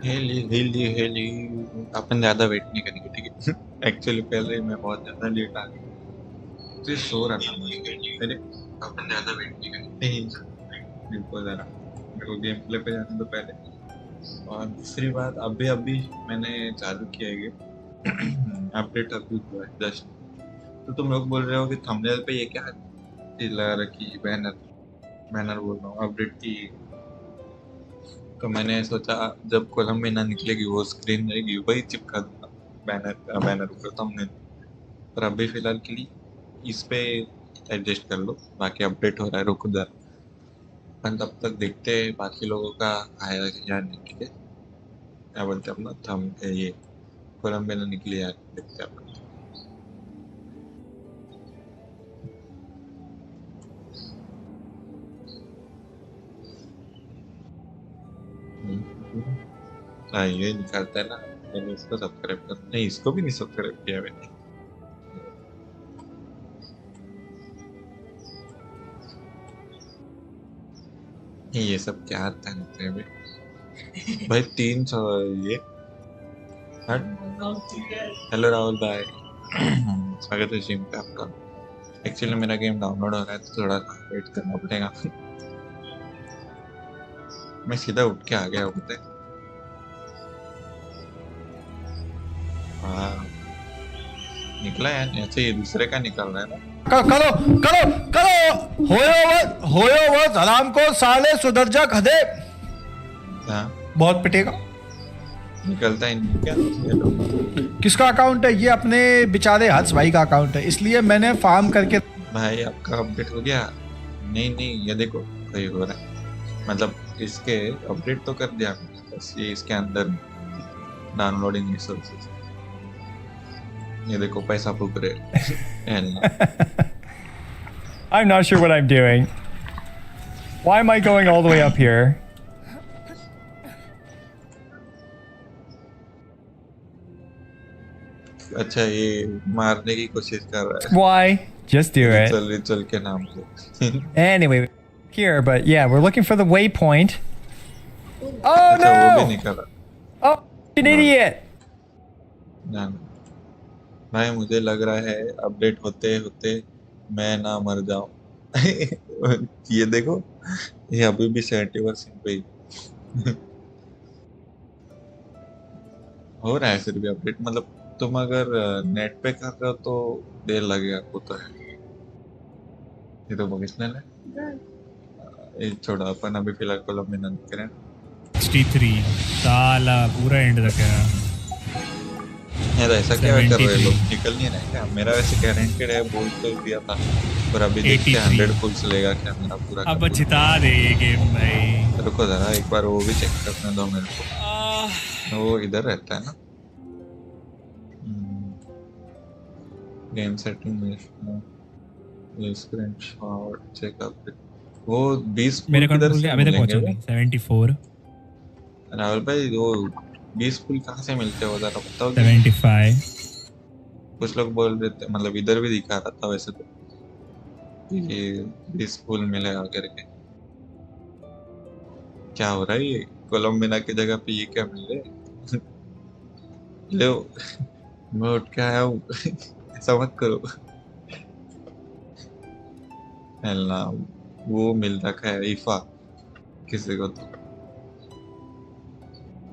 Heli अपन ज्यादा wait नहीं करेंगे, ठीक है? एक्चुअली पहले मैं बहुत ज्यादा लेट आ गया, तो सो रहा था मुझे। पहले अपन ज्यादा वेट नहीं करेंगे, नहीं रुको जरा, मेरे को गेम प्ले पे जाने दो पहले। और दूसरी बात, अभी अभी मैंने चालू किया है गेम। अपडेट अभी हुआ है जस्ट। तो तुम लोग बोल रहे हो कि थंबनेल पे ये क्या चिल्ला रखी, बैनर बैनर बोल रहा हूँ, अपडेट की। तो मैंने सोचा जब कोलम्बिना निकलेगी वो स्क्रीन रहेगी वही चिपका दूंगा, बैनर बैनर ऊपर थंबनेल। पर अभी फिलहाल के लिए इस पे एडजस्ट कर लो, बाकी अपडेट हो रहा है, रुको जरा। अपन तब तक देखते हैं बाकी लोगों का आया कि या नहीं, ठीक है? क्या बोलते हैं अपना थम ये कोलम्बिना निकली यार, देखते हैं अपन। हाँ ये निकालता है ना। मैंने इसको सब्सक्राइब कर, नहीं इसको भी नहीं सब्सक्राइब किया मैंने। ये सब क्या तंत्र है भाई? 300 ये। हेलो राहुल भाई। स्वागत है जिम पे आपका। एक्चुअली मेरा गेम डाउनलोड हो रहा है तो थोड़ा वेट करना पड़ेगा। मैं सीधा उठ के आ गया हूँ, पता है? हाँ निकला है ऐसे, ये दूसरे का निकल रहा है ना। करो करो करो, होयो वो हराम को साले सुधर जा गधे। हाँ बहुत पिटेगा। निकलता ही नहीं क्या ये लो। किसका अकाउंट है ये? अपने बेचारे हर्ष भाई का अकाउंट है, इसलिए मैंने फार्म करके। भाई आपका अपडेट हो गया? नहीं नहीं, ये देखो वही हो रहा है, मतलब इसके अपडेट तो कर दिया मैंने, बस ये इसके अंदर डाउनलोडिंग रिसोर्सेज, ये देखो पैसा फूक रहे। एल्ला। I'm not sure what I'm doing. Why am I going all the way up here? अच्छा ये मारने की कोशिश कर रहा है। Why? Just do it. Ritual के नाम पे। Anyway, here, but yeah, we're looking for the waypoint. Oh अच्छा वो भी no! निकला। Oh, an lol. idiot! ना ना। भाई मुझे लग रहा है अपडेट होते होते मैं ना मर जाऊं। ये देखो, ये अभी भी 70% पे ही। हो रहा है फिर भी अपडेट, मतलब तुम अगर नेट पे कर रहे हो तो देर लगेगा, वो तो है। ये तो बगिसने है। ये छोड़ा, अपन अभी फिलहाल कोलम्बिना निकल रहे हैं। 63 साला पूरा एंड तक है। यार ऐसा क्या कर रहे हैं 73 लोग, निकल नहीं रहे क्या? मेरा वैसे गारंटेड है, बोल तो दिया था। पर अभी देखते हैं 83 100 पुल्स लेगा क्या मेरा पूरा का अब पूरा। जिता दे ये गेम भाई। रुको जरा एक बार वो भी चेक करने दो मेरे को। वो इधर रहता है ना, गेम सेटिंग में स्क्रीनशॉट चेकअप। वो 20 पुल मेरे अकाउंट किधर खुल से गया, अभी तक मिलेंगे पहुंचा वो? नहीं। 74 राहुल भाई वो 20 पुल कहाँ से मिलते हैं, वो जरा बताओगे? 75 कुछ लोग बोल रहे थे, मतलब इधर भी दिखा रहा था वैसे तो, कि 20 पुल मिलेगा करके। क्या हो रहा है ये? कोलम्बिना की जगह पे ये क्या मिल रहा है? लो, मैं उठ के आया हूँ। ऐसा मत करो। ना, वो मिल रखा है ईफा किसी को तो।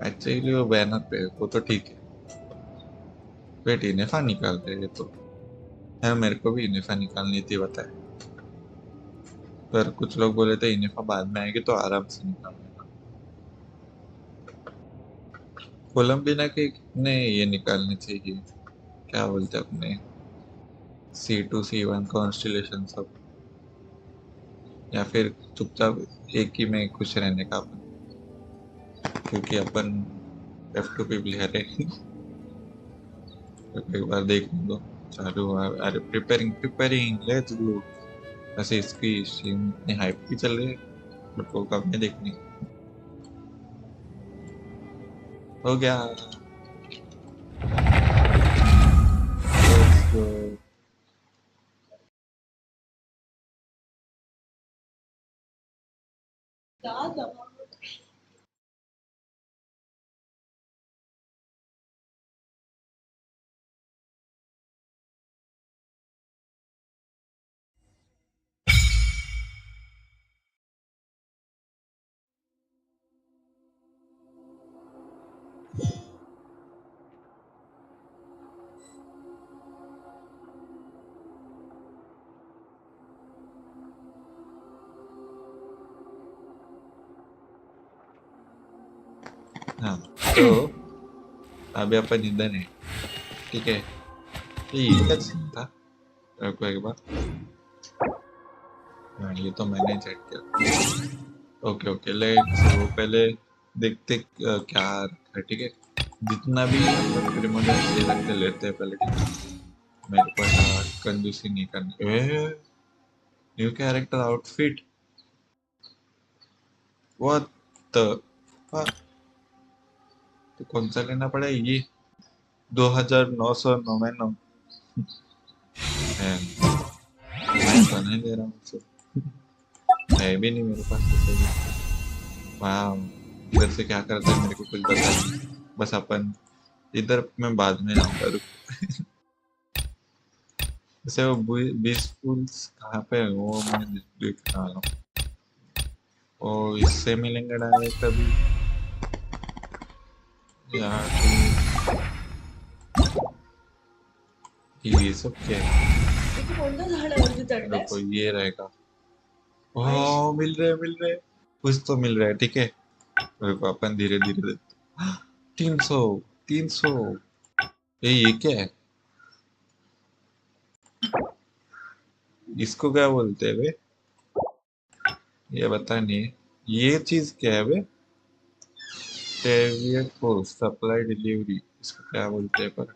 एक्चुअली वो बैनर पे वो तो ठीक है। वेट, इनेफा निकाल रहे हैं तो यार, मेरे को भी इनेफा निकालनी थी बताए। पर कुछ लोग बोले थे इनेफा बाद में आएगी तो आराम से निकाल लेना। कोलम्बिना के कितने ये निकालने चाहिए, क्या बोलते हैं अपने, C2 C1 कॉन्स्टिलेशन सब, या फिर चुपचाप एक ही में खुश रहने का अपन, क्योंकि अपन F2 पे प्लेयर है। तो एक बार देख दो चालू हुआ। अरे प्रिपेयरिंग प्रिपेयरिंग लेट्स गो। वैसे इसकी स्ट्रीम इतनी हाइप भी चल रही है, बट वो कब में देखनी। हो गया। Let's go। हाँ तो अभी अपन इधर है, ठीक है। ये क्या सीन था? रुको एक बार। हाँ ये तो मैंने चेक किया। ओके ओके, लेट्स वो पहले देखते क्या रखा है, ठीक है। जितना भी अपन प्रिमोडेंस ले सकते लेते हैं पहले, ठीक है। मेरे को ऐसा कंजूसी नहीं करनी। New character outfit, what the, तो कौन सा लेना पड़ा ये? 2999 है। मैं तो नहीं ले रहा हूँ उसे। है भी नहीं मेरे पास वैसे भी। वाह, इधर से क्या करते हैं मेरे को कुछ पता नहीं। बस अपन इधर मैं बाद में जाऊंगा, रुक। वैसे वो 20 फूल्स कहाँ पे है वो मैं देखने वाला हूँ। ओ इससे मिलेंगे डायरेक्ट अभी यार। ये सब क्या है? रुको ये रहेगा। ओह मिल रहे कुछ तो मिल रहा है, ठीक है। रुको अपन धीरे धीरे देखते। 300, 300। ये क्या है? इसको क्या बोलते हैं वे? ये बता नहीं। ये चीज क्या है वे? टेरियर पोस्ट सप्लाई डिलीवरी, इसको क्या बोलते हैं पर?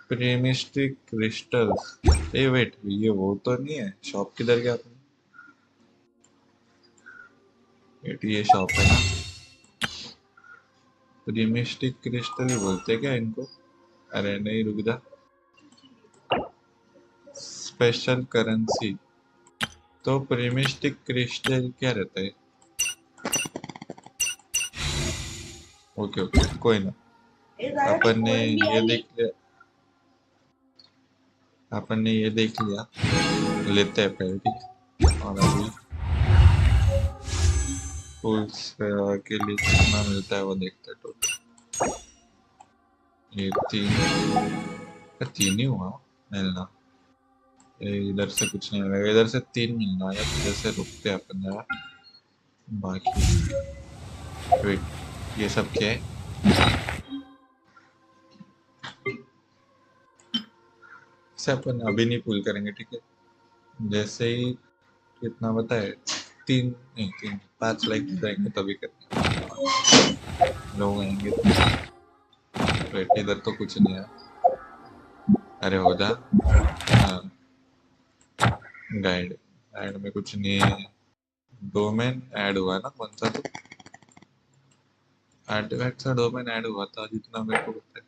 प्रेमिस्टिक क्रिस्टल्स। ए वेट, ये वो तो नहीं है? शॉप किधर गया आपने? ये शॉप है ना? प्रेमिस्टिक क्रिस्टल ही बोलते हैं क्या इनको? अरे नहीं रुक जा। स्पेशल करेंसी, तो प्रेमिस्टिक क्रिस्टल क्या रहता है? ओके ओके कोई ना। अपन ने ये देख लिया, अपन ने ये देख लिया, लेते हैं पहले, ठीक है। और अभी फूल्स के लिए कितना मिलता है वो देखते हैं। टोटल ये तीन ही हुआ मिलना। इधर से कुछ नहीं मिलेगा, इधर से 3 मिलना है, इधर से रुकते हैं अपन जरा। बाकी वेट, ये सब क्या है? इसे अपन अभी नहीं पुल करेंगे, ठीक है। जैसे ही कितना बताए, 5 लाइक जाएंगे तभी करेंगे। लोग आएंगे तो वेट, इधर तो कुछ नहीं है। अरे हो जा। हाँ गाइड, गाइड में कुछ नहीं है। डोमेन ऐड हुआ ना कौन सा? तो आर्टिफैक्ट सा डोमेन ऐड हुआ था जितना मेरे को पता है।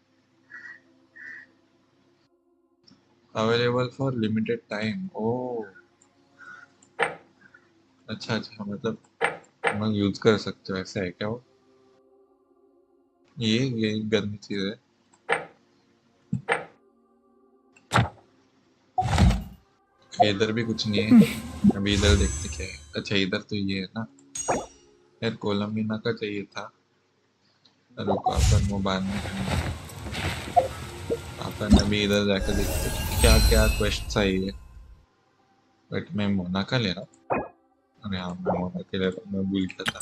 Available for limited time. Oh अच्छा अच्छा, मतलब हम यूज कर सकते हो, ऐसा है क्या वो? ये गंदी चीज है। इधर भी कुछ नहीं है। अभी इधर देखते क्या है। अच्छा इधर तो ये है ना यार, कोलम्बिना का चाहिए था। रुको अपन वो बाद में करेंगे। अपन अभी इधर जाकर देखते क्या क्या क्वेश्चन आई है। बट मैं मोना का ले रहा हूँ। अरे हाँ मैं मोना के ले रहा हूँ, मैं भूल गया था।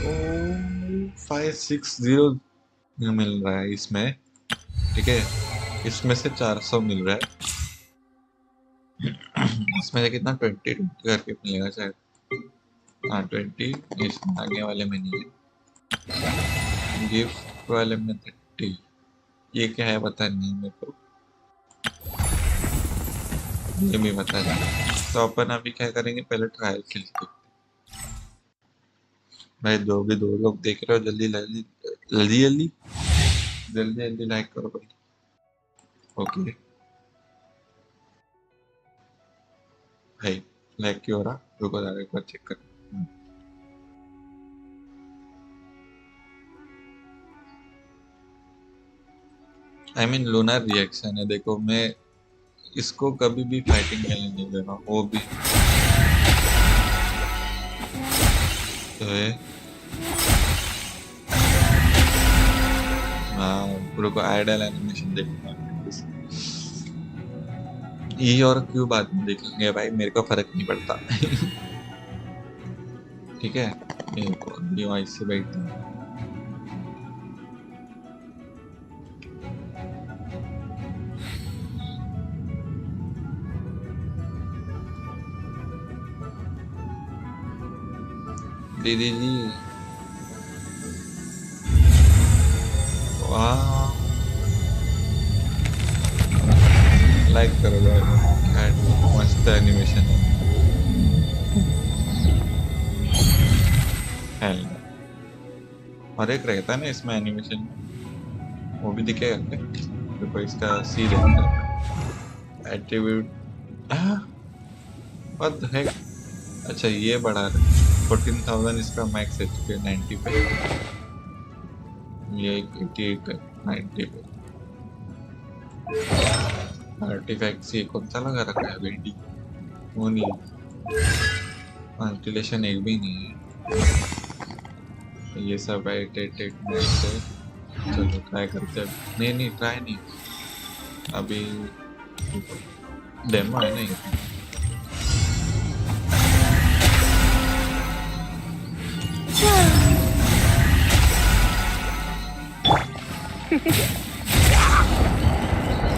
ओ 560 मिल रहा है इसमें, ठीक है। इसमें से 400 मिल रहा है। इसमें से कितना 20 करके मिलेगा शायद। हाँ 20, इसमें आगे वाले में नहीं है। गिफ्ट वाले में 30। ये क्या है पता नहीं मेरे को, ये भी पता नहीं। तो अपन अभी क्या करेंगे, पहले ट्रायल खेल के। भाई जो भी 2 लोग देख रहे हो जल्दी जल्दी जल्दी जल्दी जल्दी जल्दी लाइक करो भाई। ओके भाई, लाइक क्यों हो रहा? रुको जरा एक बार चेक कर। आई मीन लूनर रिएक्शन है, देखो मैं इसको कभी भी फाइटिंग खेलने नहीं दे रहा, वो भी तो है। हाँ रुको, आइडल एनिमेशन देखना। ई और क्यों बाद में देख लेंगे भाई, मेरे को फर्क नहीं पड़ता। ठीक है, ये आइस से बैठते हैं। दीदी जी वाह, लाइक करो भाई, मस्त एनिमेशन है। और एक रहता है ना इसमें एनिमेशन में, वो भी दिखेगा क्या? देखो इसका सी रहता है एट्रीब्यूट। What the heck. अच्छा ये बढ़ा रहे 14,000 इसका मैक्स एचपी 90 पे, ये 88 है 90 पे। आर्टिफैक्ट सी कौन सा लगा रखा है बेटी? वो नहीं, वेंटिलेशन एक भी नहीं है। ये सब 888 मैक्स है। चलो ट्राई करते हैं। नहीं नहीं ट्राई नहीं, अभी डेमो है नहीं।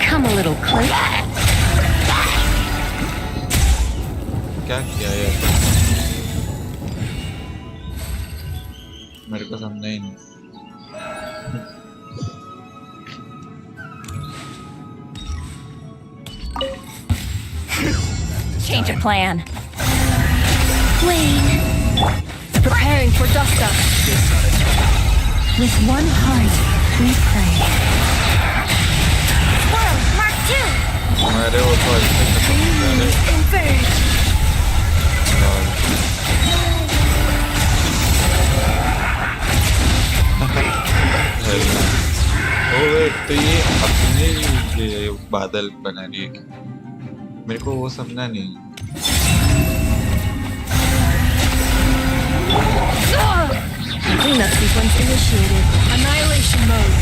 Come a little closer. क्या किया यार, मेरे को समझा ही नहीं। Change of plan. Wayne, preparing for dust up. With one heart, we pray. Squirrel, Mark 2. अरे वो तो ऐसे खत्म हो गया रे। Invade. ओए तो ये अपने ये बादल बना रही है, मेरे को वो समझा नहीं। Cleanup sequence initiated. Annihilation mode.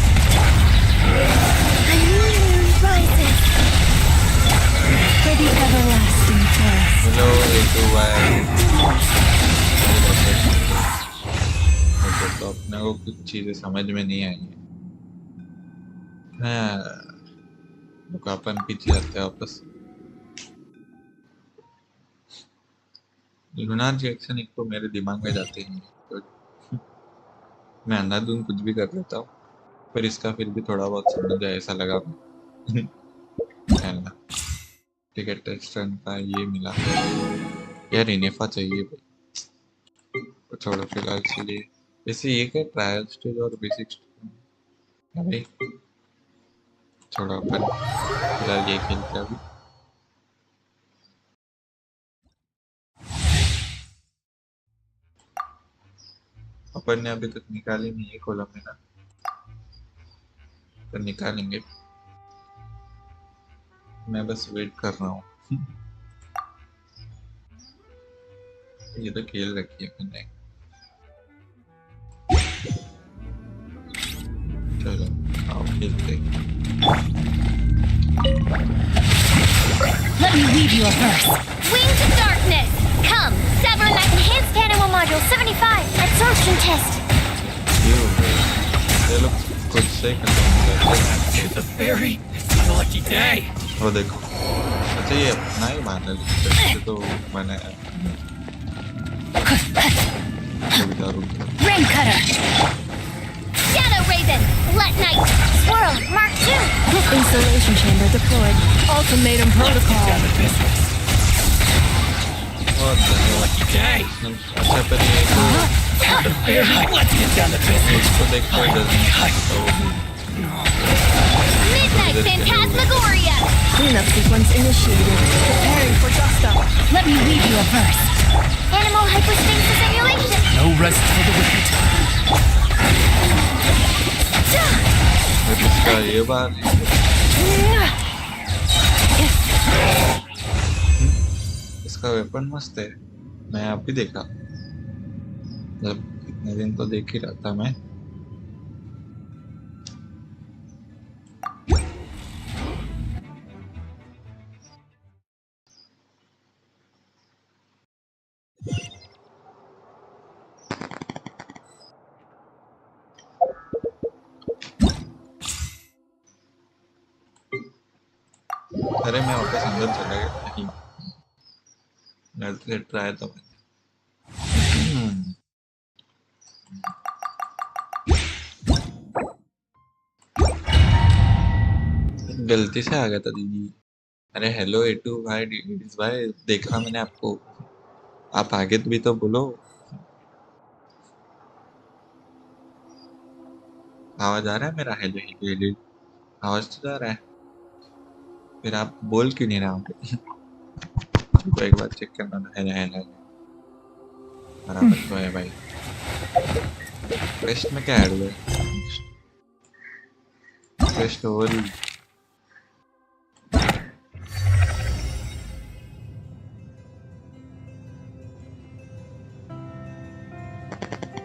A new moon rises. For the everlasting forest. Hello तो अपने को कुछ चीजें समझ में नहीं आई है। हाँ, तो अपन पीछे आते हैं वापस। लूनार जैक्सन एक तो मेरे दिमाग में जाते ही नहीं, तो मैं अंधाधुंध कुछ भी कर लेता हूँ, पर इसका फिर भी थोड़ा बहुत समझ आया ऐसा लगा। टिकट टेस्टर का ये मिला यार, इनेफा चाहिए भाई, छोड़ो फिलहाल के लिए। वैसे ये क्या ट्रायल स्टेज और बेसिक भाई, छोड़ो अपन फिलहाल ये खेलते हैं अभी। अपन ने अभी तक निकाली नहीं है कोलम्बिना, तो निकालेंगे। मैं बस वेट कर रहा हूँ। ये तो खेल रखी है मैंने। चलो आओ खेलते। Let me read you a verse. Wings of darkness. Come, sever that enhanced animal module 75 absorption test. चलो कुछ से खत्म हो जाता है। It's a very lucky day. वो देखो, अच्छा ये अपना ही बादल है तो बनाया। Rain cutter. Shadow Raven. Let night. Swirl. Mark 2. Installation chamber deployed. Ultimatum protocol. Lucky day. अच्छा पर ये Let's get down to business. इसको देख कोई Midnight Phantasmagoria. Cleanup sequence initiated. Preparing for dust up. Let me read you a verse. Animal hyperspatial simulation. No rest for the wicked. इसका ये बार इसका weapon मस्त है, मैं अभी देखा, जब इतने दिन तो देख ही रहा था मैं। अरे मैं वापस अंदर चला गया नहीं गलती से ट्राई तो गलती से आ गया था दीदी। अरे हेलो एटू भाई डीडीज भाई देखा मैंने आपको। आप आगे भी तो बोलो। आवाज आ रहा है मेरा? हेलो हेलो हेलो आवाज तो जा रहा है। फिर आप बोल क्यों नहीं रहे होंगे? तो एक बार चेक करना ना। है बराबर तो है भाई। टेस्ट में क्या ऐड हुआ है? टेस्ट ओवर ही।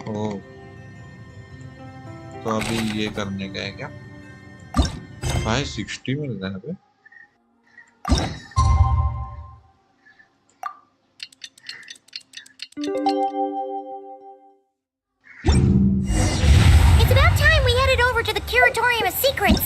ओह तो अभी ये करने का है क्या? भाई 60 मिल रहा है। It's about time we headed over to the Curatorium of Secrets.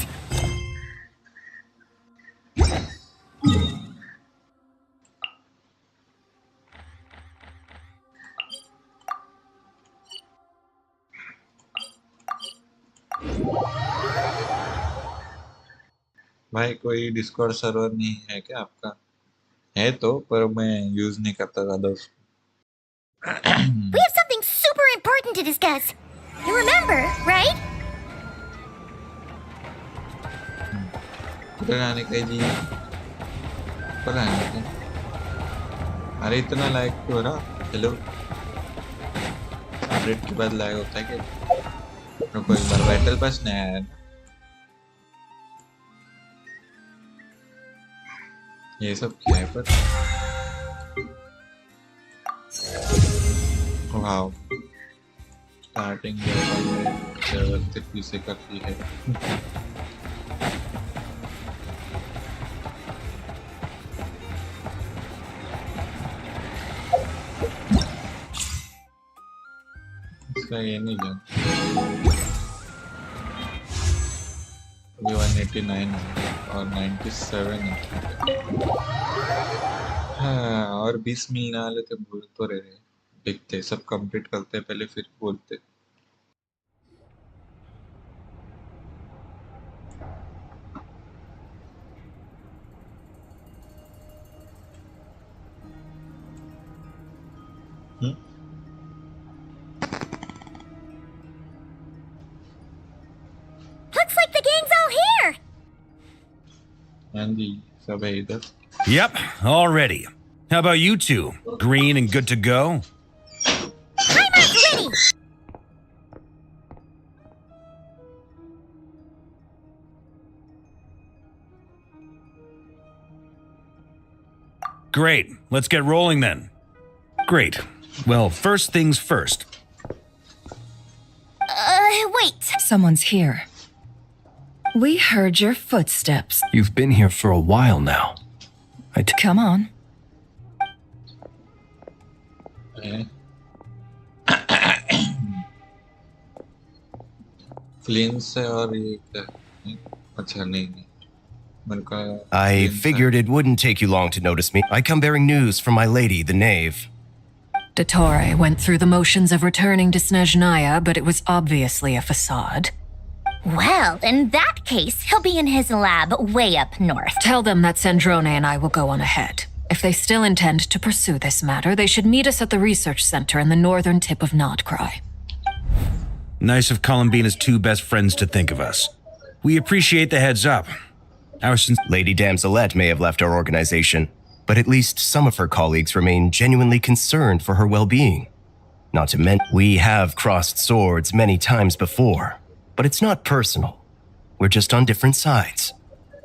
भाई कोई डिस्कॉर्ड सर्वर नहीं है क्या आपका? है तो पर मैं यूज नहीं करता ज्यादा उसको। We have something super important to discuss. You remember, right? पुराने का जी पुराने का। अरे इतना लाइक क्यों हो रहा? हेलो अपडेट के बाद लाइक होता है क्या? रुको एक बार बैटल पास नया है। ये सब क्या है पर? वाव स्टार्टिंग लेवल तक पीछे करती है। इसका ये नहीं जान अभी 189 और 97 है। हाँ और 20 मिलने वाले थे बोल तो रहे देखते सब कंप्लीट करते पहले फिर बोलते। Looks like the gang's all here. हाँ जी सब है इधर। Yep, all ready. How about you two? Green and good to go? I'm ready. Great, let's get rolling then. Great. Well, first things first. Wait. Someone's here. We heard your footsteps. You've been here for a while now. Come on. फ्लिंस है और ये क्या? अच्छा नहीं मेरे को I figured it wouldn't take you long to notice me. I come bearing news from my lady, the knave. Dottore went through the motions of returning to Snezhnaya, but it was obviously a facade. Well, in that case, he'll be in his lab way up north. Tell them that Sandrone and I will go on ahead. If they still intend to pursue this matter, they should meet us at the research center in the northern tip of Nodcry. Nice of Columbina's two best friends to think of us. We appreciate the heads up. Lady Damselette may have left our organization, but at least some of her colleagues remain genuinely concerned for her well-being. Not to mention, we have crossed swords many times before, but it's not personal. We're just on different sides.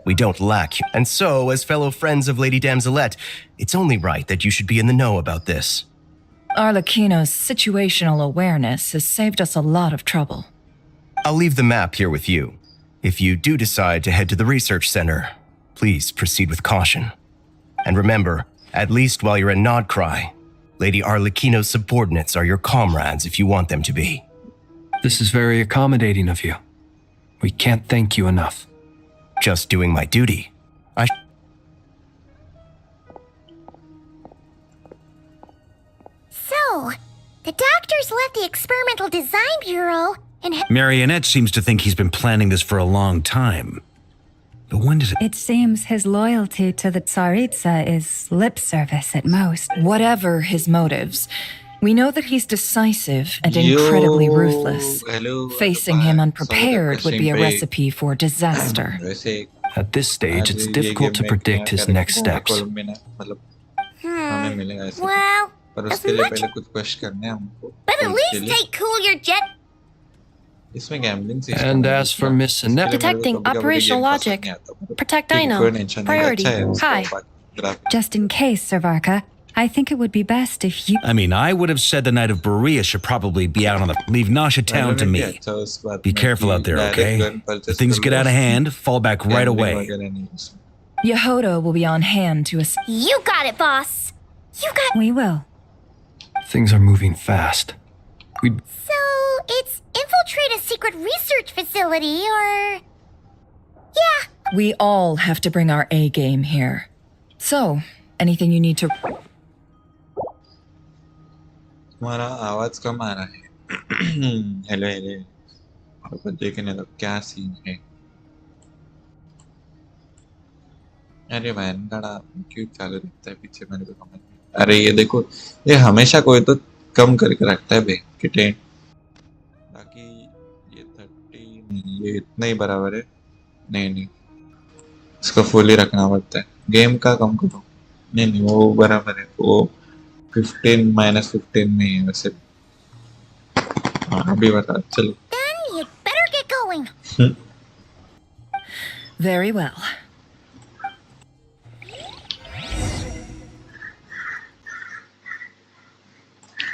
We don't lack you. And so, as fellow friends of Lady Damselette, it's only right that you should be in the know about this. Arlecchino's situational awareness has saved us a lot of trouble. I'll leave the map here with you. If you do decide to head to the research center, please proceed with caution. And remember, at least while you're in Nodcry, Lady Arlecchino's subordinates are your comrades if you want them to be. This is very accommodating of you. We can't thank you enough. Just doing my duty. Oh, the doctors left the Experimental Design Bureau and... Marionette seems to think he's been planning this for a long time. But when did it... It seems his loyalty to the Tsaritsa is lip service at most. Whatever his motives, we know that he's decisive and incredibly ruthless. Hello, Facing him unprepared would be a recipe for disaster. वैसे At this stage, it's आज ये difficult game to में predict his क्या next करेंगे? steps. कोलंबिना, मतलब हमें मिलेगा ऐसे Well, पर as उसके लिए much... पहले कुछ क्वेश्चन करने हैं हमको But at और उसके least लिए take cool your jet... इसमें gambling system And as for Miss Inept, Detecting operational logic. Protect Dino. Priority. High. Just in case, Servarka, I think it would be best if you... I mean, I would have said the Knight of Berea should probably be out on the... Leave Nasha Town to me. Be careful out there, okay? If things get out of hand, fall back right away. Yehodo will be on hand to assist. You got it, boss. You got... We will. things are moving fast. We'd So, it's infiltrate a secret research facility, or... Yeah. We all have to bring our A game here. So, anything you need to... तुम्हारा आवाज कम आ रहा है hello hello और देखने लग क्या scene है अरे वैन गाड़ा क्यों चालू रहता है पीछे मेरे को समझ नहीं अरे ये देखो ये हमेशा कोई तो कम करके रखता है बे किटे बाकी ये 30 नहीं ये इतना ही बराबर है नहीं नहीं इसको फुल ही रखना पड़ता है गेम का कम करो नहीं नहीं वो बराबर है वो 15 -15 नहीं है वैसे हाँ अभी बता चलो Then you'd better get going. Very well.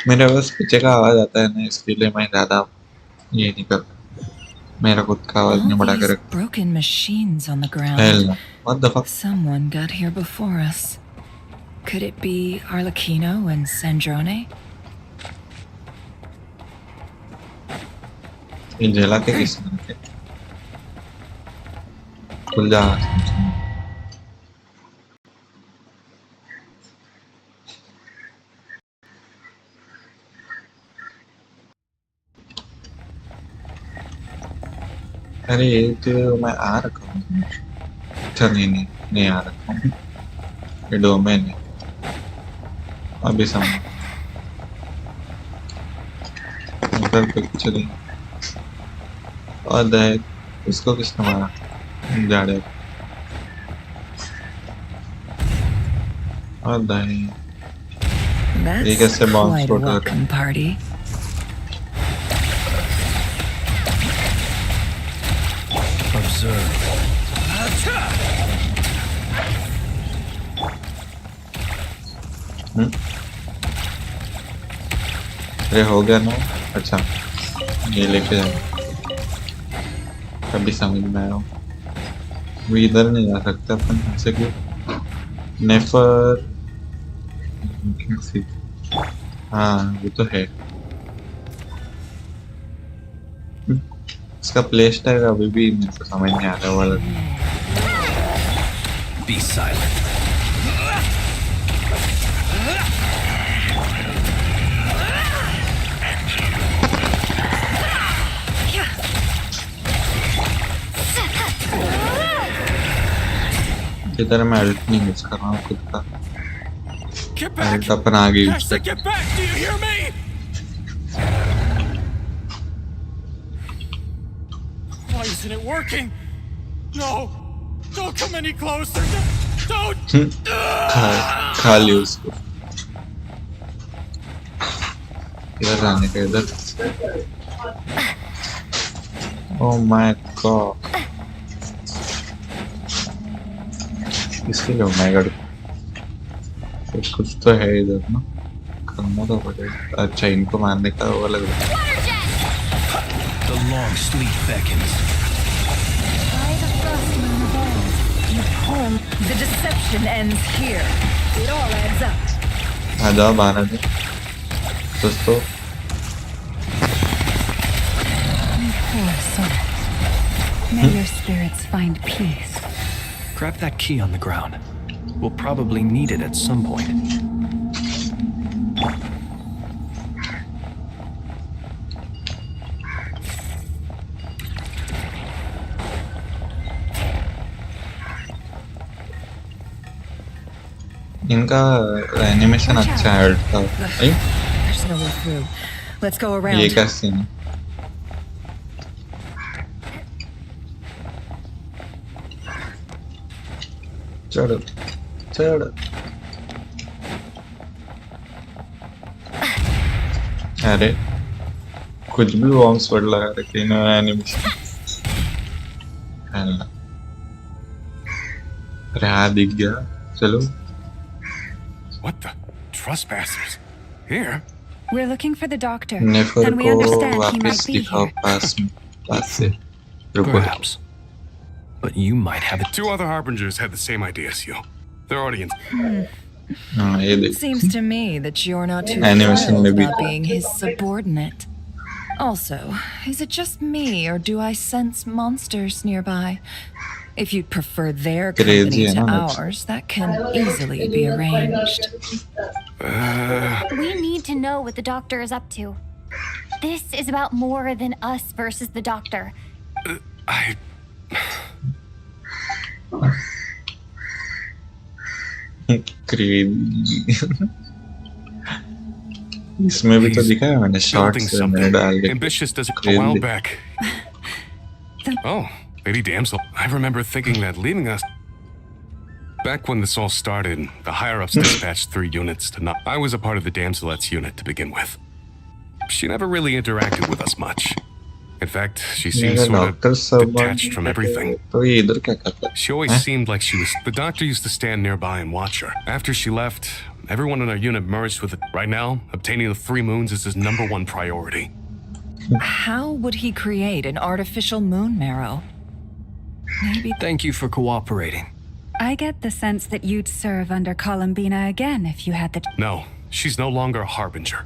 मेरे बस पीछे का आवाज आता है ना इसके लिए मैं ज्यादा ये नहीं करता मेरा खुद का आवाज नहीं बढ़ा All कर these broken machines on the ground. Hell no. What the fuck? Someone got here before us. Could it be Arlecchino and Sandrone? ये जला के किसने रखे खुल जा अरे ये तो मैं आ रखा हूँ अच्छा नहीं आ रखा हूँ ये डोमेन है अभी समझ उधर पिक्चर और देख उसको किसने मारा जाड़े और देख ये कैसे That's bounce quite a out हो रहा welcome party. observe. है अरे हो गया ना अच्छा ये लेके जाओ कभी समझ में आया वो इधर नहीं जा सकता अपन ऐसे क्यों नेफर हाँ वो तो है इसका प्ले स्टाइल अभी भी मेरे को समझ नहीं आ रहा वाला Be silent. इधर मैं एडिट नहीं यूज कर रहा हूँ खुद का एडिट अपन आगे यूज कर Get back! Do you hear me? Why isn't it working? No! Don't come any closer! Don't! खा लियो उसको इधर जाने का इधर ओह माय गॉड इसके लिए माय गॉड कुछ तो है इधर ना करना तो पड़ेगा अच्छा इनको मारने का वो लग रहा है The long sleep beckons. The deception ends here. It all adds up. आ जाओ बाहर आ जाओ दोस्तों Poor soul. May your spirits find peace. Grab that key on the ground. We'll probably need it at some point. इनका animation अच्छा है का There's no way through. Let's go around. ये क्या सीन है चढ़ चढ़ अरे कुछ भी वॉर्म्स वर्ड लगा रखे इन्होंने एनिमेशन अरे हाँ दिख गया चलो What the? Trespassers? Here? We're looking for the doctor, नेफर and we को understand he वापस might be दिखाओ here. पास से रुको Perhaps. But you might have it. Two other harbingers had the same idea as you. Their audience. हाँ ये देख Seems to me that you're not too Animation thrilled में भी about being his subordinate. Also, is it just me, or do I sense monsters nearby? If you'd prefer their company Crazy, to huh? ours, that can easily be arranged. We need to know what the doctor is up to. This is about more than us versus the doctor. I... crazy इसमें भी तो दिखा है मैंने building shorts मैंने डाल something के ambitious does a while back. Oh, Lady Damsel, I remember thinking that leaving us... Back when this all started, the higher-ups dispatched 3 units to not... I was a part of the Damselet's unit to begin with. She never really interacted with us much. In fact, she seemed sort of detached from everything. तो ये इधर क्या करता है She always seemed like she was... The doctor used to stand nearby and watch her. After she left, everyone in our unit merged with it. Right now, obtaining the 3 moons is his #1 priority. How would he create an artificial moon marrow? Maybe. Thank you for cooperating. I get the sense that you'd serve under Columbina again if you had the... No, she's no longer a harbinger.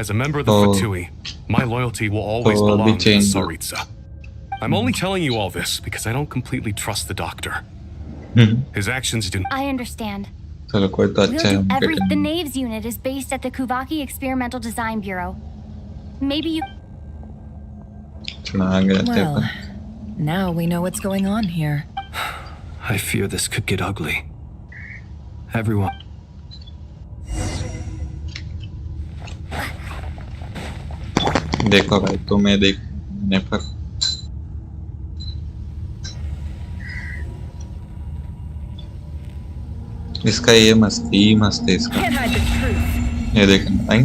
As a member of the Fatui, my loyalty will always belong to the Tsaritsa. I'm only telling you all this because I don't completely trust the doctor. His actions do... I understand. चलो कोई तो अच्छा है The Knaves unit is based at the Kuvaki Experimental Design Bureau. Maybe you... Well, now we know what's going on here. I fear this could get ugly. Everyone. देखो भाई तुम्हें देख नेफर इसका ये मस्ती है इसका ये देखना भाई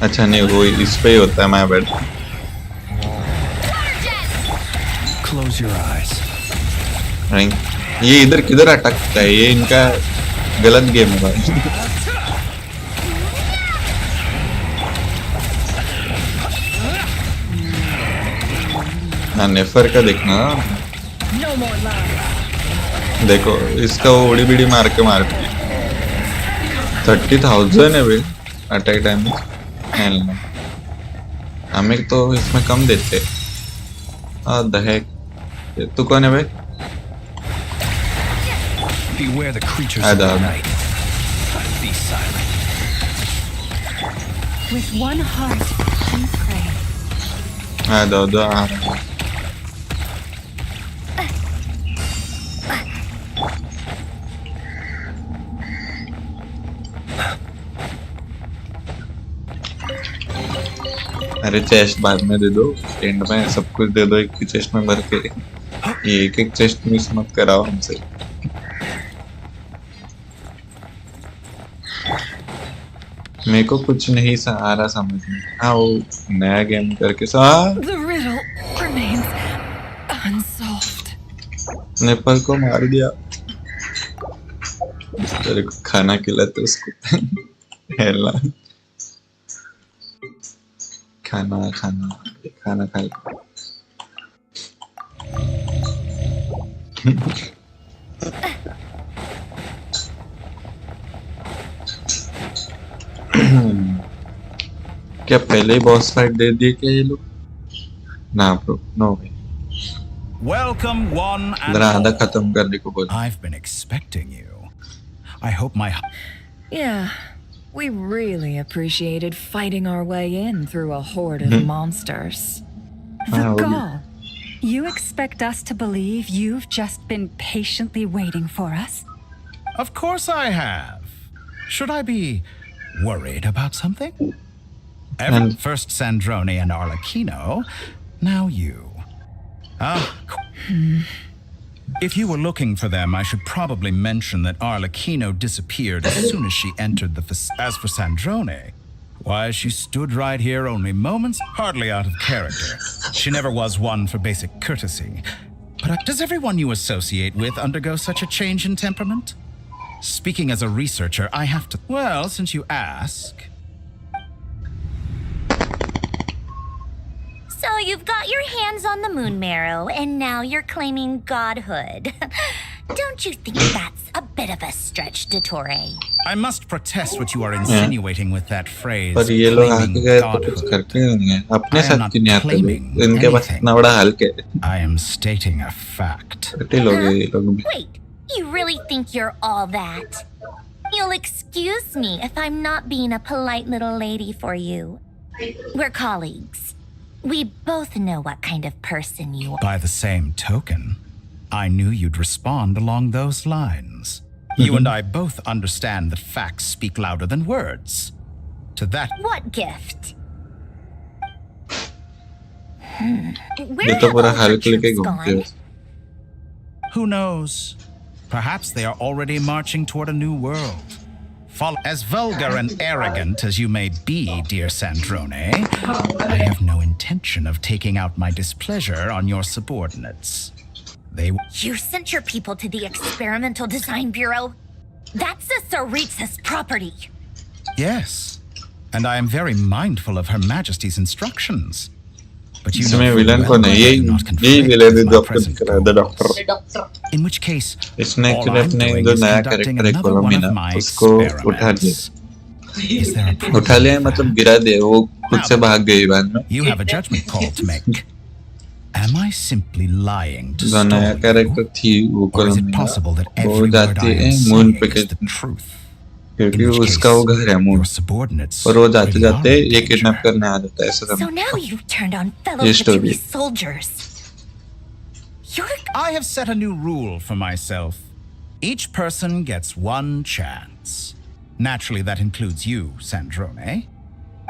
अच्छा नहीं वो इस पे ही होता है मैं बैठ Close your eyes. ये इधर किधर अटकता है ये इनका गलत गेम है भाई हाँ नेफर का देखना देखो इसका वो उड़ी बिड़ी मार के मारती है 30,000 है भाई अटैक डैमेज हमें तो इसमें कम देते तू कौन है भाई Beware the creatures of the night. Be silent. With one heart, we pray. दो अरे चेस्ट बाद में दे दो एंड में सब कुछ दे दो एक ही चेस्ट में भर के ये एक चेस्ट मिस मत कराओ हमसे मेरे को कुछ नहीं आ रहा समझ में हाँ वो नया गेम करके The riddle remains unsolved. Nepal को मार दिया तेरे को खाना खिलाते उसको हेला खाना खा क्या पहले ही बॉस फाइट दे दिए क्या ये लोग ना bro no way Welcome one and आधा खत्म करने को बोल I've been expecting you. I hope my Yeah, we really appreciated fighting our way in through a horde of monsters. The gall. You expect us to believe you've just been patiently waiting for us? Of course I have. Should I be worried about something? First Sandrone and Arlecchino, now you. If you were looking for them, I should probably mention that Arlecchino disappeared as soon as she entered the As for Sandrone, why, she stood right here only moments, hardly out of character. She never was one for basic courtesy. But does everyone you associate with undergo such a change in temperament? Speaking as a researcher, I have to... Well, since you ask... So you've got your hands on the moon marrow, and now you're claiming godhood. Don't you think that's a bit of a stretch, Dottore? I must protest what you are insinuating with that phrase. पर ये लोग आके गए तो कुछ करके नहीं है अपने साथ क्यों नहीं आते लोग इनके पास इतना बड़ा हल के I am stating a fact. Wait, you really think you're all that? You'll excuse me if I'm not being a polite little lady for you. We're colleagues. We both know what kind of person you are. By the same token, I knew you'd respond along those lines. You and I both understand that facts speak louder than words. To that... What gift? Where have all your troops gone? Who knows? Perhaps they are already marching toward a new world. As vulgar and arrogant as you may be, dear Sandrone, I have no intention of taking out my displeasure on your subordinates. You sent your people to the Experimental Design Bureau? That's the Tsaritsa's property. Yes, and I am very mindful of Her Majesty's instructions. But you know villain ko nahi ye villain है जो अपन करा the doctor. In which case, इसने actually अपने जो नया character है COLUMBINA उसको उठा लिया मतलब गिरा दे वो खुद से भाग गई बाद में. You have a judgment call to make. Am I simply lying to जो नया character थी वो COLUMBINA वो जाती है moon पे के क्योंकि उसका वो घर है मून और वो जाते जाते ये किडनैप करने आ जाता है ऐसा So now you've turned on fellow Fatui soldiers. I have set a new rule for myself. Each person gets one chance. Naturally, that includes you, Sandrone.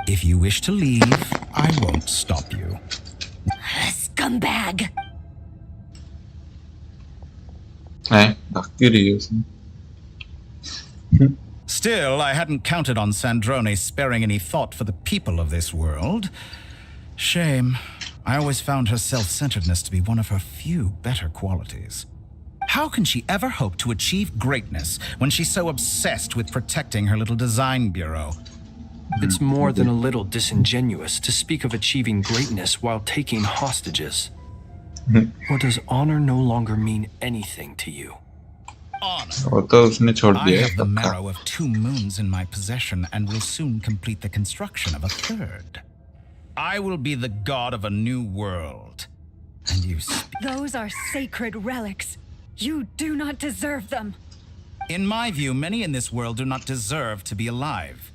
If you wish to leave, I won't stop you. Scumbag. Still, I hadn't counted on Sandrone sparing any thought for the people of this world. Shame. I always found her self-centeredness to be one of her few better qualities. How can she ever hope to achieve greatness when she's so obsessed with protecting her little design bureau? It's more than a little disingenuous to speak of achieving greatness while taking hostages. Or does honor no longer mean anything to you? Honor. I have the marrow of 2 moons in my possession and will soon complete the construction of a 3rd. I will be the god of a new world. And you Those are sacred relics. You do not deserve them. In my view, many in this world do not deserve to be alive.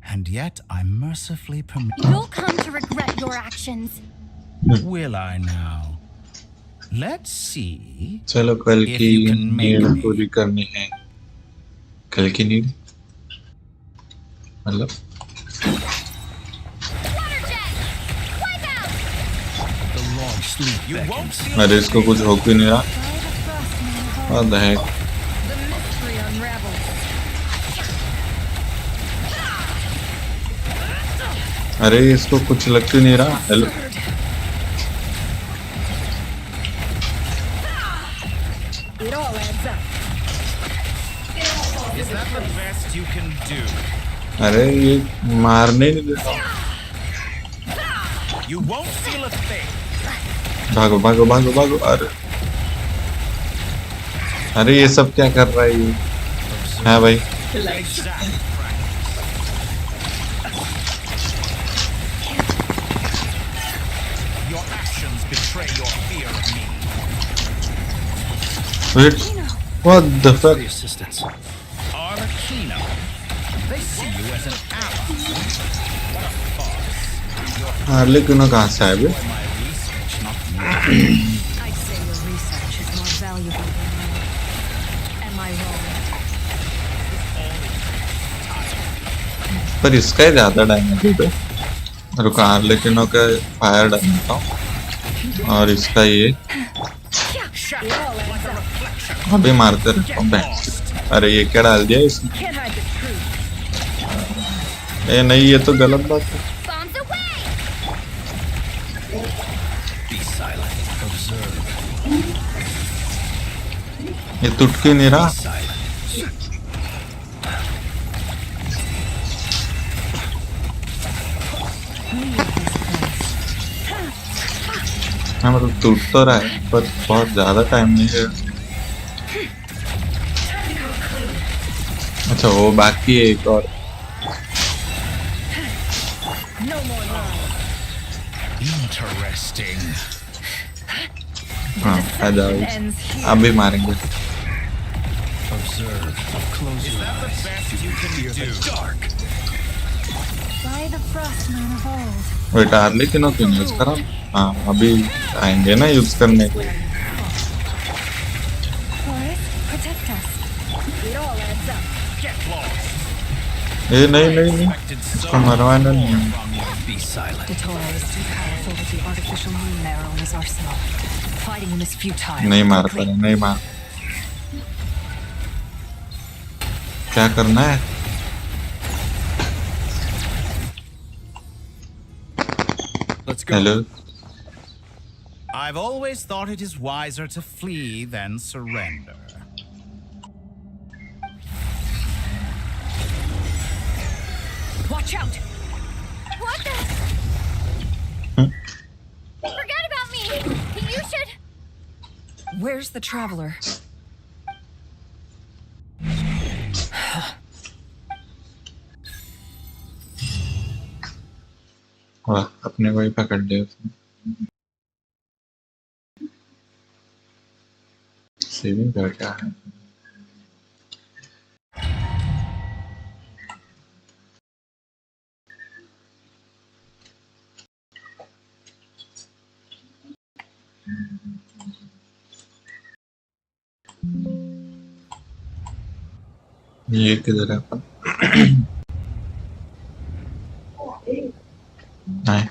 And yet I mercifully permit... You'll come to regret your actions. Will I now? Let's see. चलो कल की need पूरी करनी है. कल की need मतलब अरे इसको कुछ हो क्यों नहीं रहा. What the heck? अरे इसको कुछ लग क्यों नहीं रहा. Hello Is that the best you can do? अरे ये मारने नहीं देता. You won't feel a thing. भागो भागो भागो भागो. अरे ये सब क्या कर रहा है ये. हाँ भाई. Your actions betray your fear of me. Wait. What the fuck? Assistance. Arlecchino. They see you as an ally. What a farce. Arlecchino कहाँ से आया बे? I'd say your research is more valuable than mine. Am I wrong? पर इसका ही ज्यादा damage है। रुको लेकिन का फायर डालता हूँ और इसका ये अभी मारते रहता हूँ। अरे ये क्या डाल दिया इसने? ए नहीं, ये तो गलत बात है। ये टूट क्यों नहीं रहा? हाँ मतलब टूट तो रहा है पर बहुत ज्यादा टाइम नहीं है। अच्छा वो बाकी है एक और। हाँ आ जाओ, अब भी मारेंगे। वेट आर्ली क्यों यूज करा? हाँ अभी आएंगे ना यूज करने के। ये नहीं नहीं नहीं, इसको मरवाना नहीं। नहीं मार पा रहे, नहीं मार। क्या करना है? Hello. I've always thought it is wiser to flee than surrender. Watch out! What the? Forget about me! You should... Where's the traveler? वाह, अपने को ही पकड़ लिया उसने। सेविंग कर क्या है? ये किधर है अपन? नहीं।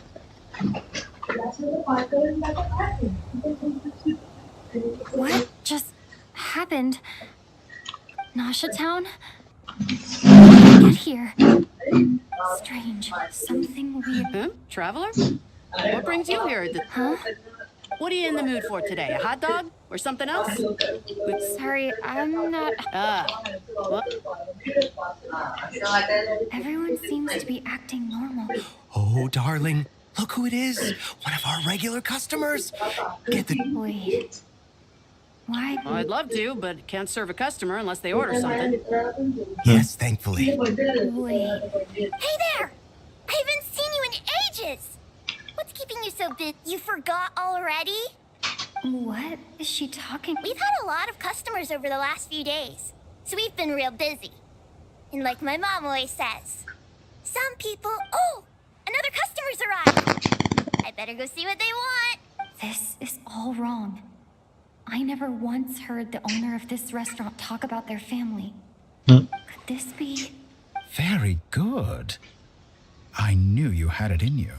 What just happened? Nasha Town? Get here. Strange. Something weird. Huh? Traveler? What brings you here? Huh? What are you in the mood for today? A hot dog? Or something else? Sorry, I'm not... What? Everyone seems to be acting normal. Oh, darling, look who it is. One of our regular customers. Get the... Wait. Why? Well, I'd love to, but can't serve a customer unless they order something. Yes, thankfully. Wait. Hey there! I haven't seen you in ages! What's keeping you so busy? You forgot already? What is she talking? We've had a lot of customers over the last few days, so we've been real busy. And like my mom always says, some people... Oh! Another customer's arrived! I better go see what they want. This is all wrong. I never once heard the owner of this restaurant talk about their family. Could this be... Very good. I knew you had it in you.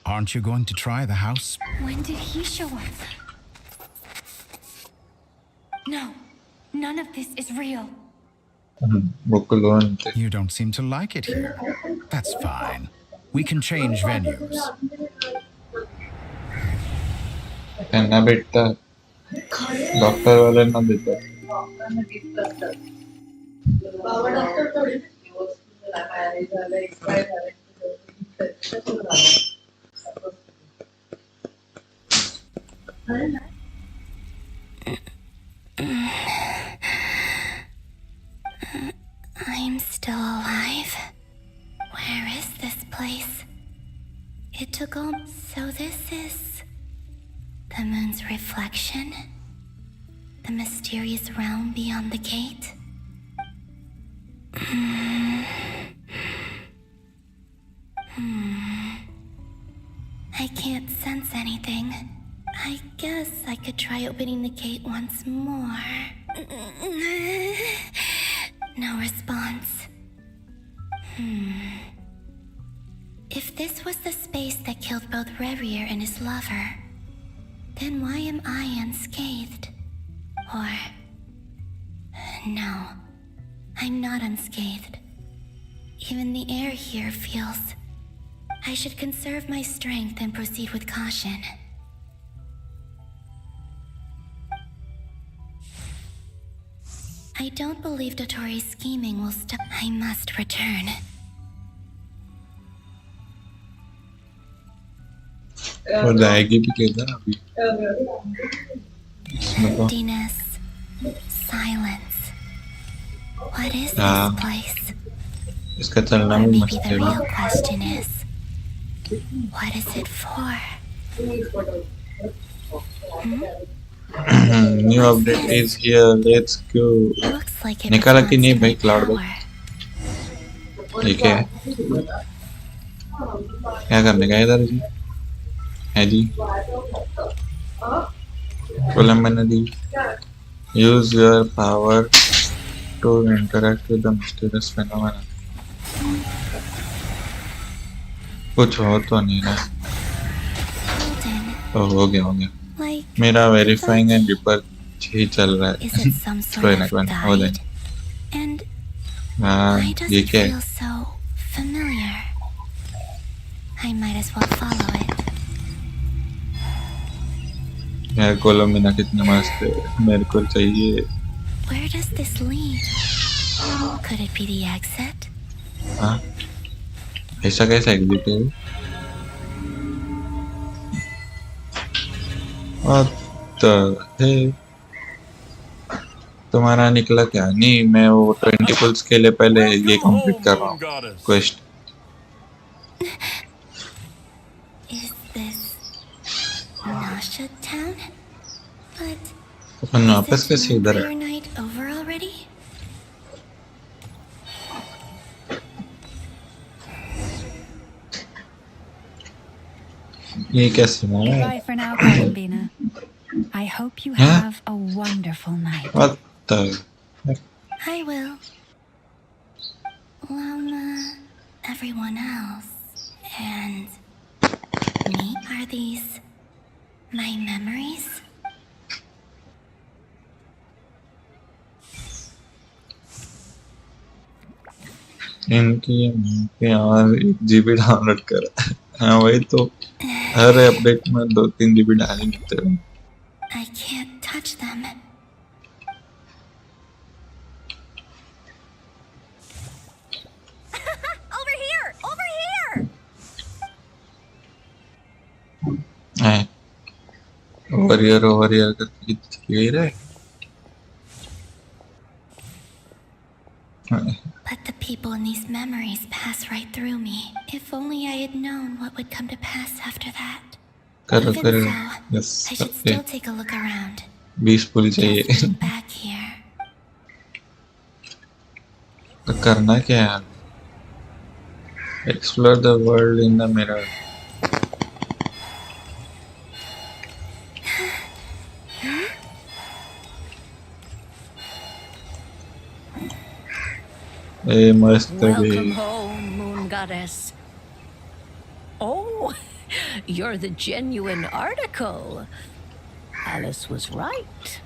Aren't you going to try the house? When did he show up? No, none of this is real. You don't seem to like it here. That's fine. We can change venues. ना बेटा doctor वाले ना देता। I'm still alive. Where is this place? It took all... So this is... the moon's reflection? The mysterious realm beyond the gate? I can't sense anything. I guess I could try opening the gate once more. No response. If this was the space that killed both Revier and his lover, then why am I unscathed? Or... no, I'm not unscathed. Even the air here feels... I should conserve my strength and proceed with caution. I don't believe Dotori's scheming will stop. I must return. और जाएगी भी किधर अभी? Emptiness, silence. What is this place? इसका चलना Or भी maybe मस्त the है। real question is, what is it for? New update is here. Let's go. Looks like it निकाला कि responds नहीं to भाई my क्लाउड power. भाई? ये क्या है? क्या करने का इधर जी? है जी? कोलंबिना दी. Use your power to interact with the mysterious phenomena. कुछ हो तो नहीं ना? हो गया. मेरा वेरीफाइंग एंड रिपर ही चल रहा Is it some है. sort कोई of ना हो guide? जाए. And हाँ why does ये it क्या feel है? so familiar? I might as well follow it. यार कोलंबिना कितने मस्त है. मेरे को चाहिए. Where does this lead? Could it be the exit? हाँ ऐसा कैसा एग्जिट है? है तुम्हारा निकला क्या? नहीं मैं वो 20 पुल्स के लिए पहले ये कंप्लीट कर रहा हूँ quest. Is this Nasha Town? But अपन वापस कैसे इधर prayer है? night over already? ये कैसे है? Bye for now, Columbina. I hope you have a wonderful night. What the? I will. Everyone else. And me? Are these my memories? इनकी और 1 GB download कर. हाँ वही तो हर अपडेट में 2-3 GB डाल ही देते हैं. I can't touch them. Over here! Over here! है ओवर करके चली रहे. But the people in these memories pass right through me. If only I had known what would come to pass after that. करो Even करो. so, yes I should still take a look around. 20 पुल चाहिए. Just being back here. तो करना क्या है? Explore the world in the mirror. ए मस्त भी. Welcome home, Moon Goddess. Oh, you're the genuine article. Alice was right.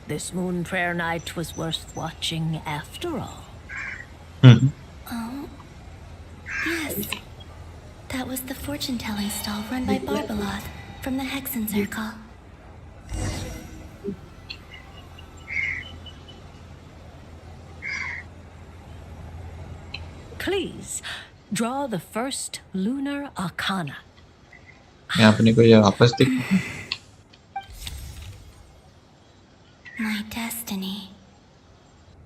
This moon prayer night was worth watching after all. Oh, yes. That was the fortune-telling stall run by Barbaloth from the Hexen Circle. Please, draw the first lunar arcana. यहाँ अपने को ये वापस दिख. My destiny.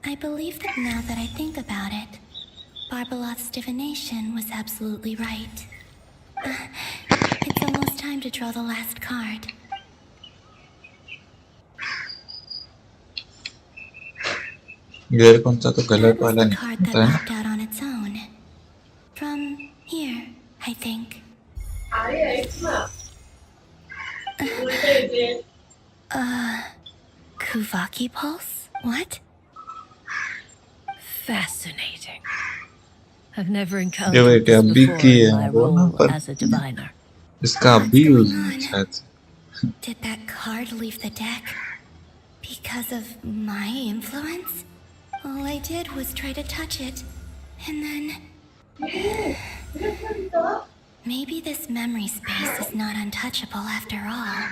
I believe that now that I think about it, Barbaloth's divination was absolutely right. It's almost time to draw the last card. इधर कौन सा तो गलत That was वाला the card that निकलता है. popped out on its own. From here, I think. Kuvaki Pulse? What? Fascinating. I've never ये encountered भाई क्या this अभी before की in है my वो ना role पर as a diviner. इसका अभी यूज शायद Did that card leave the deck because of my influence? All I did was try to touch it, and then... Maybe this memory space is not untouchable after all.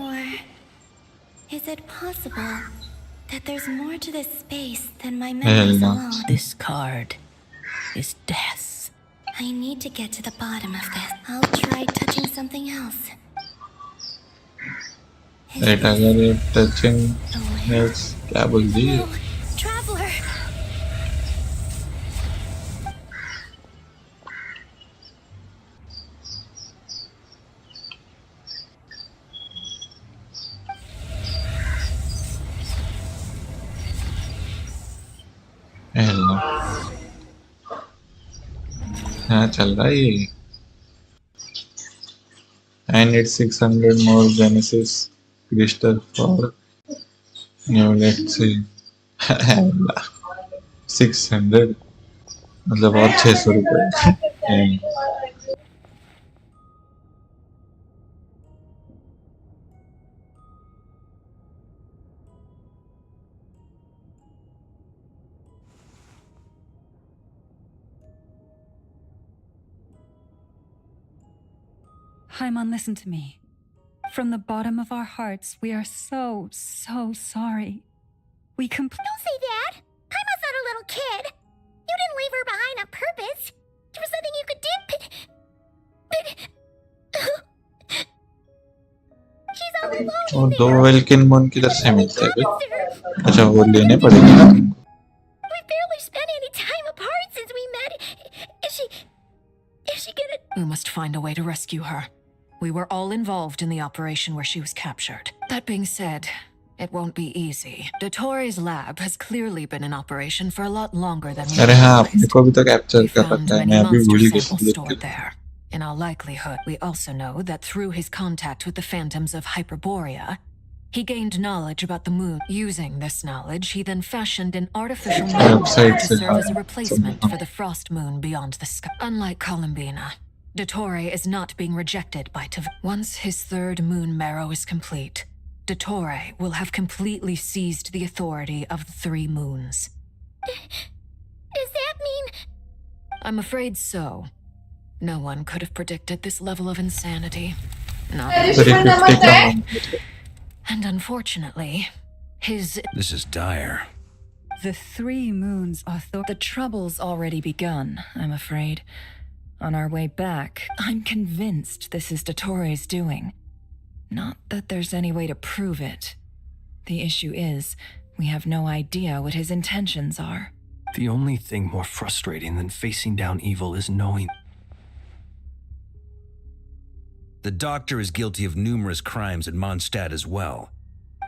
Or is it possible that there's more to this space than my memories alone? This card is death. I need to get to the bottom of this. I'll try touching something else. Right अगर ये touching nets क्या बोल दी Traveler! Hello हाँ चल रहा है ये I need 600 more Genesis crystal for new, let's see 600 मतलब और 600 रुपए Paimon, listen to me. From the bottom of our hearts, we are so sorry. We Don't say that! Paimon's not a little kid! You didn't leave her behind on purpose! There was nothing you could do, but... She's all alone और in दो there! Welkin मोन किधर से मिलते हैं कुछ अच्छा वो लेने पड़ेंगे ना We barely spent any time apart since we met. Is she gonna... We must find a way to rescue her. We were all involved in the operation where she was captured. That being said, it won't be easy. Dottore's lab has clearly been in operation for a lot longer than we अरे हाँ अपने realized. को भी तो capture We कर found सकता है many मैं अभी monster भूल गया samples देख stored there. In all likelihood, we also know that through his contact with the phantoms of Hyperborea, he gained knowledge about the moon. Using this knowledge, he then fashioned an artificial moon to serve as a replacement for the frost moon beyond the sky. Unlike Columbina, Dottore is not being rejected by Once his third moon marrow is complete, Dottore will have completely seized the authority of the three moons. Does that mean... I'm afraid so. No one could have predicted this level of insanity. Not And unfortunately, This is dire. The three moons are the trouble's already begun, I'm afraid. On our way back, I'm convinced this is Dottore's doing. Not that there's any way to prove it. The issue is, we have no idea what his intentions are. The only thing more frustrating than facing down evil is knowing. The Doctor is guilty of numerous crimes at Mondstadt as well.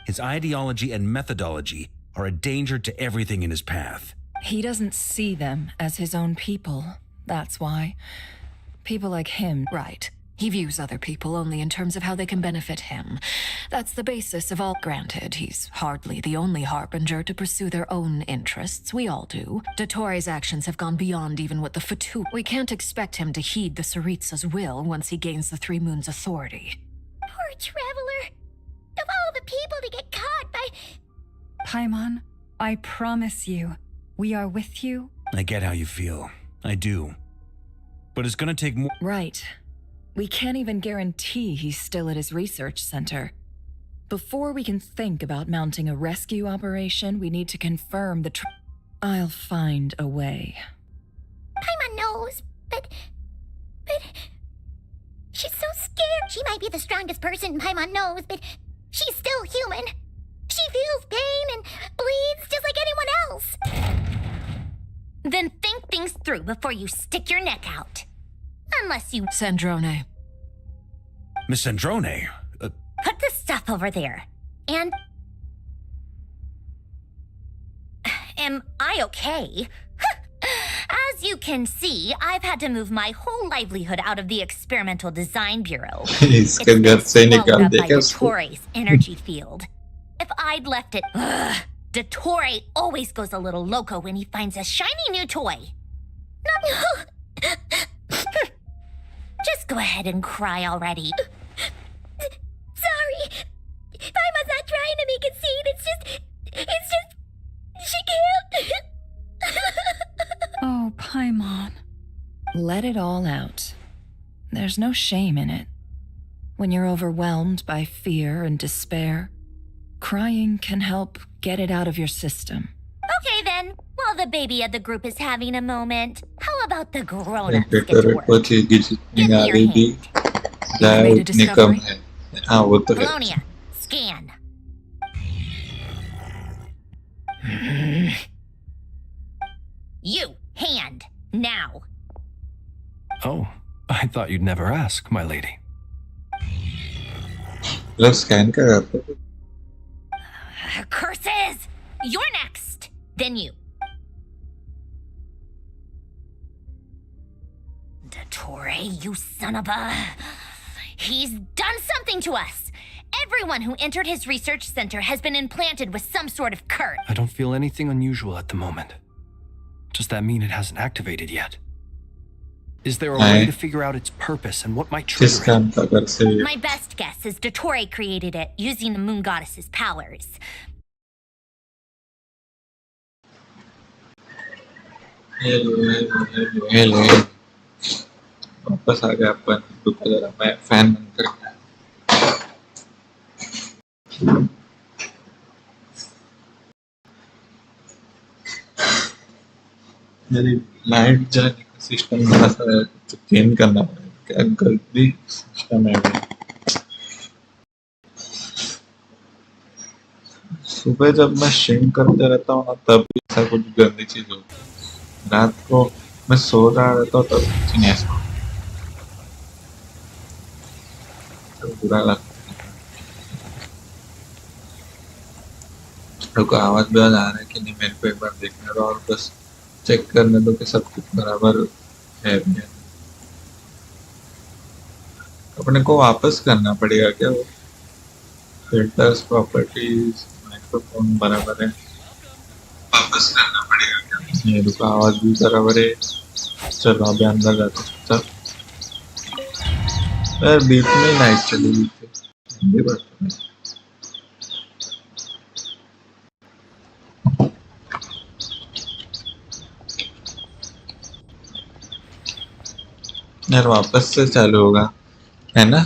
His ideology and methodology are a danger to everything in his path. He doesn't see them as his own people. That's why. People like him. Right. He views other people only in terms of how they can benefit him. That's the basis of all. Granted, he's hardly the only harbinger to pursue their own interests. We all do. Dottore's actions have gone beyond even what the Fatu. We can't expect him to heed the Tsaritsa's will once he gains the Three Moons' authority. Poor Traveler! Of all the people to get caught by... Paimon, I promise you, we are with you. I get how you feel. I do. But it's gonna take more. Right. We can't even guarantee he's still at his research center. Before we can think about mounting a rescue operation, we need to confirm the I'll find a way. Paimon knows, but... She's so scared. She might be the strongest person Paimon knows, but she's still human. She feels pain and bleeds just like anyone else. Then think things through before you stick your neck out. Unless you... Sandrone. Miss Sandrone? Put the stuff over there. And... Am I okay? As you can see, I've had to move my whole livelihood out of the Experimental Design Bureau. It's been swallowed up by Dottore's energy field. If I'd left it... Dottore always goes a little loco when he finds a shiny new toy. Just go ahead and cry already. Sorry. Paimon's not trying to make a scene. It's just, she can't. Oh, Paimon. Let it all out. There's no shame in it. When you're overwhelmed by fear and despair, crying can help get it out of your system. Okay then, while the baby of the group is having a moment, how about the grown-ups एक get to paper work? को जितनी Give me uh your गई थी hand. Live made a उतनी कम discovery? है हाँ वो तो है Polonia, scan. You, hand, now. Oh, I thought you'd never ask, my lady. मतलब स्कैन क्या करते थे Curses! You're next. Then you. Dottore, you son of a... He's done something to us. Everyone who entered his research center has been implanted with some sort of curse. I don't feel anything unusual at the moment. Does that mean it hasn't activated yet? Is there a way to figure out its purpose and what might किस trigger it? काम का कर से My best guess is Dottore created it using the moon goddess's powers. Hello वापस आ गया अपन रुको जरा मैं फैन बंद करके मेरी लाइट जलाने का सिस्टम थोड़ा सा चेंज करना पड़ेगा क्या गलती सिस्टम है सुबह जब मैं स्ट्रीम करते रहता हूँ ना तब भी ऐसा कुछ गंदी चीज होती है रात को मैं सो रहा रहता हूँ तब कुछ नहीं ऐसा बुरा लगता है रुको आवाज आ रहा है कि नहीं मेरे को एक बार देखना है और बस चेक करने दो कि सब कुछ बराबर है अपने को वापस करना पड़ेगा क्या वो फिल्टर्स प्रॉपर्टीज माइक्रोफोन बराबर है वापस करना पड़ेगा क्या ये रुको आवाज भी बराबर है चलो अभी अंदर जाते चल यार बीच में लाइट चली गई थी ये बात है यार वापस से चालू होगा है ना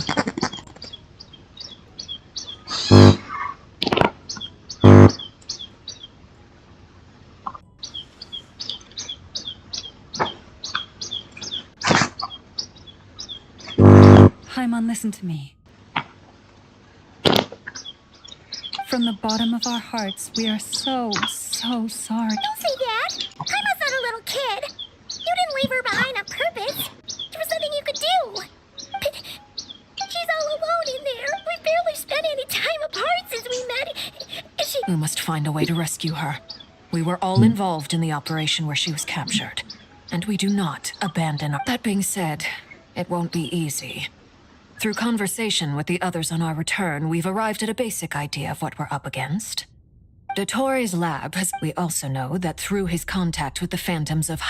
Paimon, listen to me. From the bottom of our hearts, we are so sorry. Don't say that. Paimon's not a little kid. You didn't leave her behind on purpose. There was nothing you could do. But she's all alone in there. We've barely spent any time apart since we met. We must find a way to rescue her. We were all involved in the operation where she was captured, and we do not abandon her. That being said, it won't be easy. Through conversation with the others on our return, we've arrived at a basic idea of what we're up against. Dottore's lab has... We also know that through his contact with the phantoms of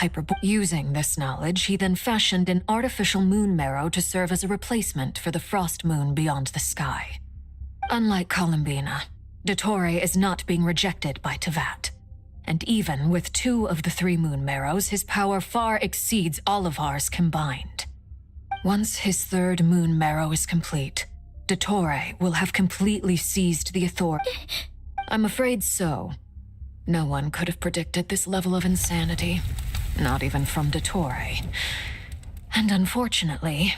using this knowledge, he then fashioned an artificial moon marrow to serve as a replacement for the frost moon beyond the sky. Unlike Columbina, Dottore is not being rejected by Tevat. And even with 2 of the 3 moon marrows, his power far exceeds all of ours combined. Once his 3rd moon marrow is complete, Dottore will have completely seized the authority. I'm afraid so. No one could have predicted this level of insanity, not even from Dottore. And unfortunately,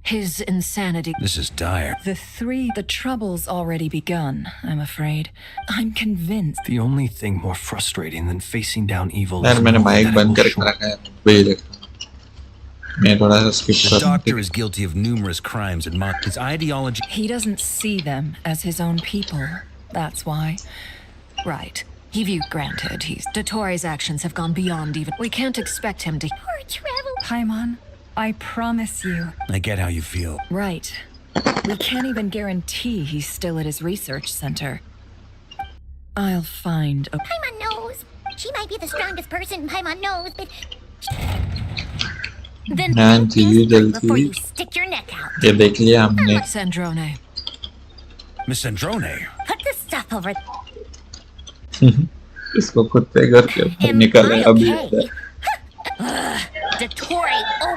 his insanity... This is dire. The trouble's already begun, I'm afraid. I'm convinced. The only thing more frustrating than facing down evil यार is मैंने knowing mic that it बंद will करके show रखा है वही देखा मैं थोड़ा सा स्किप The कर doctor is guilty of numerous crimes and his ideology. He doesn't see them as his own people. That's why. Right. He viewed... Granted, Dottore's actions have gone beyond even... We can't expect him to... Poor travel. Paimon, I promise you. I get how you feel. Right. We can't even guarantee he's still at his research center. I'll find a... Paimon knows. She might be the strongest person Paimon knows, but Then हाँ think जी things through before जल्दी you stick your neck out. ये देख लिया हमने Sandrone. Miss Sandrone, Put the stuff over. इसको कुत्ते घर के ऊपर Am निकाले I अभी okay? Dottore, oh.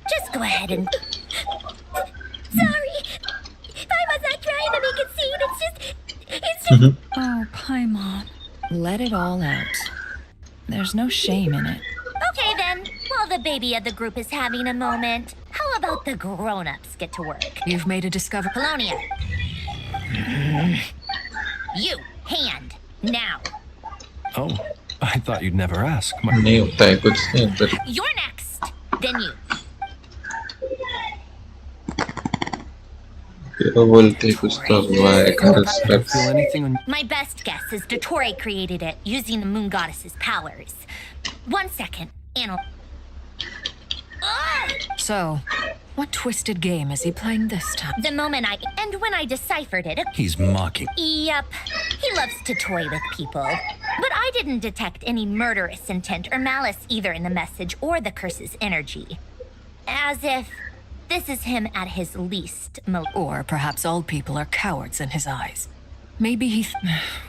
Just go ahead and. Sorry. I was not trying to make it seem. It's just. Oh, Paimon. Let it all out. There's no shame in it. Okay then. While the baby of the group is having a moment, how about the grown-ups get to work? You've made a discovery. Colonia. You, hand, now. Oh, I thought you'd never ask. नहीं होता है कुछ नहीं होता है। You're next. Then you. ये बोलते कुछ तो हुआ है Feel anything on My best guess is Dottore created it using the moon goddess's powers. 1 second. So, what twisted game is he playing this time? The moment when I deciphered it. he's mocking. Yep. He loves to toy with people. But I didn't detect any murderous intent or malice either in the message or the curse's energy. As if this is him at his least. Or perhaps all people are cowards in his eyes. Maybe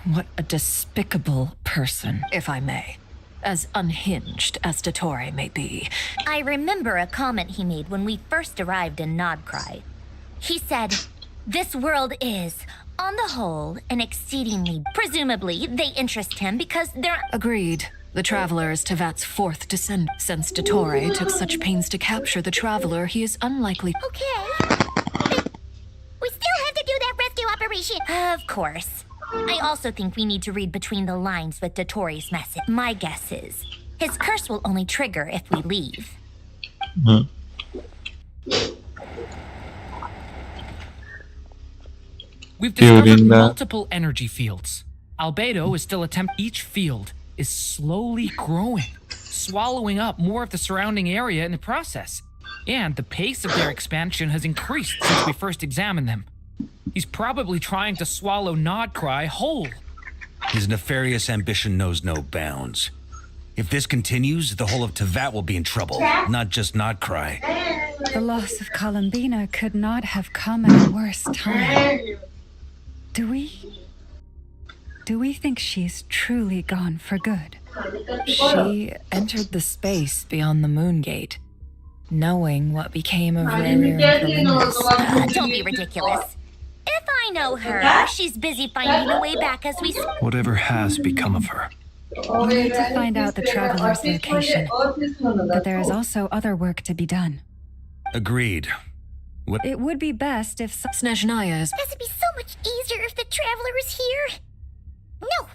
what a despicable person, if I may. As unhinged as Dottore may be. I remember a comment he made when we first arrived in Nodcry. He said, "This world is, on the whole, an exceedingly... Presumably, they interest him because they're..." Agreed. The Traveler is Tevat's fourth descendant. Since Dottore took such pains to capture the Traveler, he is unlikely... Okay. We still have to do that rescue operation. Of course. I also think we need to read between the lines with Dottore's message. My guess is, his curse will only trigger if we leave. We've discovered multiple energy fields. Albedo is still attempting. Each field is slowly growing, swallowing up more of the surrounding area in the process. And the pace of their expansion has increased since we first examined them. He's probably trying to swallow Nodcry whole. His nefarious ambition knows no bounds. If this continues, the whole of Tevat will be in trouble, not just Nodcry. The loss of Columbina could not have come at a worse time. Do we think she's truly gone for good? She entered the space beyond the moon gate, knowing what became of Rayleigh and Columbus. Don't be ridiculous. If I know her, she's busy finding a way back as we... whatever has become of her. We need to find out the Traveler's location, but there is also other work to be done. Agreed. What? It would be best if... Snezhnaya is... This would be so much easier if the Traveler was here. No!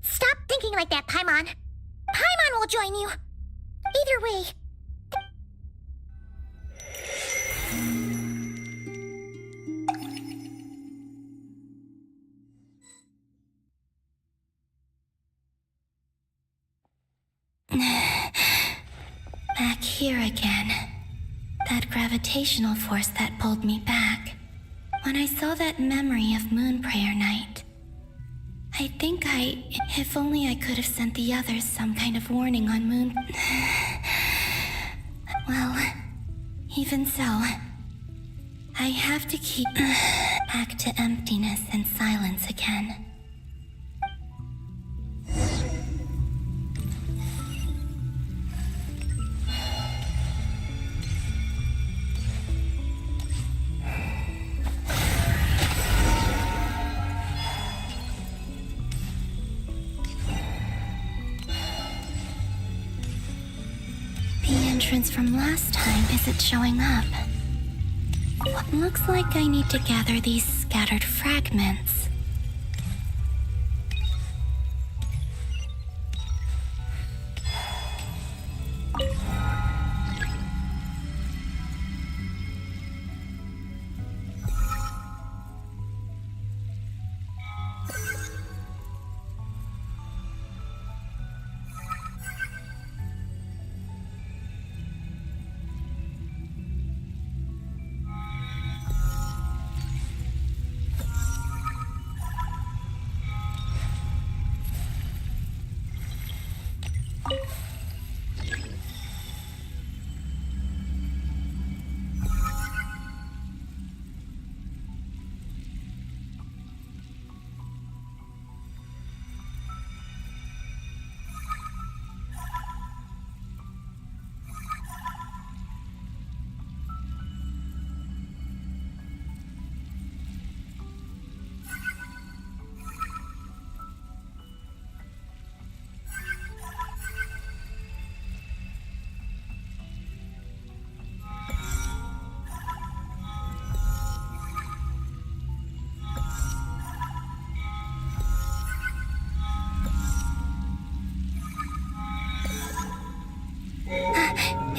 Stop thinking like that, Paimon. Paimon will join you. Either way... Back here again. That gravitational force that pulled me back. When I saw that memory of Moon Prayer Night, I think if only I could have sent the others some kind of warning on Moon... Well, even so, I have to keep back to emptiness and silence again. From last time isn't showing up. Looks like I need to gather these scattered fragments.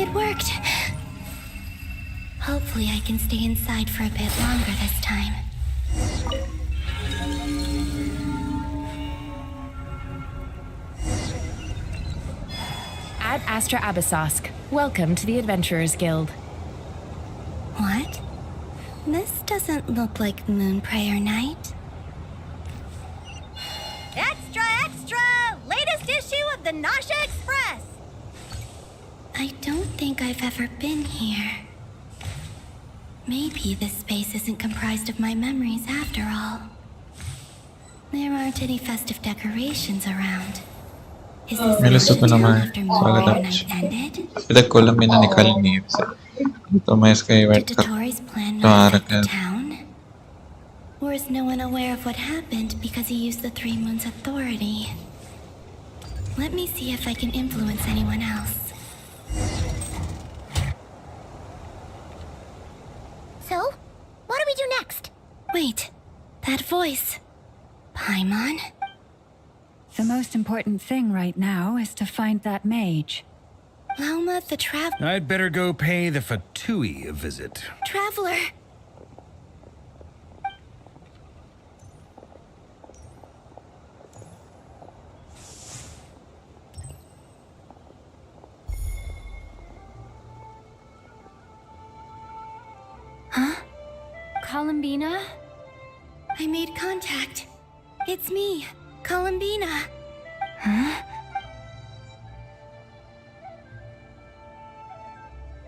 It worked. Hopefully I can stay inside for a bit longer this time. Ad Astra Abyssosque. Welcome to the Adventurers Guild. What? This doesn't look like Moon Prayer Night. Extra, extra! Latest issue of the Nasha Express! I don't think I've ever been here. After this space isn't comprised of my memories after all. There aren't any festive decorations around. Is this Nilusot na naman. after Moon Prayer Night ended? Pila COLUMBINA ni Kalingip. Dito may skyward Did ka. Dotori's plan Ito not harap affect the yan. town? Or is no one aware of what happened because he used the Three Moons' authority? Let me see if I can influence anyone else. So, what do we do next? Wait, that voice. Paimon? The most important thing right now is to find that mage. Lauma the I'd better go pay the Fatui a visit. Traveler. Huh? Columbina? I made contact. It's me, Columbina. Huh?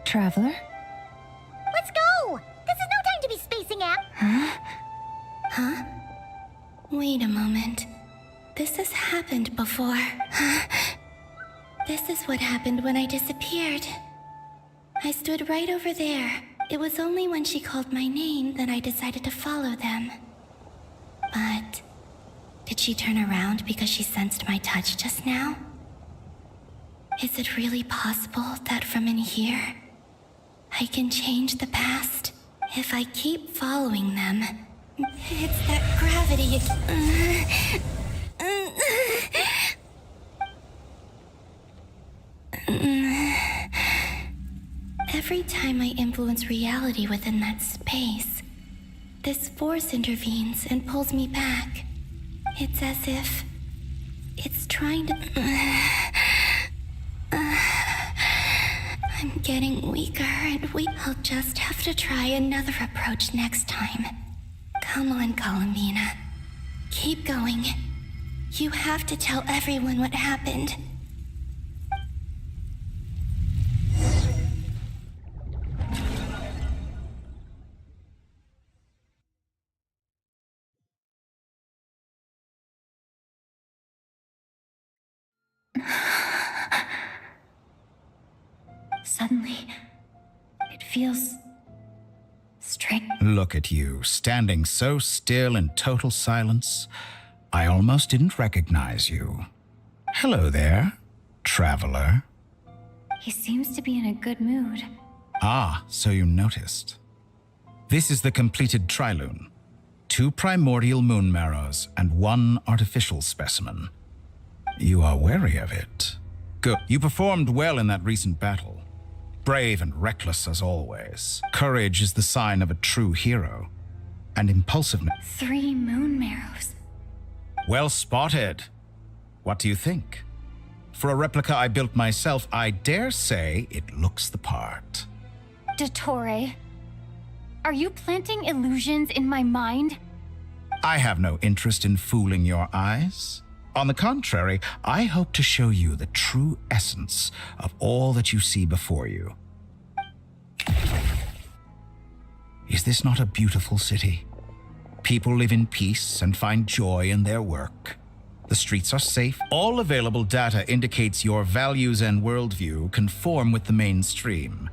Traveler? Let's go! This is no time to be spacing out! Huh? Wait a moment. This has happened before. This is what happened when I disappeared. I stood right over there. It was only when she called my name that I decided to follow them. But did she turn around because she sensed my touch just now? Is it really possible that from in here, I can change the past if I keep following them? It's that gravity Every time I influence reality within that space, this force intervenes and pulls me back. It's as if it's trying to... I'm getting weaker and weak. I'll just have to try another approach next time. Come on, Columbina. Keep going. You have to tell everyone what happened. Suddenly, it feels strange. Look at you, standing so still in total silence. I almost didn't recognize you. Hello there, traveler. He seems to be in a good mood. Ah, so you noticed. This is the completed trilune. 2 primordial moon marrows and 1 artificial specimen. You are wary of it. Good. You performed well in that recent battle. Brave and reckless as always. Courage is the sign of a true hero. And impulsiveness. 3 moon marrows. Well spotted. What do you think? For a replica I built myself, I dare say it looks the part. Dottore, are you planting illusions in my mind? I have no interest in fooling your eyes. On the contrary, I hope to show you the true essence of all that you see before you. Is this not a beautiful city? People live in peace and find joy in their work. The streets are safe. All available data indicates your values and worldview conform with the mainstream.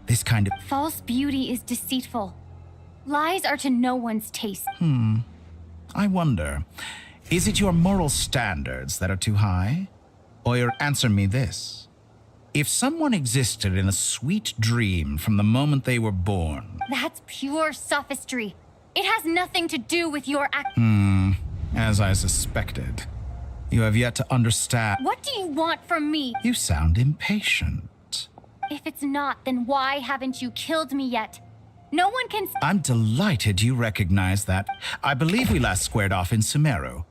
This kind of... False beauty is deceitful. Lies are to no one's taste. I wonder, is it your moral standards that are too high? Or answer me this. If someone existed in a sweet dream from the moment they were born... That's pure sophistry. It has nothing to do with your act. As I suspected. You have yet to understand... What do you want from me? You sound impatient. If it's not, then why haven't you killed me yet? No one can. I'm delighted you recognize that. I believe we last squared off in Sumeru.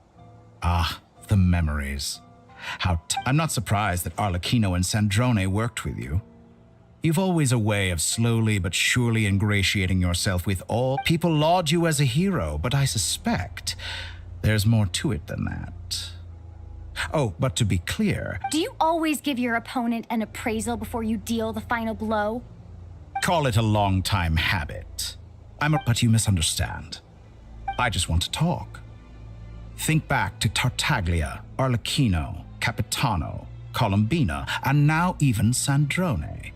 Ah, the memories. I'm not surprised that Arlecchino and Sandrone worked with you. You've always a way of slowly but surely ingratiating yourself with all. People laud you as a hero, but I suspect there's more to it than that. Oh, but to be clear... Do you always give your opponent an appraisal before you deal the final blow? Call it a long-time habit. But you misunderstand. I just want to talk. Think back to Tartaglia, Arlecchino, Capitano, Columbina, and now even Sandrone.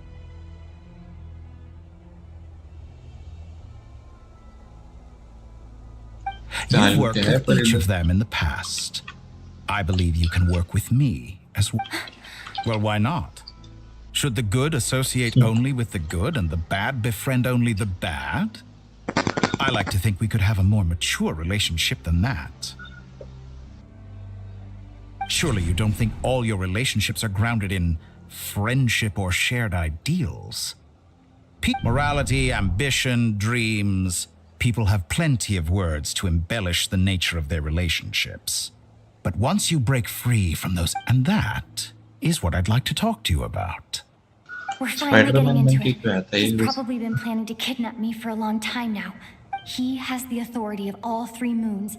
You've worked with each of them in the past. I believe you can work with me as well. Well, why not? Should the good associate only with the good and the bad befriend only the bad? I like to think we could have a more mature relationship than that. Surely you don't think all your relationships are grounded in friendship or shared ideals? Morality, ambition, dreams. People have plenty of words to embellish the nature of their relationships. But once you break free from those, and that is what I'd like to talk to you about. We're finally getting into it. He's probably been planning to kidnap me for a long time now. He has the authority of all 3 moons.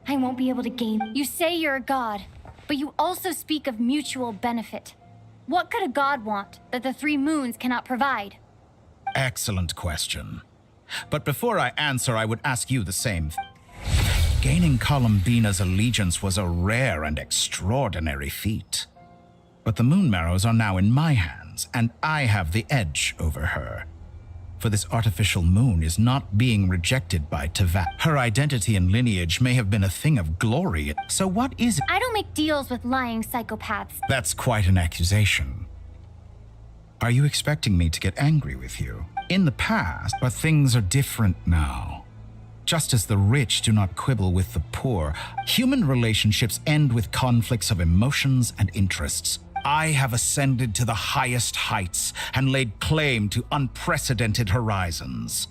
I won't be able to gain. You say you're a god, but you also speak of mutual benefit. What could a god want that the 3 moons cannot provide? Excellent question. But before I answer, I would ask you the same. Gaining Columbina's allegiance was a rare and extraordinary feat. But the Moon Marrows are now in my hands, and I have the edge over her. For this artificial moon is not being rejected by Teyvat. Her identity and lineage may have been a thing of glory. So what is it? I don't make deals with lying psychopaths. That's quite an accusation. Are you expecting me to get angry with you? In the past, but things are different now. Just as the rich do not quibble with the poor, human relationships end with conflicts of emotions and interests. I have ascended to the highest heights and laid claim to unprecedented horizons.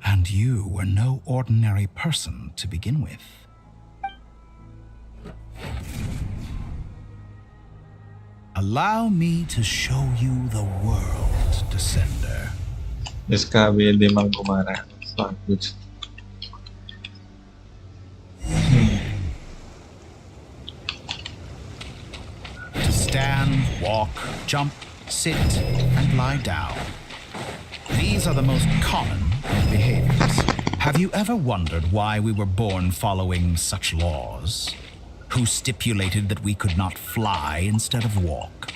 And you were no ordinary person to begin with. Allow me to show you the world, Descender. इसका भी दिमाग घुमा रहा है सब कुछ. To stand, walk, jump, sit, and lie down. These are the most common of behaviors. Have you ever wondered why we were born following such laws? Who stipulated that we could not fly instead of walk?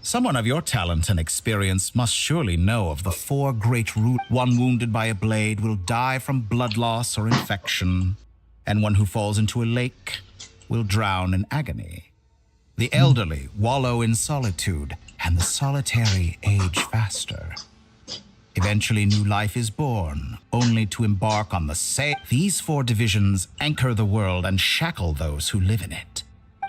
Someone of your talent and experience must surely know of the 4 great rules. One wounded by a blade will die from blood loss or infection, and one who falls into a lake will drown in agony. The elderly wallow in solitude, and the solitary age faster. Eventually new life is born, only to embark on the same. These 4 divisions anchor the world and shackle those who live in it.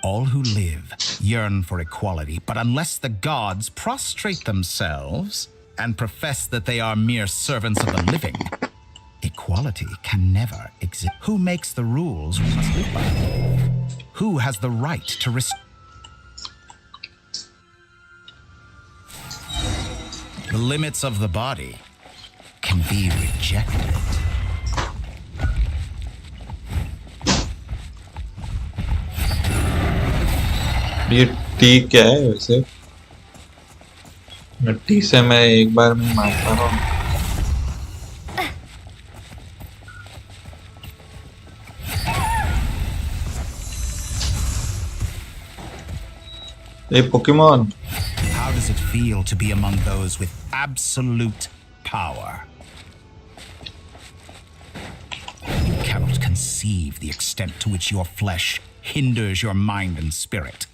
All who live yearn for equality, but unless the gods prostrate themselves and profess that they are mere servants of the living, equality can never exist. Who makes the rules we must live by? Who has the right to The limits of the body can be rejected. ये T क्या है वैसे? T से मैं एक बार में मारता हूँ. Hey Pokemon. How does it feel to be among those with absolute power? You cannot conceive the extent to which your flesh hinders your mind and spirit.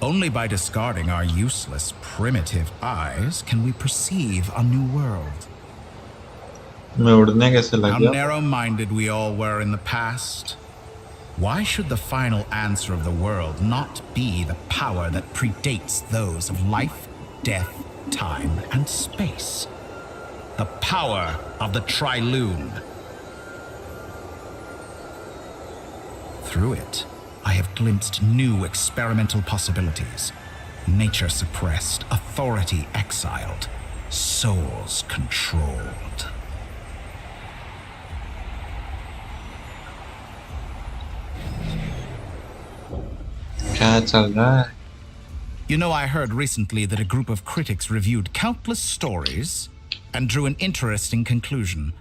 Only by discarding our useless, primitive eyes can we perceive a new world. मैं उड़ने कैसे लग How गया? narrow-minded we all were in the past. Why should the final answer of the world not be the power that predates those of life, death, time, and space? The power of the Trilune. Through it, I have glimpsed new experimental possibilities. Nature suppressed, authority exiled, souls controlled. क्या चल रहा है? You know, I heard recently that a group of critics reviewed countless stories and drew an interesting conclusion.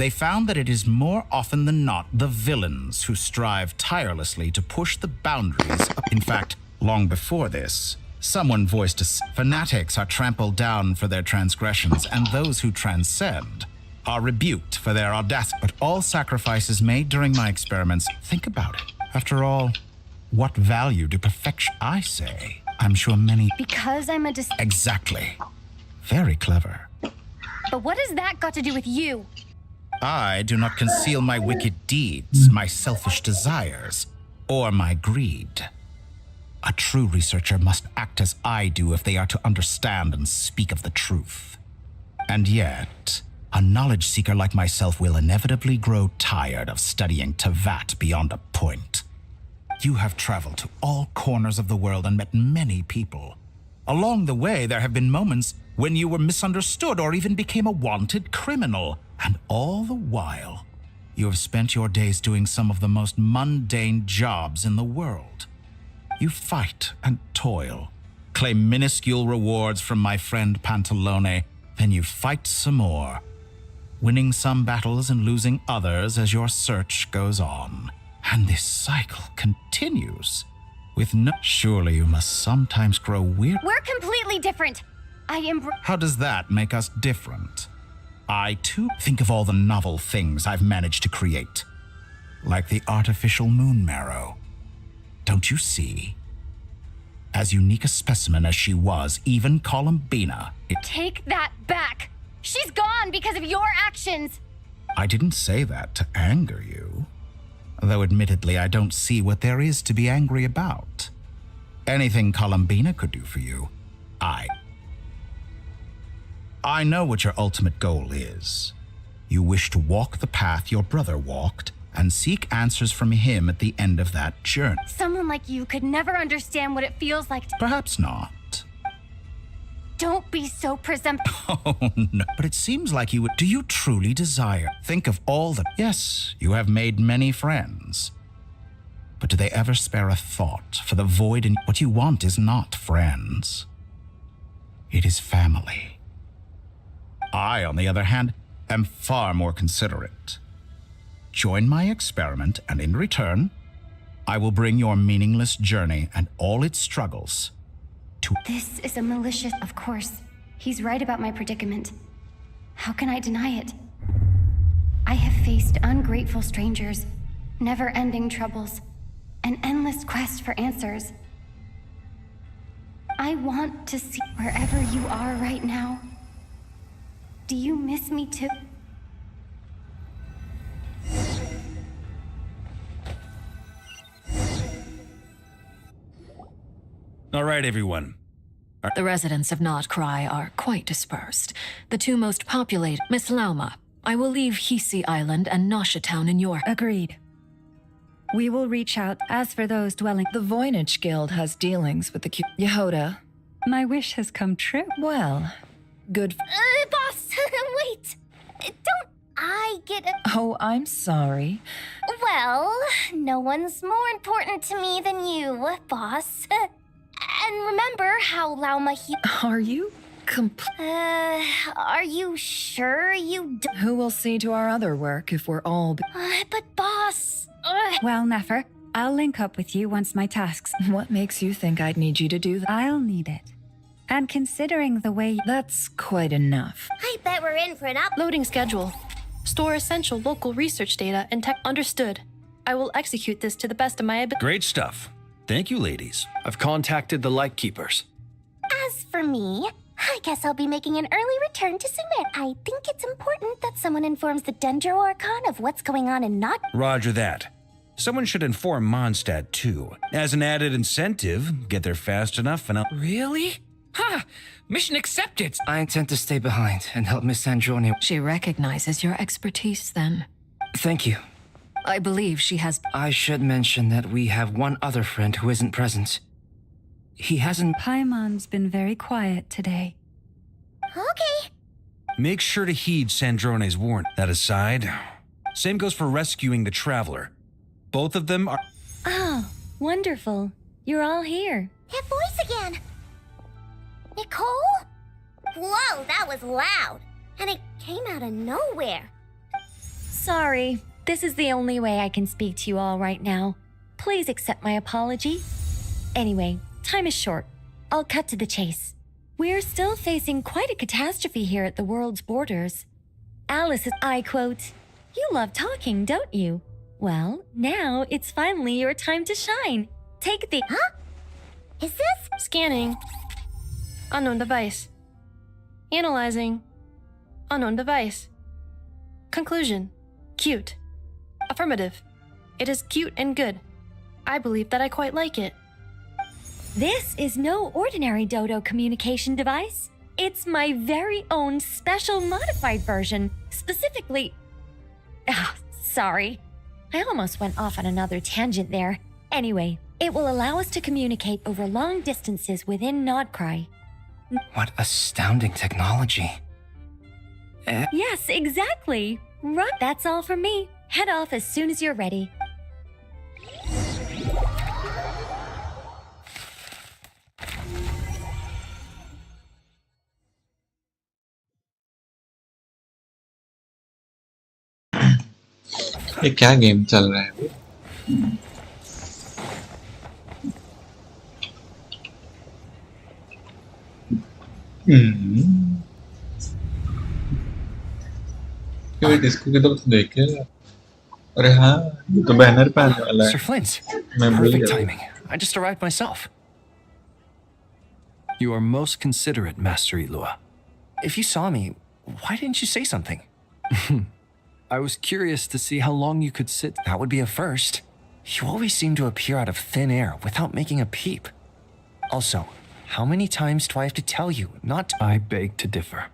They found that it is more often than not the villains who strive tirelessly to push the boundaries. In fact, long before this, someone voiced fanatics are trampled down for their transgressions, and those who transcend are rebuked for their audacity. But all sacrifices made during my experiments, think about it. After all, what value do perfection? I say, I'm sure many. Because I'm a Exactly. Very clever. But what has that got to do with you? I do not conceal my wicked deeds, my selfish desires, or my greed. A true researcher must act as I do if they are to understand and speak of the truth. And yet, a knowledge seeker like myself will inevitably grow tired of studying Tavat beyond a point. You have traveled to all corners of the world and met many people. Along the way, there have been moments when you were misunderstood or even became a wanted criminal. And all the while, you have spent your days doing some of the most mundane jobs in the world. You fight and toil, claim minuscule rewards from my friend Pantalone, then you fight some more, winning some battles and losing others as your search goes on. And this cycle continues with no... Surely you must sometimes grow weird. We're completely different. How does that make us different? I, too, think of all the novel things I've managed to create. Like the artificial moon marrow. Don't you see? As unique a specimen as she was, even Columbina... Take that back! She's gone because of your actions! I didn't say that to anger you. Though admittedly, I don't see what there is to be angry about. Anything Columbina could do for you, I know what your ultimate goal is. You wish to walk the path your brother walked and seek answers from him at the end of that journey. Someone like you could never understand what it feels like to... Perhaps not. Don't be so presumptuous. Oh, no. But it seems like you would... Do you truly desire? Think of all the... Yes, you have made many friends. But do they ever spare a thought for the void in... What you want is not friends. It is family. I, on the other hand, am far more considerate. Join my experiment, and in return, I will bring your meaningless journey and all its struggles to... This is a malicious... Of course, he's right about my predicament. How can I deny it? I have faced ungrateful strangers, never-ending troubles, an endless quest for answers. I want to see wherever you are right now. Do you miss me too? All right, everyone. The residents of Not Cry are quite dispersed. The two most populated... Miss Lauma, I will leave Hisi Island and Nosha Town in your... Agreed. We will reach out. As for those dwelling... The Voynich Guild has dealings with the Yehoda. My wish has come true. Well, good... Boss, wait! Don't I get a... Oh, I'm sorry. Well, no one's more important to me than you, boss. And remember how Lauma he... Are you are you sure you d... Who will see to our other work if we're all... but boss... Well, Nefer, I'll link up with you once my tasks... What makes you think I'd need you to do that? I'll need it. And considering the way... That's quite enough. I bet we're in for an Loading schedule. Store essential local research data and tech. Understood. I will execute this to the best of my ability. Great stuff. Thank you, ladies. I've contacted the Lightkeepers. As for me, I guess I'll be making an early return to Summit. I think it's important that someone informs the Dendro Archon of what's going on and not. Roger that. Someone should inform Mondstadt, too. As an added incentive, get there fast enough and I'll... Really? Ha! Mission accepted! I intend to stay behind and help Miss Sandrone. She recognizes your expertise, then. Thank you. I believe she has... I should mention that we have one other friend who isn't present. He hasn't... Paimon's been very quiet today. Okay. Make sure to heed Sandrone's warning. That aside, same goes for rescuing the Traveler. Both of them are... Oh, wonderful. You're all here. That voice again. Nicole? Whoa, that was loud. And it came out of nowhere. Sorry. This is the only way I can speak to you all right now. Please accept my apology. Anyway, time is short. I'll cut to the chase. We're still facing quite a catastrophe here at the world's borders. Alice is, I quote, "You love talking, don't you? Well, now it's finally your time to shine. Take the..." Huh? Is this? Scanning. Unknown device. Analyzing. Unknown device. Conclusion. Cute. Affirmative. It is cute and good. I believe that I quite like it. This is no ordinary Dodo communication device. It's my very own special modified version, specifically... sorry. I almost went off on another tangent there. Anyway, it will allow us to communicate over long distances within Nodcry. What astounding technology. Yes, exactly. Right. That's all from me. Head off as soon as you're ready. ये क्या game चल रहा है अभी? Wait इसको किधर तो देखे? अरे हाँ, ये तो बैनर पे आने वाला है। Sir Flint, मैं भूल perfect गया। timing. I just arrived myself. You are most considerate, Master Ilua. If you saw me, why didn't you say something? I was curious to see how long you could sit. That would be a first. You always seem to appear out of thin air without making a peep. Also, how many times do I have to tell you not to... I beg to differ.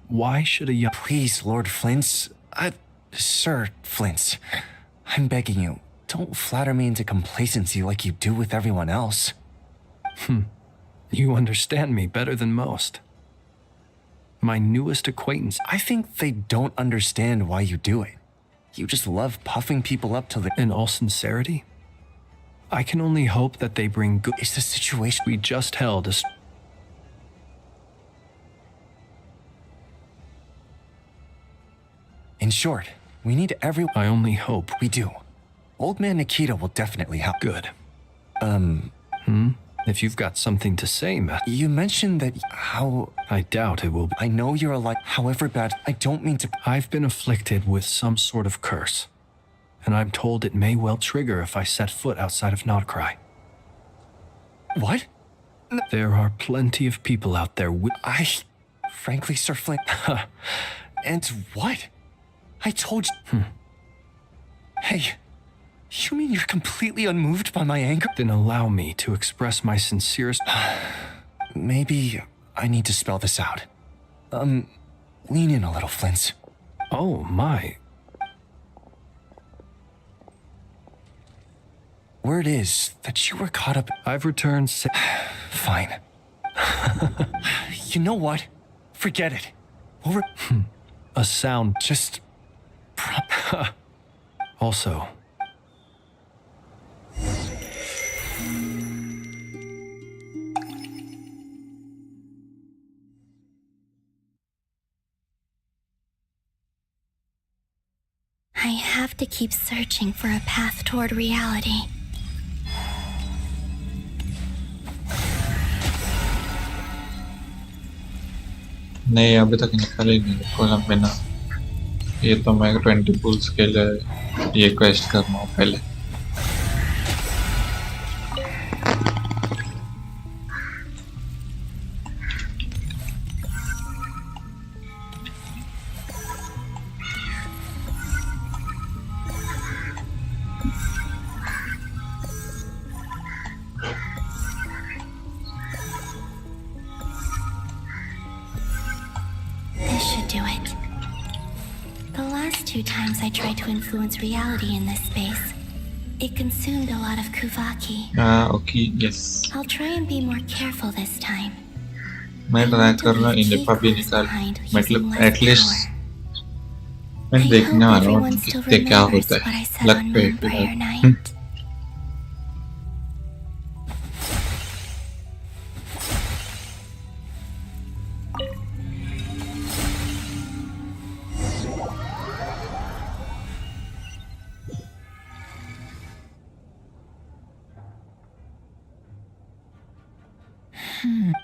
Why should a young... Please, Lord Flint's... Sir Flint's. I'm begging you, don't flatter me into complacency like you do with everyone else. You understand me better than most. My newest acquaintance... I think they don't understand why you do it. You just love puffing people up till they... In all sincerity, I can only hope that they bring good... It's the situation... We just held a... In short, we need every... I only hope. We do. Old man Nikita will definitely help. Good. If you've got something to say, Matt. You mentioned that how... I doubt it will be. I know you're alive. However bad, I don't mean to... I've been afflicted with some sort of curse. And I'm told it may well trigger if I set foot outside of Nodcry. What? There are plenty of people out there with... Frankly, Sir Flint... And what? I told you... Hey... You mean you're completely unmoved by my anger? Then allow me to express my sincerest... Maybe I need to spell this out. Lean in a little, Flint. Oh, my. Word is that you were caught up... I've returned... Fine. You know what? Forget it. A sound... Just... Also... I have to keep searching for a path toward reality. नहीं अभी तक निकल ही नहीं कोलंबिना। ये तो मैं 20 pools के लिए ये क्वेस्ट कर रहा हूँ पहले। This should do it. The last 2 times I tried to influence reality in this space, it consumed a lot of kuvaki. Okay, yes. I'll try and be more careful this time. मैं try कर रहा हूँ India भी निकाल, मतलब at least मैं देखने वाला हूँ कितने क्या होता है, लक पे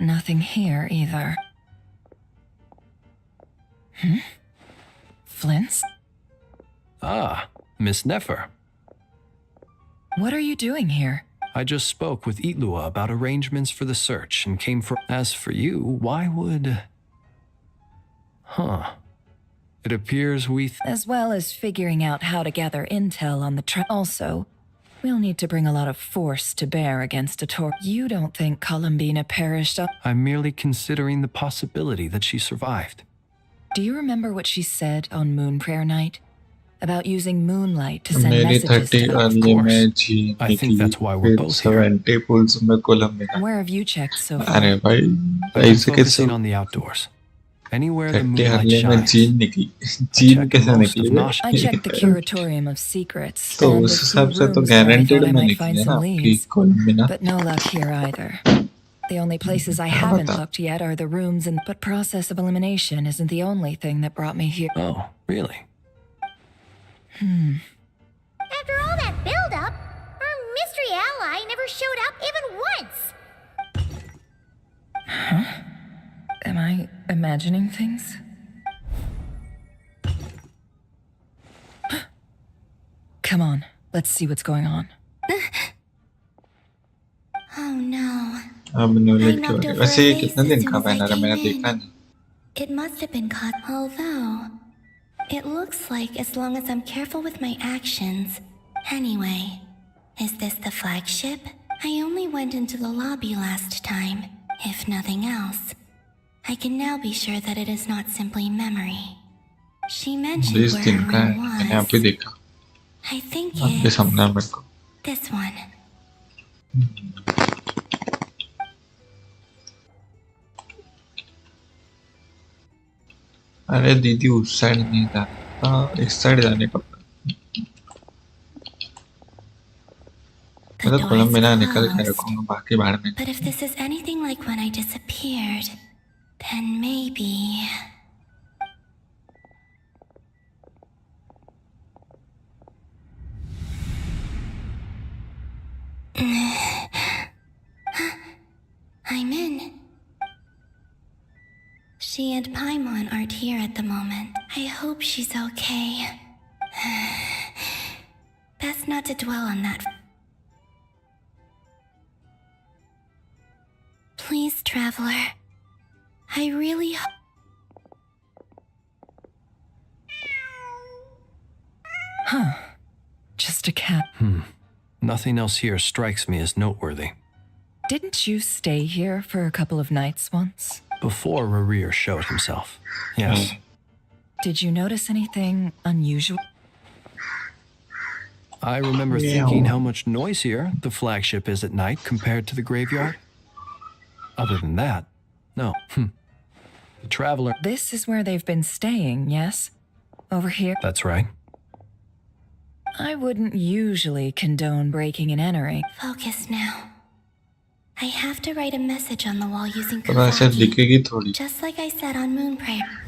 Nothing here either. Flints? Ah, Miss Nefer. What are you doing here? I just spoke with Itlua about arrangements for the search and came for. As for you, why would. Huh. It appears we. As well as figuring out how to gather intel on the Also, we'll need to bring a lot of force to bear against a Tor. You don't think Columbina perished up? I'm merely considering the possibility that she survived. Do you remember what she said on Moon Prayer Night? About using moonlight to send messages to Of course. I think that's why we're both here. Where have you checked so far? I've been focusing on the outdoors. Anywhere the moonlight shines. I checked the Curatorium of Secrets and a few rooms where I thought I might find some leads, but no luck here either. The only places I haven't looked yet are the rooms and... But process of elimination isn't the only thing that brought me here. Oh, really? After all that build-up, our mystery ally never showed up even once. Huh? Am I imagining things? Come on, let's see what's going on. Oh no. वैसे ये कितने दिन का banner है, मैंने देखा नहीं. It must have been caught, although it looks like as long as I'm careful with my actions. Anyway, is this the flagship? I only went into the lobby last time. If nothing else, I can now be sure that it is not simply memory. She mentioned where her room was. I think it's this one. अरे दीदी उस side नहीं था, इस side जाने का. मैं तो कोलंबिना निकल के रखूंगा, बाकी बाहर में. But if this is anything like when I disappeared, then maybe. I'm in. She and Paimon aren't here at the moment. I hope she's okay. Best not to dwell on that. Please, traveler. I really hope. Huh. Just a cat. Nothing else here strikes me as noteworthy. Didn't you stay here for a couple of nights once? Before Rarir showed himself, yes. Did you notice anything unusual? I remember thinking how much noisier the flagship is at night compared to the graveyard. Other than that, no. The traveler... This is where they've been staying, yes? Over here? That's right. I wouldn't usually condone breaking and entering. Focus now. I have to write a message on the wall using kuvaki, just like I said on Moon Prayer.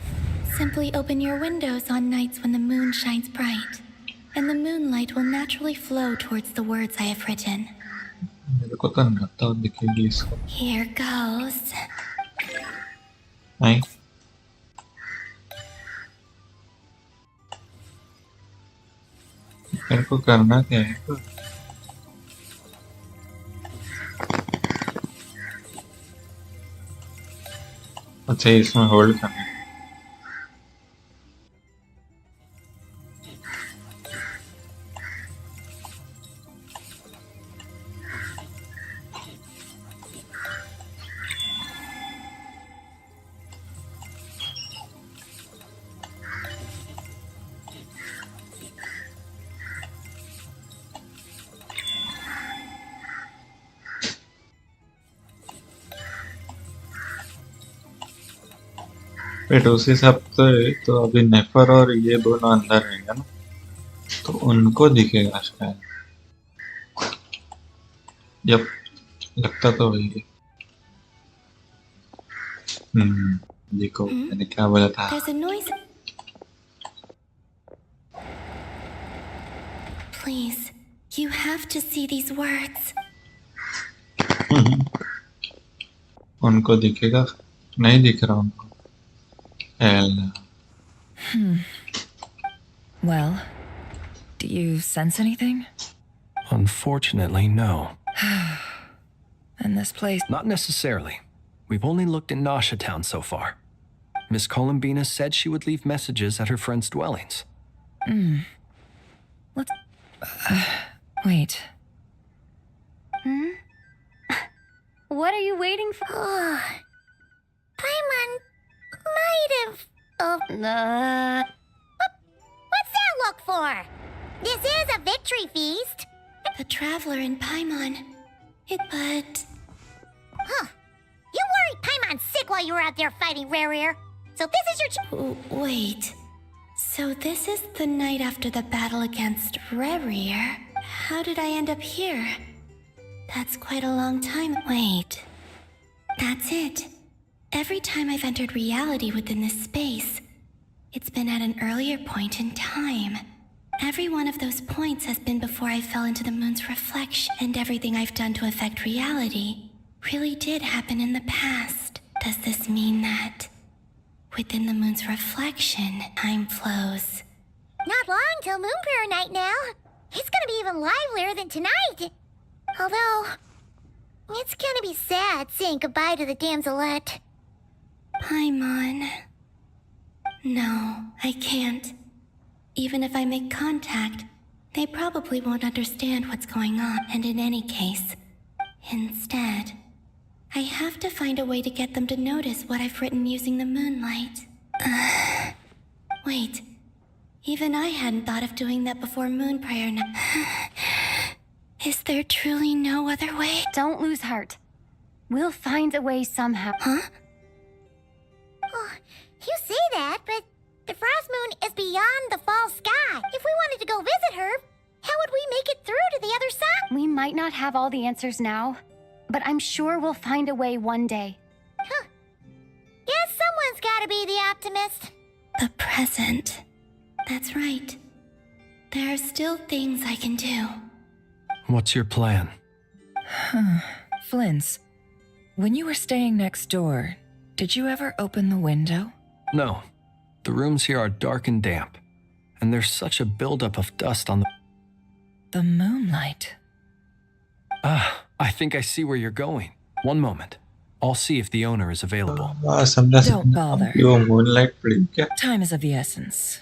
Simply open your windows on nights when the moon shines bright, and the moonlight will naturally flow towards the words I have written. Here goes. मेरे को करना क्या है? अच्छा इसमें hold करना है. Wait उस हिसाब से तो अभी नेफर और ये दोनों अंदर रहेगा ना, तो उनको दिखेगा शायद। जब लगता तो वही है। देखो मैंने क्या बोला था। There's a noise. Please, you have to see these words. उनको दिखेगा, नहीं दिख रहा उनको। Well, do you sense anything? Unfortunately, no. And this place... Not necessarily. We've only looked in Nasha Town so far. Miss Columbina said she would leave messages at her friends' dwellings. Let's... wait. What are you waiting for? Paimon might have... What's that look for? This is a victory feast. The traveler in Paimon. But... Huh. You worried Paimon sick while you were out there fighting Rare. So this is your... Wait. So this is the night after the battle against Rare. How did I end up here? That's quite a long time. Wait. That's it. Every time I've entered reality within this space, it's been at an earlier point in time. Every one of those points has been before I fell into the moon's reflection, and everything I've done to affect reality really did happen in the past. Does this mean that within the moon's reflection, time flows? Not long till Moon Prayer Night now. It's gonna be even livelier than tonight. Although, it's gonna be sad saying goodbye to the damselette. Paimon. No, I can't. Even if I make contact, they probably won't understand what's going on, and in any case, instead, I have to find a way to get them to notice what I've written using the moonlight. Wait, even I hadn't thought of doing that before Moon Prayer Night. Is there truly no other way? Don't lose heart. We'll find a way somehow. Huh? Oh, you say that, but the Frost Moon is beyond the fall sky. If we wanted to go visit her, how would we make it through to the other side? We might not have all the answers now, but I'm sure we'll find a way one day. Huh. Guess someone's gotta be the optimist. The present. That's right. There are still things I can do. What's your plan? Flints, when you were staying next door, did you ever open the window? No. The rooms here are dark and damp, and there's such a buildup of dust on the... The moonlight. I think I see where you're going. One moment. I'll see if the owner is available. Don't bother. वो moonlight पड़ी क्या? Time is of the essence.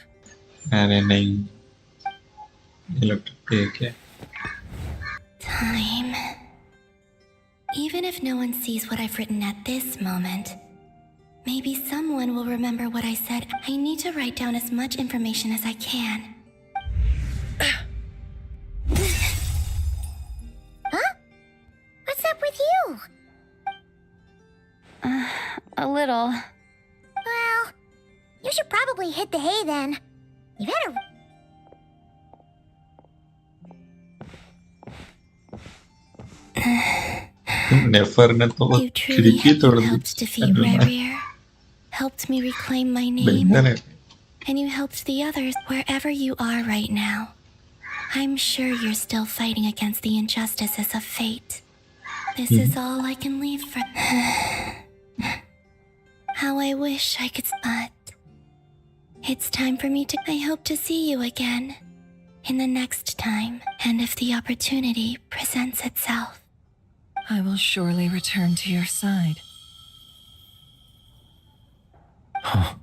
अरे नहीं, ये लोग ठीक है। Time. Even if no one sees what I've written at this moment, maybe someone will remember what I said. I need to write down as much information as I can. Huh? What's up with you? A little. Well, you should probably hit the hay then. You better... नेफर ने तो खिड़की तोड़ दी। Helped defeat Rare. Helped me reclaim my name. And you helped the others wherever you are right now. I'm sure you're still fighting against the injustices of fate. This is all I can leave for... How I wish I could... But... It's time for me to... I hope to see you again. In the next time. And if the opportunity presents itself. I will surely return to your side. Huh.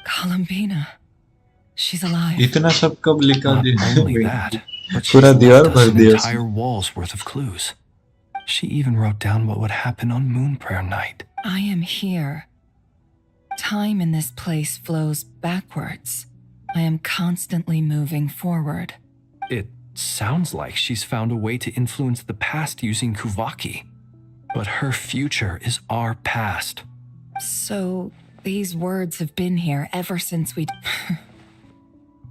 Columbina. She's alive. इतना सब कब लिखा Not दिया? only that, but she's पूरा दीवार left भर us an दिया entire wall's worth of clues. She even wrote down what would happen on Moon Prayer Night. I am here. Time in this place flows backwards. I am constantly moving forward. It sounds like she's found a way to influence the past using Kuvaki. But her future is our past. So, These words have been here ever since we...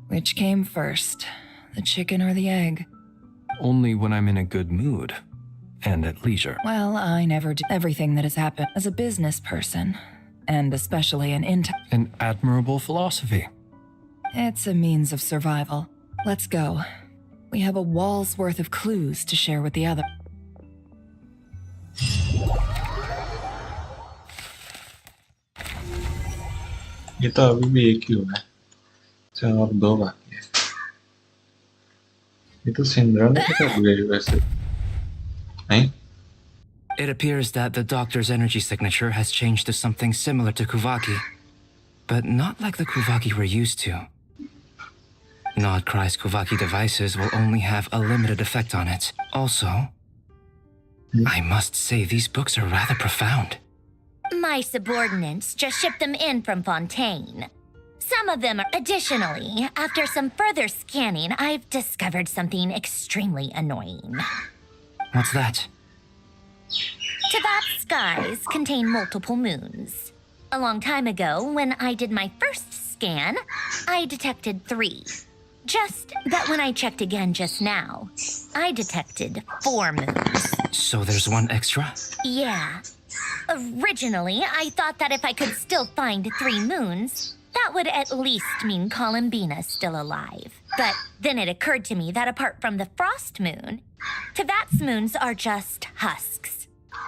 Which came first, the chicken or the egg? Only when I'm in a good mood and at leisure. Well, I never do everything that has happened as a business person, and especially an admirable philosophy. It's a means of survival. Let's go. We have a wall's worth of clues to share with the other. ये तो अभी भी एक ही हुआ है। चलो अब 2 बाकी है। ये तो सिंड्रोम ने क्या हुआ वैसे? नहीं? It appears that the doctor's energy signature has changed to something similar to Kuvaki, but not like the Kuvaki we're used to. Nodcry's Kuvaki devices will only have a limited effect on it. Also, I must say these books are rather profound. My subordinates just shipped them in from Fontaine. Some of them are... Additionally, after some further scanning, I've discovered something extremely annoying. What's that? Teyvat's skies contain multiple moons. A long time ago, when I did my first scan, I detected 3. Just that when I checked again just now, I detected 4 moons. So there's one extra? Yeah. Originally, I thought that if I could still find 3 moons, that would at least mean Columbina's still alive. But then it occurred to me that apart from the frost moon, Teyvat's moons are just husks.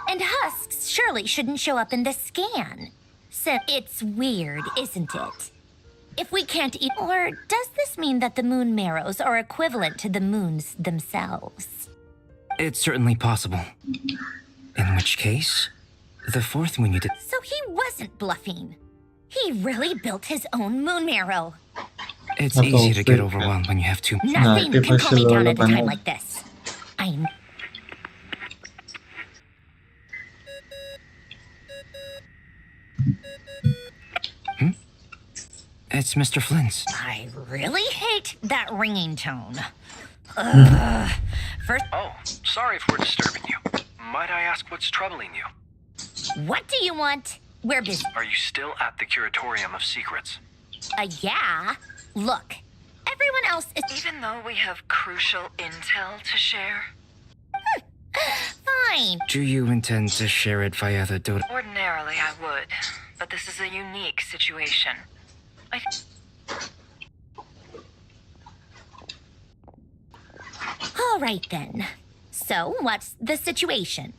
And husks surely shouldn't show up in the scan. So it's weird, isn't it? If we can't eat... Or does this mean that the moon marrows are equivalent to the moons themselves? It's certainly possible. In which case, the 4th moon you did... So he wasn't bluffing. He really built his own moon marrow. It's easy to get overwhelmed when you have to... Nothing can calm me down at a time like this. I'm... It's Mr. Flint's. I really hate that ringing tone. First... Oh, sorry if we're disturbing you. Might I ask what's troubling you? What do you want? We're busy. Are you still at the Curatorium of Secrets? Yeah. Look, everyone else is... Even though we have crucial intel to share? Fine. Do you intend to share it via the Dota? Ordinarily I would, but this is a unique situation. All right then. So, what's the situation?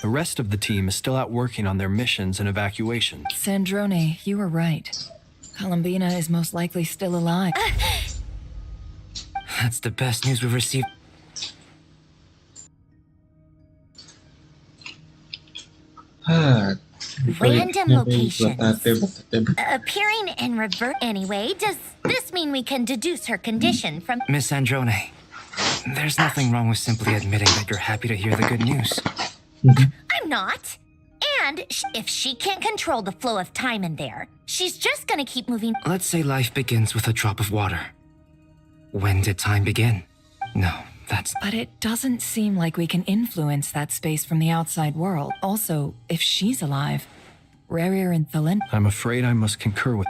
The rest of the team is still out working on their missions and evacuations. Sandrone, you were right. Columbina is most likely still alive. That's the best news we've received. Random locations. Appearing in reverse. Anyway, does this mean we can deduce her condition from... Miss Androne, there's nothing wrong with simply admitting that you're happy to hear the good news. I'm not. And if she can't control the flow of time in there, she's just gonna keep moving. Let's say life begins with a drop of water. When did time begin? No, that's... But it doesn't seem like we can influence that space from the outside world. Also, if she's alive, Rarier and Thelen... I'm afraid I must concur with...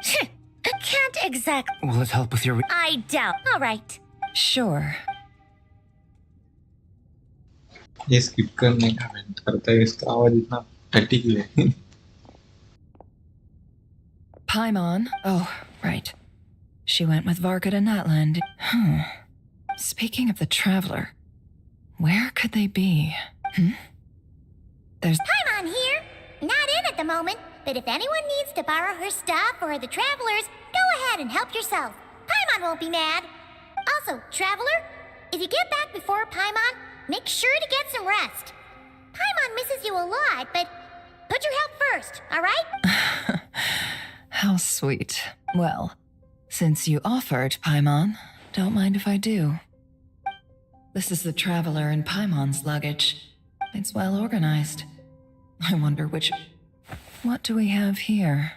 I can't exactly... Will it help with your... I doubt. All right. Sure. ये skip करने का wait करता है इसका आवाज इतना fatigue है. Paimon? Oh, right. She went with Varka to Natland. Speaking of the Traveler, where could they be? There's... Paimon here. Not in at the moment, but if anyone needs to borrow her stuff or the Travelers, go ahead and help yourself. Paimon won't be mad. Also, Traveler, if you get back before Paimon, make sure to get some rest. Paimon misses you a lot, but put your health first, all right? How sweet. Well, since you offered, Paimon, don't mind if I do. This is the Traveler and Paimon's luggage. It's well organized. I wonder which... What do we have here?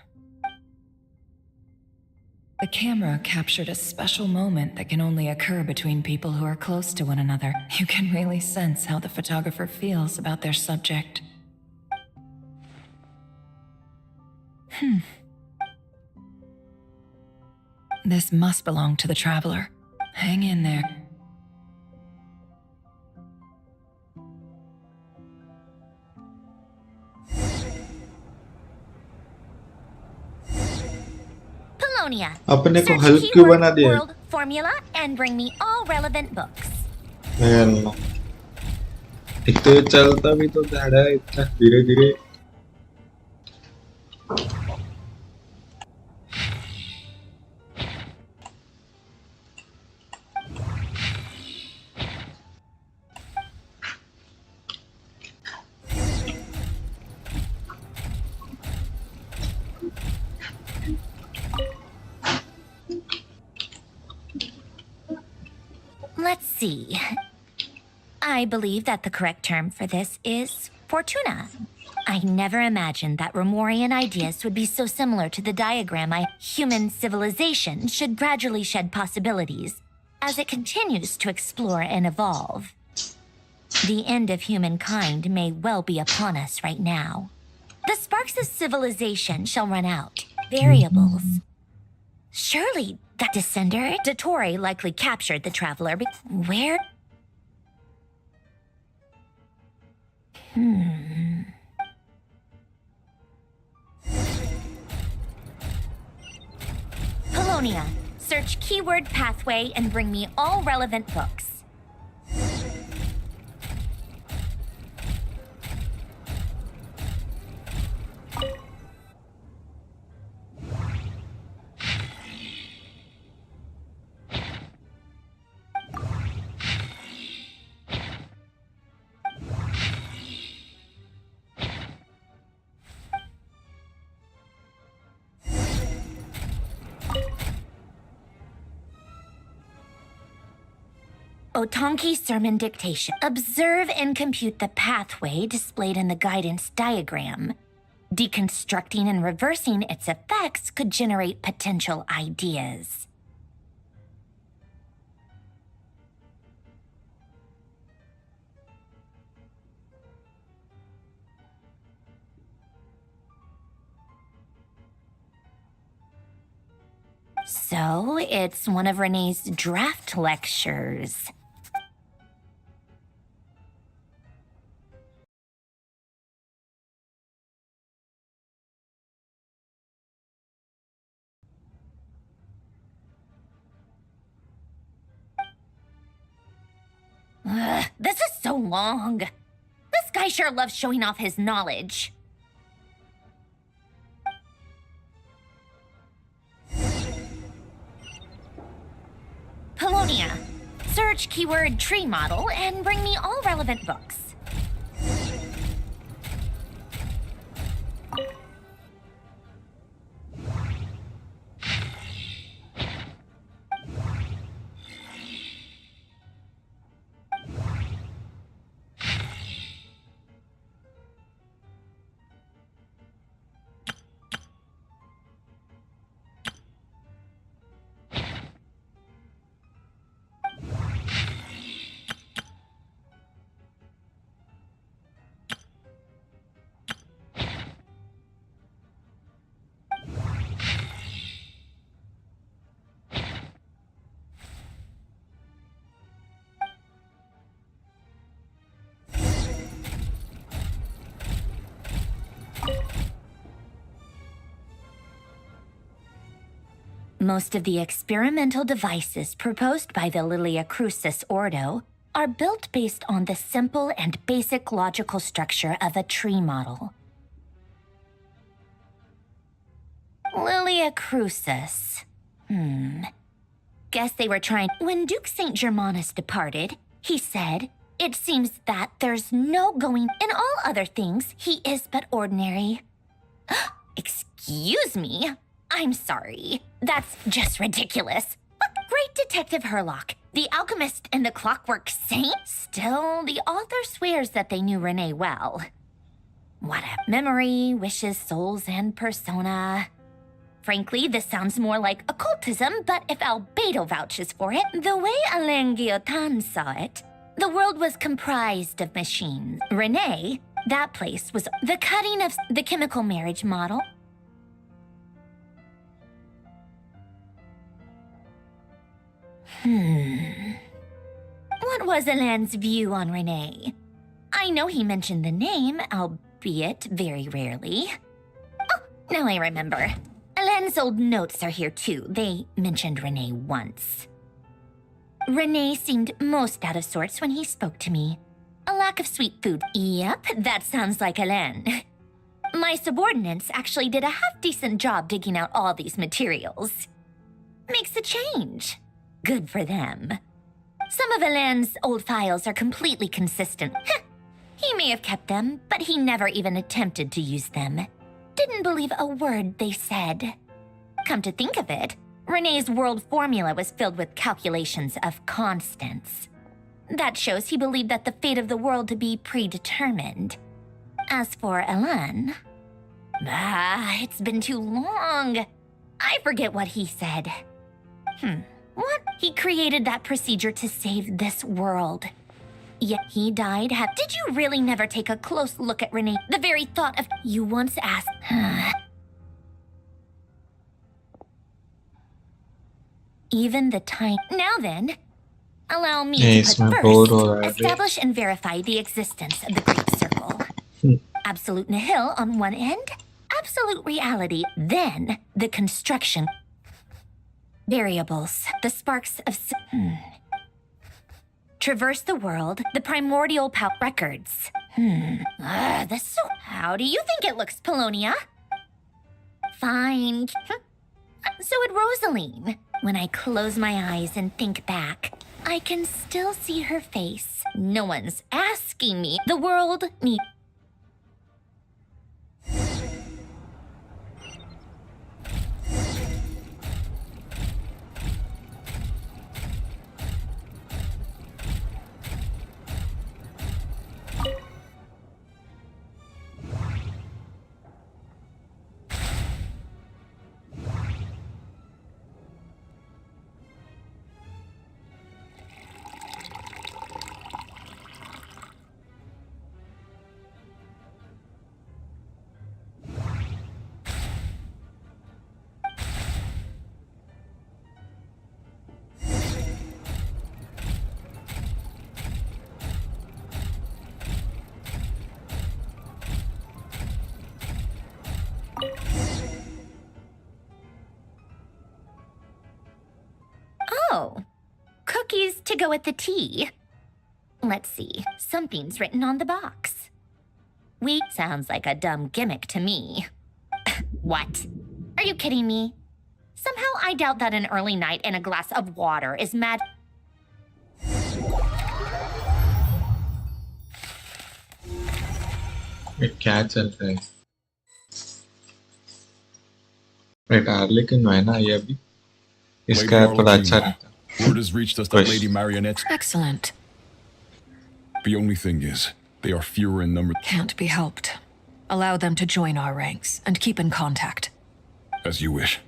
The camera captured a special moment that can only occur between people who are close to one another. You can really sense how the photographer feels about their This must belong to the traveler. Hang in there. Polonia. अपने को Search Hulk क्यों keyword बना दिया? world formula and bring me all relevant books. Man, एक तो चलता भी तो धाड़ा है इतना धीरे धीरे. Let's see. I believe that the correct term for this is Fortuna. I never imagined that Romorian ideas would be so similar to the diagram human civilization should gradually shed possibilities as it continues to explore and evolve. The end of humankind may well be upon us right now. The sparks of civilization shall run out. Variables. Surely that descender, Dottore likely captured the traveler. Where? Polonia. Search keyword pathway and bring me all relevant books. Otonki Sermon Dictation. Observe and compute the pathway displayed in the guidance diagram. Deconstructing and reversing its effects could generate potential ideas. So, it's one of Renee's draft lectures. Ugh, this is so long. This guy sure loves showing off his knowledge. Polonia. Search keyword tree model and bring me all relevant books. Most of the experimental devices proposed by the Lilia Crucis Ordo are built based on the simple and basic logical structure of a tree model. Lilia Crucis. Guess they were trying. When Duke St. Germanus departed, he said, "It seems that there's no going. In all other things, he is but ordinary." Excuse me? I'm sorry. That's just ridiculous. But great Detective Herlock, the alchemist and the clockwork saint? Still, the author swears that they knew Renee well. What a memory, wishes, souls, and persona. Frankly, this sounds more like occultism, but if Albedo vouches for it, the way Alain Guillotin saw it, the world was comprised of machines. Renee, that place was the cutting of the chemical marriage model. What was Alain's view on Renee? I know he mentioned the name, albeit very rarely. Oh, now I remember. Alain's old notes are here too. They mentioned Renee once. Renee seemed most out of sorts when he spoke to me. A lack of sweet food. Yep, that sounds like Alain. My subordinates actually did a half-decent job digging out all these materials. Makes a change. Good for them. Some of Alain's old files are completely consistent. He may have kept them, but he never even attempted to use them. Didn't believe a word they said. Come to think of it, Renee's world formula was filled with calculations of constants. That shows he believed that the fate of the world to be predetermined. As for Alain... it's been too long. I forget what he said. What? He created that procedure to save this world. Yet he died. Did you really never take a close look at Renee? The very thought of... You once asked... Even the time... Now then, allow me to put first, establish and verify the existence of the Great Circle. Absolute nihil on one end, absolute reality, then the construction. Variables, the sparks of... Traverse the world, the primordial records. How do you think it looks, Polonia? Fine. So would Rosaline. When I close my eyes and think back, I can still see her face. No one's asking me. The world needs... Oh, cookies to go with the tea. Let's see, something's written on the box. Sounds like a dumb gimmick to me. What? Are you kidding me? Somehow I doubt that an early night and a glass of water is mad... क्या चल रहा है? Right, Arlequin है ना ये अभी? इसका थोड़ा अच्छा रहता. Word has reached us that Lady Marionette's... Excellent. The only thing is, they are fewer in number... Can't be helped. Allow them to join our ranks and keep in contact. As you wish.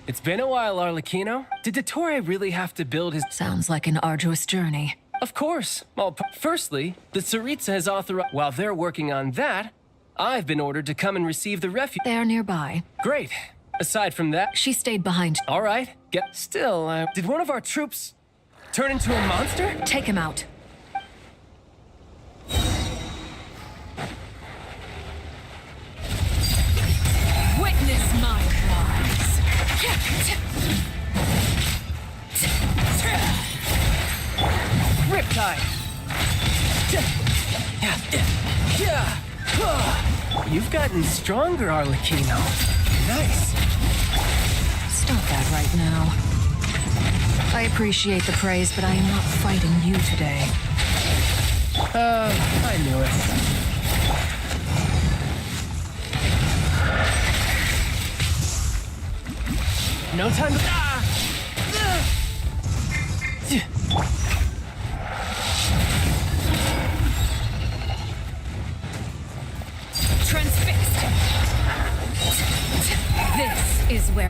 It's been a while, Arlecchino. Did Dottore really have to build his... Sounds like an arduous journey. Of course. Well, firstly, the Tsaritsa has authorized... While they're working on that, I've been ordered to come and receive the refuge. They are nearby. Great. Aside from that... She stayed behind. All right. Still, did one of our troops turn into a monster? Take him out. Witness my rise. Riptide. You've gotten stronger, Arlecchino. Nice. Stop that right now. I appreciate the praise, but I am not fighting you today. I knew it. No time to... Transfixed. This is where...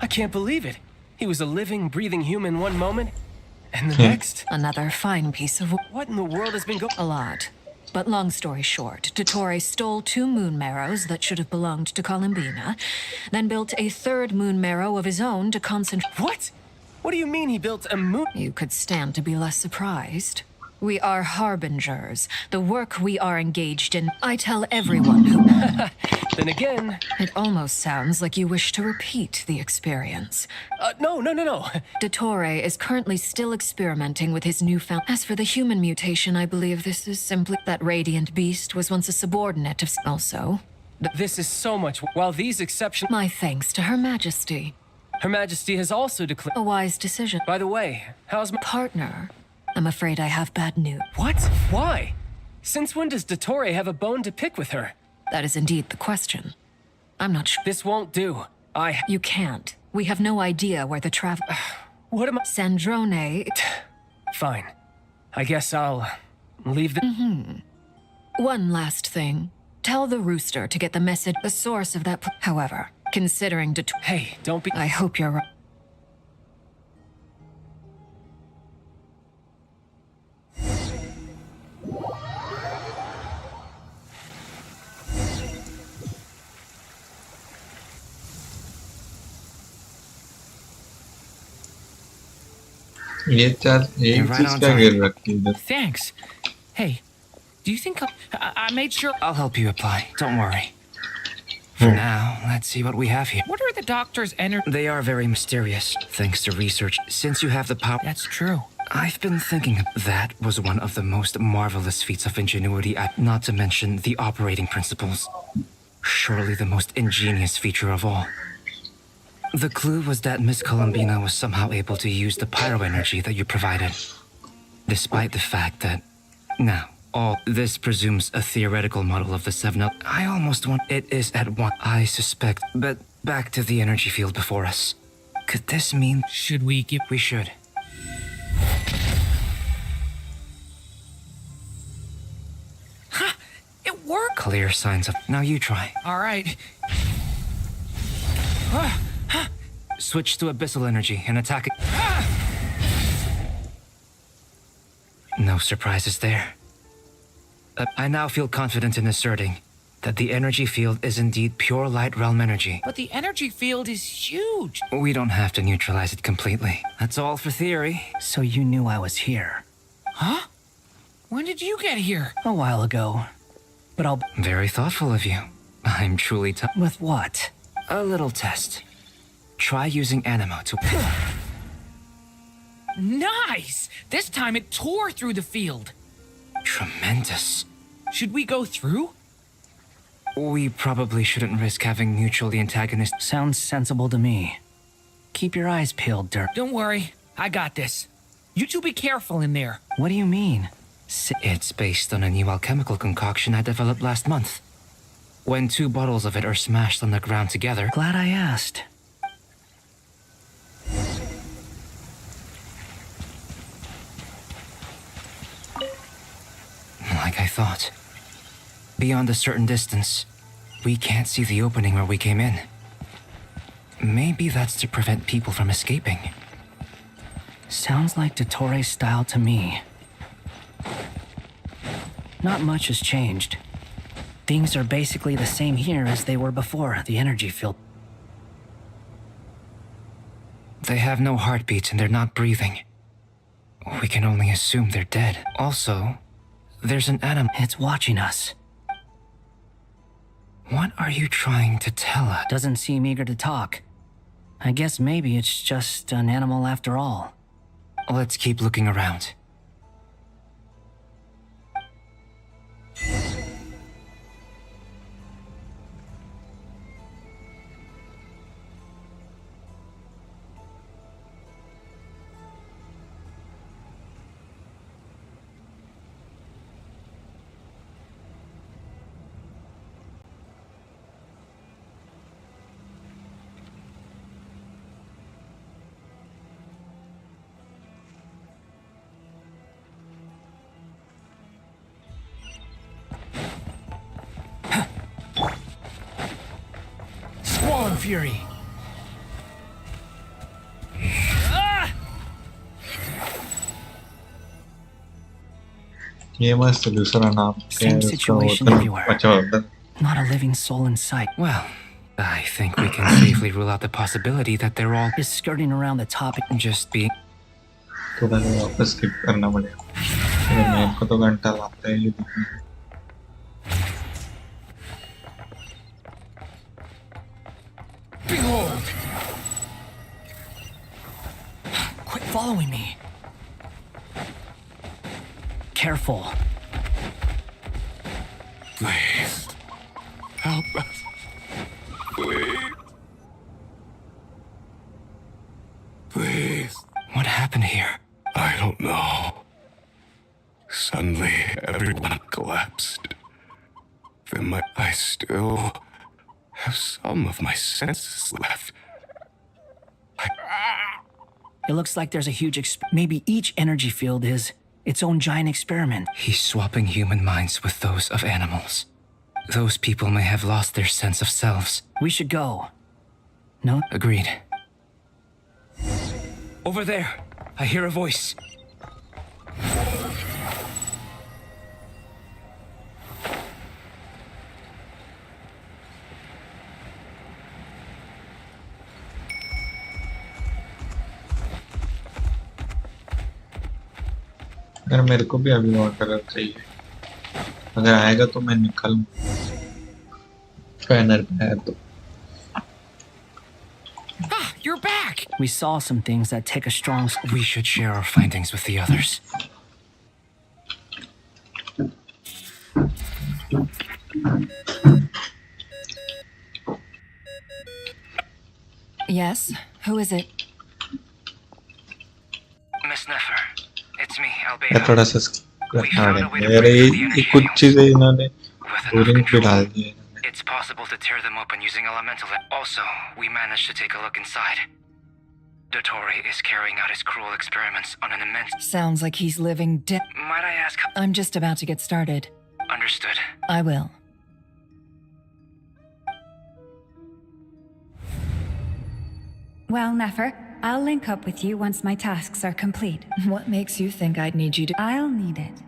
I can't believe it. He was a living, breathing human one moment, And the next? Another fine piece of... What in the world has been going... A lot. But long story short, Dottore stole 2 moon marrows that should have belonged to Columbina, then built a 3rd moon marrow of his own to concentrate... What? What do you mean he built a moon... You could stand to be less surprised. We are harbingers. The work we are engaged in, I tell everyone who... Then again... It almost sounds like you wish to repeat the experience. No. Dottore is currently still experimenting with his newfound... As for the human mutation, I believe this is simply... That radiant beast was once a subordinate of... Also... This is so much... While these exceptions... My thanks to Her Majesty. Her Majesty has also declared... A wise decision. By the way, how's my... Partner... I'm afraid I have bad news. What? Why? Since when does Dottore have a bone to pick with her? That is indeed the question. I'm not sure. This won't do. You can't. We have no idea where the travel... What am I... Sandrone... Fine. I guess I'll... leave the... One last thing. Tell the rooster to get the message... The source of that... However, considering... Hey, don't be... I hope you're right. ये चीज क्या गिर रखी है इधर? Thanks. Hey, do you think I made sure... I'll help you apply. Don't worry. For now, let's see what we have here. What are the doctor's They are very mysterious, thanks to research. Since you have the power... That's true. I've been thinking that was one of the most marvelous feats of ingenuity, not to mention the operating principles. Surely the most ingenious feature of all. The clue was that Miss Columbina was somehow able to use the pyro energy that you provided. Despite the fact that... Now, all this presumes a theoretical model of the 7-Up. I almost want... It is at one... I suspect... But back to the energy field before us. Could this mean... Should we give... We should. Ha! It worked! Clear signs of... Now you try. All right. Switch to abyssal energy and attack it. No surprises there. I now feel confident in asserting that the energy field is indeed pure light realm energy. But the energy field is huge. We don't have to neutralize it completely. That's all for theory. So you knew I was here? Huh? When did you get here? A while ago. But I'll... Very thoughtful of you. I'm truly... With what? A little test. Try using Animo to... Nice! This time it tore through the field. Tremendous. Should we go through? We probably shouldn't risk having mutually antagonistic... Sounds sensible to me. Keep your eyes peeled, Dirk. Don't worry. I got this. You two be careful in there. What do you mean? It's based on a new alchemical concoction I developed last month. When 2 bottles of it are smashed on the ground together... Glad I asked. Like I thought. Beyond a certain distance, we can't see the opening where we came in. Maybe that's to prevent people from escaping. Sounds like Dottore's style to me. Not much has changed. Things are basically the same here as they were before the energy field. They have no heartbeats and they're not breathing. We can only assume they're dead. Also, there's an animal. It's watching us. What are you trying to tell us? Doesn't seem eager to talk. I guess maybe it's just an animal after all. Let's keep looking around. Fury. ये मस्त दूसरा नाम क्या है Same उसका situation होता everywhere. अच्छा होता Not a living soul in sight. Well, I think we can safely rule out the possibility that they're all Is skirting around the topic. just being. थोड़ा सा वापस स्किप करना पड़ेगा मेरे को तो घंटा लगता है ये दिखने में। Behold! Quit following me. Careful. Please. Help us. Please. Please. What happened here? I don't know. Suddenly, everyone collapsed. Then I still have some of my senses left. It looks like there's a huge maybe each energy field is its own giant experiment. He's swapping human minds with those of animals. Those people may have lost their sense of selves. We should go. No? Agreed. Over there, I hear a voice. अगर मेरे को भी अभी और colour चाहिए अगर आएगा तो मैं निकालूं पैनल पे है तो Ah, you're back! We saw some things that take a strong... We should share our findings with the others. Yes? Who is it? Miss Nefer, it's me, मैं थोड़ा सा रखना पड़ेगा यार ये कुछ चीजें इन्होंने बोरिंग भी डाल दी है It's possible to tear them open using elemental. Also, we managed to take a look inside. Dottore is carrying out his cruel experiments on an immense... Sounds like he's living dead. Might I ask... I'm just about to get started. Understood. I will. Well, Nefer, I'll link up with you once my tasks are complete. What makes you think I'd need you to... I'll need it.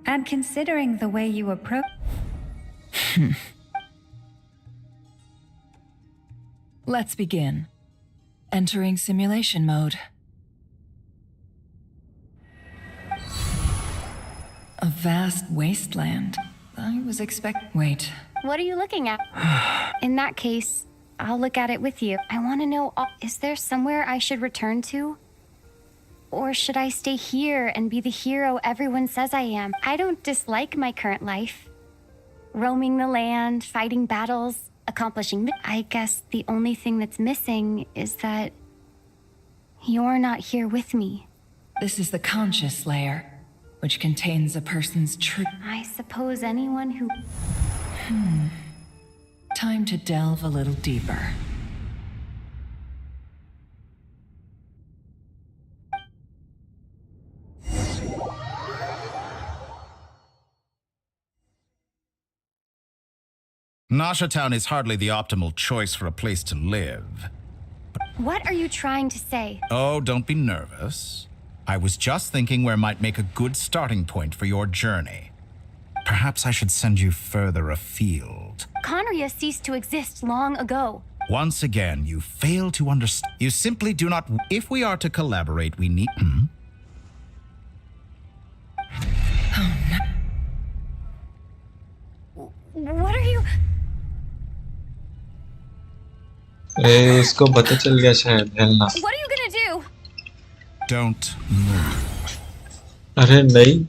And considering the way you approach... Let's begin. Entering simulation mode. A vast wasteland. I was Wait. What are you looking at? In that case, I'll look at it with you. I want to know, is there somewhere I should return to? Or should I stay here and be the hero everyone says I am? I don't dislike my current life. Roaming the land, fighting battles, accomplishing... I guess the only thing that's missing is that you're not here with me. This is the conscious layer, which contains a person's truth. I suppose anyone who... Time to delve a little deeper. Nasha Town is hardly the optimal choice for a place to live. What are you trying to say? Oh, don't be nervous. I was just thinking where might make a good starting point for your journey. Perhaps I should send you further afield. Conria ceased to exist long ago. Once again, you fail to understand. You simply do not... If we are to collaborate, we need... What are you... इसको पता चल गया शायद Helena What are you gonna do? Don't move. अरे नहीं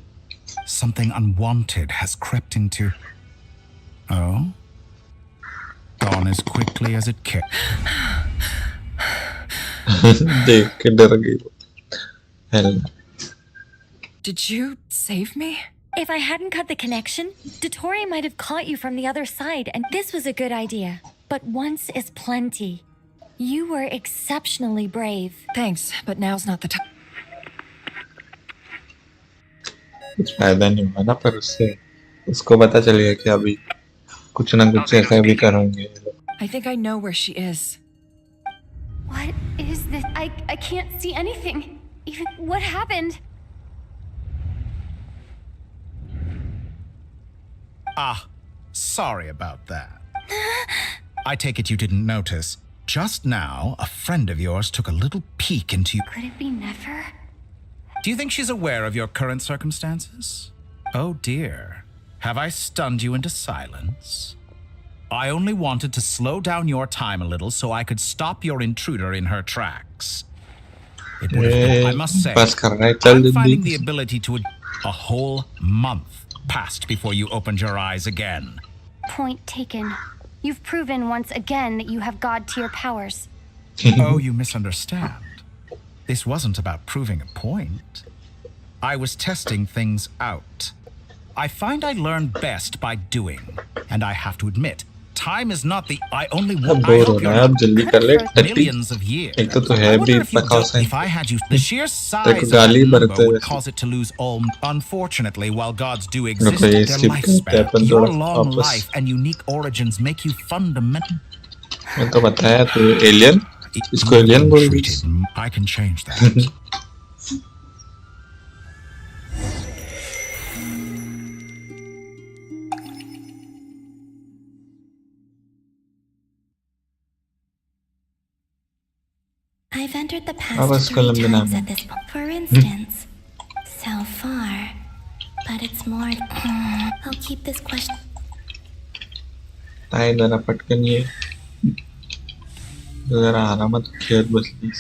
Something unwanted has crept into... Oh? Gone as quickly as it came. देख के डर गई वो Helena Did you save me? If I hadn't cut the connection, Dottore might have caught you from the other side, and this was a good idea. But once is plenty. You were exceptionally brave. Thanks, but now's not the time. कुछ फायदा नहीं हुआ ना पर उससे उसको पता चल गया कि अभी कुछ ना कुछ ऐसा भी करेंगे I think I know where she is. What is this? I can't see anything. Even what happened? Sorry about that. I take it you didn't notice. Just now, a friend of yours took a little peek into you. Could it be Nefer? Do you think she's aware of your current circumstances? Oh dear. Have I stunned you into silence? I only wanted to slow down your time a little so I could stop your intruder in her tracks. It would have been, I must say, I'm finding the ability to... A whole month passed before you opened your eyes again. Point taken. You've proven once again that you have God-tier powers. Oh, you misunderstand. This wasn't about proving a point. I was testing things out. I find I learn best by doing. And I have to admit, time is not the... I only want... I hope you're not millions of years. I wonder if I had you... The sheer size of that number would cause it to lose all... Unfortunately, while gods do exist at their lifespan, your long life and unique origins make you fundamental... Alien? Isko alien bol rahi. I can change that. I've entered the past 3 times at this point. For instance, so far. But it's more... I'll keep this question... ताई जरा पटकन ये जरा आना मत खेल बस please.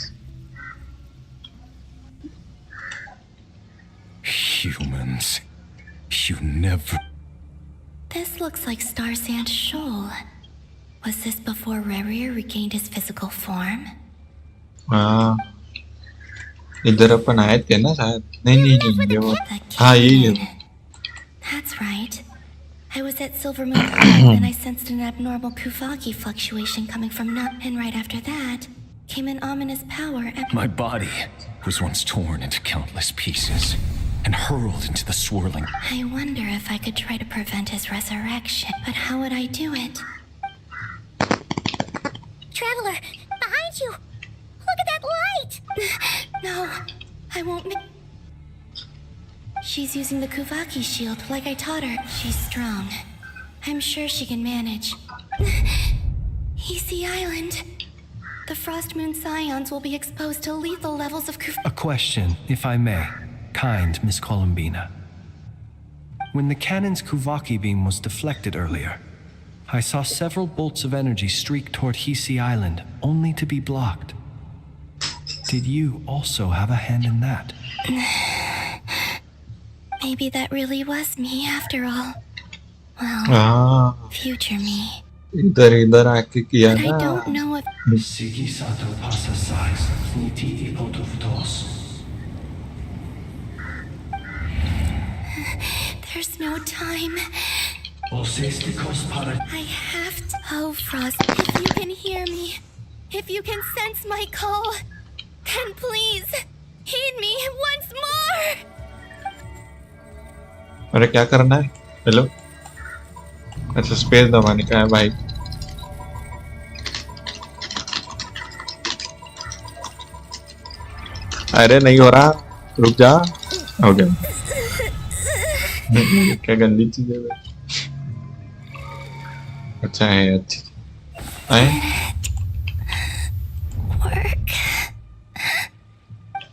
Humans, you never... This looks like Star Sand Shoal. Was this before Rerir regained his physical form? हाँ इधर अपन आए थे ना शायद. नहीं ये वो हाँ ये. That's right. I was at Silver Moon and I sensed an abnormal Kuvagi fluctuation coming from and right after that came an ominous power and... My body was once torn into countless pieces and hurled into the swirling... I wonder if I could try to prevent his resurrection, but how would I do it? Traveler, behind you! Look at that light! No, I won't... She's using the Kuvaki shield like I taught her. She's strong. I'm sure she can manage. EC Island. The Frost Moon Scions will be exposed to lethal levels of Kuvaki. A question, if I may. Kind Miss Columbina. When the cannon's Kuvaki beam was deflected earlier, I saw several bolts of energy streak toward Hisi Island, only to be blocked. Did you also have a hand in that? Maybe that really was me after all. Well, future me. इधर आके किया But ना. I don't know if... There's no time. I have to... Oh, Frost, if you can hear me, if you can sense my call, then please, heed me once more! अरे क्या करना है? Hello अच्छा space दबाने का है भाई. अरे नहीं हो रहा, रुक जा. हो गया. क्या गंदी चीज है भाई. अच्छा है अच्छी आए.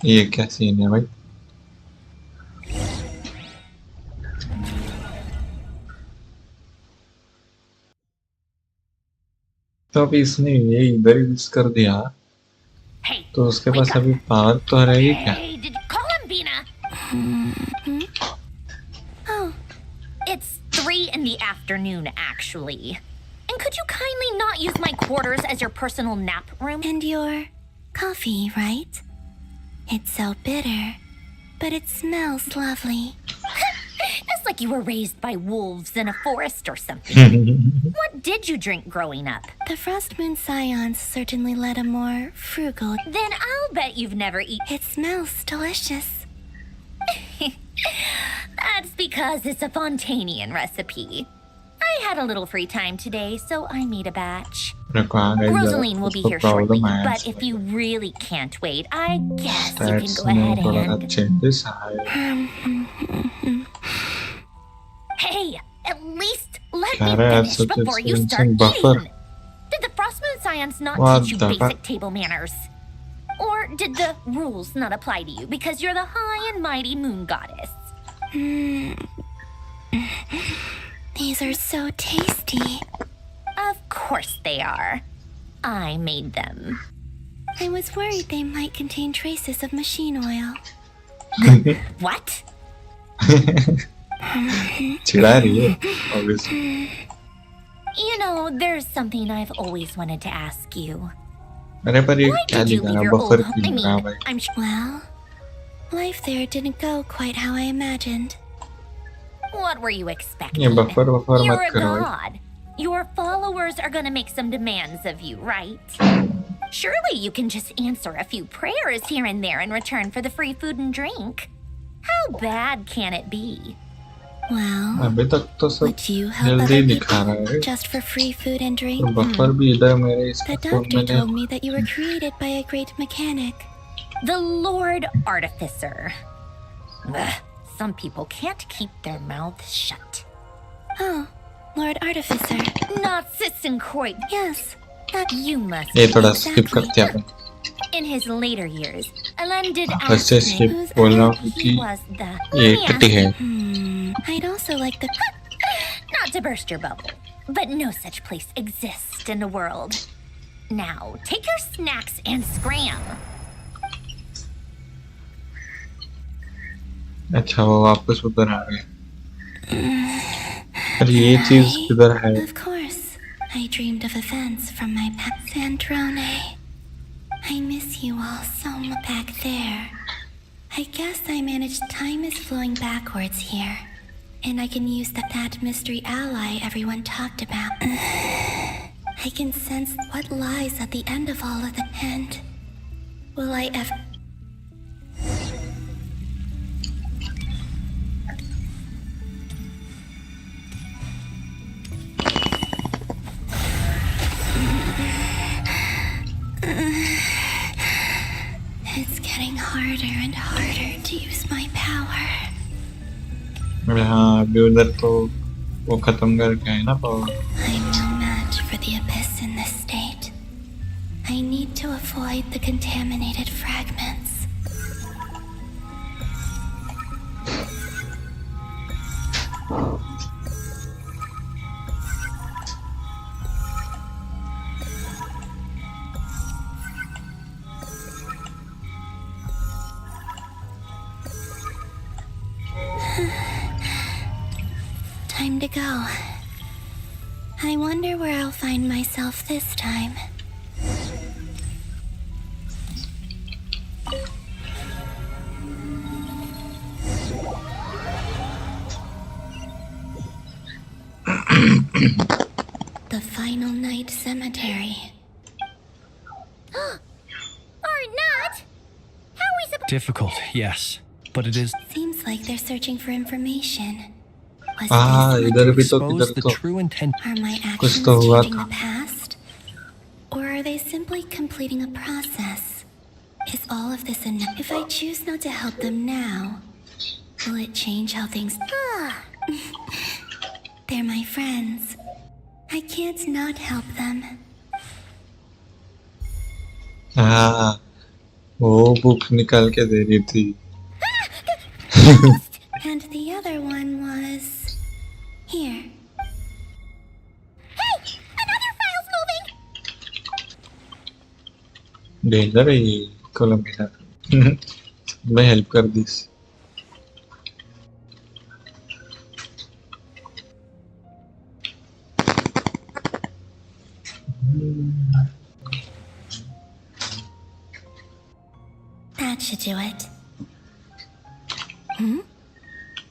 ये क्या सीन है भाई. तो अभी इसने ये इधर यूज कर दिया तो उसके पास अभी पावर तो रहेगी क्या? Oh, it's 3 in the afternoon, actually. And could you kindly not use my quarters as your personal nap room? And your coffee, right? It's so bitter, but it smells lovely. It's like you were raised by wolves in a forest or something. What did you drink growing up? The Frost Moon Scions certainly led a more frugal... Then I'll bet you've never eaten... It smells delicious. That's because it's a Fontanian recipe. I had a little free time today, so I made a batch. Rosaline will be here shortly, but if you really can't wait, I guess you can go ahead and... Hey, at least kya raha hai Finish such before you start experiencing buffer? eating. Did the Frostmoon Scions not What teach you the basic fuck? table manners? Or did the rules not apply to you because you're the high and mighty moon goddess? These are so tasty. Of course they are. I made them. I was worried they might contain traces of machine oil. What? चिढ़ा रही है obviously. You know, there's something I've always wanted to ask you. अरे पर ये Why क्या did you दिखा leave रहा your buffer old home? क्यों I दिखा रहा mean, भाई? I'm sure. Well, life there didn't go quite how I imagined. What were you expecting? ये बफर You're मत a करो भाई. god. Your followers are gonna make some demands of you, right? Surely you can just answer a few prayers here and there in return for the free food and drink. How bad can it be? Well, अभी तक तो सब would you help जल्दी other दिखा रहा people है. just for free food and drink? तो buffer भी इधर मेरे इस The फोन doctor में told नहीं. me that you were created by a great mechanic. The Lord Artificer. Ugh, some people can't keep their mouths shut. Oh, Lord Artificer. Not Sissenkreuz. Yes, that You must. ये थोड़ा skip करते हैं अपन. In his later years, Alan did first से ask me skip whose बोलना ally क्योंकि he was the. ये कटी है. I'd also like the. Not to burst your bubble, but no such place exists in the world. Now, take your snacks and scram. अच्छा वो वापस उधर आ गए. पर ये चीज किधर है? Of course, I dreamed of events from my past. Sandrone. I miss you all so much back there. I guess I managed time is flowing backwards here. And I can use that mystery ally everyone talked about. I can sense what lies at the end of all of the end. Will I ever... It's getting harder and harder to use my power. हाँ अभी उधर तो वो खत्म करके है ना power. I'm no match for the abyss in this state. I need to avoid the contaminated fragments. Time to go. I wonder where I'll find myself this time. The final night cemetery. Or not? How are we supposed? Difficult, yes, but it is. Seems like they're searching for information. Was हाँ this इधर भी तो expose इधर the तो true intent. Are my कुछ actions तो हुआ changing था. the past? Or are they simply completing a process? Is all of this enough? If I choose not to help them now, will it change how things... They're my friends. I can't not help them. हाँ वो book निकाल के दे रही थी. And the other one was... Here. Hey! Another file's moving! Danger है ये कोलंबिना. मैं help कर दी. That should do it. Hmm?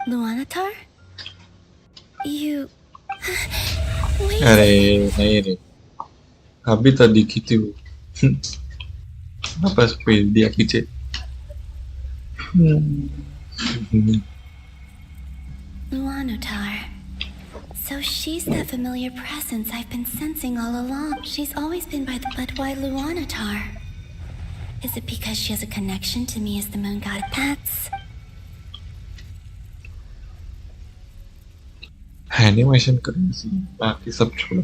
Luanatar? You... Wait. अरे नहीं रे अभी तो दिखी थी वो. वापस भेज दिया खींचे. Luanatar. So she's that familiar presence I've been sensing all along. She's always been by the... But why Luanatar? Is it because she has a connection to me as the moon god? That's... animation currency बाकी सब छोड़ो।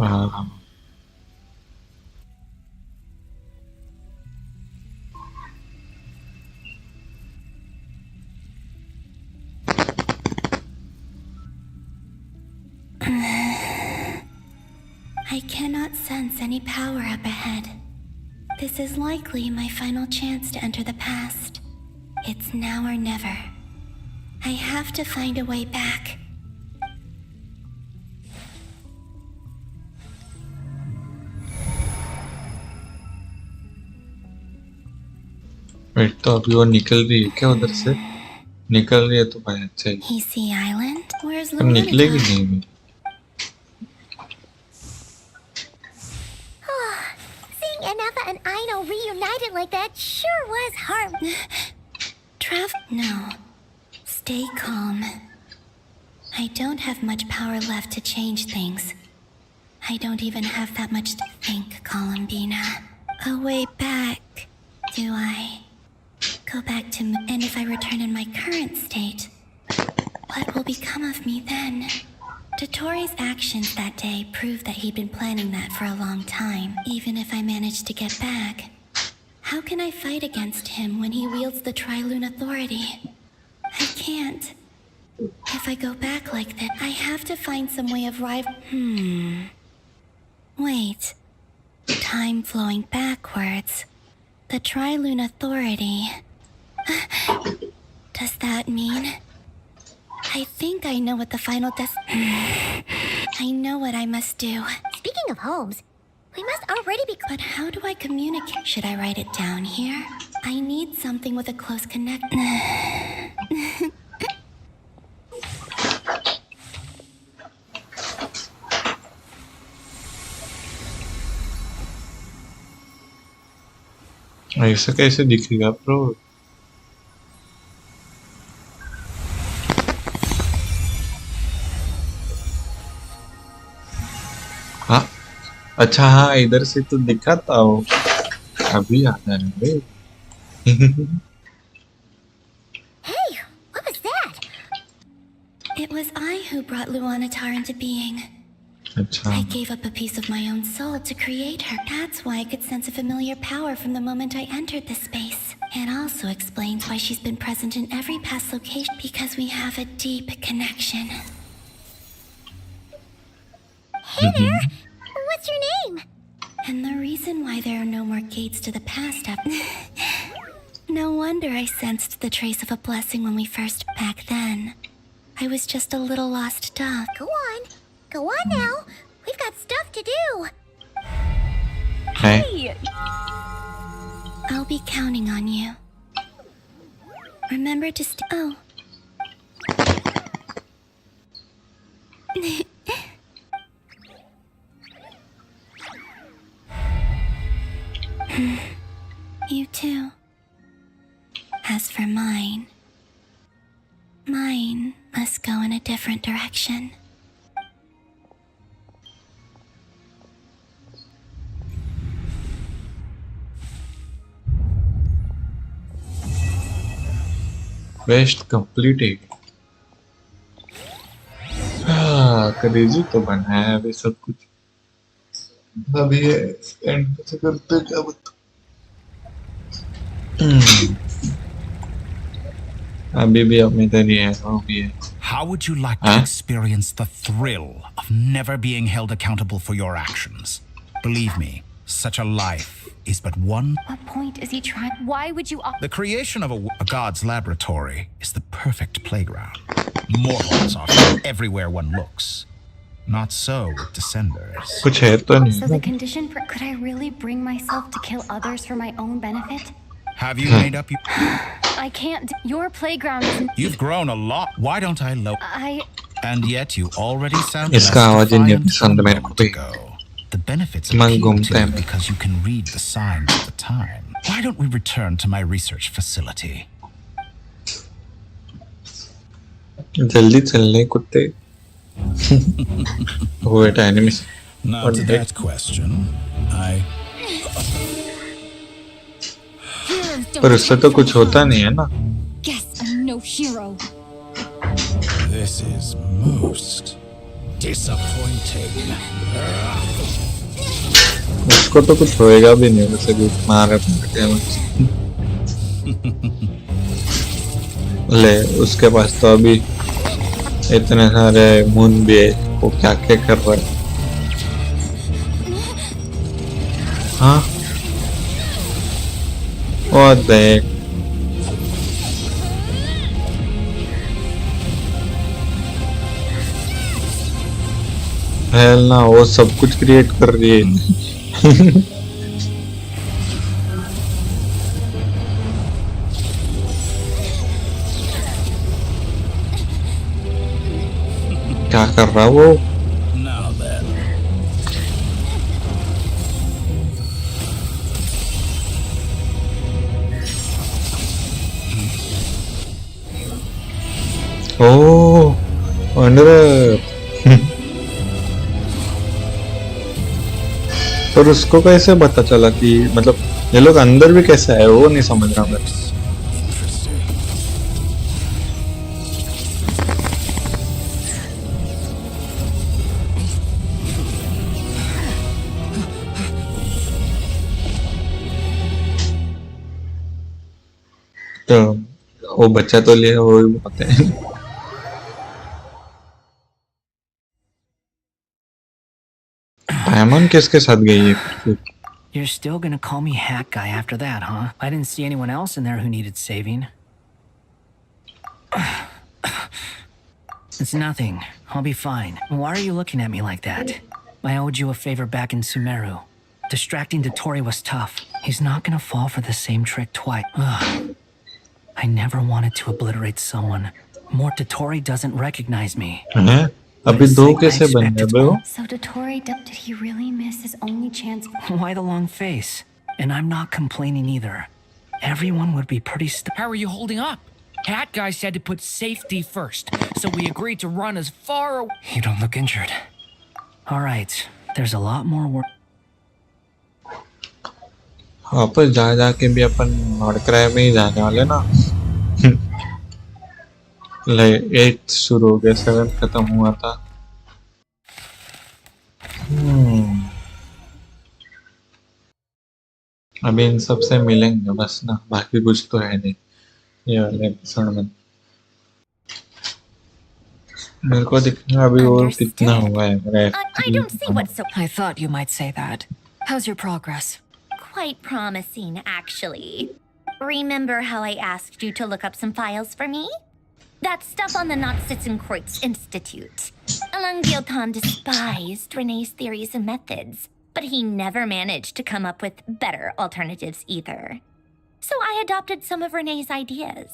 हाँ I cannot sense any power up ahead. This is likely my final chance to enter the past. It's now or never. I have to find a way back. Wait, तो अभी वो निकल रही है क्या उधर से? निकल रही है तो भाई अच्छा ही। EC Island? Where's अब निकलेगी Luminata? नहीं भी। Seeing Anafa and Aino reunited like that sure was hard. No. Stay calm. I don't have much power left to change things. I don't even have that much to think, Columbina. A way back, do I? Go back to and if I return in my current state, what will become of me then? Dotori's actions that day proved that he'd been planning that for a long time. Even if I managed to get back, how can I fight against him when he wields the Tri-Lune Authority? I can't. If I go back like that, I have to find some way of Wait. Time flowing backwards. The Tri-Lune Authority. Does that mean... I think I know what the final I know what I must do. Speaking of homes, we must already be. But how do I communicate? Should I write it down here? I need something with a close connect. ऐसा कैसे दिखेगा pro? हाँ अच्छा, हाँ इधर से तो दिखा था वो, अभी आता है रे। Hey, what was that? It was I who brought Luanatar into being. अच्छा। I gave up a piece of my own soul to create her. That's why I could sense a familiar power from the moment I entered this space. It also explains why she's been present in every past location, because we have a deep connection. Hey there! What's your name? And the reason why there are no more gates to the past No wonder I sensed the trace of a blessing when we first back then. I was just a little lost dove. Go on. Go on now. We've got stuff to do. Hey. I'll be counting on you. Remember to Oh. You too. As for mine must go in a different direction. Quest completed. हाँ, crazy तो बना है अभी सब कुछ। अभी and से करते क्या बता? अभी भी अब में तेरी है, वो भी है। How would you like to experience the thrill of never being held accountable for your actions? Believe me, such a life is but one. What point is he trying? Why would you? The creation of a god's laboratory is the perfect playground. Mortals are everywhere one looks. Not so with descenders. कुछ है तो नहीं। So the condition for could I really bring myself to kill others for my own benefit? Have you made up your? I can't. Your playground is. You've grown a lot. Why don't I low? And yet you already sound. इसका आवाज ही नहीं पसंद मेरे को भी। The benefits appeal to you because you can read the signs at the time. Why don't we return to my research facility? जल्दी चलने कुत्ते। वो बेटा animation. Now to that question, पर उससे तो कुछ होता नहीं है ना? Guess I'm hero. This is most disappointing. उसको तो कुछ होएगा भी नहीं वैसे भी मारे ले उसके पास तो अभी इतने सारे मून भी है वो क्या क्या कर रहा है हाँ और देख हेल ना वो सब कुछ क्रिएट कर रही है क्या कर रहा वो ओह अंडर पर उसको कैसे पता चला कि मतलब ये लोग अंदर भी कैसे आए वो नहीं समझ रहा मैं तो वो बच्चा तो लिया वो भी होते हैं डायमंड किसके साथ गई है You're still gonna call me Hat Guy after that, huh? I didn't see anyone else in there who needed saving. It's nothing. I'll be fine. Why are you looking at me like that? I owed you a favor back in Sumeru. Distracting Dotori was tough. He's not gonna fall for the same trick twice. Ugh. I never wanted to obliterate someone. More Dotori doesn't recognize me. अभी दो कैसे बन गए बे? So Dotori, did he really miss his only chance? Why the long face? And I'm not complaining either. Everyone would be pretty How are you holding up? Hat Guy said to put safety first, so we agreed to run as far away. You don't look injured. All right, there's a lot more work. वापस जा के भी अपन नॉर्डक्राई में ही जाने वाले ना ले 8 शुरू हो गया 7 खत्म हुआ था अभी इन सब से मिलेंगे बस ना बाकी कुछ तो है नहीं ये वाले एपिसोड में मेरे को दिखना अभी और कितना हुआ है मेरा I don't see what's so... I thought you might say that. How's your progress? Quite promising, actually. Remember how I asked you to look up some files for me? That stuff on the Nazi-Kreuz Institute. Elangyotan despised Renee's theories and methods, but he never managed to come up with better alternatives either. So I adopted some of Renee's ideas.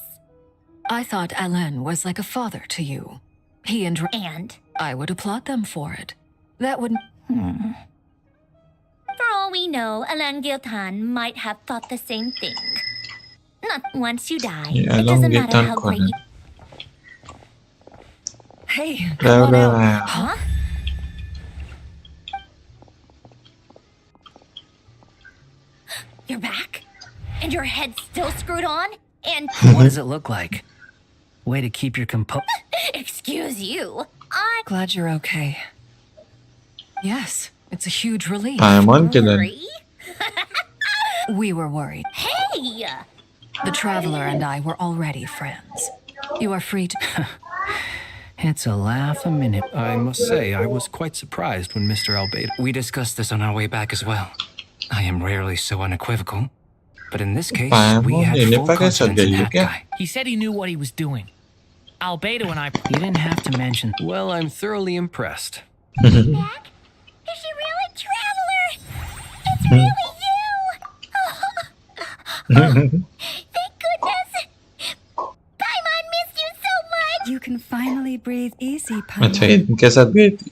I thought Alain was like a father to you. He and I would applaud them for it. That would... For all we know, Elangyotan might have thought the same thing. Not once you die. Yeah, it doesn't matter how great you... Hey, come on out. Huh? You're back? And your head's still screwed on? And... What does it look like? Way to keep your composure. Excuse you. Glad you're okay. Yes, it's a huge relief. I'm on killer. We were worried. Hey! The Traveler and I were already friends. You are free to... It's a laugh a minute. I must say, I was quite surprised when Mr. Albedo... We discussed this on our way back as well. I am rarely so unequivocal. But in this case, we had full confidence in that guy. He said he knew what he was doing. Albedo and I... You didn't have to mention... Well, I'm thoroughly impressed. Back? Is she really Traveler? It's really you! Thank goodness! Paimon missed you so much! You can finally breathe easy, अच्छा Paimon. इनके साथ गई थी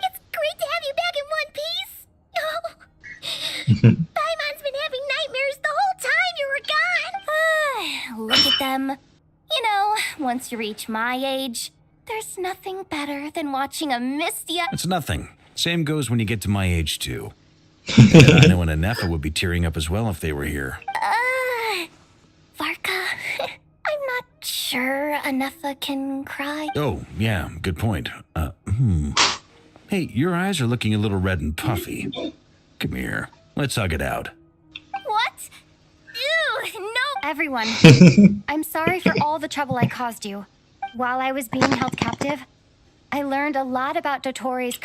It's great to have you back in one piece! Paimon's been having nightmares the whole time you were gone! Look at them. You know, once you reach my age, there's nothing better than watching a misty... It's nothing. Same goes when you get to my age, too. And I know and Anefa would be tearing up as well if they were here. Varka, I'm not sure Anafa can cry? Oh, yeah, good point. Hey, your eyes are looking a little red and puffy. Come here. Let's hug it out. What? Ew, no! Everyone, I'm sorry for all the trouble I caused you. While I was being held captive, I learned a lot about Dotori's...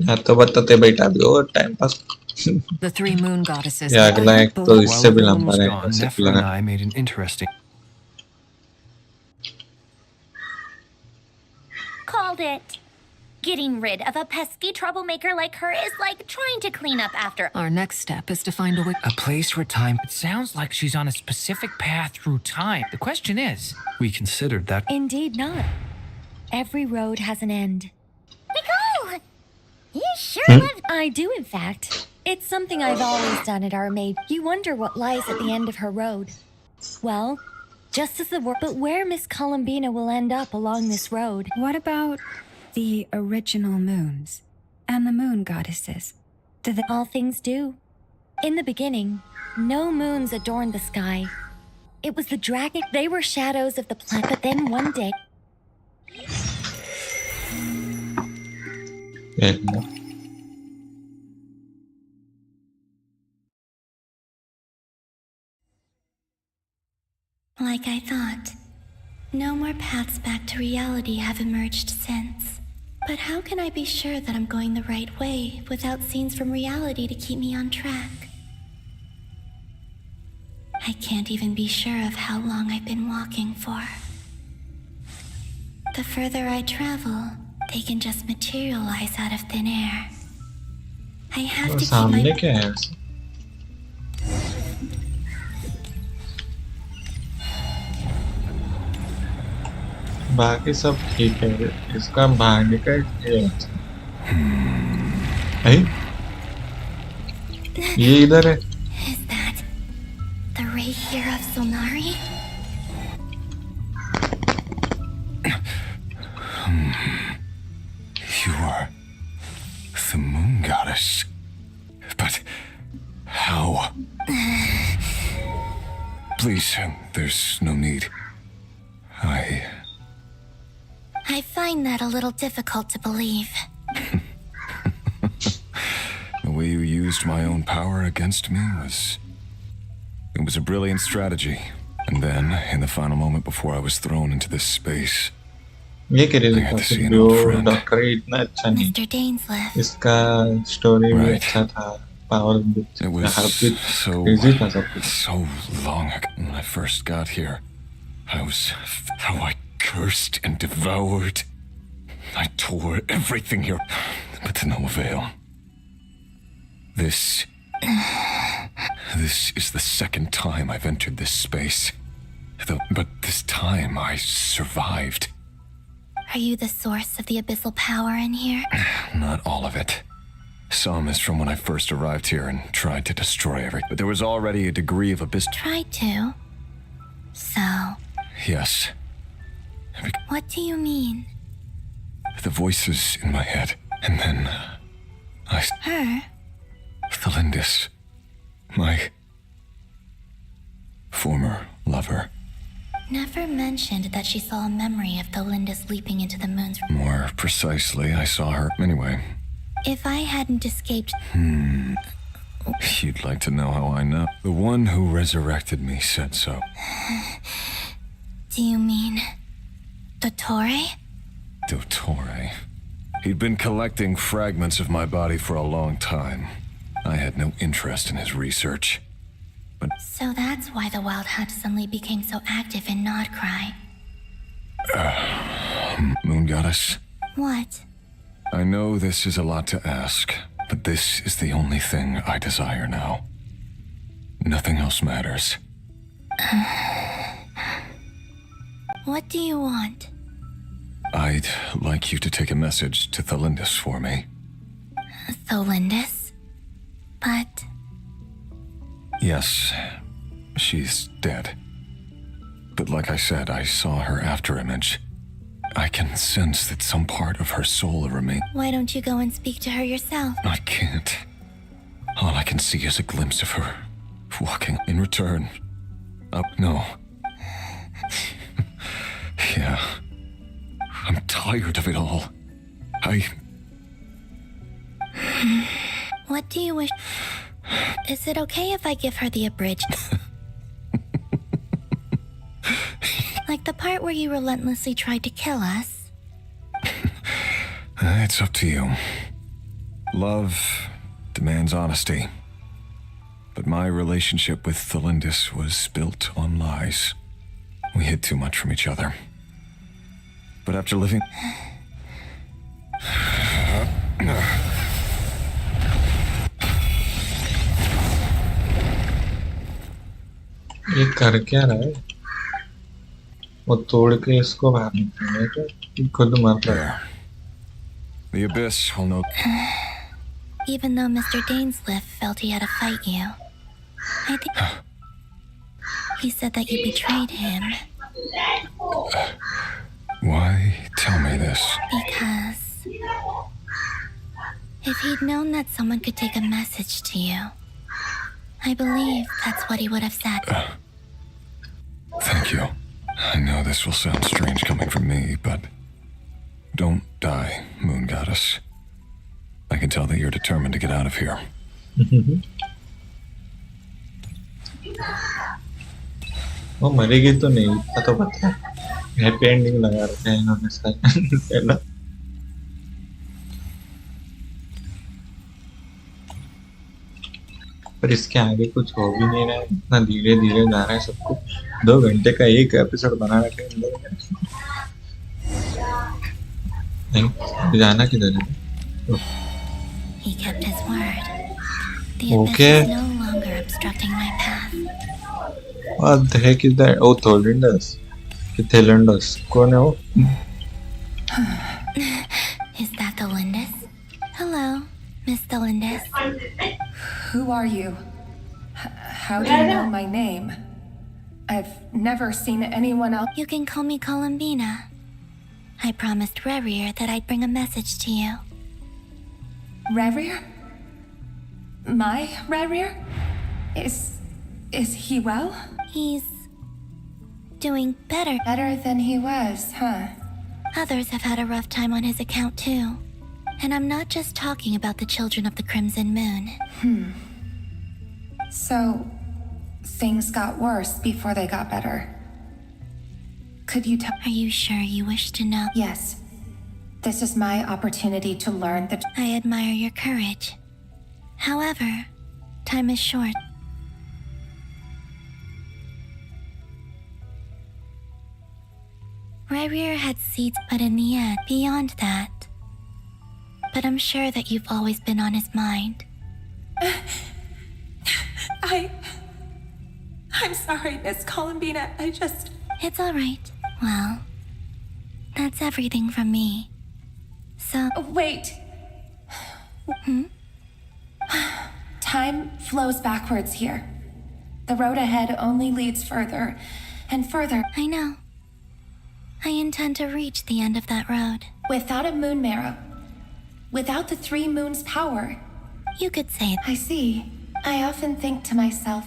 तो बताते बेटा भी और time pass. The three moon goddesses. या अगला एक तो इससे भी लंबा रहेगा. Nephra and I made an interesting. Called it. Getting rid of a pesky troublemaker like her is like trying to clean up after. Our next step is to find a way. A place where time. It sounds like she's on a specific path through time. The question is, We considered that. Indeed not. Every road has an end. Nicole! You sure live. I do, in fact. It's something I've always done at our maid. You wonder what lies at the end of her road. Well, just as the world. But where Miss Columbina will end up along this road? What about the original moons and the moon goddesses? All things do. In the beginning, no moons adorned the sky. It was the dragon. They were shadows of the planet. But then one day. Like I thought. No more paths back to reality have emerged since. But how can I be sure that I'm going the right way without scenes from reality to keep me on track? I can't even be sure of how long I've been walking for. The further I travel, they can just materialize out of thin air. I have to keep सामने my... क्या है ऐसे? बाकी सब ठीक है. इसका भागने का ये इधर है. Is that the Rapier of Solnari? You are the moon goddess. But how? Please, there's no need. I find that a little difficult to believe. The way you used my own power against me was... It was a brilliant strategy. And then, in the final moment before I was thrown into this space, ये करेगा I had to see an जो old friend. Doctor इतना अच्छा नहीं. Mr. Dainsleif. इसका story भी अच्छा था. पावर भी It was so long ago when I first got here. How I cursed and devoured. I tore everything here, but to no avail. This is the second time I've entered this space. But this time I survived. Are you the source of the abyssal power in here? Not all of it. Some is from when I first arrived here and tried to destroy everything. But there was already a degree of abyss. Tried to? So, Yes. what do you mean? The voices in my head. And then Her? Thelindis, my former lover. Never mentioned that she saw a memory of Thelindis leaping into the moon's... More precisely, I saw her. Anyway, If I hadn't escaped... you'd like to know how I know. The one who resurrected me said so. Do you mean... Dottore? Dottore. He'd been collecting fragments of my body for a long time. I had no interest in his research. So that's why the Wild Hunt suddenly became so active in Nodcry. Moon Goddess, What? I know this is a lot to ask, but this is the only thing I desire now. Nothing else matters. What do you want? I'd like you to take a message to Thelindis for me. Thelindis? But... Yes, she's dead. But like I said, I saw her afterimage. I can sense that some part of her soul remains. Why don't you go and speak to her yourself? I can't. All I can see is a glimpse of her walking. In return, No. Yeah. I'm tired of it all. What do you wish? Is it okay if I give her the abridged? Like the part where you relentlessly tried to kill us? It's up to you. Love demands honesty. But my relationship with Thelindis was built on lies. We hid too much from each other. But after living... ये कर क्या रहा है? वो तोड़ के इसको बाहर निकालने का खुद मर रहा है. The Abyss will know... Even though Mr. Dainsliff felt he had to fight you, I think he said that you betrayed him. Why tell me this? Because if he'd known that someone could take a message to you, I believe that's what he would have said. Thank you. I know this will sound strange coming from me, but don't die, Moon Goddess. I can tell that you're determined to get out of here. वो मरेगी तो नहीं, इतना तो पता है. Happy ending लगा रखा है इन्होंने इसका पहला. पर इसके आगे कुछ हो भी नहीं रहा है. इतना धीरे धीरे जा रहा है सब कुछ. 2 घंटे का एक एपिसोड बना रखा है इन लोगों ने. नहीं जाना किधर है? He kept his word. The abyss is no longer obstructing my path. What the heck is that? Oh, Thelindis. Thelindis. कौन है वो? Is that Thelindis? Hello, Miss Thelindis. Who are you? How do you know my name? I've never seen anyone else. You can call me Columbina. I promised Rerir that I'd bring a message to you. Rerir? My Rerir? Is he well? He's doing better. Better than he was, huh? Others have had a rough time on his account too. And I'm not just talking about the children of the Crimson Moon. So, things got worse before they got better. Could you tell? Are you sure you wish to know? Yes. This is my opportunity to learn that. I admire your courage. However, time is short. Rerir had seeds, but in the end, beyond that. But I'm sure that you've always been on his mind. I'm sorry, Miss Columbina. It's all right. Well, that's everything from me. So... Wait. Time flows backwards here. The road ahead only leads further and further. I know. I intend to reach the end of that road. Without a moon marrow. Without the 3 moons' power. You could say it. I see. I often think to myself,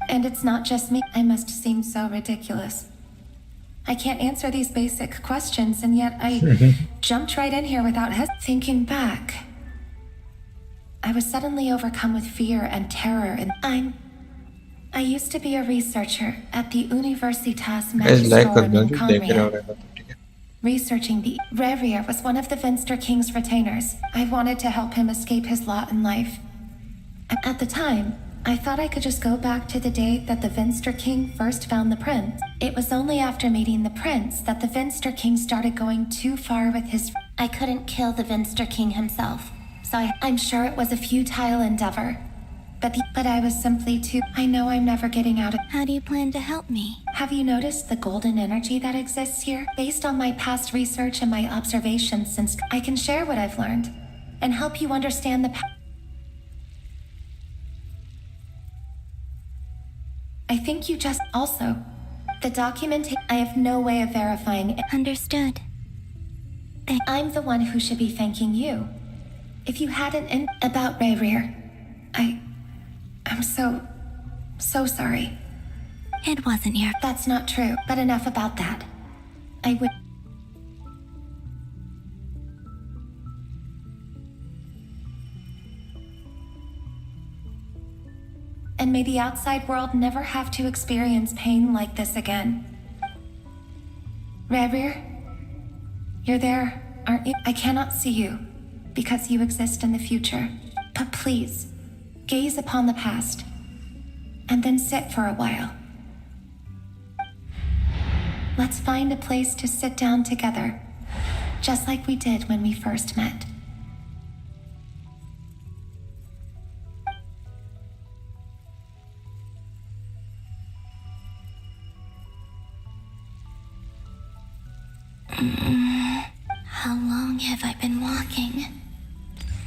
and it's not just me, I must seem so ridiculous. I can't answer these basic questions, and yet I jumped right in here without thinking back. I was suddenly overcome with fear and terror, and I used to be a researcher at the Universitas Magistrorum in Conria. Researching the Rerir was one of the Venster King's retainers. I wanted to help him escape his lot in life. At the time, I thought I could just go back to the day that the Venster King first found the prince. It was only after meeting the prince that the Venster King started going too far with his... I couldn't kill the Venster King himself, so I'm sure it was a futile endeavor. But I was simply too... I know I'm never getting out of... How do you plan to help me? Have you noticed the golden energy that exists here? Based on my past research and my observations since... I can share what I've learned and help you understand the... I think you just... Also, the document... I have no way of verifying it. Understood. I'm the one who should be thanking you. If you hadn't... About Rerir, I'm so sorry. It wasn't your... That's not true, but enough about that. I would... And may the outside world never have to experience pain like this again. Rerir, you're there, aren't you? I cannot see you, because you exist in the future. But please, gaze upon the past, and then sit for a while. Let's find a place to sit down together, just like we did when we first met. How long have I been walking?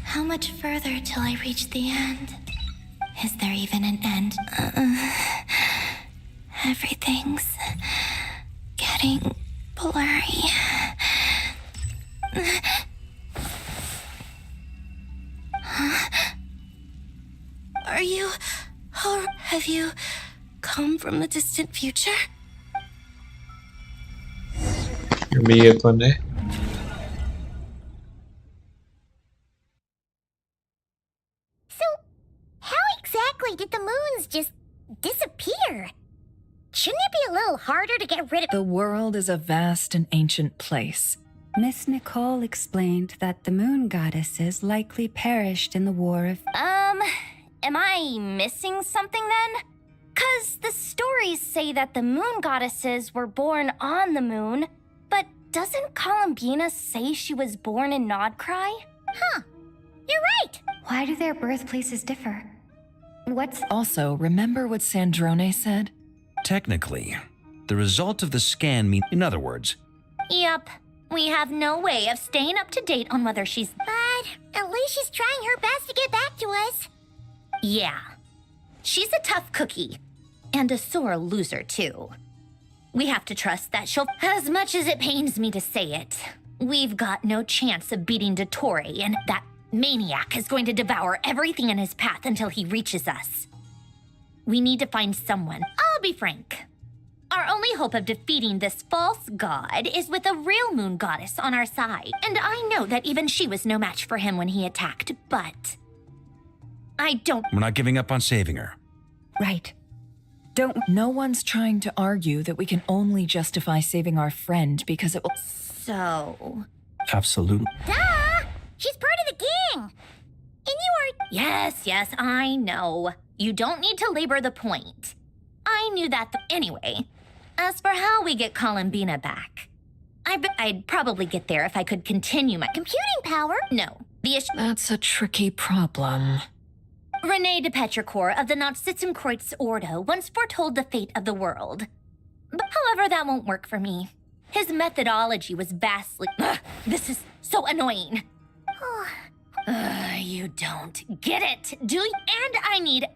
How much further till I reach the end? Is there even an end? Everything's getting blurry. Are you... or have you come from the distant future? Me अपन है. So, how exactly did the moons just disappear? Shouldn't it be a little harder to get rid of? The world is a vast and ancient place. Miss Nicole explained that the moon goddesses likely perished in the war of... Am I missing something then? 'Cause the stories say that the moon goddesses were born on the moon, but doesn't Columbina say she was born in Nodcry? Huh, you're right! Why do their birthplaces differ? What's... Also, remember what Sandrone said? Technically, the result of the scan means, in other words, Yep, we have no way of staying up to date on whether she's... But at least she's trying her best to get back to us. Yeah, she's a tough cookie, and a sore loser too. We have to trust that she'll... As much as it pains me to say it, we've got no chance of beating Dottore, and that maniac is going to devour everything in his path until he reaches us. We need to find someone. I'll be frank. Our only hope of defeating this false god is with a real moon goddess on our side. And I know that even she was no match for him when he attacked, but... I don't... we're not giving up on saving her. Right. No one's trying to argue that we can only justify saving our friend because it will... So... Absolutely. Duh! She's part of the gang! And you are... Yes, I know. You don't need to labor the point. I knew that anyway. As for how we get Columbina back, I'd probably get there if I could continue my computing power. No, the issue... That's a tricky problem. René de Petrichor of the Nazissenkreuz Ordo once foretold the fate of the world. But however, that won't work for me. His methodology was vastly... this is so annoying. You don't get it, do you? And I need...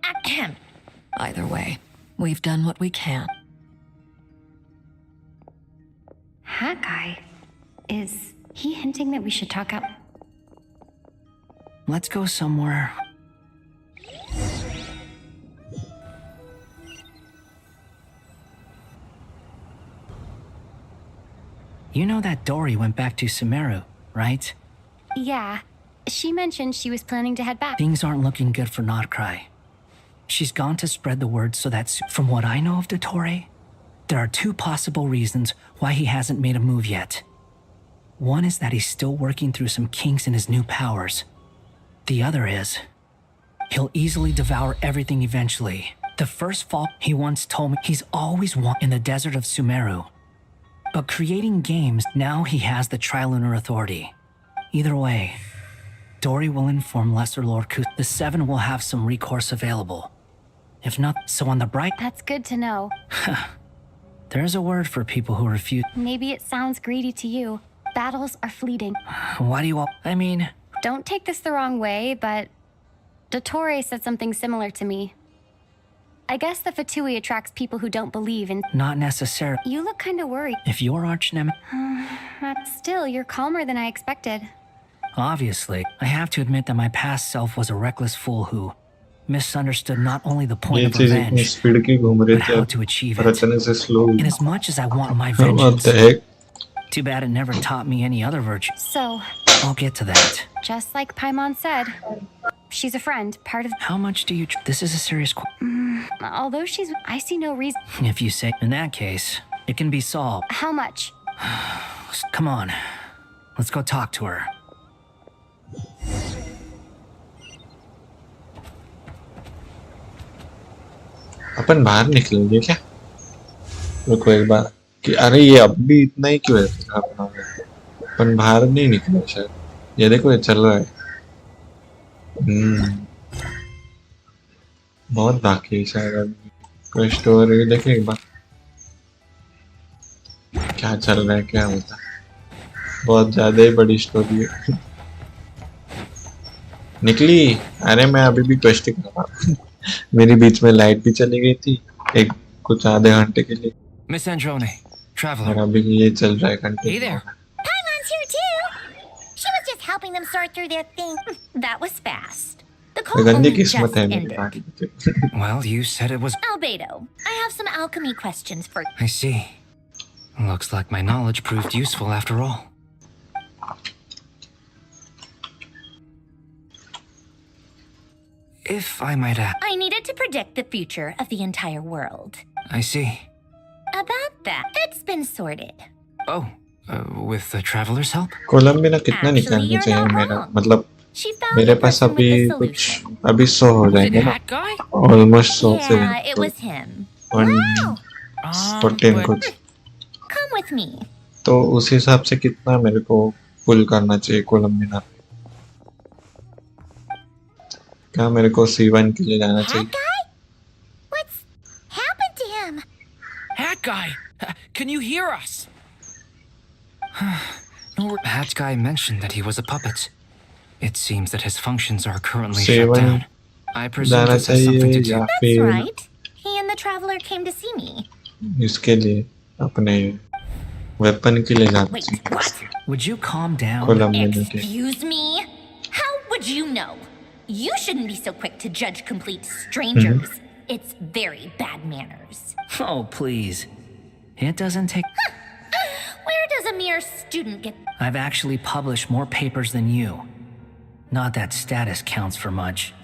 Either way, we've done what we can. Hawkeye? Is he hinting that we should talk out? Let's go somewhere. You know that Dory went back to Sumeru, right? Yeah. She mentioned she was planning to head back. Things aren't looking good for Nodcry. She's gone to spread the word so that, from what I know of Dottore, there are two possible reasons why he hasn't made a move yet. One is that he's still working through some kinks in his new powers. The other is, he'll easily devour everything eventually. The first fall, he once told me he's always wanted in the desert of Sumeru. But creating games, now he has the Trilunar Authority. Either way, Dory will inform Lesser Lord Kus. The Seven will have some recourse available. If not, so on the bright... That's good to know. There's a word for people who refuse... Maybe it sounds greedy to you. Battles are fleeting. Why do you all... I mean... Don't take this the wrong way, but... Dottore said something similar to me. I guess the Fatui attracts people who don't believe in... Not necessarily. You look kinda worried. If your arch-nemesis... But still, you're calmer than I expected. Obviously, I have to admit that my past self was a reckless fool who misunderstood not only the ये point of चीज इतनी revenge, speed की घूम रही but थी how अब to achieve और it. अचानक से slow And as much as I want my What vengeance, the heck? too bad it never taught me any other virtue. So, I'll get to that. just like Paimon said, she's a friend, part of. How much do you... This is a serious Although she's. I see no reason. If you say... In that case, it can be solved. How much? Come on. Let's go talk to her. अपन बाहर निकलेंगे क्या? रुको एक बार कि अरे ये अब भी इतना ही क्यों है अपना? अपन बाहर नहीं निकले शायद। ये देखो ये चल रहा है। बहुत बाकी है शायद अभी। कोई स्टोरी देखे एक बार क्या चल रहा है क्या होता। बहुत ज्यादा ही बड़ी स्टोरी है। निकली? अरे मैं अभी भी क्वेश्चन कर रहा हूँ। मेरी बीच में लाइट भी चली गई थी एक कुछ आधे घंटे के लिए। Miss Androne, traveler. और अभी ये चल रहा है घंटे। Hey there. Paimon's here too. She was just helping them sort through their thing. That was fast. The call गंदी only किस्मत just है मेरी ended. बात। Well, you said it was... Albedo, I have some alchemy questions for you. I see. Looks like my knowledge proved useful after all. If I might ask... I needed to predict the future of the entire world. I see. About that, it's been sorted. Oh, with the traveler's help? कोलंबिना कितना निकालना चाहिए मेरा? मतलब मेरे पास अभी कुछ अभी 100 हो जाएंगे ना? Almost 100 से Yeah, it was him. 14 कुछ। Come with me. तो उस हिसाब से कितना मेरे को पुल करना चाहिए कोलंबिना? क्या मेरे को C1 के लिए जाना चाहिए? What's happened to him? Hat guy, can you hear us? Hat guy mentioned that he was a puppet. It seems that his functions are currently C1 shut down. I presume जाना this has something to चाहिए do. या That's फिर right. He and the traveler came to see me. इसके लिए अपने weapon के लिए जाना Wait, चाहिए what? Would you calm down? कोलंबिना के। Excuse me? How would you know? You shouldn't be so quick to judge complete strangers. It's very bad manners. Oh, please. It doesn't take... Where does a mere student get... I've actually published more papers than you. Not that status counts for much.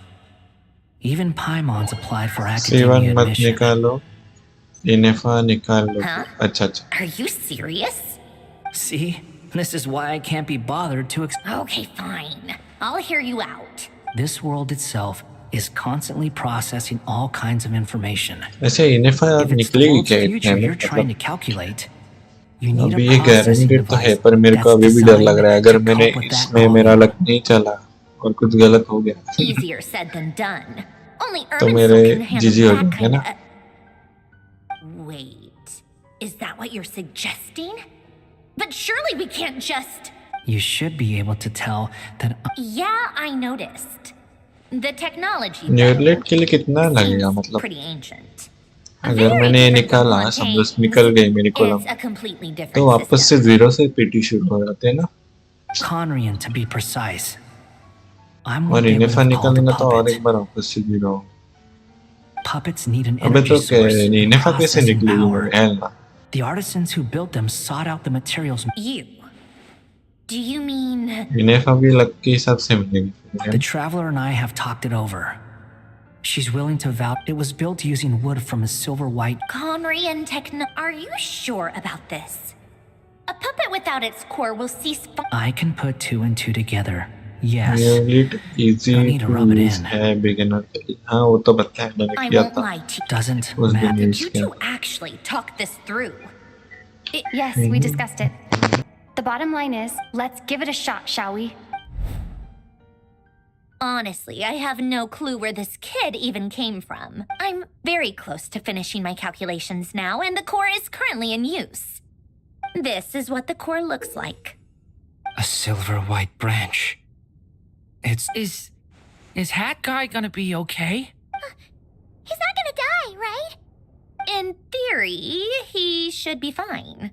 Even Paimon's applied for academia C1 मत admission. निकालो, इनेफा निकाल लो। Huh? अच्छा अच्छा। Are you serious? See? This is why I can't be bothered to... Okay, fine. I'll hear you out. This world itself is constantly processing all kinds of information. ऐसे इनेफा If it's the निकलेगी world's क्या future इतने में? you're trying to मतलब calculate, you need अभी a ये processing guaranteed तो है device पर मेरे को that's अभी भी डर designed लग रहा है अगर to मैंने cope with that इसमें मेरा volume. लक नहीं चला और कुछ गलत हो गया Easier said than done. Only तो urban मेरे soul can handle जीजी हो that जाएंगे kind ना? of... Wait, is that what you're suggesting? But surely we can't just... You should be able to tell that... Yeah, I noticed. The technology न्यूरलेट के लिए कितना लगेगा seems मतलब pretty ancient. अगर मैंने ये निकाला समझो निकल गई मेरी column It's a completely different तो वापस से जीरो से पीटी शुरू हो जाते हैं ना Conrian, to be precise. I'm और what they would इनेफा have called a निकालेंगे तो और puppet. एक बार वापस से जीरो Puppets need an अबे energy तो source and इनेफा कैसे processing निकलेगी power. हell ना The artisans who built them sought out the materials. You. Do you mean... इनेफा भी लक के हिसाब से मिलेगी The traveler and I have talked it over. She's willing to vouch it was built using wood from a silver white. Conry and Techno... Are you sure about this? A puppet without its core will cease... I can put two and two together. Yes. न्यूरलेट easy Don't need to rub it in. है beginner के लिए हाँ वो तो बताया मैंने I किया won't था lie to you. Doesn't उस दिन matter. यूज You किया two actually talked this through. Yes, we discussed it. The bottom line is, let's give it a shot, shall we? Honestly, I have no clue where this kid even came from. I'm very close to finishing my calculations now, and the core is currently in use. This is what the core looks like. A silver white branch. It's... Is Hat Guy gonna be okay? He's not gonna die, right? In theory, he should be fine.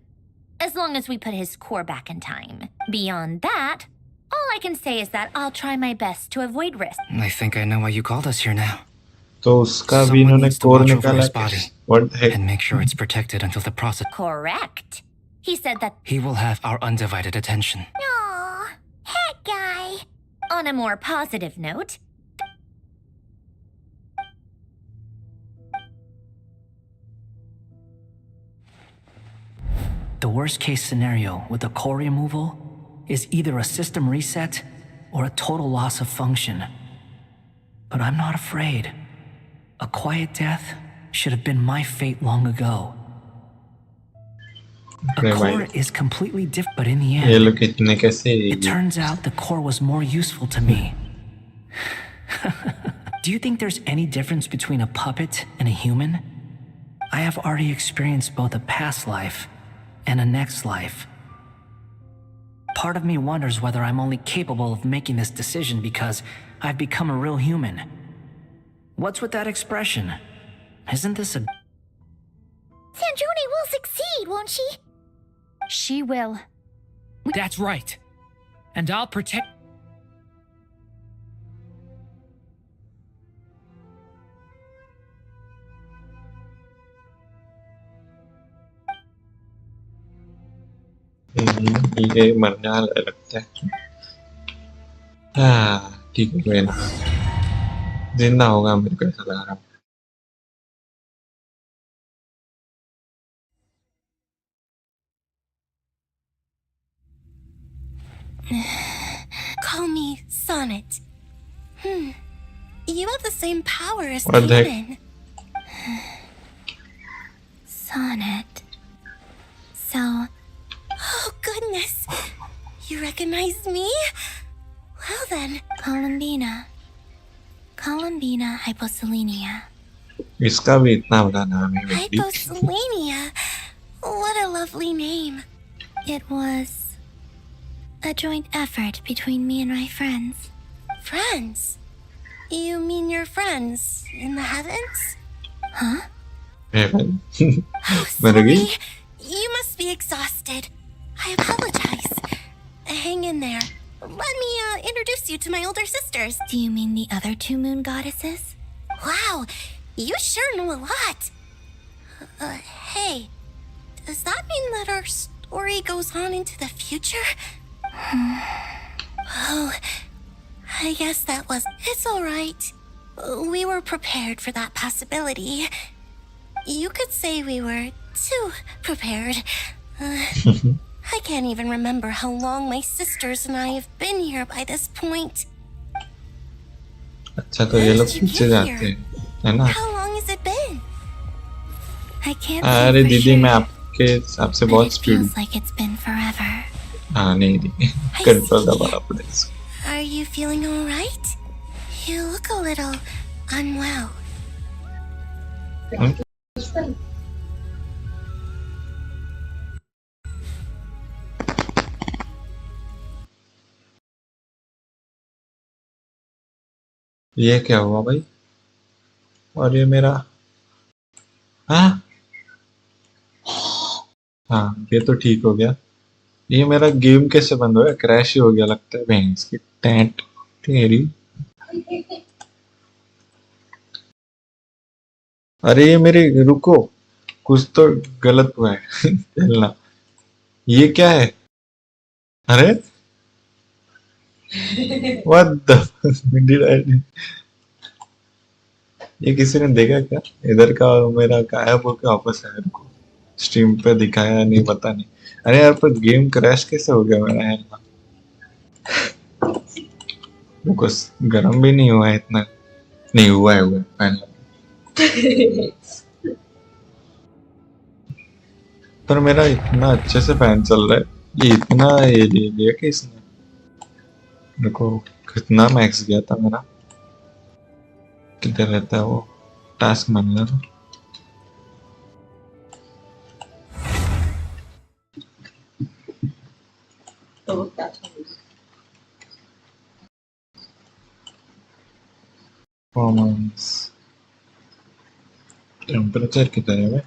As long as we put his core back in time. Beyond that, all I can say is that I'll try my best to avoid risk. I think I know why you called us here now. तो उसका भी Someone इन्होंने needs to core watch over निकाला his क्या? body What the heck? and make sure it's protected until the process. Correct. He said that. He will have our undivided attention. Aw, heck guy. On a more positive note, The worst case scenario with the core removal is either a system reset or a total loss of function. But I'm not afraid. A quiet death should have been my fate long ago. A core is completely different, but in the ये end, लोग इतने कैसे it turns out the core was more useful to me. Do you think there's any difference between a puppet and a human? I have already experienced both a past life and a next life. Part of me wonders whether I'm only capable of making this decision because I've become a real human. What's with that expression? Isn't this a... Sandrone will succeed, won't she? She will. That's right. And I'll protect. ये मरने वाला लगता है। हाँ ठीक है ना, जिंदा होगा मेरे को ऐसा लग रहा है। Call me Sonnet. You have the same power as What the heck? Kanan. Sonnet. So... Oh, goodness. You recognize me? Well then, Columbina. Columbina hyposelenia. इसका भी इतना बड़ा नाम है। Hyposelenia? What a lovely name. It was a joint effort between me and my friends. Friends? You mean your friends in the heavens? Huh? Heaven. Oh, sorry. You must be exhausted. I apologize. Hang in there. Let me introduce you to my older sisters. Do you mean the other two moon goddesses? Wow, you sure know a lot. Hey, does that mean that our story goes on into the future? Oh, I guess that was... It's alright. We were prepared for that possibility. You could say we were too prepared. I can't even remember how long my sisters and I have been here by this point. अच्छा तो ये लोग पीछे जाते हैं, है ना? How long has it been? I can't अरे say for दीदी sure, मैं आपके आपसे but बहुत it speed feels like it's been forever. हाँ नहीं नहीं कंट्रोल दबाना पड़ेगा। Are you feeling alright? You look a little unwell. ये क्या हुआ भाई? और ये मेरा हाँ हाँ ये तो ठीक हो गया। ये मेरा गेम कैसे बंद हो गया? क्रैश ही हो गया लगता है। भैंस की टैंट तेरी। अरे ये मेरे रुको, कुछ तो गलत हुआ है। चलना ये क्या है? अरे व्हाट द डिड आई, ये किसी ने देखा क्या? इधर का मेरा गायब होकर वापस आया। रुको स्ट्रीम पे दिखाया नहीं, पता नहीं। अरे यार पर गेम क्रैश कैसे हो गया मेरा यार? रुको गरम भी नहीं हुआ है इतना, नहीं हुआ है फैन। पर मेरा इतना अच्छे से फैन चल रहा है, ये इतना ये ले लिया कि इसने। देखो कितना मैक्स गया था मेरा। किधर रहता है वो टास्क मैनेजर? परफॉर्मेंस टेम्परेचर किधर है भाई?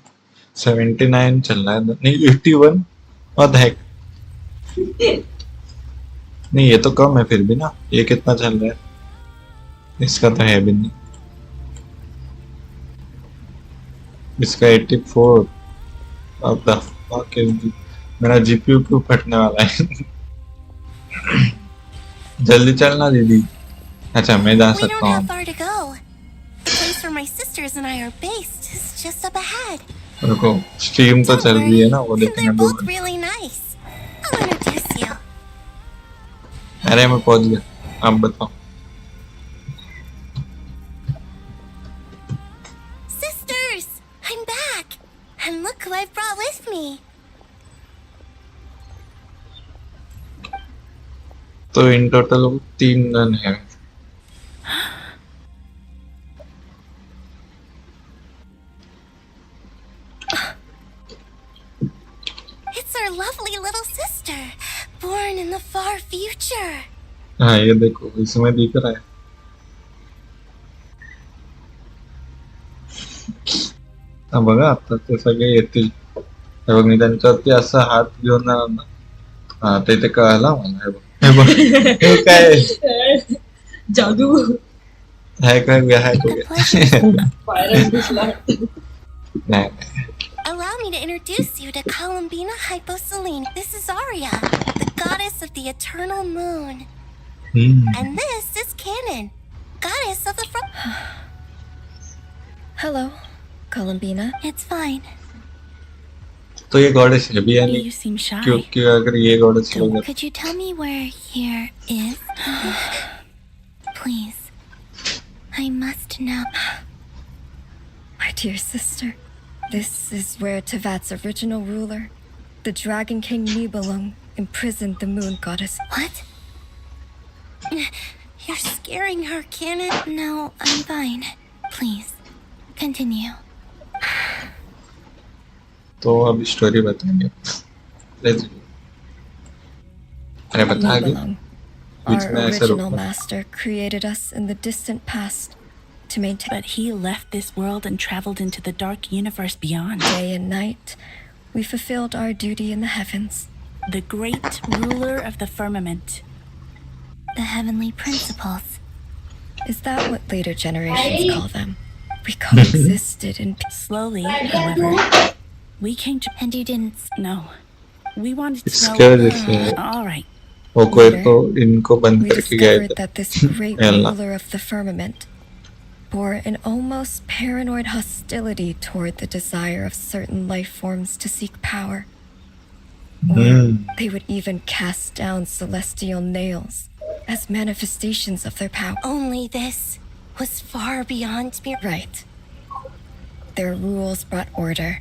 79 चल रहा है, नहीं 81। और हेक नहीं ये तो कम है फिर भी ना। ये कितना चल रहा है? इसका तो है भी नहीं। इसका 84 What the fuck is this? मेरा GPU क्यों फटने वाला है? जल्दी चलना दीदी. अच्छा मैं जा We सकता don't have हूँ. far to go. The place where my sisters and I are based is just up ahead. रुको स्ट्रीम तो चल रही है ना वो देखने They're दो. both really nice. I'll introduce you. अरे मैं पहुंच गया. आप बताओ. Sisters, I'm back. And look who I've brought with me. तो इन टोटल 3 गन है. It's our lovely little sister, born in the far future. हाँ ये देखो इसमें दिख रहा है. हा बघा आता ते सगळे येतील. हे बघ मी त्यांच्यावरती असा हात घेऊन हा ते कळला मला. हे बघ हे बघ हे काय जादू हॅक हो गया. नाही Allow me to introduce you to COLUMBINA Hyposelene. This is Arya, the goddess of the eternal moon. And this is Canon, goddess of the Hello, Columbina. It's fine. तो ये गॉडेस है भी यानी You seem shy. क्योंकि अगर ये goddess लोग Could you tell me where here is? Please. I must know. My dear sister, this is where Tevat's original ruler, the Dragon King Nibelung, imprisoned the moon goddess. What? You're scaring her, Canon. No, I'm fine. Please, continue. तो अब story बताएंगे. Let's अरे बता आगे. Our original master created us in the distant past to maintain. But he left this world and traveled into the dark universe beyond. Day and night, we fulfilled our duty in the heavens. The great ruler of the firmament. The heavenly principles. Is that what later generations call them? We coexisted in Slowly, however, we came to. And you didn't. No. We wanted to इसका know. जैसे All right. वो कोई तो इनको बंद we करके गए discovered थे. that this great ruler of the firmament bore an almost paranoid hostility toward the desire of certain life forms to seek power. Or they would even cast down celestial nails as manifestations of their power. Only this was far beyond me. Right. Their rules brought order.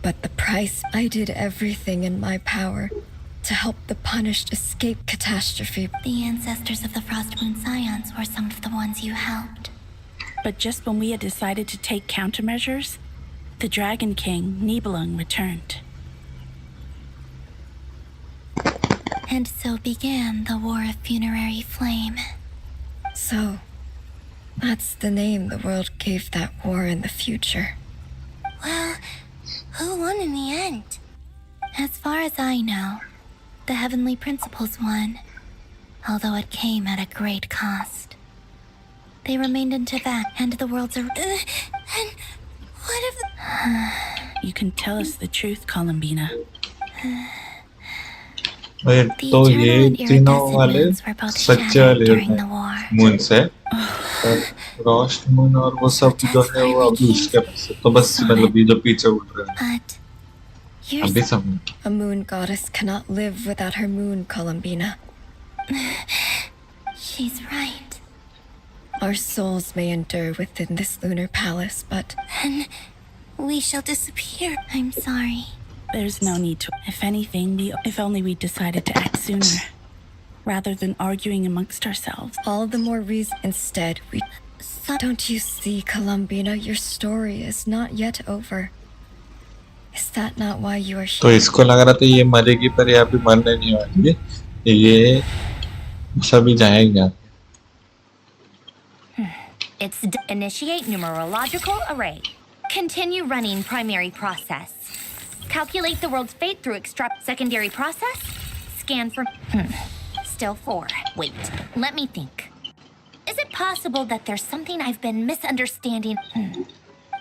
But the price, I did everything in my power to help the punished escape catastrophe. The ancestors of the Frost Moon Scions were some of the ones you helped. But just when we had decided to take countermeasures, the Dragon King, Nibelung, returned. And so began the War of Funerary Flame. So, that's the name the world gave that war in the future. Well, who won in the end? As far as I know, the Heavenly Principles won, although it came at a great cost. They remained in Teyvat and the world's and what if You can tell us the truth, Columbina. तो ये तीनों वाले सच्चे वाले हैं moon से. Frost moon और वो सब जो है वो अभी उसके पास है. तो बस मतलब ये जो पीछे उड़ रहे हैं अभी समझ. A moon goddess cannot live without her moon, Columbina. She's right. Our souls may endure within this lunar palace, but then we shall disappear. I'm sorry. There's no need to. If anything, if only we decided to act sooner, rather than arguing amongst ourselves. All the more reason. Instead, we. Don't you see, Columbina? Your story is not yet over. Is that not why you are here? तो इसको लग रहा था ये मरेगी पर ये अभी मरने नहीं वाली. ये सभी जाएगा. It's initiate numerological array. Continue running primary process. Calculate the world's fate through extract secondary process. Scan for. Still 4. Wait, let me think. Is it possible that there's something I've been misunderstanding?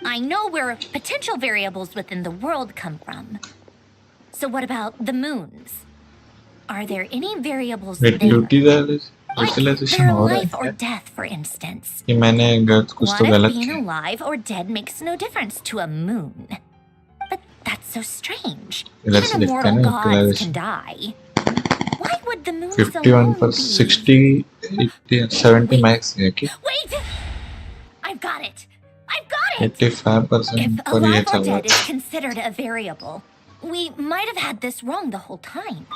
I know where potential variables within the world come from. So what about the moons? Are there any variables there? Like their life or death, for instance. What if being alive or dead makes no difference to a moon? But that's so strange. Even immortal gods can die. Why would the moons 51 for 60, 80, 70 max. Wait! I've got it! 85% If for alive each or dead other. is considered a variable, we might have had this wrong the whole time.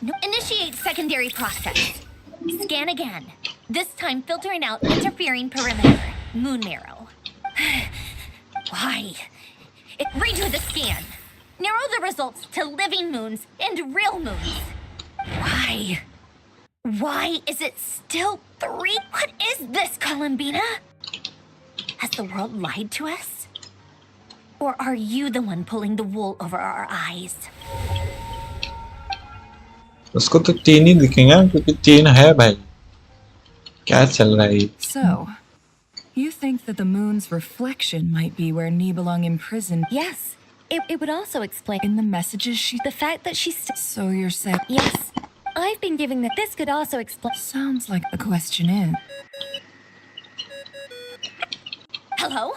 No. Initiate secondary process. Scan again. This time filtering out interfering perimeter. Moon marrow. Why? Redo the scan. Narrow the results to living moons and real moons. Why? Why is it still 3? What is this, Columbina? Has the world lied to us? Or are you the one pulling the wool over our eyes? उसको तो 3 ही दिखेंगे क्योंकि 3 है भाई. क्या चल रहा है? So, you think that the moon's reflection might be where Nibelung imprisoned? Yes. It would also explain In the messages the fact that she's So you're saying... Yes. I've been giving that this could also explain. Sounds like the question is... Hello?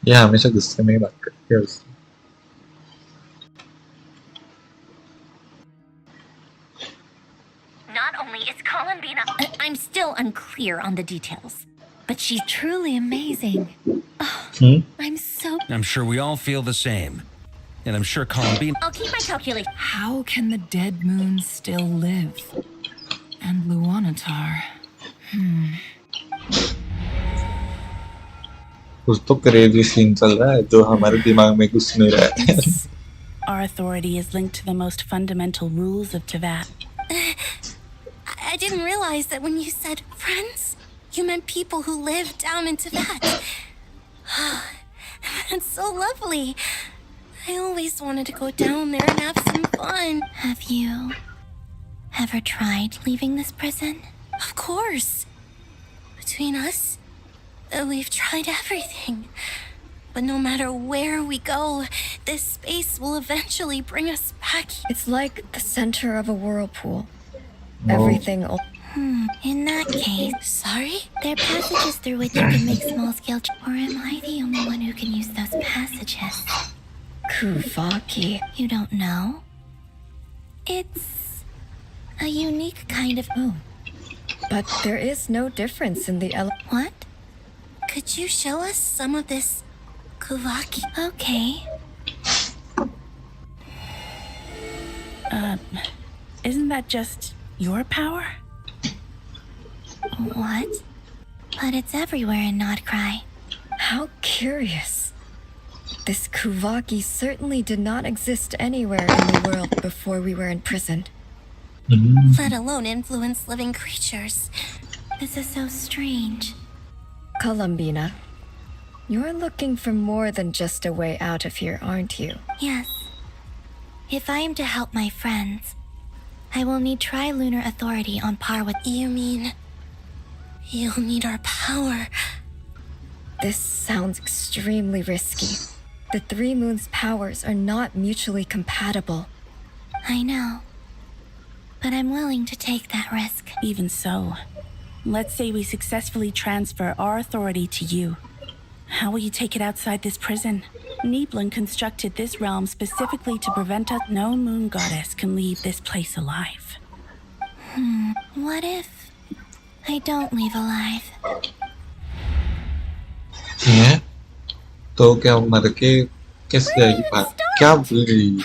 ये हमेशा गुस्से में ही बात करती है उससे. Not only is Columbina... I'm still unclear on the details, but she's truly amazing. Oh, I'm sure we all feel the same. And I'm sure Columbina... I'll keep my calculation. How can the dead moons still live? And Luanatar... कुछ तो crazy scene चल रहा है जो हमारे दिमाग में घुस नहीं रहा है. Our authority is linked to the most fundamental rules of Teyvat. I didn't realize that when you said friends, you meant people who live down in Teyvat. That's so lovely. I always wanted to go down there and have some fun. Have you ever tried leaving this prison? Of course. Between us, we've tried everything. But no matter where we go, this space will eventually bring us back. It's like the center of a whirlpool. No. Everything... In that case, sorry? There are passages through which you can make small-scale... Or am I the only one who can use those passages? Kuvaki. You don't know? It's a unique kind of... But there is no difference in the What? Could you show us some of this Kuvaki? Okay. Isn't that just your power? What? But it's everywhere in Notcry. How curious. This Kuvaki certainly did not exist anywhere in the world before we were imprisoned. Let alone influence living creatures. This is so strange. Columbina, you're looking for more than just a way out of here, aren't you? Yes. If I am to help my friends, I will need tri-lunar authority on par with... You mean... You'll need our power? This sounds extremely risky. The Three Moons' powers are not mutually compatible. I know. But I'm willing to take that risk. Even so, let's say we successfully transfer our authority to you. How will you take it outside this prison? Nibelung constructed this realm specifically to prevent us. No moon goddess can leave this place alive. What if I don't leave alive? हैं? तो क्या मर के कैसे जाएगी बात? क्या बोल रही है?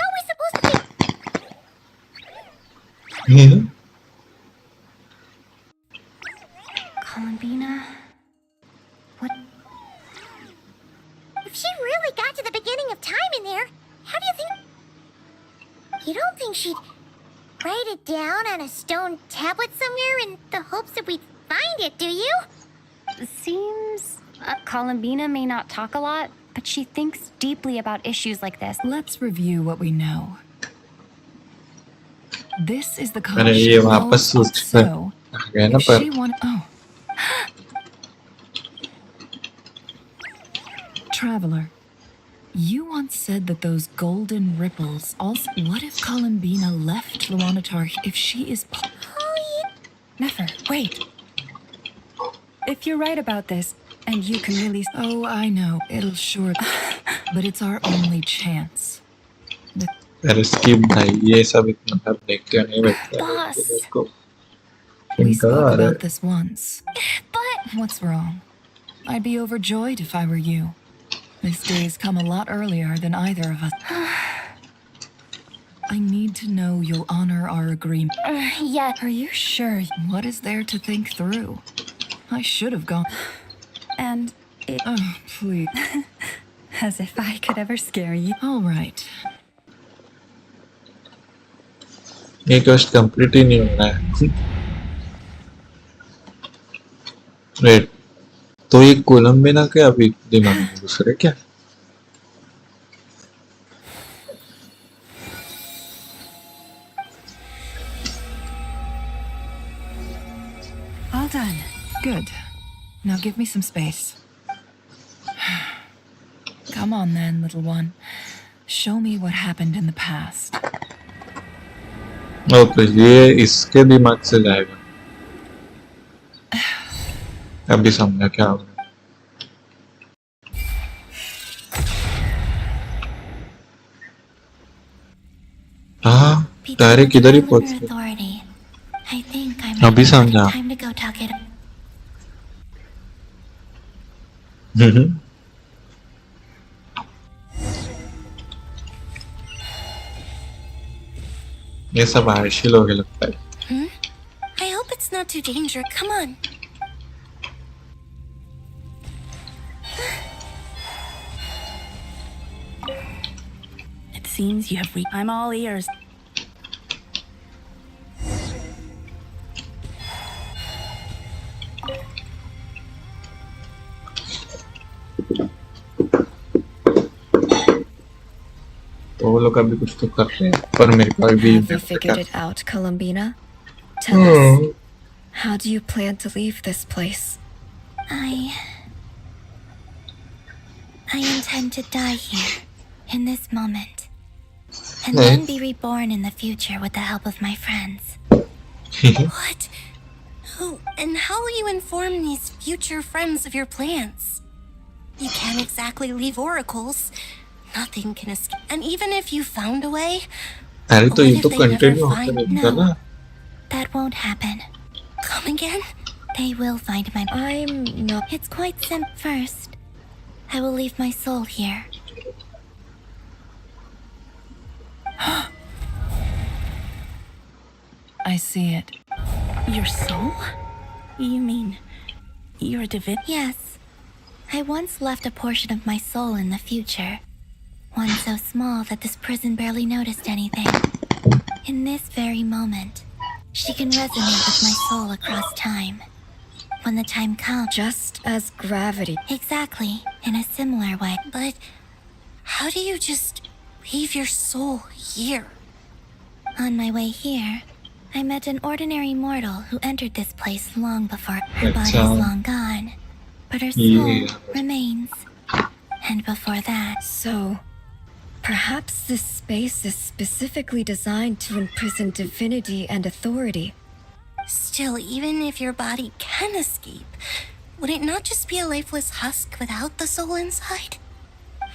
Columbina? What? If she really got to the beginning of time in there, how do you think... You don't think she'd write it down on a stone tablet somewhere in the hopes that we'd find it, do you? Seems Columbina may not talk a lot, but she thinks deeply about issues like this. Let's review what we know. This is the मैंने ये वापस सोच कर आ गया ना पर Traveler, you once said that those golden ripples also. What if Columbina left the Wanatar if she is. Never, wait. If you're right about this, and you can really. Oh, I know. It'll sure. But it's our only chance. अरे skip भाई ये सब इतना सब देखते नहीं बैठते Boss. We spoke about this once. But what's wrong? I'd be overjoyed if I were you. This day's come a lot earlier than either of us. I need to know you'll honor our agreement. Yeah. Are you sure? What is there to think through? I should have gone. And it. Oh, please. As if I could ever scare you. All right. ये quest complete ही नहीं हो रहा है right तो ये कोलंबिना के अभी दिमाग में दूसरे क्या All done. Good. Now give me some space. Come on then, little one. Show me what happened in the past. Okay ये इसके दिमाग से जाएगा अभी समझा क्या होगा हाँ डायरेक्ट इधर ही पहुंच गए अभी समझा ये सब आयशी लोग लगता है I hope it's not too dangerous. Come on. It seems you have I'm all ears. तो वो लोग अभी कुछ तो कर रहे हैं पर मेरे को अभी Have you figured it out, Columbina? Tell us, how do you plan to leave this place? I intend to die here, in this moment, and then be reborn in the future with the help of my friends. What? Who and how will you inform these future friends of your plans? You can't exactly leave oracles. Nothing can escape. And even if you found a way, अरे तो ये तो what if they continue never होता find? रहेगा ना No, that won't happen. Come again? They will find my. I'm not. It's quite simple. First, I will leave my soul here. I see it. Your soul? You mean you're a divine? Yes. I once left a portion of my soul in the future. One so small that this prison barely noticed anything. In this very moment, she can resonate with my soul across time. When the time comes. Just as gravity. Exactly, in a similar way. But how do you just leave your soul here? On my way here, I met an ordinary mortal who entered this place long before. Her body is long gone, but her soul remains. And before that. So, perhaps this space is specifically designed to imprison divinity and authority. Still, even if your body can escape, would it not just be a lifeless husk without the soul inside?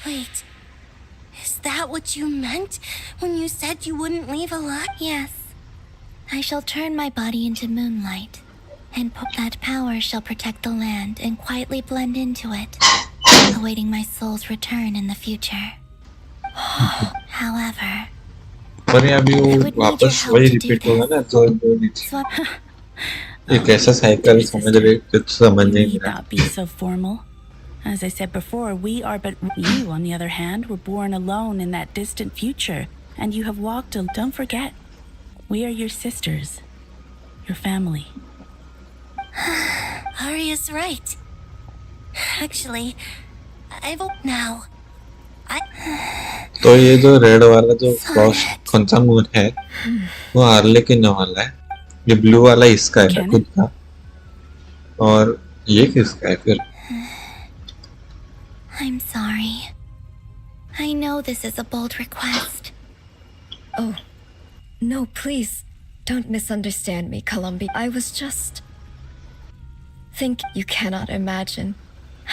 Wait, is that what you meant when you said you wouldn't leave alive? Yes. I shall turn my body into moonlight, and that power shall protect the land and quietly blend into it, awaiting my soul's return in the future. However, पर ये अभी वो वापस वही repeat होगा ना जो so एक ऐसा साइकिल समझ रहे कुछ समझ नहीं Need रहा not be so formal. As I said before, we are but you, on the other hand, were born alone in that distant future, and you have walked a. Don't forget, we are your sisters, your family. Arya's right. Actually, I've now. तो ये जो red वाला जो cross कौन सा moon है वो early के न वाला है ये ब्लू वाला इसका है खुद का और ये किसका है फिर I'm sorry. I know this is a bold request. Oh, no, please. Don't misunderstand me, Columbia. I was just... You cannot imagine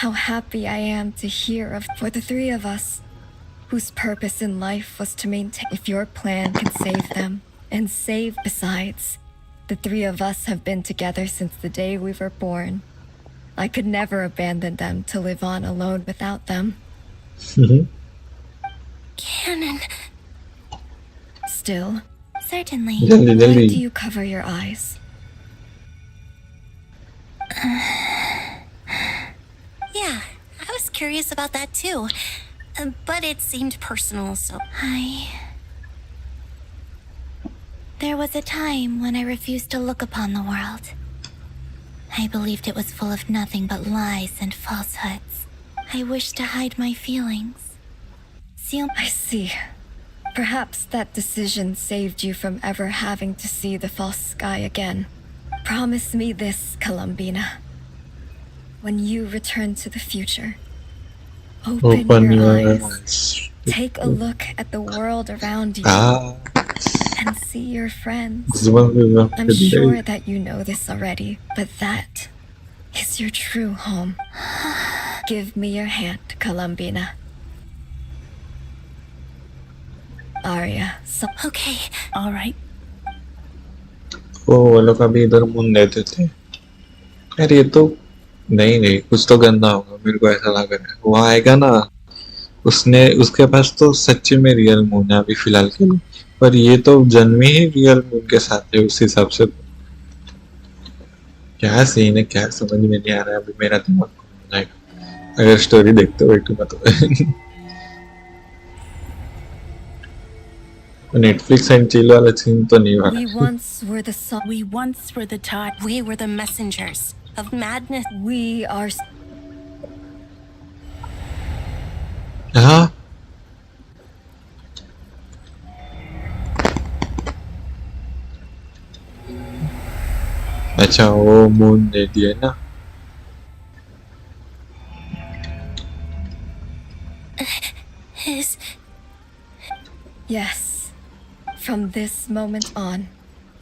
how happy I am to hear of for the three of us, whose purpose in life was to maintain. If your plan can save them, and save besides, the three of us have been together since the day we were born. I could never abandon them to live on alone without them. Canon. Still, Certainly. why do you cover your eyes? Yeah, I was curious about that too. But it seemed personal, so There was a time when I refused to look upon the world. I believed it was full of nothing but lies and falsehoods. I wished to hide my feelings. I see. Perhaps that decision saved you from ever having to see the false sky again. Promise me this, Columbina. When you return to the future, open your eyes. Take a look at the world around you and see your friends. I'm sure that you know this already, but that is your true home. Give me your hand, Columbina. Arya, Okay. All right. वो लोग अभी इधर मुन लेते थे। यार ये तो नहीं कुछ तो गंदा होगा, मेरे को ऐसा लग रहा है। वो आएगा ना, उसके पास तो सच्ची में रियल मून है अभी फिलहाल के लिए, पर ये तो जन्मे ही रियल मून के साथ है। उस हिसाब से क्या सीन है, क्या समझ में नहीं आ रहा है अभी। मेरा दिमाग घूम जाएगा अगर स्टोरी देखते बैठूंगा तो। नेटफ्लिक्स एंड चिल वाला सीन तो नहीं We once were the tide. We were the messengers of madness. We are. हाँ अच्छा, वो मून दे दिए ना। Yes. From this moment on,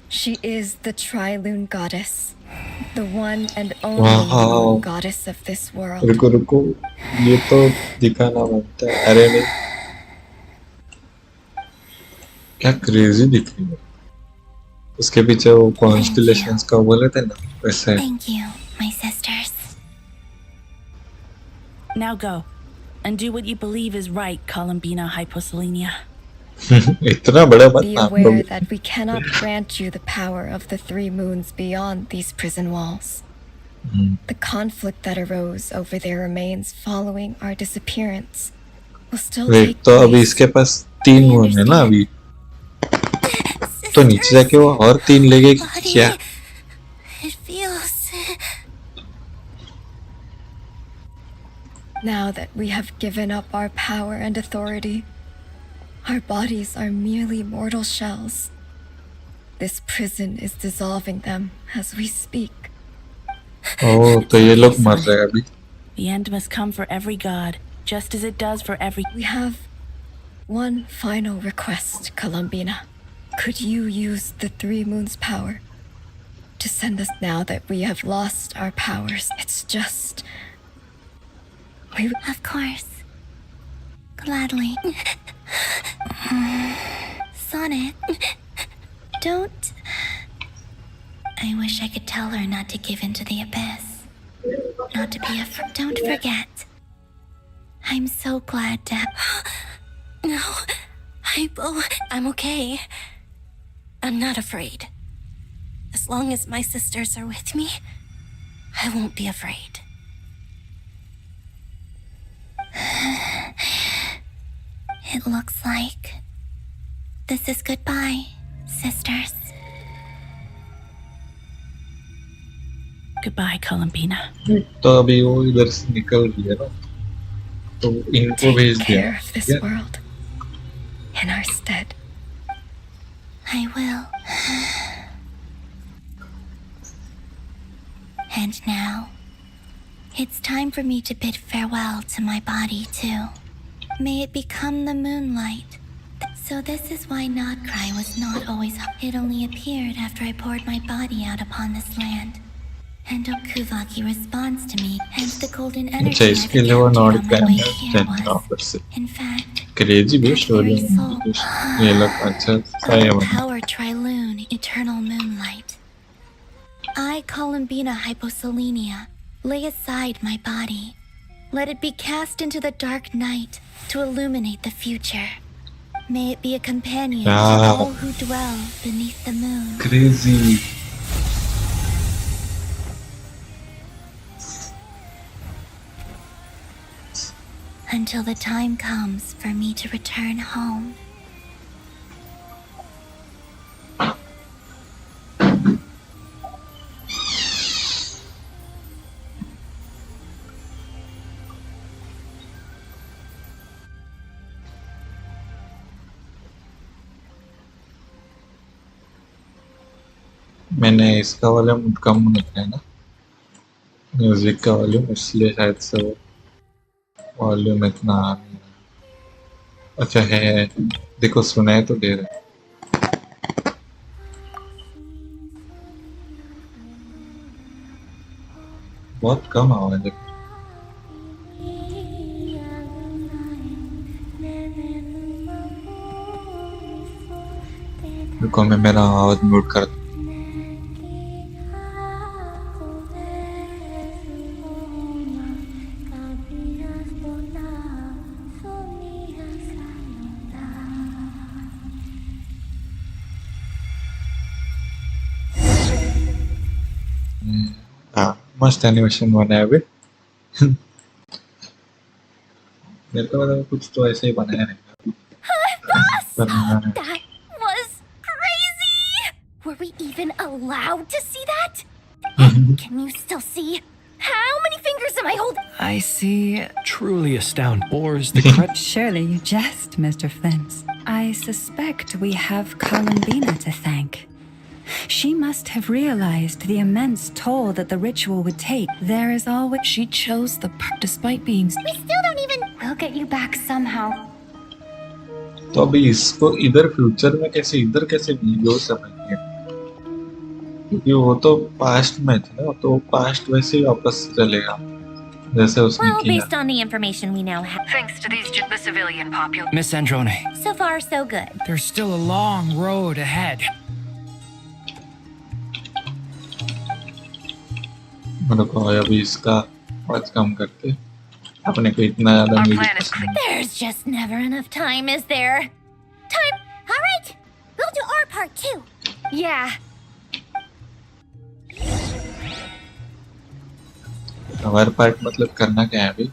she is the Tri-Lune goddess, the one and only moon goddess of this world. रुको ये तो दिखाना बनता है। अरे नहीं, क्या क्रेजी दिख रही है। उसके पीछे वो कॉन्स्टेलेशंस का बोले थे ना, वैसे। Thank you, my sisters. Now go and do what you believe is right, Columbina Hyposelenia. इतना बड़ा मत Be नाम aware that we cannot grant you the power of the three moons beyond these prison walls. The conflict that arose over their remains following our disappearance will still take तो place. अभी इसके पास 3 moon है ना अभी, तो नीचे जाके वो और 3 लेगे क्या? It feels. Now that we have given up our power and authority, our bodies are merely mortal shells. This prison is dissolving them as we speak. Oh, तो ये लोग मर रहे हैं अभी। The end must come for every god, just as it does for every. We have one final request, Columbina. Could you use the three moons' power to send us now that we have lost our powers? It's just... Of course. Gladly. Sonnet. Don't... I wish I could tell her not to give in to the abyss. Not to be afraid. Don't forget. I'm so glad to... No. I'm okay. I'm not afraid. As long as my sisters are with me, I won't be afraid. It looks like this is goodbye, sisters. Goodbye, Columbina. तो अभी वो इधर से निकल रही है ना, तो इनको भेज Take दिया। care of this world in our stead. I will. And now, It's time for me to bid farewell to my body, too. May it become the moonlight. So this is why Notcry was not always up. It only appeared after I poured my body out upon this land. And Okuvaki responds to me, and the golden energy I've encountered on my way here was, in fact, very soul. Power Trilune, eternal moonlight. I, Columbina Hyposelenia, lay aside my body. Let it be cast into the dark night to illuminate the future. May it be a companion to all who dwell beneath the moon. Crazy. Until the time comes for me to return home. मैंने इसका volume कम रखा है ना, music का volume, इसलिए शायद से volume इतना आ नहीं रहा। अच्छा है, देखो सुनाए तो दे रहा, बहुत कम आवाज है। रुको मैं मेरा आवाज म्यूट कर। मस्त एनिमेशन बनाया भी। मेरे को लगा कुछ तो ऐसे ही बनाया रहेगा। That was crazy! Were we even allowed to see that? Can you still see? How many fingers am I holding? I see. Truly astounding. Or is the credit? Surely you jest, Mr. Flint. I suspect we have Columbina to thank. She must have realized the immense toll that the ritual would take. There is always... She chose the despite being... We still don't even... We'll get you back somehow. तो अभी इसको इधर future में कैसे इधर कैसे video समझेंगे, क्योंकि वो तो पास्ट में था ना, तो पास्ट वैसे ही वापस चलेगा जैसे उसने Well, किया। based on the information we now have. Thanks to the civilian population. Miss Androne. So far, so good. There's still a long road ahead. रुको अभी इसका आवाज कम करके अपने को इतना ज्यादा music. There's just never enough time, is there? Time! Alright! We'll do our part too. Yeah. हमारा पार्ट मतलब करना क्या है अभी?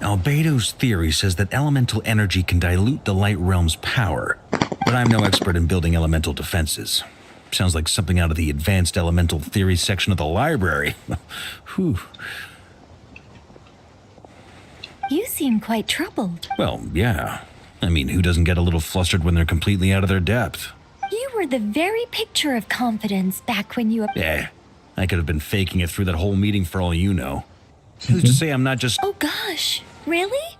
Albedo's theory says that elemental energy can dilute the light realm's power, but I'm no expert in building elemental defenses. Sounds like something out of the advanced elemental theory section of the library. Whew. You seem quite troubled. Well, yeah. I mean, who doesn't get a little flustered when they're completely out of their depth? You were the very picture of confidence back when you... I could have been faking it through that whole meeting for all you know. Who's to say I'm not just... Oh gosh, really?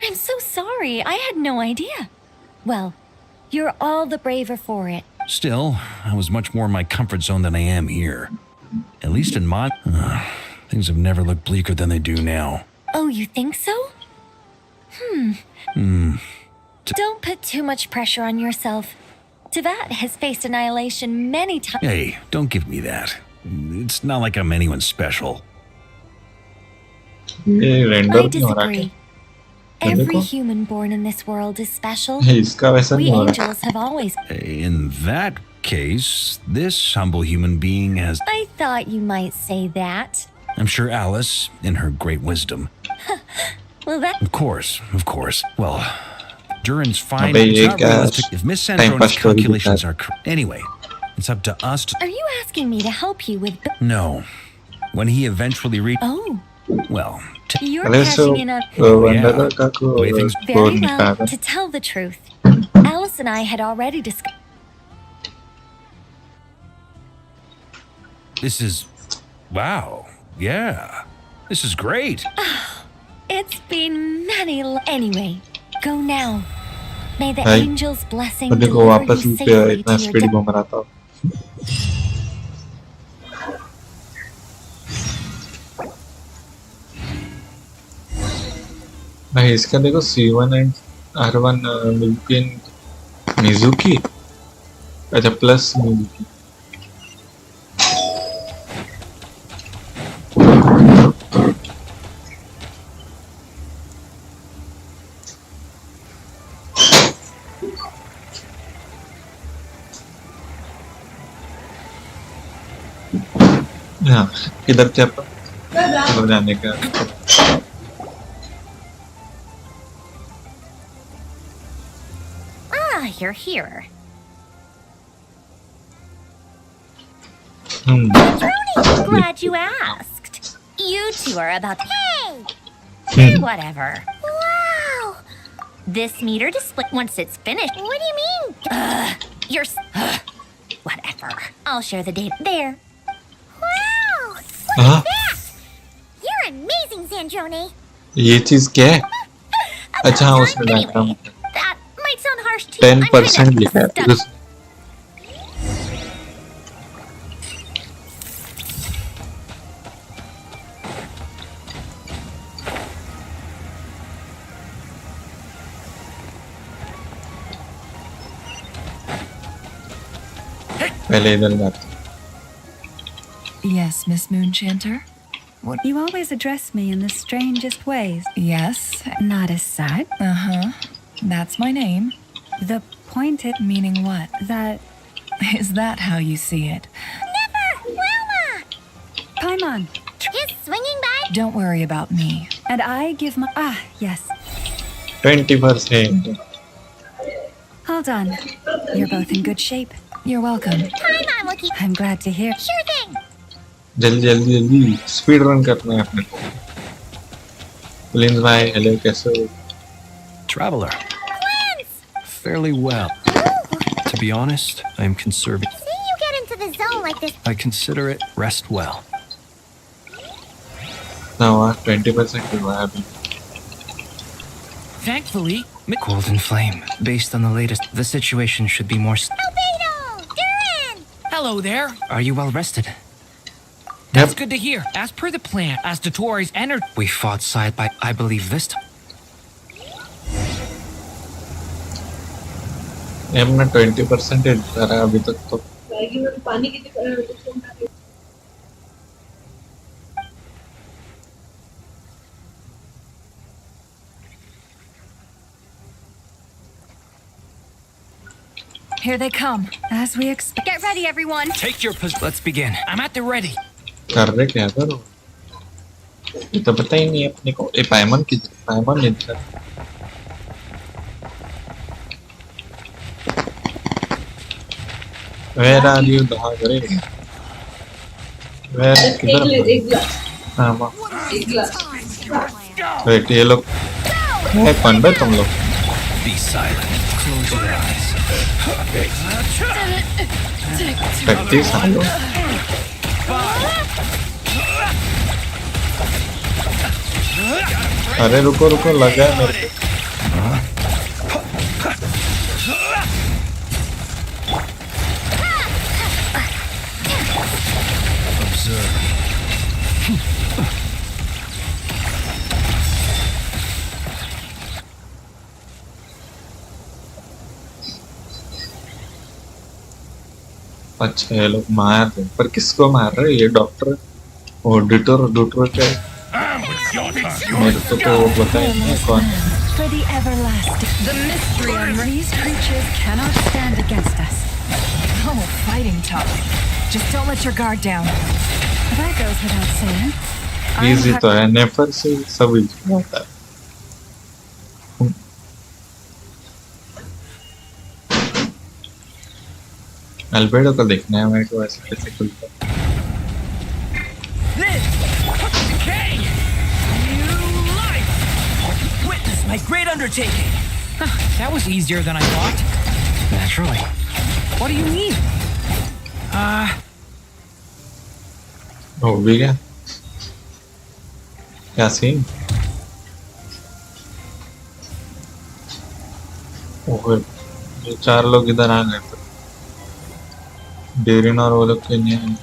I'm so sorry, I had no idea. Well, you're all the braver for it. Still, I was much more in my comfort zone than I am here. At least in Mon... things have never looked bleaker than they do now. Oh, you think so? Don't put too much pressure on yourself. Tevat has faced annihilation many times. Hey, don't give me that. It's not like I'm anyone special. I disagree. Every human born in this world is special. We angels have always... In that case, this humble human being has... I thought you might say that. I'm sure Alice, in her great wisdom... Well, that... Of course. Well, Durin's fine... It's not realistic if Miss Sandrone's calculations are correct. Anyway, it's up to us to... Are you asking me to help you with... No. When he eventually Oh. Well... You're cashing in on... Very well. To tell the truth, Alice and I had already discussed... This is... Wow. Yeah, this is great. It's been many. Anyway, go now. May the Hai. angel's blessing तो देखो deliver वापस you पे safely इतना to your speed में मराता हूँ. नहीं इसका देखो C1 एंड R1 मिल्किन मिजुकी. अच्छा प्लस मिजुकी. हाँ किधर थे अपन? किधर जाने का? Ah, you're here. Glad you asked. You two are about to... Hey! Whatever. Wow! This meter display... Once it's finished... What do you mean? You're... Whatever. I'll share the data. There. Wow! हाँ You're amazing, Sandrone. ये चीज क्या है? अच्छा हाँ उसमें diagram That might sound harsh to you. 10% लिखा है. because पहले इधर जाते. Yes, Miss Moonchanter? What? You always address me in the strangest ways. Yes. Not as such. Uh-huh. That's my name. The pointed Meaning what? that Is that how you see it? Never! Wilma! Paimon. Is swinging by? Don't worry about me. And I give my yes. 20%. Hold on. You're both in good shape. You're welcome. Paimon will keep... I'm glad to hear. Sure thing! जल्दी जल्दी जल्दी speed run करना है अपने को. प्लिंस भाई hello कैसे हो? Traveler. Fairly well. To be honest, I am conserving. See you get into the zone like this. I consider it rest well. ना हुआ 20% हुआ अभी. Thankfully, Golden Flame. Based on the latest, the situation should be more... Albedo! Duran! hello there. Are you well rested? That's good to hear. As per the plan, as Dotori's entered... We fought side by... I believe this time. हमने 20% hit करा अभी तक तो. Here they come. As we expect. Get ready, everyone. Take your position. Let's begin. I'm at the ready. कर रहे क्या करो? ये तो पता ही नहीं अपने को. ये पाइमन की पाइमन नहीं था. Where are you, Dhagre? Where किधर? हाँ माँ. Wait ये लोग है पंडा तुम लोग. Be silent. Close your eyes. Practice हाँ लोग. अरे रुको रुको लगा है मेरे को. अच्छा ये लोग मार रहे पर किसको मार रहे? ये डॉक्टर और डिटोर क्या है? मेरे को तो पता ही नहीं कौन. For the everlasting. The mystery of These creatures cannot stand against us. Oh, fighting talk. Just don't let your guard down. That goes without saying. Easy तो है. नेफर से सब इजी होता है. अल्बेडो को देखना है मेरे को ऐसे कैसे खुलता है. Decay! New life! Witness my great undertaking! That was easier than I thought. Naturally. What do you mean? हो भी गया. क्या सीन? ओह, ये 4 लोग इधर आ गए थे। डेरिन और वो लोग के नहीं हैं।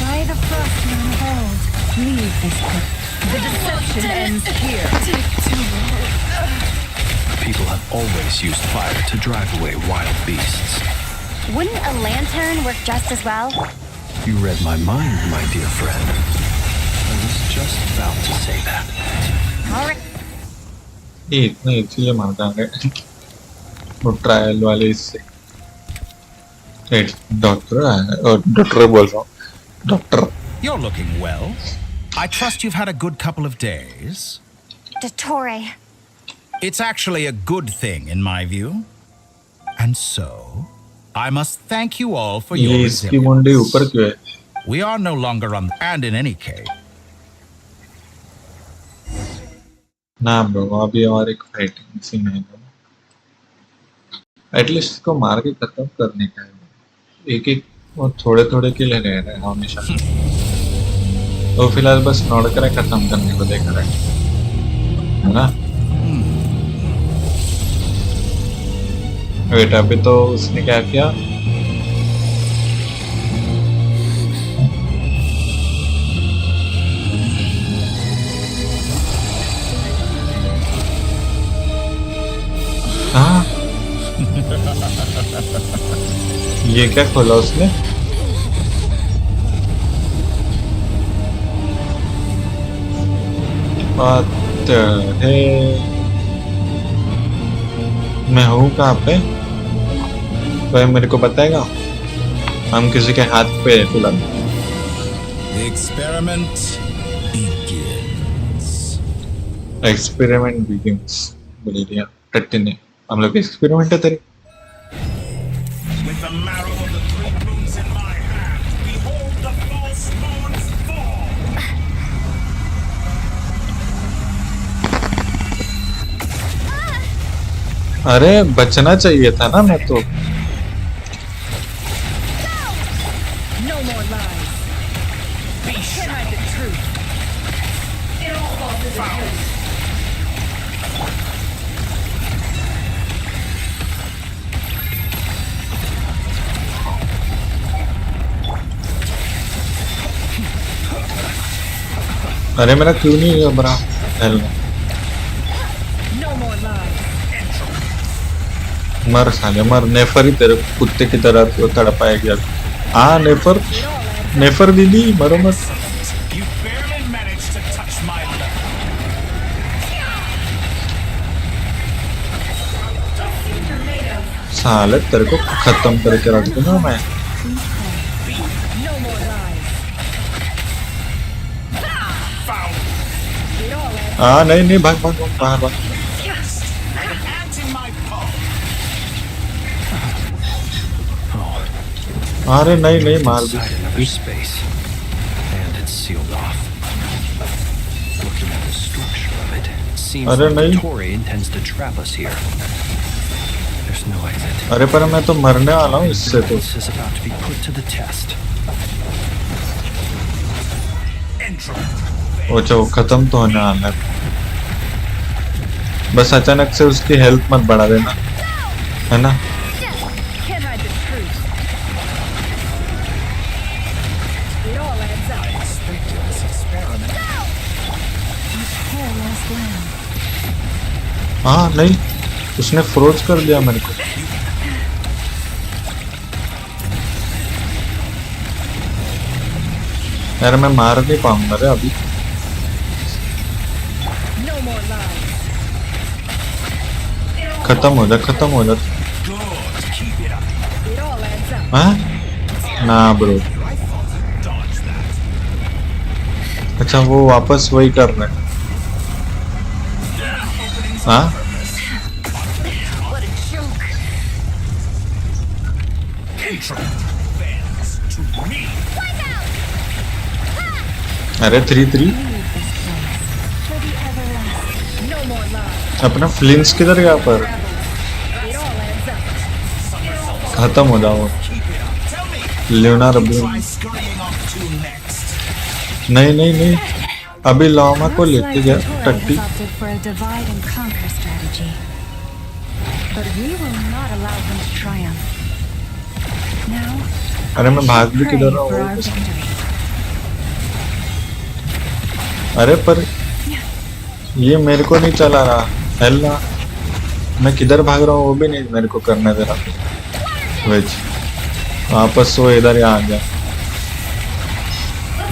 By the frost moon of old, leave this pit. The deception ends here. People have always used fire to drive away wild beasts. Wouldn't a lantern work just as well? You read my mind, my dear friend. I was just about to say that. All right. ये इतने इसीलिए मार डाले वो trial वाले इससे। Doctor और doctor बोल रहा हूँ, doctor. You're looking well. I trust you've had a good couple of days. Dottore. It's actually a good thing in my view. And so, I must thank you all for your ये इसकी मुंडी ऊपर क्यों है? We are no longer on, and in any case. ना bro, अभी और एक फाइटिंग सीन है। एटलीस्ट इसको मार के खत्म करने का है। एक एक वो थोड़े थोड़े के लिए रह रहे हैं हमेशा। तो फिलहाल बस नोडकर खत्म करने को देख रहे हैं, है ना? वेट, अभी तो उसने क्या किया? हाँ, ये क्या खोला उसने? बात है, मैं हूँ कहाँ पे? कोई मेरे को बताएगा? हम किसी के हाथ पे फिलहाल। The experiment begins. Experiment begins बोल दिया टट्टी ने। हम लोग एक्सपेरिमेंट है तेरे। With the marrow of the 3 moons in my hand, behold the false moons fall. अरे बचना चाहिए था ना, मैं तो। No more lies. Be sure hide the truth. It all falls to the truth. अरे मेरा क्यों नहीं है बरा? Hello No more lies. मर साले मर, नेफर ही तेरे कुत्ते की तरह तो तड़पाया गया। हाँ नेफर, नेफर दीदी मरो मत। You barely managed to touch my level. साले तेरे को खत्म करके रख दूंगा मैं। No more lies. It all adds हाँ नहीं नहीं, भाग भाग भाग बाहर भाग। अरे नहीं नहीं, मार दी। Another space, and it's sealed off. Looking at the structure of it, it seems अरे like नहीं। Tori intends to trap us here. There's no exit. अरे पर मैं तो मरने वाला हूँ इससे तो। This is about to be put to the test. वो जो खत्म तो होने वाला है। बस अचानक से उसकी हेल्थ मत बढ़ा देना, है ना? can't hide the truth. It all adds up. Poor lost lamb. हाँ नहीं, उसने फ्रोज कर दिया मेरे को। यार मैं मार नहीं पाऊंगा रे अभी। No more lies. खत्म हो जा, खत्म हो जा। It all adds up. हाँ ना ब्रो। अच्छा वो वापस वही कर रहे हैं। हाँ What a joke. अरे 3-3 For the everlasting. No more lies. अपना फ्लिंस किधर गया पर? It all adds up. खत्म हो जाओ। Lunar beam. नहीं नहीं नहीं, अभी लॉमा को लेके गया टट्टी। For a divide and conquer strategy. But we will not allow them to triumph. Now, अरे मैं भाग भी किधर रहा हूँ? अरे पर ये मेरे को नहीं चला रहा। हेल्ला, मैं किधर भाग रहा हूँ वो भी नहीं मेरे को करने दे रहा। वेज वापस वो इधर ही आ गया।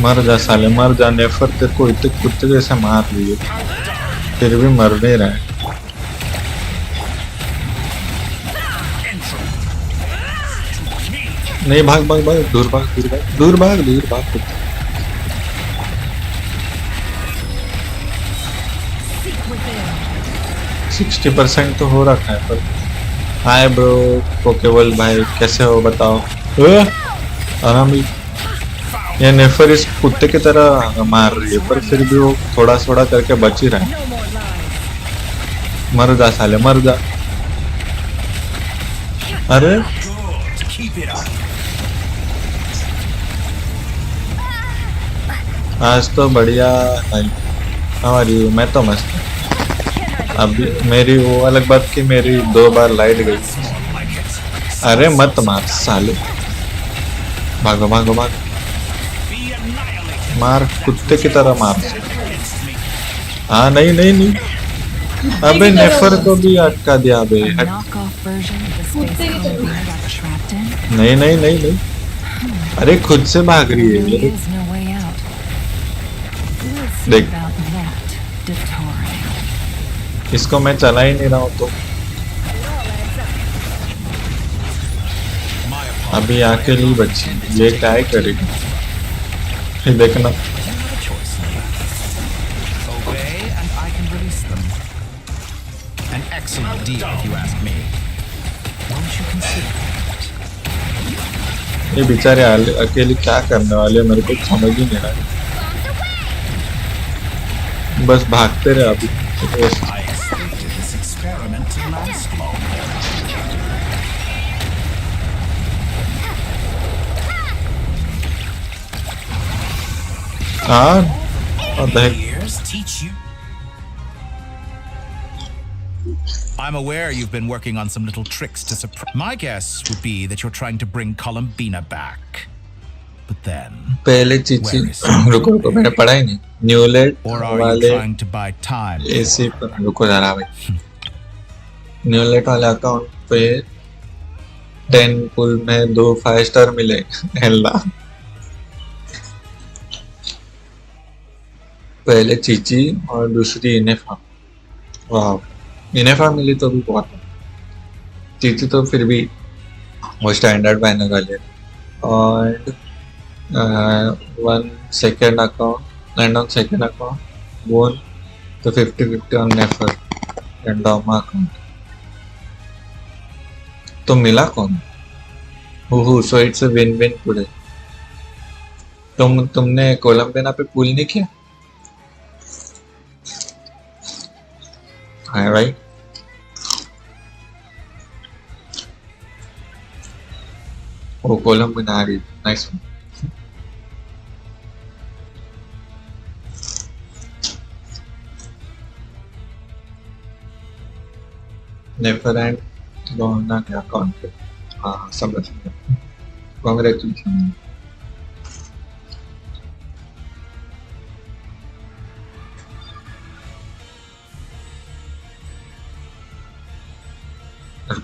मर जा साले, मर जा। नेफर तेरे को इतने कुत्ते जैसे मार लिए फिर भी मर नहीं रहा है। नहीं, भाग भाग भाग, दूर भाग दूर भाग दूर भाग दूर भाग। 60% तो हो रखा है। पर हाय ब्रो पोकेबल भाई, कैसे हो बताओ? आराम ही। ये नेफर इस कुत्ते की तरह मार रही है पर फिर भी वो थोड़ा थोड़ा करके बच ही रहा है। मर जा साले, मर जा। अरे आज तो बढ़िया भाई। हमारी मैं तो मस्त। अभी मेरी वो अलग बात कि मेरी 2 बार लाइट गई। अरे मत मार साले, भागो भागो भागो, मार कुत्ते की तरह मार। हाँ नहीं नहीं नहीं, अबे नेफर को भी अटका दिया बे। नहीं नहीं नहीं नहीं, अरे खुद से भाग रही है ये। देख इसको मैं चला ही नहीं रहा हूँ तो अभी आके नहीं बच्ची, ये क्या ही करेगी ये देखना। An excellent deal, if you ask me. Won't you consider that? ये बेचारे अकेले क्या करने वाले मेरे को समझ ही नहीं रहा। बस भागते रहे अभी। हाँ I'm aware you've been working on some little tricks to surprise. My guess would be that you're trying to bring Columbina back. But then, पहले चीची रुको रुको, मैंने पढ़ा ही नहीं। न्यूलेट वाले एसी पर रुको जरा भाई। न्यूलेट वाले अकाउंट पे 10 पुल में 2 5 स्टार मिले। हेल्ला, पहले चीची और दूसरी इनेफा। वाह, इनेफा मिली तो भी बहुत। चीची तो फिर भी वो स्टैंडर्ड बैनर वाले। और 1 second account and on second account one तो 50-50 ऑन नेफर एंड डॉमा अकाउंट। तो मिला कौन? So it's a win win today. तुमने कोलंबिना पे पुल नहीं किया? हाँ भाई, वो कोलंबिना आ रही। Nice one. Nefer and Donna के अकाउंट पे। हाँ समझ गया, कांग्रेचुलेशन।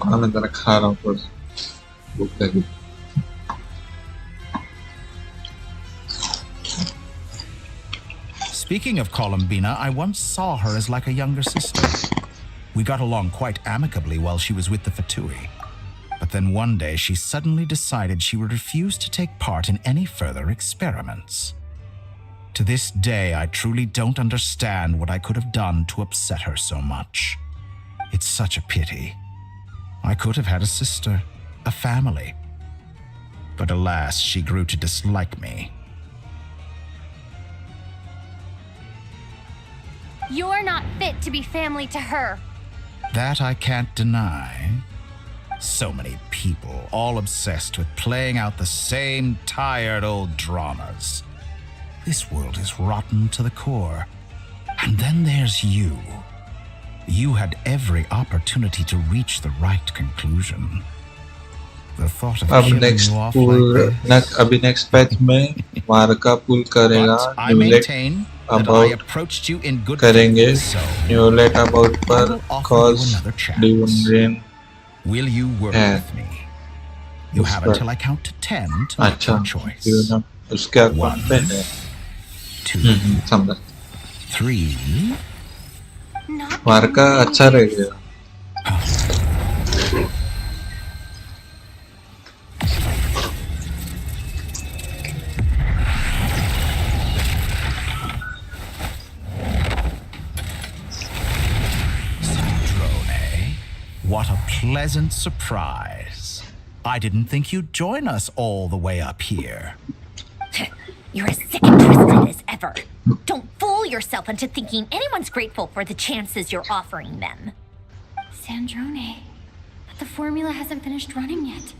मैं जरा खा रहा हूँ, थोड़ा भूख लगी। Speaking of Columbina, I once saw her as like a younger sister. We got along quite amicably while she was with the Fatui. But then one day she suddenly decided she would refuse to take part in any further experiments. To this day, I truly don't understand what I could have done to upset her so much. It's such a pity. I could have had a sister, a family. But alas, she grew to dislike me. You're not fit to be family to her. That I can't deny. So many people, all obsessed with playing out the same tired old dramas. This world is rotten to the core. And then there's you. You had every opportunity to reach the right conclusion. The thought of अब killing next you off pull like this. अभी next patch में मार्का pull करेगा But I न्यूलेट maintain that I about approached you in good करेंगे faith, so न्यूलेट about पर cause another chance. डिवन will you work है with me? You have उस पर until I count to 10 to make अच्छा your choice. डिवन उसके account पे है 2 समझा 3 मार्का अच्छा रहेगा What a pleasant surprise. I didn't think you'd join us all the way up here. You're as sick and twisted as ever. Don't fool yourself into thinking anyone's grateful for the chances you're offering them. Sandrone, but the formula hasn't finished running yet.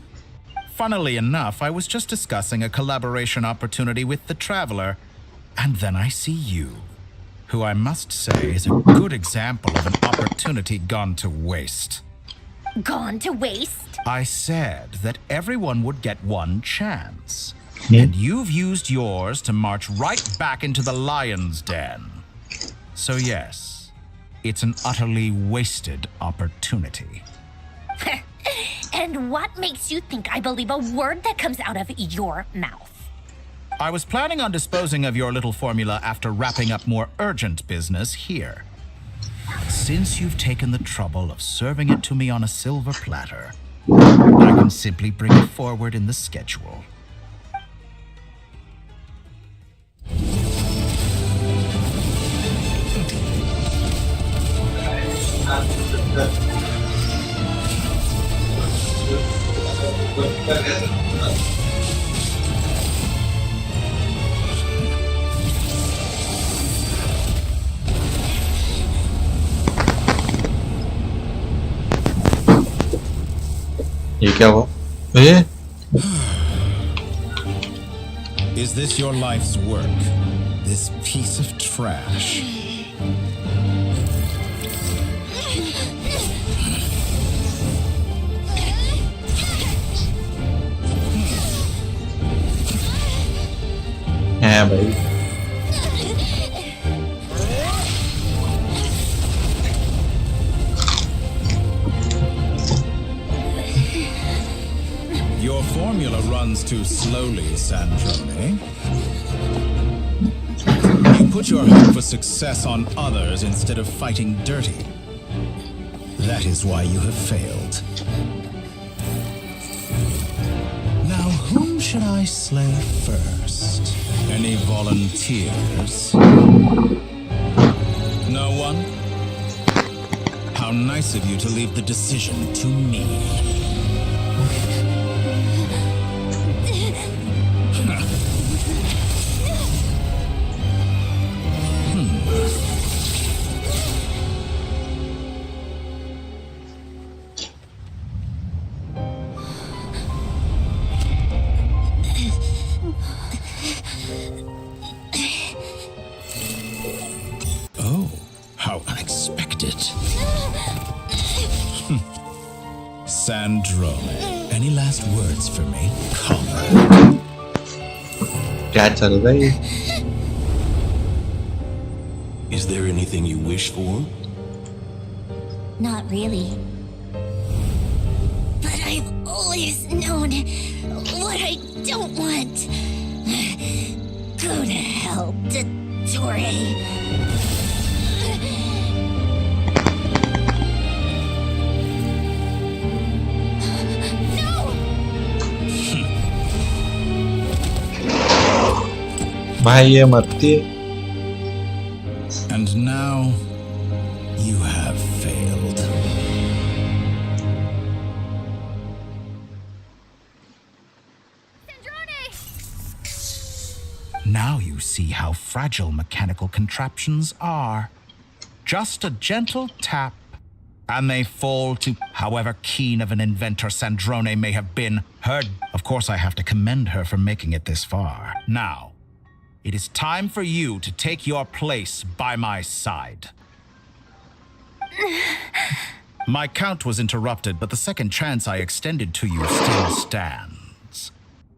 Funnily enough, I was just discussing a collaboration opportunity with the Traveler, and then I see you, who I must say is a good example of an opportunity gone to waste. Gone to waste? I said that everyone would get one chance. And you've used yours to march right back into the lion's den. So yes, it's an utterly wasted opportunity. And what makes you think I believe a word that comes out of your mouth? I was planning on disposing of your little formula after wrapping up more urgent business here. Since you've taken the trouble of serving it to me on a silver platter, I can simply bring it forward in the schedule. ये क्या हुआ ये Is this your life's work? This piece of trash? है भाई Your formula runs too slowly, Sandrone. You put your hope for success on others instead of fighting dirty. That is why you have failed. Now, whom should I slay first? Any volunteers? No one? How nice of you to leave the decision to me. Oh, how unexpected. Sandrone, any last words for me? Comrade. क्या चल रहा है Is there anything you wish for? Not really. But I've always known what I don't want. Go to hell, Dottore. भाई ये मरती है And now, you have failed. Now you see how fragile mechanical contraptions are. Just a gentle tap, and they fall to however keen of an inventor Sandrone may have been. Of course, I have to commend her for making it this far. Now, it is time for you to take your place by my side. My count was interrupted, but the second chance I extended to you still stands.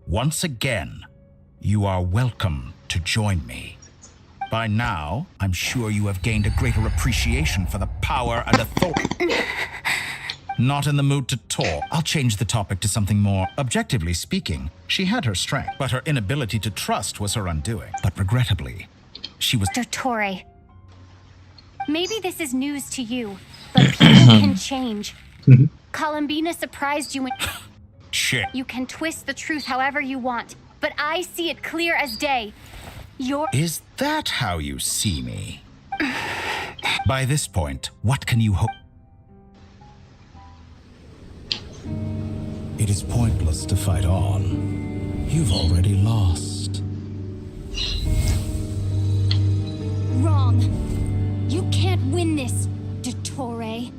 Once again, you are welcome to join me. By now, I'm sure you have gained a greater appreciation for the power and authority. Not in the mood to talk. I'll change the topic to something more. Objectively speaking, she had her strength, but her inability to trust was her undoing. But regrettably, she was... Dottore, maybe this is news to you, but people can change. Columbina surprised you when... Shit. You can twist the truth however you want, but I see it clear as day. Is that how you see me? By this point, what can you hope? It is pointless to fight on. You've already lost. Wrong. You can't win this, Dottore.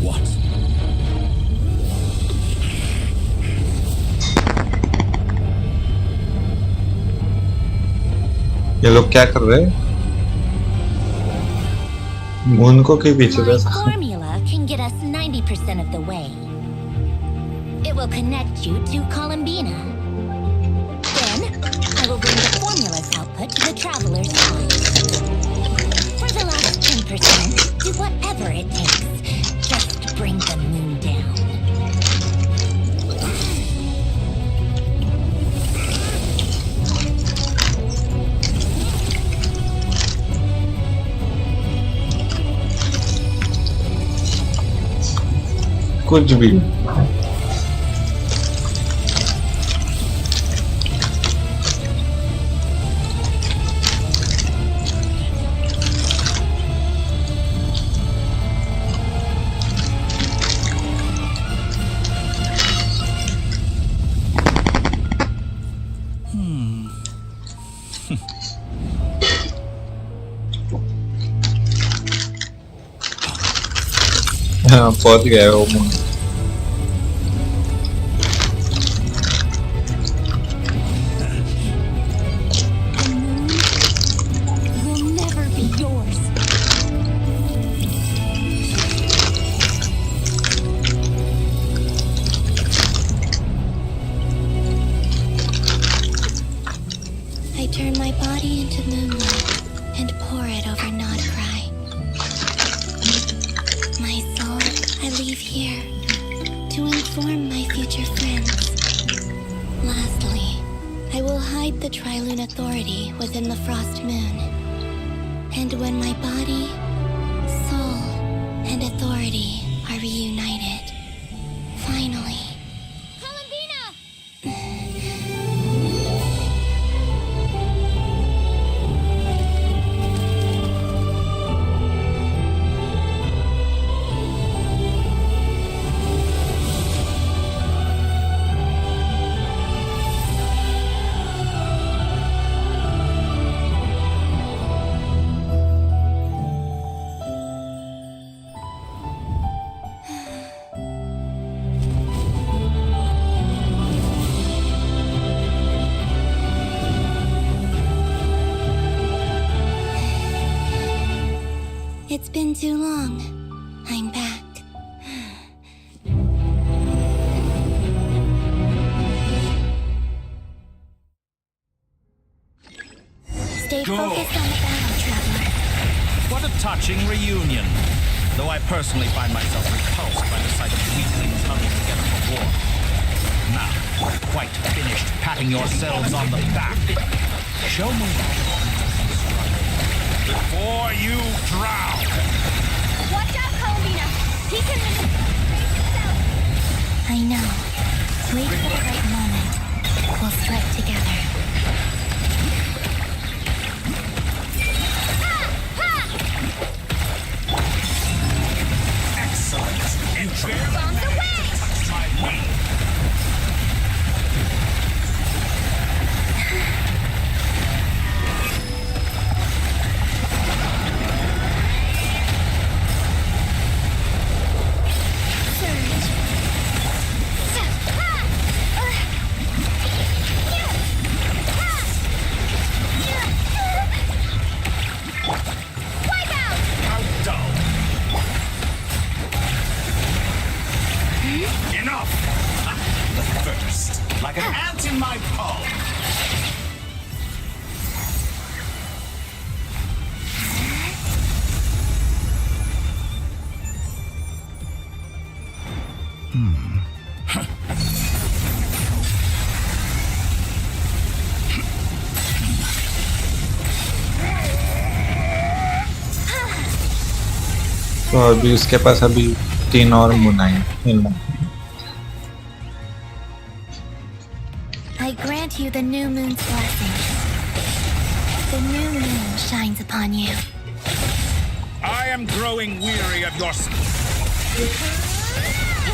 What? ये लोग क्या कर रहे हैं? Moon को के पीछे My बैठा। formula can get us 90% of the way. It will connect you to Columbina. Then, I will bring the formula's output to the traveler's side. For the last 10%, do whatever it takes. Just bring the moon down. कुछ भी हाँ पहुंच गया वो moon Will never be yours. I turn my body into moonlight and pour it over Nod Cry. My soul, I leave here to inform my future friends. Lastly, I will hide the Trilune Authority within the Frost Moon. And when my body, soul, and authority are reunited, finally... It's been too long. I'm back. Stay focused on the battle, traveler. What a touching reunion. Though I personally find myself repulsed by the sight of weaklings huddled together for war. Now, quite finished patting yourselves on the back. Show me before you drown. Watch out, Columbina! He can I know. Wait for the right moment. We'll strike together. Excellent. Entry. on the way! My wing. like an ant in my palm. तो अभी उसके पास अभी 3 और moon आए हैं। I grant you the new moon's blessing. The new moon shines upon you. I am growing weary of your.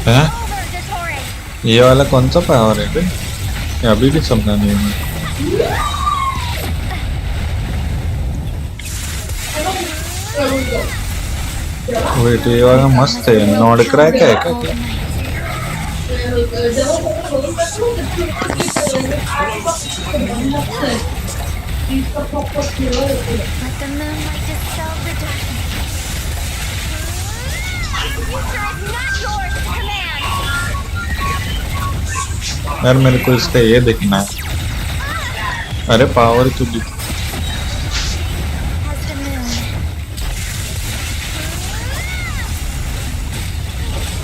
हैं? ये वाला कौन सा पावर है बे? ये अभी भी समझा नहीं है। वेट ये वाला मस्त है, नॉड क्रैक है क्या? Let the moonlight dispel the darkness. The future is not yours to command. यार मेरे को इसका ये देखना है। अरे पावर तो दिख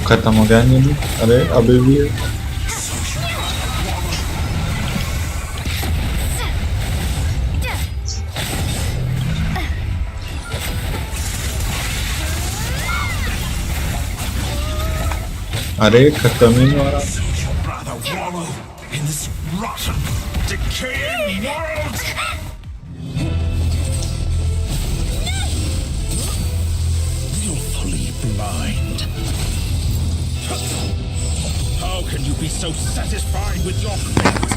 खत्म हो गया नहीं? अरे अभी भी है। अरे खत्म ही नहीं हो रहा। How can you be so satisfied with your fate?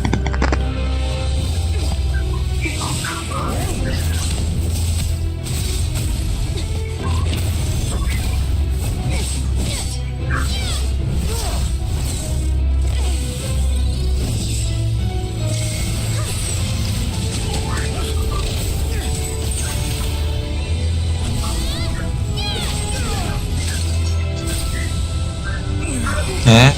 हैं?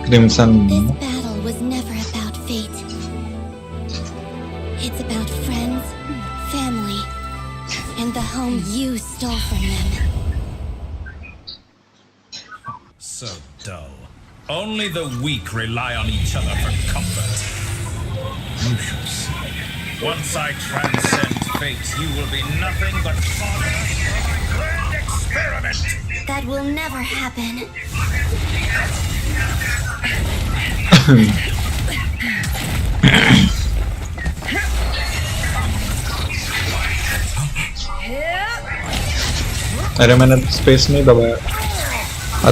Crimson. This battle was never about fate. It's about friends, family, and the home you stole from them. So dull. Only the weak rely on each other for comfort. You shall see. Once I transcend fate, you will be nothing but fodder for my grand experiment. That will never happen. अरे मैंने space नहीं दबाया।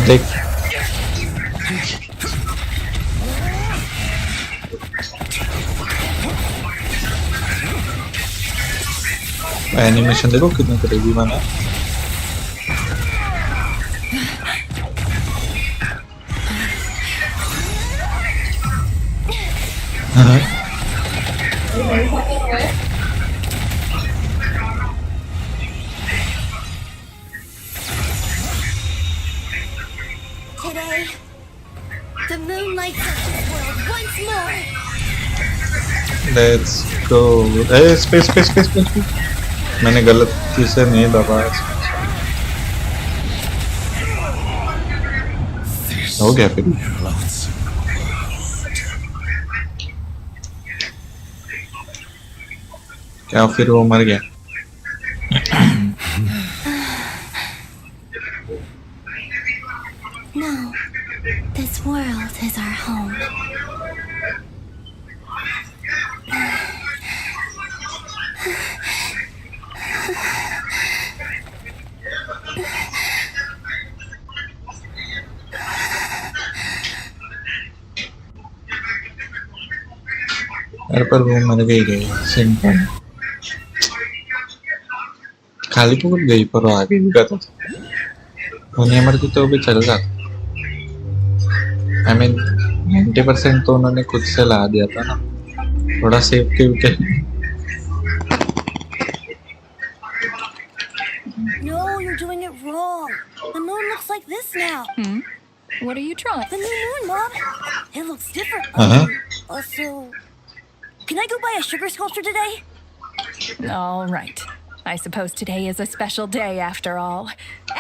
देख animation देखो कितनी करेगी मैंने। Today, the moon lights up this world once more. Let's go. A space space space space मैंने गलती से नहीं दबाया। हो गया फिर। क्या फिर वो मर गया? No, this world is our home. अरे पर वो मर गई सिंपल खाली पकड़ गई पर वो आगे भी गया था। वो नहीं मरती तो भी चल जाता। I mean 90% तो उन्होंने खुद से ला दिया था ना, थोड़ा सेफ्टी के। you're doing it wrong. The moon looks like this now. What are you trying? The new moon, Mom. It looks different. Also, can I go buy a sugar sculpture today? All right. I suppose today is a special day after all.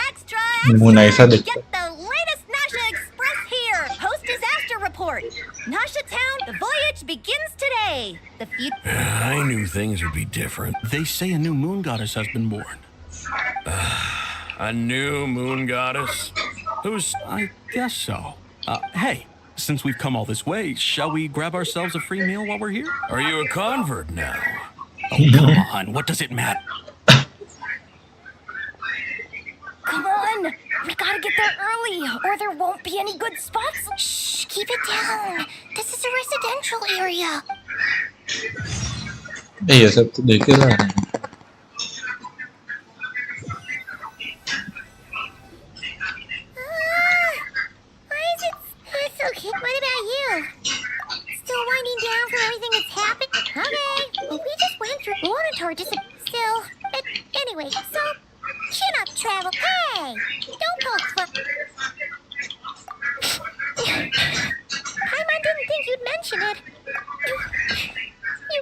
Extra! Moon ऐसा Get दिखता the latest Nasha Express here! Post-disaster report! Nasha Town, the voyage begins today! The future... I knew things would be different. They say a new moon goddess has been born. A new moon goddess? Who's... I guess so. Hey, since we've come all this way, shall we grab ourselves a free meal while we're here? Are you a convert now? Oh, come on. What does it matter? Come on! We gotta get there early, or there won't be any good spots. Shh, keep it down. This is a residential area. ये सब तो देखे जा रहे हैं It's okay. What about you? Still winding down from everything that's happened? Okay. Well, we just went through Monitor still. But anyway, so chin up, travel. Hey! Don't poke fun. Paimon didn't think you'd mention it. You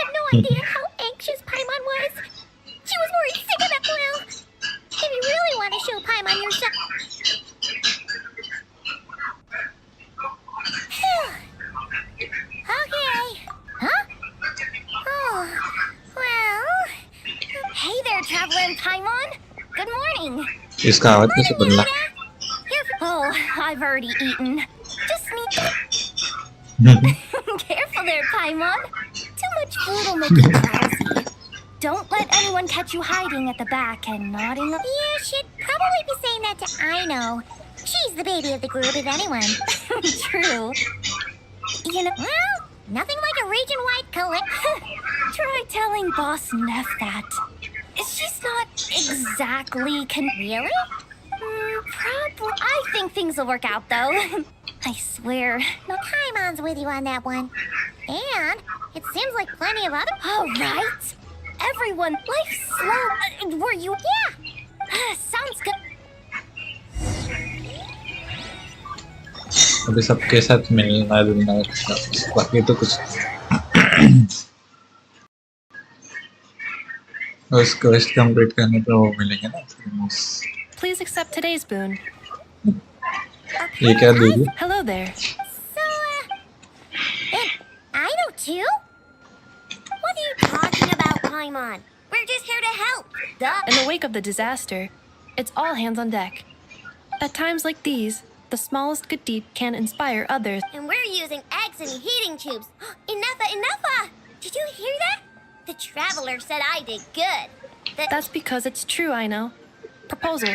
have no idea how anxious Paimon was. She was worried sick of that. Well, if you really want to show Paimon yourself. Okay. Huh? Oh, well. Hey there, Traveler and Paimon. Good morning. इसका आवाज कैसे बदला Oh, I've already eaten. Just sneak. Careful there, Paimon. Too much food will make you drowsy. Don't let anyone catch you hiding at the back and nodding up. Yeah, she'd probably be saying that to Aino. She's the baby of the group, if anyone. True. You know, Well, nothing like a region-wide try telling Boss Neff that. She's not exactly Really? Probably. I think things will work out, though. I swear. No, Paimon's with you on that one. And it seems like plenty of other... All right. Everyone, life's slow. Were you? Yeah. Sounds good. अभी सबके साथ मिलना जुलना बाकी तो कुछ उस quest complete करने पे वो मिलेंगे ना Please accept today's boon. ये क्या दीदी Hello there. And Aino too? What are you talking about, Paimon? We're just here to help. Duh. In the wake of the disaster, it's all hands on deck. At times like these, the smallest good deed can inspire others. And we're using eggs and heating tubes. Enough! Did you hear that? The Traveler said I did good. That's because it's true, I know. Proposal.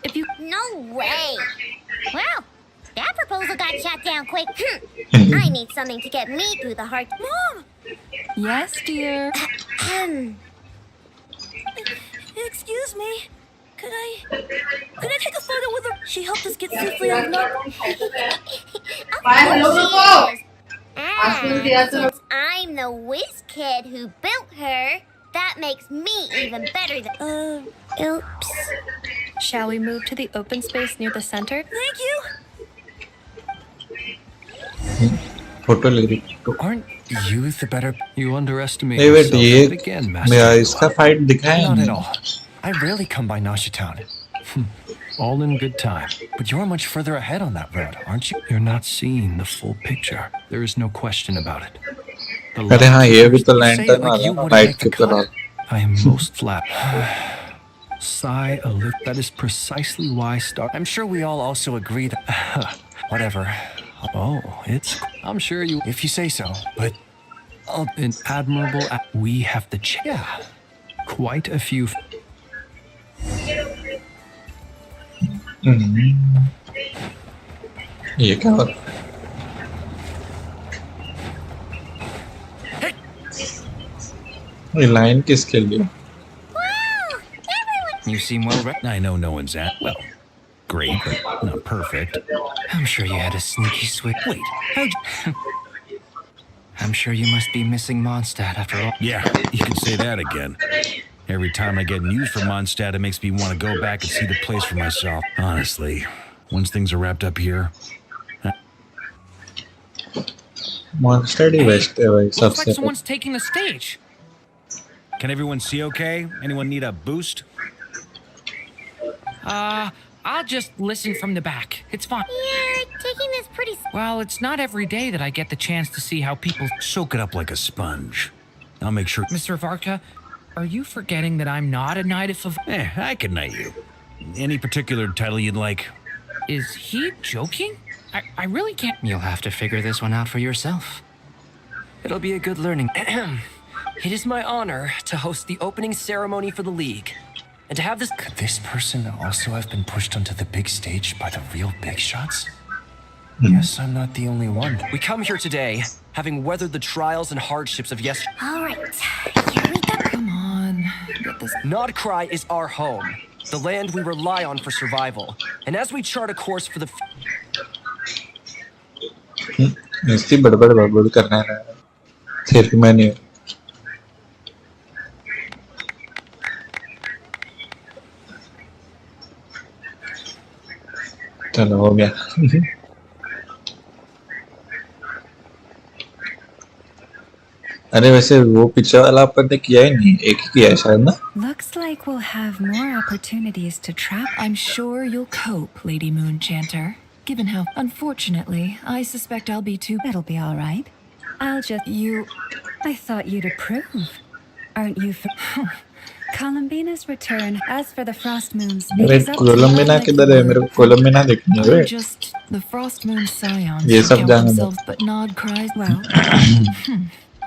If you... No way! Well, that proposal got shot down quick. I need something to get me through the hard... Mom! Yes, dear. Excuse me. Could I take a photo with her? She helped us get safely out of North. Since I'm the whiz kid who built her, that makes me even better than... Oops. Shall we move to the open space near the center? Thank you. Photo ले रही Aren't you the better? You underestimate नहीं wait yourself ये yet again, Master. मेरा इसका fight दिखाया Not at नहीं all. I rarely come by Nasha Town. All in good time. But you're much further ahead on that road, aren't you? You're not seeing the full picture. There is no question about it. The अरे हाँ ये भी तो Say it lantern like you वाला wouldn't light make की the तरह I am most flattered. Sigh a little. That is precisely why I'm sure we all also agree that... Whatever. Oh, it's... I'm sure you... If you say so, but... An admirable... We have the... Yeah. Quite a few... ये क्या हो रहा है ये line किसके लिए You seem well read. I know no one's at. Well, great, but not perfect. I'm sure you had a sneaky switch. Wait, how'd you... I'm sure you must be missing Mondstadt after all. Yeah, you can say that again. Every time I get news from Mondstadt, it makes me want to go back and see the place for myself. Honestly, once things are wrapped up here... Mondstadt he best है भाई Looks like सबसे. someone's taking the stage. Can everyone see okay? Anyone need a boost? I'll just listen from the back. It's fine. You're taking this pretty... Well, it's not every day that I get the chance to see how people... Soak it up like a sponge. I'll make sure... Mr. Varka, are you forgetting that I'm not a knight of... I can knight you. Any particular title you'd like? Is he joking? I really can't... You'll have to figure this one out for yourself. It'll be a good learning. It is my honor to host the opening ceremony for the League. And to have this... Could this person also have been pushed onto the big stage by the real big shots? Guess I'm not the only one. We come here today, having weathered the trials and hardships of yesterday. All right, here we go. Come on, get this. Nodcry is our home, the land we rely on for survival. And as we chart a course for the... इसकी बड़बड़ करना है सिर्फ मैंने चलो हो गया. अरे वैसे वो पीछे वाला अपन ने किया ही नहीं, एक ही किया है शायद ना. Looks like we'll have more opportunities to trap. I'm sure you'll cope, Lady Moonchanter. Given how, unfortunately, I suspect I'll be too... It'll be all right. I'll just... I thought you'd approve. Aren't you... Columbina's return. As for the Frost Moons... अरे कोलंबिना किधर है? मेरे को कोलंबिना देखनी है वे. Just the Frost Moon scions ये सब count जाने दो. themselves, but nod cries... Well...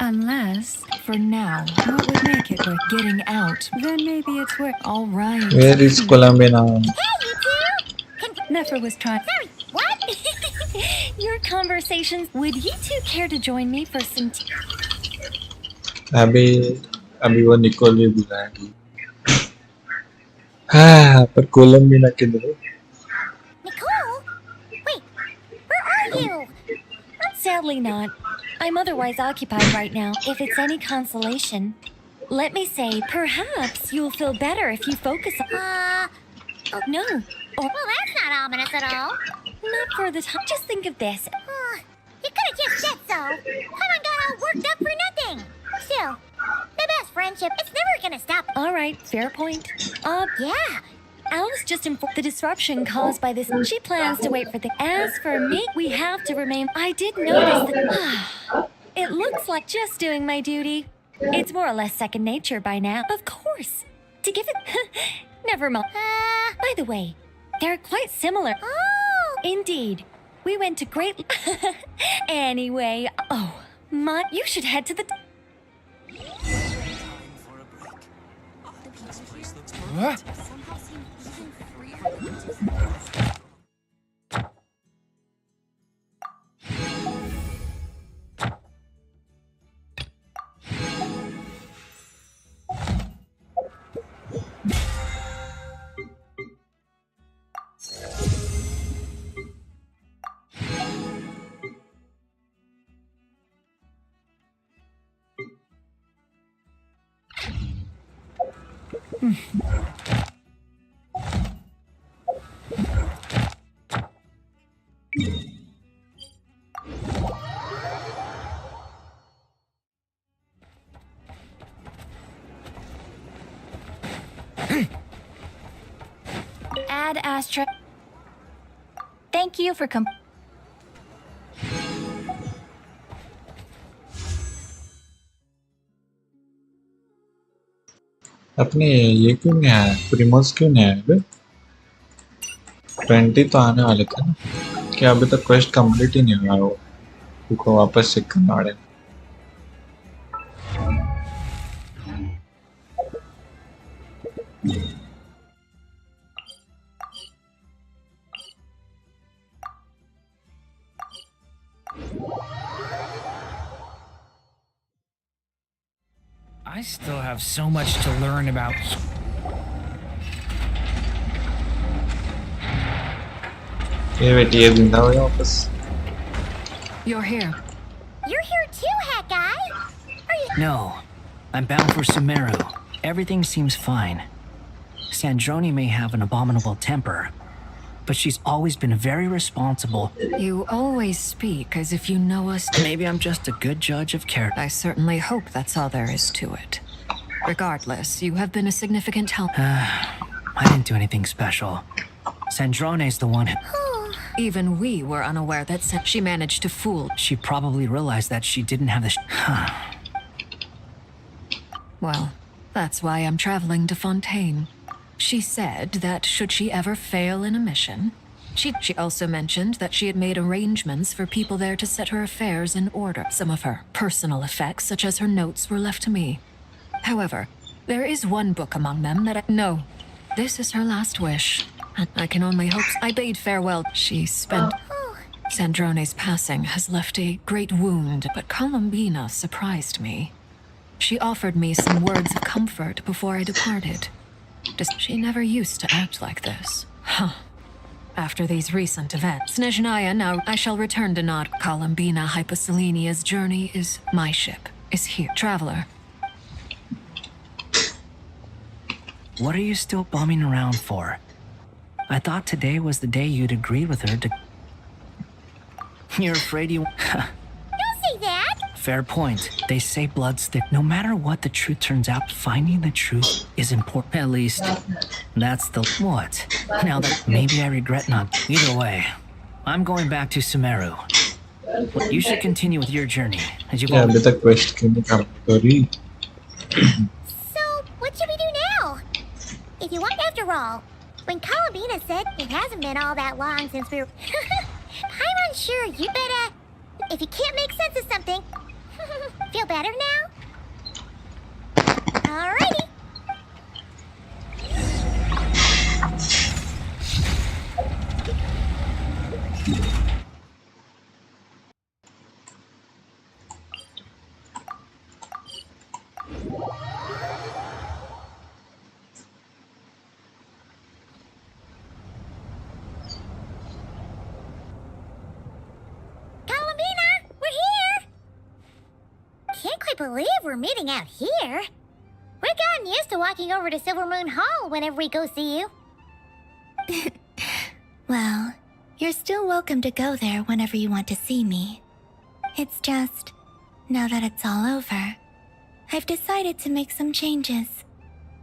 Unless... For now, what would make it worth getting out? Then maybe it's worth... All right. Where is Columbina? Nefer was trying... Sorry, what? Your conversations. Would you two care to join me for some tea? अभी वो Nicol भी बुलाएगी. हाँ, पर कोलंबिना किधर है? Nicole? Wait, where are you? Sadly not. I'm otherwise occupied right now, if it's any consolation. Let me say, perhaps you'll feel better if you focus on... Oh, no. Well, that's not ominous at all. Not for the time. Just think of this. You could have just said so. Haven't got all worked up for nothing. Still, the best friendship, it's never gonna stop. All right, fair point. Yeah. Alice just informed the disruption caused by this. She plans to wait for the... As for me, we have to remain... I did notice that... It looks like just doing my duty. It's more or less second nature by now. Of course. To give it... Never mind. By the way, they're quite similar. Oh! Indeed. We went to great... Anyway, you should head to the... What? Ad Astra. Thank you for अपने ये क्यों नहीं आया? प्रीमोस क्यों नहीं आया बे? 20 तो आने वाले थे ना. क्या अभी तक क्वेस्ट कंप्लीट ही नहीं हुआ वो? उनको वापस चेक करना पड़ेगा. I still have so much to learn about... You're here. You're here too, hat guy. Are you... No, I'm bound for Sumeru. Everything seems fine. Sandrone may have an abominable temper, but she's always been very responsible. You always speak as if you know us. Maybe I'm just a good judge of character. I certainly hope that's all there is to it. Regardless, you have been a significant help. I didn't do anything special. Sandrone's the one. Even we were unaware that she managed to fool. She probably realized that she didn't have the Well, that's why I'm traveling to Fontaine. She said that should she ever fail in a mission, she also mentioned that she had made arrangements for people there to set her affairs in order. Some of her personal effects, such as her notes, were left to me. However, there is one book among them that No, this is her last wish. I can only hope I bade farewell. She spent... Sandrone's passing has left a great wound, but Columbina surprised me. She offered me some words of comfort before I departed. She never used to act like this. After these recent events, Snezhnaya, now I shall return to Nod. Columbina Hyposelenia's journey is my ship, is here. Traveler. What are you still bumming around for? I thought today was the day you'd agree with her to... You're afraid you... Don't say that! Fair point. They say blood's thick. No matter what the truth turns out, finding the truth is important. At least, that's the... What? Now that maybe I regret not... Either way, I'm going back to Sumeru. You should continue with your journey, as you've Yeah, the quest can come. Sorry. So, what should we do now? If you want, after all, when Columbina said it hasn't been all that long since we were... I'm unsure. You better... If you can't make sense of something... Feel better now? Alrighty. Believe we're meeting out here. We've gotten used to walking over to Silver Moon Hall whenever we go see you. Well, you're still welcome to go there whenever you want to see me. It's just, now that it's all over, I've decided to make some changes.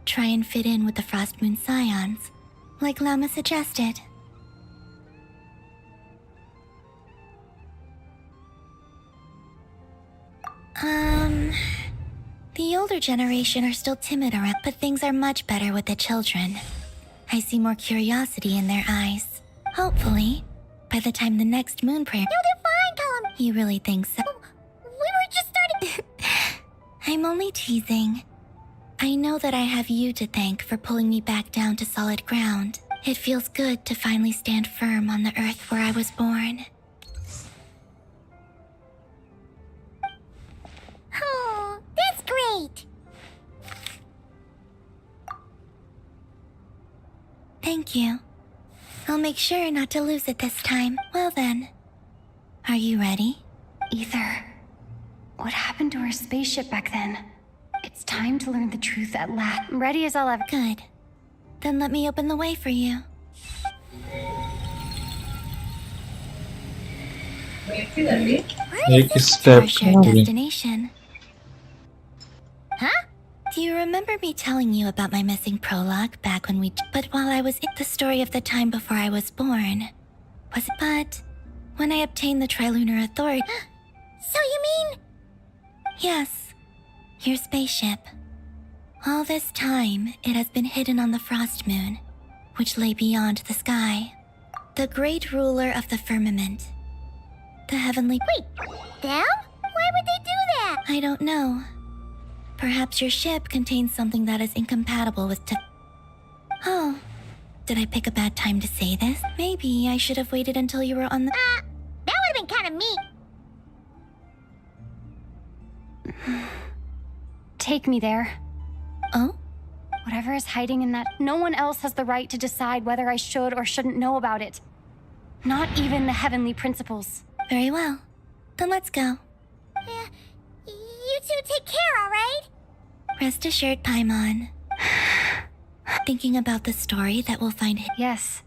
Try and fit in with the Frost Moon Scions, like Lama suggested. The older generation are still timid around, but things are much better with the children. I see more curiosity in their eyes. Hopefully, by the time the next moon prayer... You'll do fine, Colum. You really think so? We were just starting... I'm only teasing. I know that I have you to thank for pulling me back down to solid ground. It feels good to finally stand firm on the earth where I was born. Oh, that's great! Thank you. I'll make sure not to lose it this time. Well then, are you ready? Ether, what happened to our spaceship back then? It's time to learn the truth at last. I'm ready as I'll ever. Good. Then let me open the way for you. Take a step. Our shared destination. Huh? Do you remember me telling you about my missing prologue back when we... But while I was in the story of the time before I was born... But when I obtained the Trilunar Authority... So you mean... Yes. Your spaceship. All this time, it has been hidden on the Frost Moon, which lay beyond the sky. The great ruler of the firmament. The heavenly... Wait, them? Why would they do that? I don't know. Perhaps your ship contains something that is incompatible with Oh, did I pick a bad time to say this? Maybe I should have waited until you were on the... That would have been kind of mean. Take me there. Oh? Whatever is hiding in that, no one else has the right to decide whether I should or shouldn't know about it. Not even the heavenly principles. Very well. Then let's go. You two take care, all right? Rest assured, Paimon. Thinking about the story that we'll find. Yes.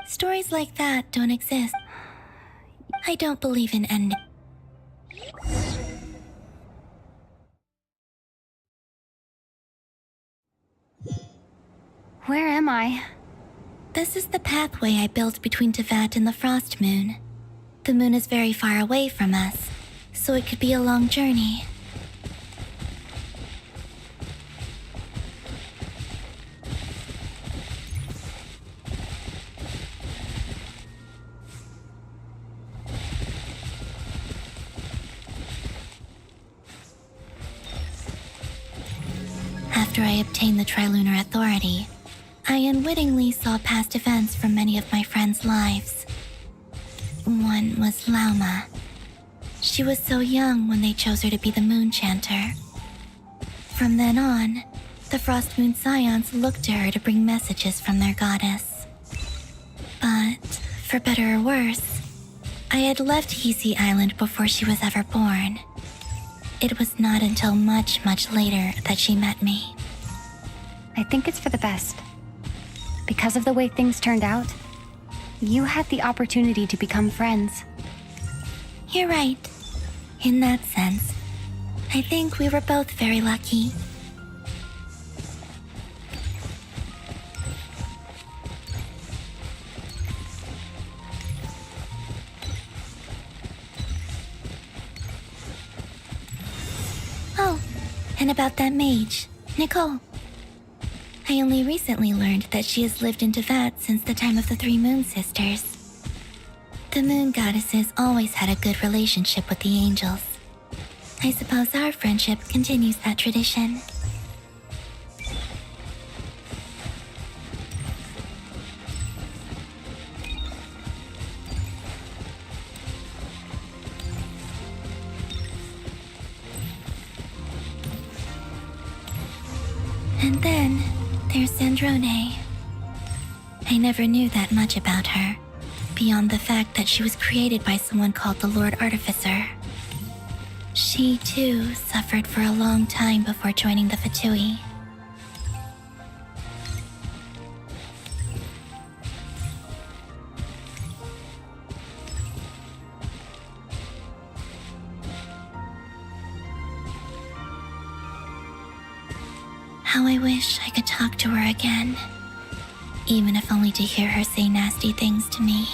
Stories like that don't exist. I don't believe in ending. Where am I? This is the pathway I built between Tevat and the Frost Moon. The moon is very far away from us, so it could be a long journey. After I obtained the Trilunar Authority, I unwittingly saw past events from many of my friends' lives. One was Lauma. She was so young when they chose her to be the Moon Chanter. From then on, the Frost Moon Scions looked to her to bring messages from their goddess. But, for better or worse, I had left Hisi Island before she was ever born. It was not until much, much later that she met me. I think it's for the best. Because of the way things turned out, you had the opportunity to become friends. You're right. In that sense, I think we were both very lucky. Oh, and about that mage, Nicole. I only recently learned that she has lived in Tevat since the time of the Three Moon Sisters. The Moon Goddesses always had a good relationship with the angels. I suppose our friendship continues that tradition. And then, there's Sandrone. I never knew that much about her, beyond the fact that she was created by someone called the Lord Artificer. She, too, suffered for a long time before joining the Fatui. How I wish I could talk to her again, even if only to hear her say nasty things to me.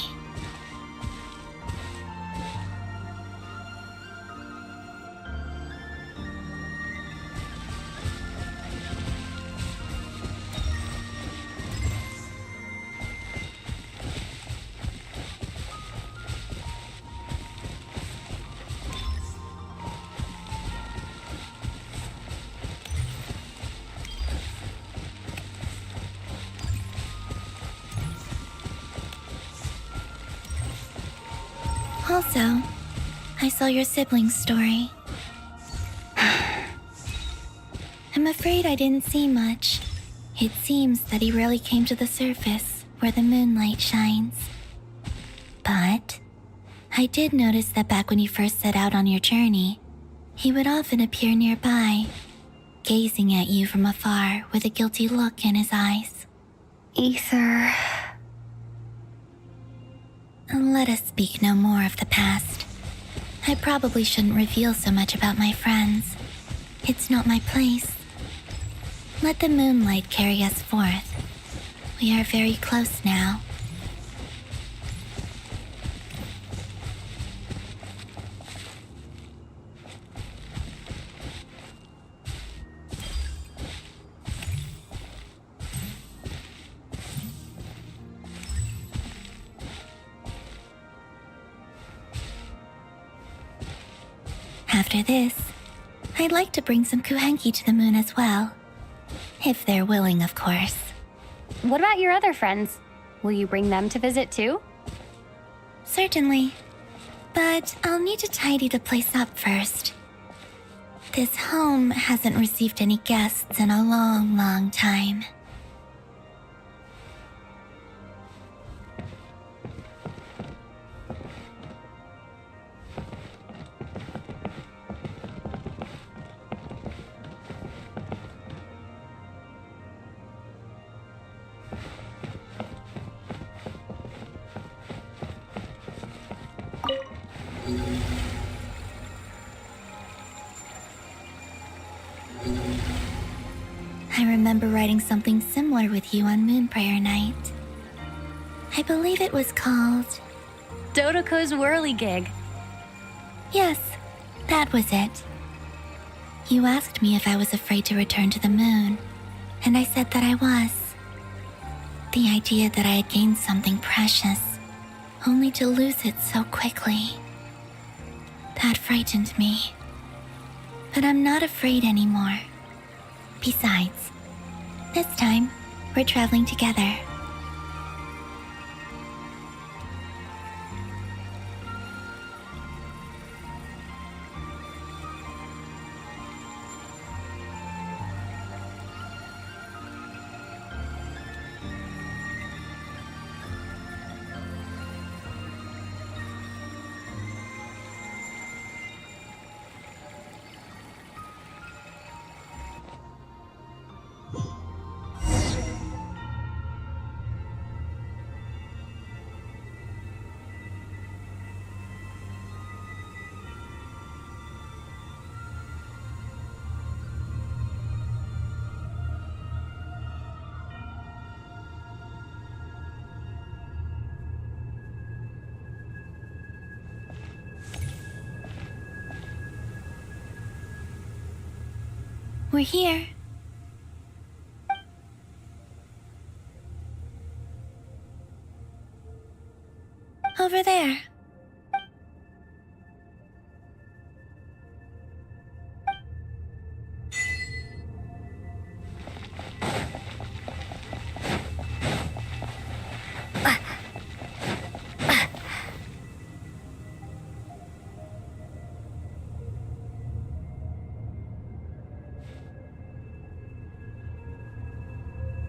Also, I saw your siblings' story. I'm afraid I didn't see much. It seems that he rarely came to the surface, where the moonlight shines. But I did notice that back when you first set out on your journey, he would often appear nearby, gazing at you from afar with a guilty look in his eyes. Ether. Let us speak no more of the past. I probably shouldn't reveal so much about my friends. It's not my place. Let the moonlight carry us forth. We are very close now. After this, I'd like to bring some Kuhenki to the moon as well. If they're willing, of course. What about your other friends? Will you bring them to visit too? Certainly. But I'll need to tidy the place up first. This home hasn't received any guests in a long, long time. I remember writing something similar with you on Moon Prayer Night. I believe it was called Dodoko's Whirligig. Yes, that was it. You asked me if I was afraid to return to the moon, and I said that I was. The idea that I had gained something precious, only to lose it so quickly. That frightened me. But I'm not afraid anymore. Besides, this time, we're traveling together. We're here. Over there.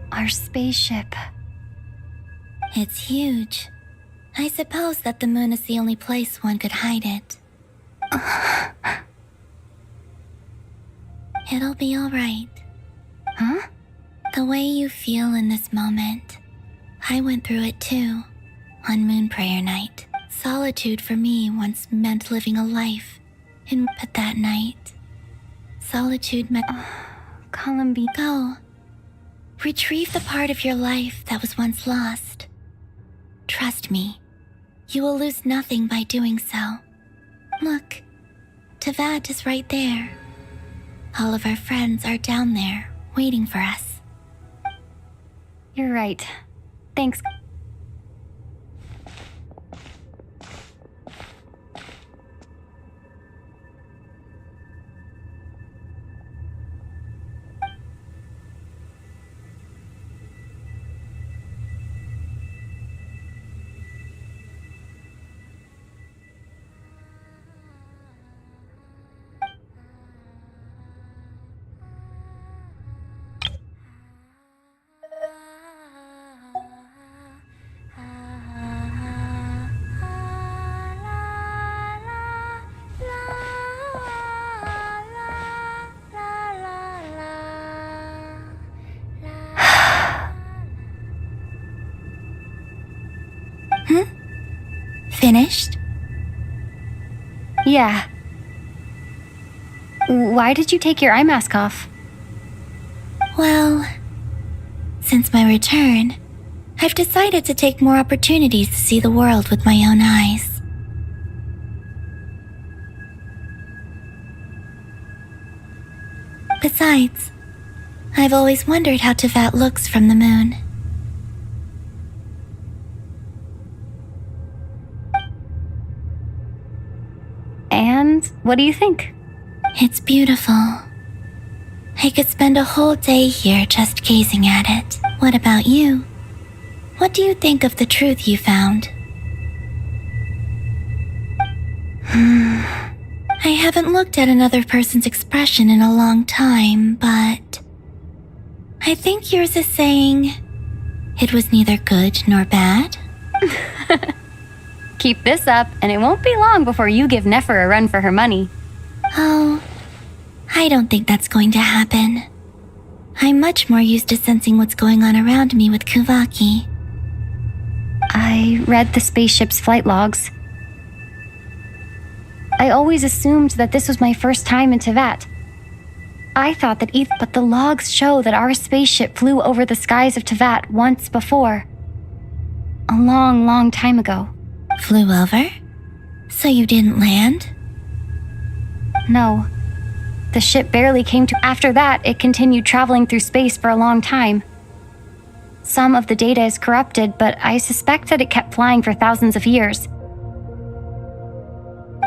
Our spaceship. It's huge. I suppose that the moon is the only place one could hide it. It'll be all right. Huh? The way you feel in this moment, I went through it too, on Moon Prayer Night. Solitude for me once meant living a life, but that night, solitude meant... COLUMBINA. Go. Retrieve the part of your life that was once lost. Trust me, you will lose nothing by doing so. Look, Teyvat is right there. All of our friends are down there, waiting for us. You're right. Thanks. Finished? Yeah. Why did you take your eye mask off? Well, since my return, I've decided to take more opportunities to see the world with my own eyes. Besides, I've always wondered how Teyvat looks from the moon. And what do you think? It's beautiful. I could spend a whole day here just gazing at it. What about you? What do you think of the truth you found? I haven't looked at another person's expression in a long time, but I think yours is saying it was neither good nor bad. Keep this up, and it won't be long before you give Nefer a run for her money. Oh, I don't think that's going to happen. I'm much more used to sensing what's going on around me with Kuvaki. I read the spaceship's flight logs. I always assumed that this was my first time in Teyvat. I thought that but the logs show that our spaceship flew over the skies of Teyvat once before. A long, long time ago. Flew over? So you didn't land? No. The ship barely came to. After that, it continued traveling through space for a long time. Some of the data is corrupted, but I suspect that it kept flying for thousands of years.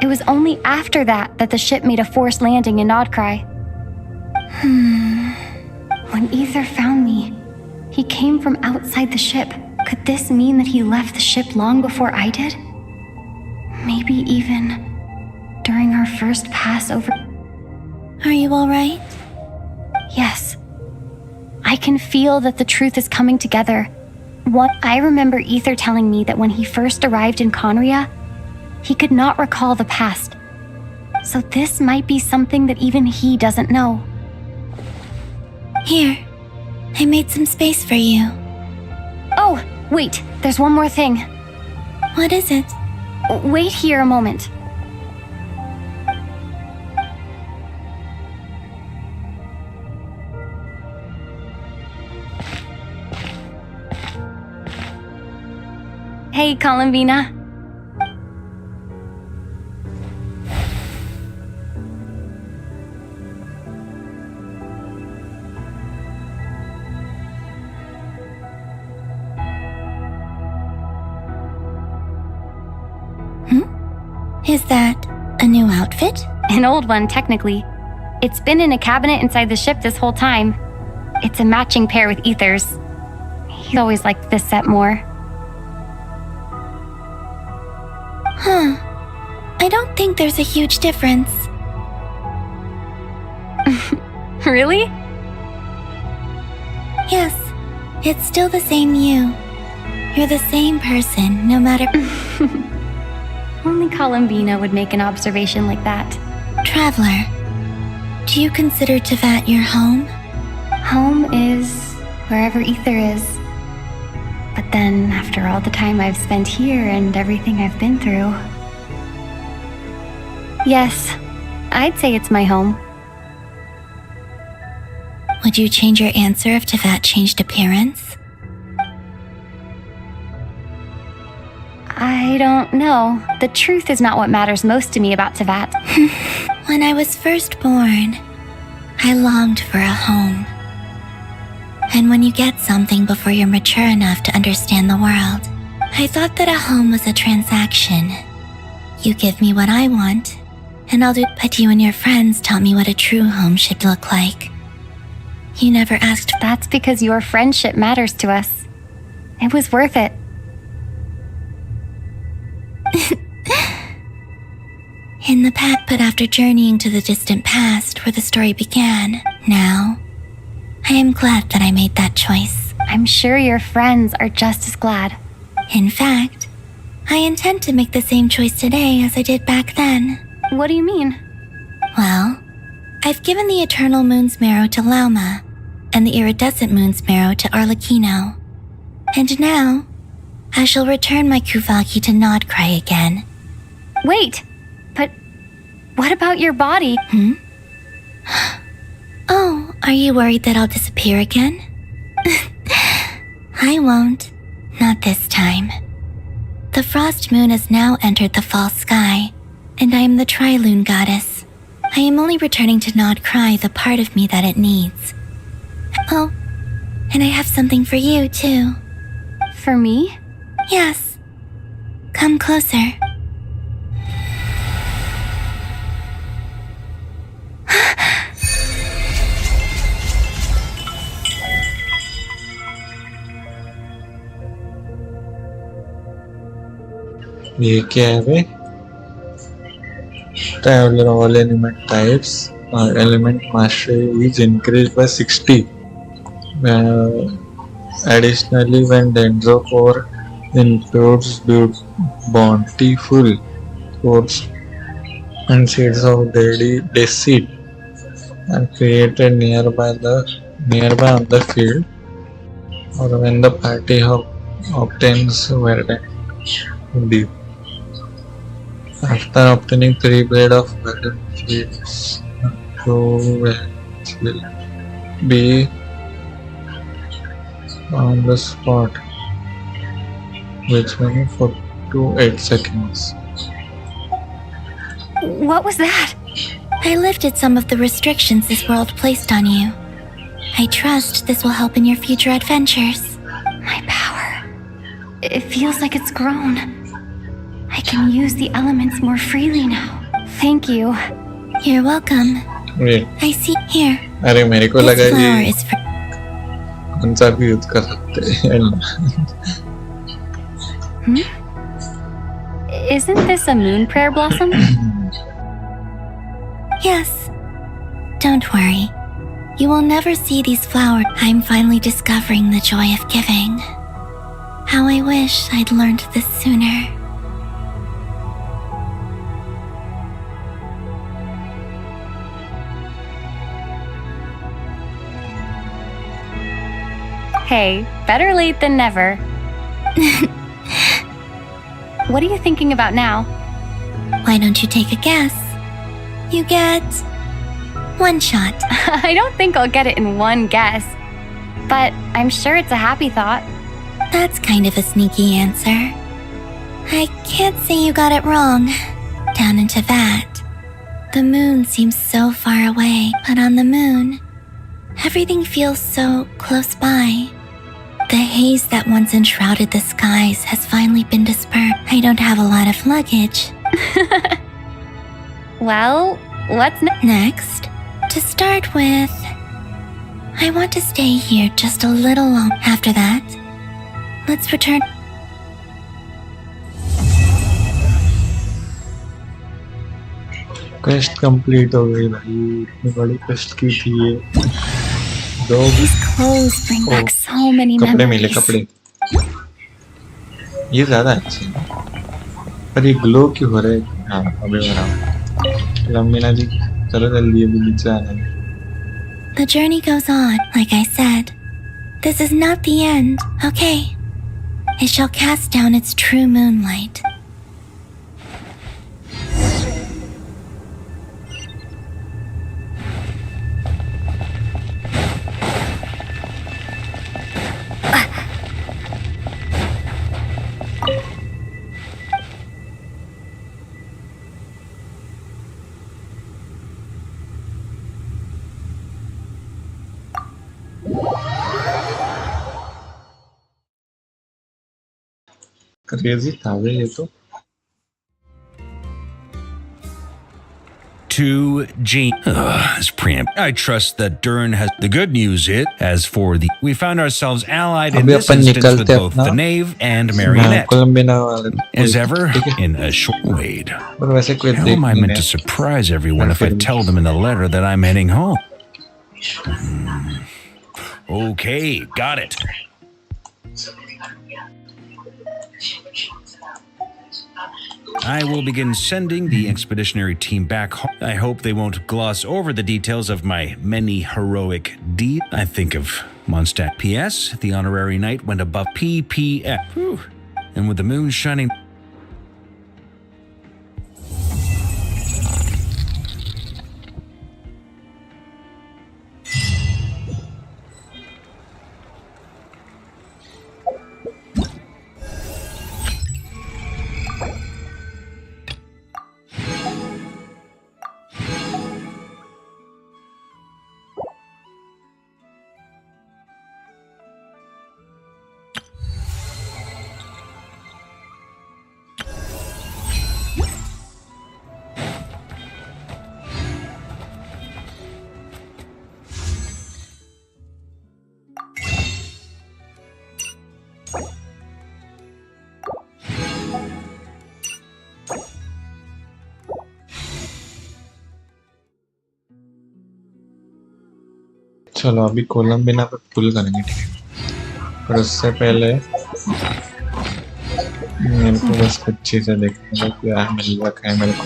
It was only after that that the ship made a forced landing in Nodcry. When Ether found me, he came from outside the ship. Could this mean that he left the ship long before I did? Maybe even during our first pass over. Are you alright? Yes. I can feel that the truth is coming together. I remember Ether telling me that when he first arrived in Conria, he could not recall the past. So this might be something that even he doesn't know. Here, I made some space for you. Oh, wait, there's one more thing. What is it? Wait here a moment. Hey, Columbina. Is that a new outfit? An old one, technically. It's been in a cabinet inside the ship this whole time. It's a matching pair with Ether's. He's always liked this set more. Huh. I don't think there's a huge difference. Really? Yes. It's still the same you. You're the same person, no matter... Only Columbina would make an observation like that. Traveler, do you consider Teyvat your home? Home is wherever Ether is. But then, after all the time I've spent here and everything I've been through... Yes, I'd say it's my home. Would you change your answer if Teyvat changed appearance? I don't know. The truth is not what matters most to me about Teyvat. When I was first born, I longed for a home. And when you get something before you're mature enough to understand the world, I thought that a home was a transaction. You give me what I want, and I'll do. But you and your friends taught me what a true home should look like. You never asked. That's because your friendship matters to us. It was worth it. In the past, but after journeying to the distant past where the story began, now, I am glad that I made that choice. I'm sure your friends are just as glad. In fact, I intend to make the same choice today as I did back then. What do you mean? Well, I've given the Eternal Moon's Marrow to Lauma, and the Iridescent Moon's Marrow to Arlecchino. And now, I shall return my Kuvaki to Nodcry again. Wait! But what about your body? Oh, are you worried that I'll disappear again? I won't. Not this time. The Frost Moon has now entered the false sky, and I am the Trilune Goddess. I am only returning to Nodcry the part of me that it needs. Oh, and I have something for you, too. For me? Yes. Come closer. ये क्या है बे? Traveler all element types element mastery is increased by 60. Additionally, when Dendrocore includes bountiful fruits and seeds of death seed and created nearby on the field, or when the party obtains verdant deep. After obtaining 3 blades of verdant seeds, 2 will be on the spot, which means for 2 8 seconds. What was that? I lifted some of the restrictions this world placed on you. I trust this will help in your future adventures. My power. It feels like it's grown. I can use the elements more freely now. Thank you. You're welcome. Wait. I see here. अरे मेरे को लगा This flower ये is for... कौन सा भी use कर सकते हैं. Isn't this a moon prayer blossom? Yes. Don't worry. You will never see these flowers. I'm finally discovering the joy of giving. How I wish I'd learned this sooner. Hey, better late than never. What are you thinking about now? Why don't you take a guess? You get 1 shot. I don't think I'll get it in one guess, but I'm sure it's a happy thought. That's kind of a sneaky answer. I can't say you got it wrong. Down into that. The moon seems so far away, but on the moon, everything feels so close by. The haze that once enshrouded the skies has finally been dispersed. I don't have a lot of luggage. Well, what's next? To start with, I want to stay here just a little long. After that, let's return. Quest complete हो गई भाई. इतनी बड़ी quest की थी ये. These clothes bring back so many कपड़े मिले memories. कपड़े. ये ज़्यादा अच्छे हैं. पर ये ग्लो क्यों हो रहा है? हाँ अभी हो रहा है. कोलंबिना जी चलो जल्दी अभी नीचे आना है. The journey goes on, like I said. This is not the end, okay? It shall cast down its true moonlight. Crazy था वे ये तो. To Gene. This preamp. I trust that Dern has the good news. As for the, we found ourselves allied in अभी this upon instance with निकलते both अपना. the knave and marionette. कोलंबिना वाले. As ever, in a short wait. पर वैसे कोई How देख am I नहीं meant to रहा. surprise everyone if I tell them in the letter that I'm heading home? Okay, got it. I will begin sending the expeditionary team back home. I hope they won't gloss over the details of my many heroic deeds. I think of Mondstadt. P.S. The honorary knight went above PPF. Whew. And with the moon shining... चलो अभी कोलंबिना पे पुल करेंगे, ठीक है. पर उससे पहले मेरे को बस कुछ चीजें देखने को क्या मिल रखा है मेरे को.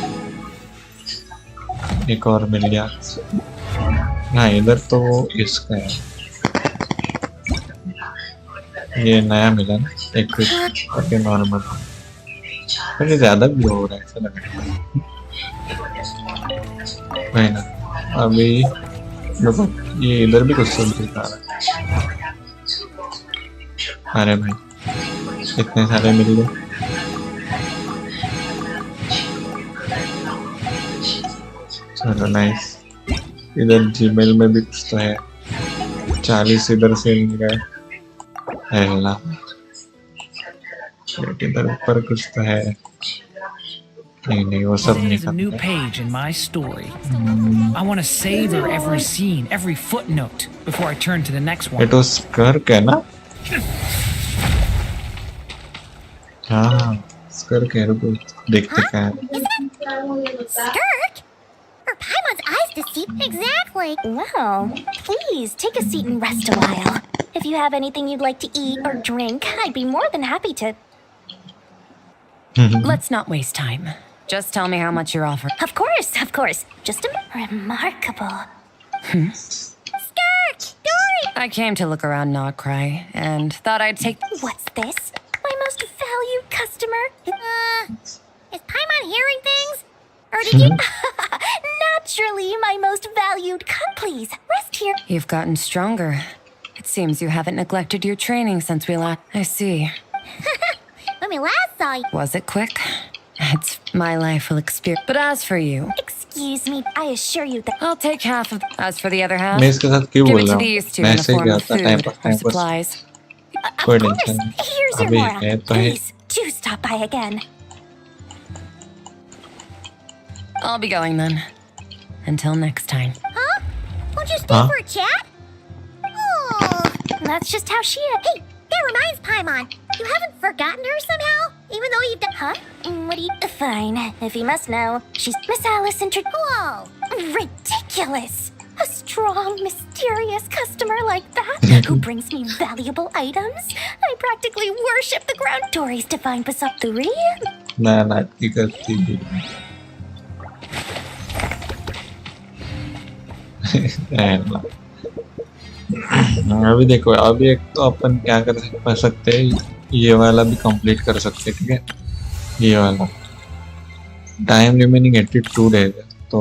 एक और मिल गया. हाँ इधर तो इसका है. ये नया मिला ना एक ओके नॉर्मल. पर ये ज्यादा भी हो रहा है ऐसा लग रहा है. ना अभी देखो ये इधर भी कुछ सब दिखा रहा है। अरे भाई इतने सारे मिल गए। चलो नाइस। इधर जीमेल में भी कुछ तो है। 40 इधर से मिल गए। इधर ऊपर कुछ तो है। नहीं वो सब Today नहीं is a new करना। page in my story. I want to savor every scene, every footnote before I turn to the next one. ये तो स्कर्क है ना? हाँ स्कर्क है। रुको देखते क्या है। Skirk? For Paimon's eyes to see? Exactly. Well, please take a seat and rest a while. If you have anything you'd like to eat or drink, I'd be more than happy to. Let's not waste time. Just tell me how much you're offering. Of course. Just a remarkable. Skirk! Dory! I came to look around Not Cry and thought I'd take. What's this? My most valued customer? Is Paimon hearing things? Or did you? Naturally, my most valued Please, rest here. You've gotten stronger. It seems you haven't neglected your training since we last. I see. When we last saw you. Was it quick? It's my life will experience. But as for you, Excuse me, I assure you that. I'll take half of. As for the other half, मैं इसके साथ क्यों give बोल it रहा to हूँ? these two मैं in the ऐसे ही form of आता time food pass or time pass. supplies. कोई टेंशन नहीं। Here's your अभी Mora. है तो है। Please, do stop by again. I'll be going then. Until next time. Huh? Won't you stay for a chat? Oh, that's just how she is. Hey, that reminds Paimon. You haven't forgotten her somehow? Even though you've done. Huh? What do you. Fine, if you must know. She's Miss Alice Whoa! Ridiculous! A strong, mysterious customer like that who brings me valuable items? I practically worship the ground. Dory's divine beside the real. ना नाटकी करती है। अभी देखो अभी एक तो अपन क्या कर सकते हैं। ये वाला भी कंप्लीट कर सकते हैं। ठीक है ये वाला टाइम रिमेनिंग 82 डेज है तो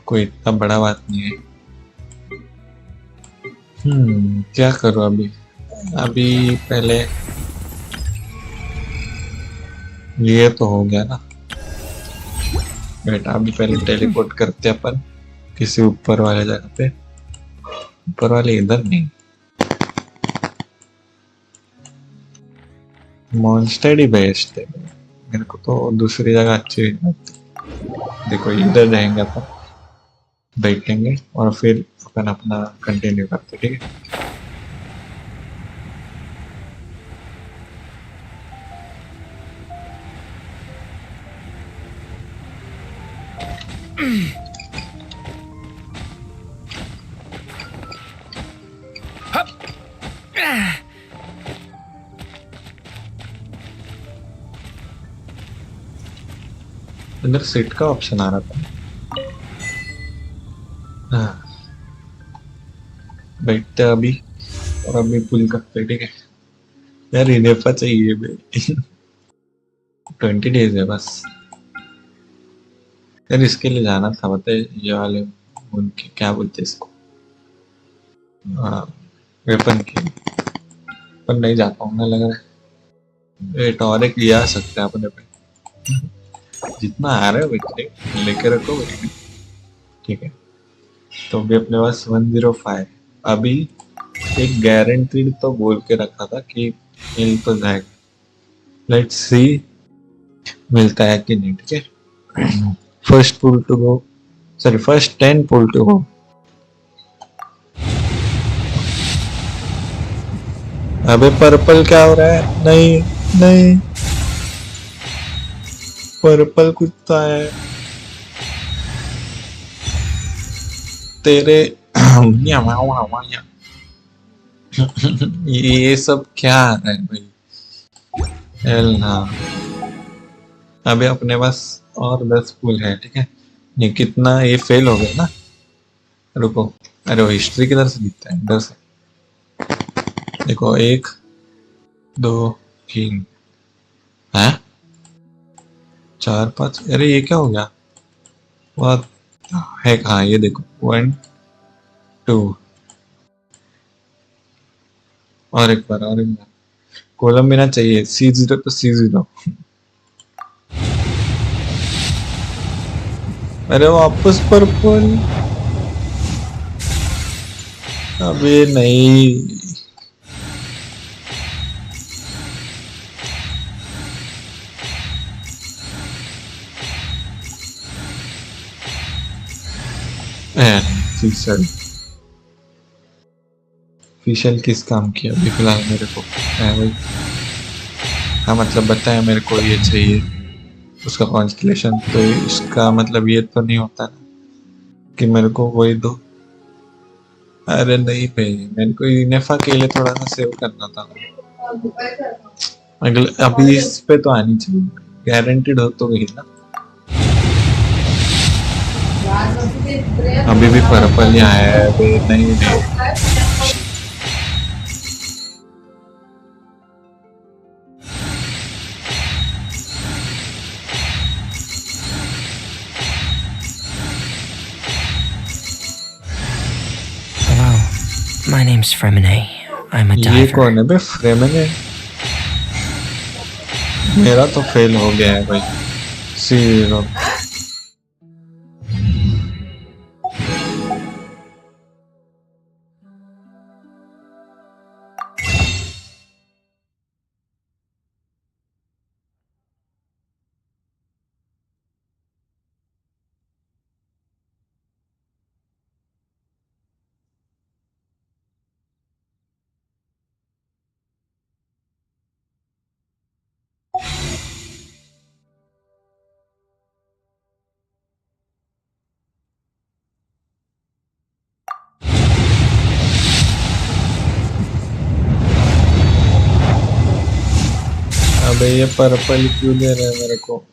कोई इतना बड़ा बात नहीं है। क्या करूँ अभी पहले ये तो हो गया ना बेटा। अभी पहले टेलीपोर्ट करते अपन किसी ऊपर वाले जगह पे। ऊपर वाले इधर नहीं मॉन्स्टर ही बेस्ट है। मेरे को तो दूसरी जगह अच्छी लगती। देखो इधर रहेंगे अपन बैठेंगे और फिर अपन अपना कंटिन्यू करते। ठीक है अंदर सीट का ऑप्शन आ रहा था। हाँ बैठते अभी और अभी पुल करते। ठीक है यार इनेफा चाहिए भाई। 20 डेज है बस यार। इसके लिए जाना था बताए ये वाले उनके क्या बोलते इसको वेपन के। पर नहीं जा पाऊंगा लग रहा है। वेट और एक ले आ सकते हैं अपने पे। जितना आ रहा है वैसे लेके रखो वैसे। ठीक है तो अभी अपने पास 105। अभी एक गारंटीड तो बोल के रखा था कि मिल तो जाएगा। लेट्स सी मिलता है कि नहीं। ठीक है first pull to go sorry first 10 pull to go. अबे पर्पल क्या हो रहा है? नहीं पर्पल कुत्ता है तेरे। ये सब क्या आ रहा है भाई? ना अभी अपने पास और 10 पुल है। ठीक है ये कितना ये फेल हो गया ना। रुको अरे वो हिस्ट्री किधर से दिखता है? इधर से देखो 1 2 3 है 4 5। अरे ये क्या हो गया? बहुत है। हाँ ये देखो 1 2 और एक बार कोलंबिना चाहिए। C0 तो C0। अरे वापस पर्पल। अबे नहीं। फिशल फिशल किस काम की अभी फिलहाल मेरे को भाई। हाँ मतलब बताया मेरे को ये चाहिए उसका कॉन्स्टलेशन, तो इसका मतलब ये तो नहीं होता ना कि मेरे को वही दो। अरे नहीं भाई, मेरे को इनेफा के लिए थोड़ा सा सेव करना था। अभी इस पे तो आनी चाहिए, गारंटीड हो तो गई ना। अभी भी पर्पल ही आया है। नहीं My name's Fremine. I'm a diver. ये कौन है बे फ्रेमने? मेरा तो फेल हो गया है भाई। 0 अबे ये पर्पल क्यों दे रहे हैं मेरे को?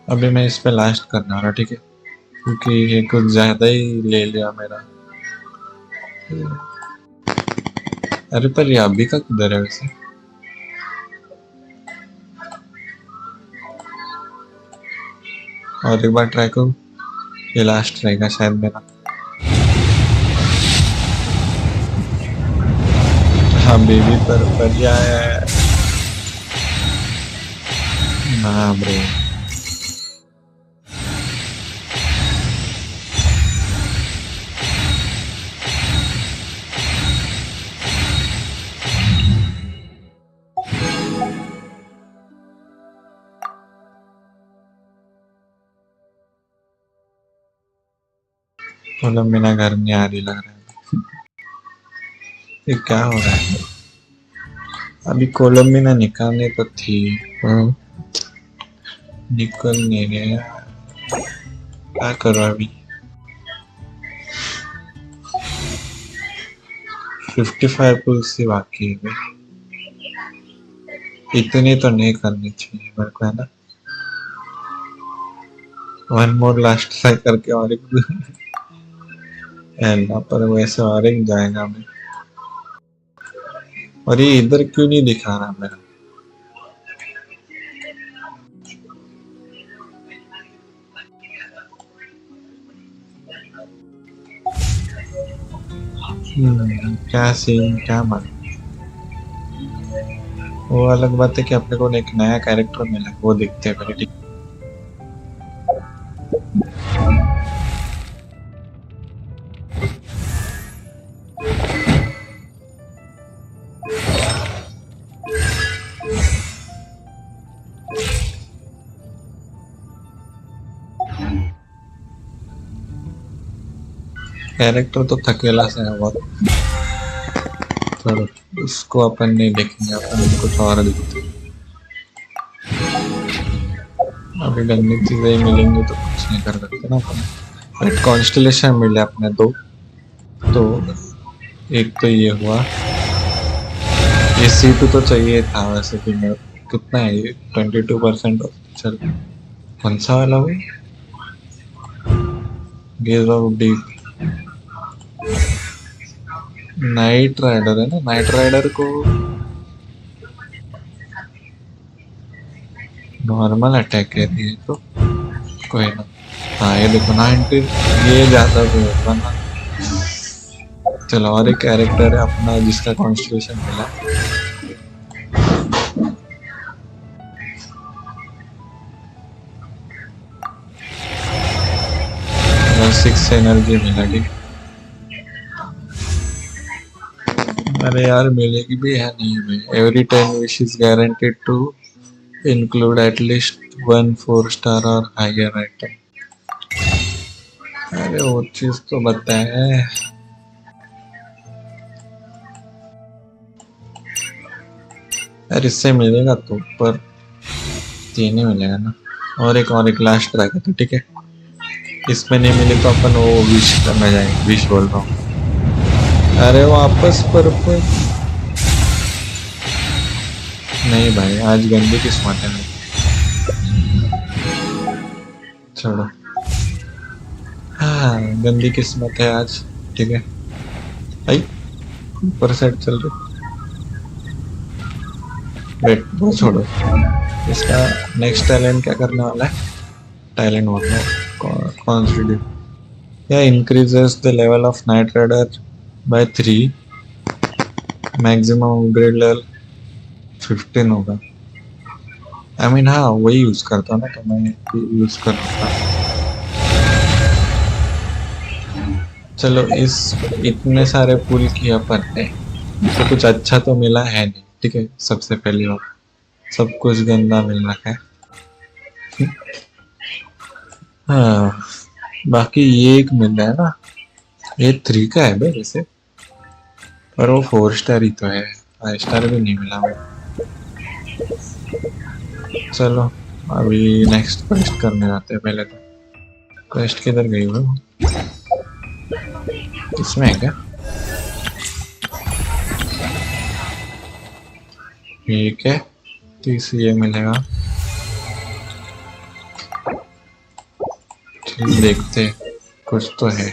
अभी मैं इस पे लास्ट करना रहा, ठीक है, क्योंकि ये कुछ ज्यादा ही ले लिया मेरा। अरे पर ये अभी का किधर है वैसे? और एक बार ट्राई करूँ, ये लास्ट रहेगा शायद मेरा। हाँ बेबी पर बढ़िया है। हाँ ब्रो, कोलंबिना घर में आ रही लग रहा है। ये क्या हो रहा है? अभी कोलंबिना निकालने तो थी, निकल नहीं गया। क्या करो अभी? 55 पुल्स ही बाकी है। इतनी तो नहीं करनी चाहिए मेरे को, है ना। 1 मोर लास्ट ट्राई करके और एक एंड पर वैसे और एक जाएगा मैं। और ये इधर क्यों नहीं दिखा रहा मेरा? क्या सीन, क्या मन। वो अलग बात है कि अपने को एक नया कैरेक्टर मिला, वो दिखते हैं पहले। ठीक कैरेक्टर तो थकेला से है बहुत, पर उसको अपन नहीं देखेंगे, अपन कुछ और दिखते। अभी गंदी चीजें मिलेंगी तो कुछ नहीं कर सकते ना अपन। बट कॉन्स्टलेशन मिले अपने 2, तो एक तो ये हुआ, ये C2 तो चाहिए था वैसे भी। मैं कितना है ये 22%। चल कौन सा वाला वो gaze of deep Knight Rider है ना। नाइट राइडर को नॉर्मल अटैक कहती है तो कोई ना। हाँ ये देखो 90, ये ज्यादा भी होगा ना। चलो और एक कैरेक्टर है अपना जिसका कॉन्स्टिट्यूशन मिला। 6 एनर्जी मिला। ठीक, अरे यार मिलेगी भी है नहीं में। Every 10 wish is guaranteed to include at least 1 4-star और हायर आइटम। अरे वो चीज तो बताए यार, इससे मिलेगा तो पर 3 ही मिलेगा ना। और एक लास्ट ट्राई करते हैं, ठीक है। इसमें नहीं मिले तो अपन वो विश करना जाएंगे। विश बोल रहा हूँ, अरे वापस पर्पल नहीं भाई, आज गंदी किस्मत है मेरी। छोड़ो, हाँ गंदी किस्मत है आज। ठीक है, आई ऊपर साइड चल रही। वेट वो छोड़ो, इसका नेक्स्ट टैलेंट क्या करने वाला है। टैलेंट होता है कॉन्स्टिट्यूट या increases the level of Knight Rider by 3, maximum upgrade level 15 होगा। आई मीन हाँ वही यूज करता ना, तो मैं यूज कर रहा था। चलो इस इतने सारे पुल किया अपन ने तो कुछ अच्छा तो मिला है नहीं। ठीक है, सबसे पहली बात सब कुछ गंदा मिल रहा है। हाँ बाकी ये एक मिल रहा है ना, ये 3 का है भाई वैसे, पर वो 4-star ही तो है, 5-star भी नहीं मिला भाई। चलो अभी नेक्स्ट क्वेस्ट करने जाते हैं। पहले तो क्वेस्ट किधर गई वो, इसमें है क्या? ठीक है, 30 ये मिलेगा। ठीक देखते कुछ तो है।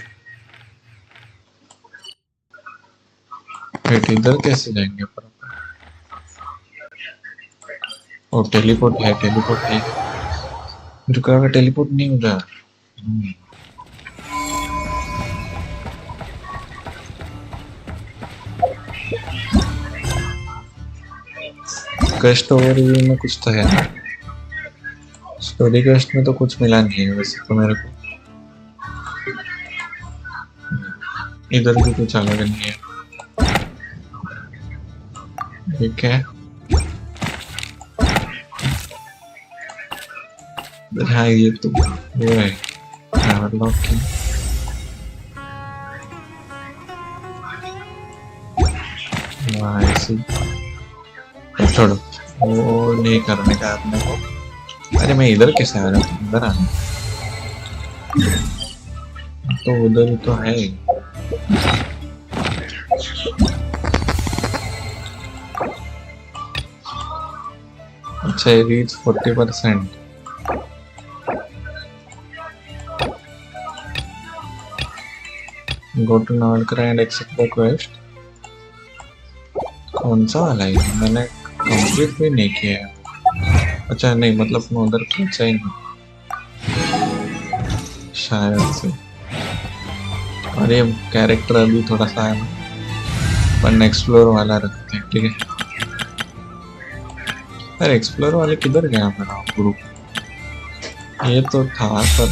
वेट इधर कैसे जाएंगे पर? ओ टेलीपोर्ट है, टेलीपोर्ट है। रुका, टेलीपोर्ट नहीं उधर। क्वेस्ट ओवरव्यू में कुछ तो है ना। स्टोरी क्वेस्ट में तो कुछ मिला नहीं है वैसे तो मेरे को। इधर भी कुछ अलग नहीं है। ठीक है, हाँ ये तो वो है लॉकिंग। ऐसी छोड़ो, वो नहीं करने का अपने को। अरे मैं इधर कैसे आ रहा हूँ? इधर आना तो उधर ही तो है। अच्छा रीच 40%। गो टू नवलकरा एंड एक्सेप्ट द क्वेस्ट। कौन सा वाला है? मैंने कंप्लीट भी नहीं किया है। अच्छा नहीं, मतलब मैं उधर पहुंचा ही नहीं शायद से। और ये कैरेक्टर अभी थोड़ा सा है ना, अपन एक्सप्लोर वाला रखते हैं। ठीक है, अरे एक्सप्लोर वाले किधर गया मेरा ग्रुप? ये तो था पर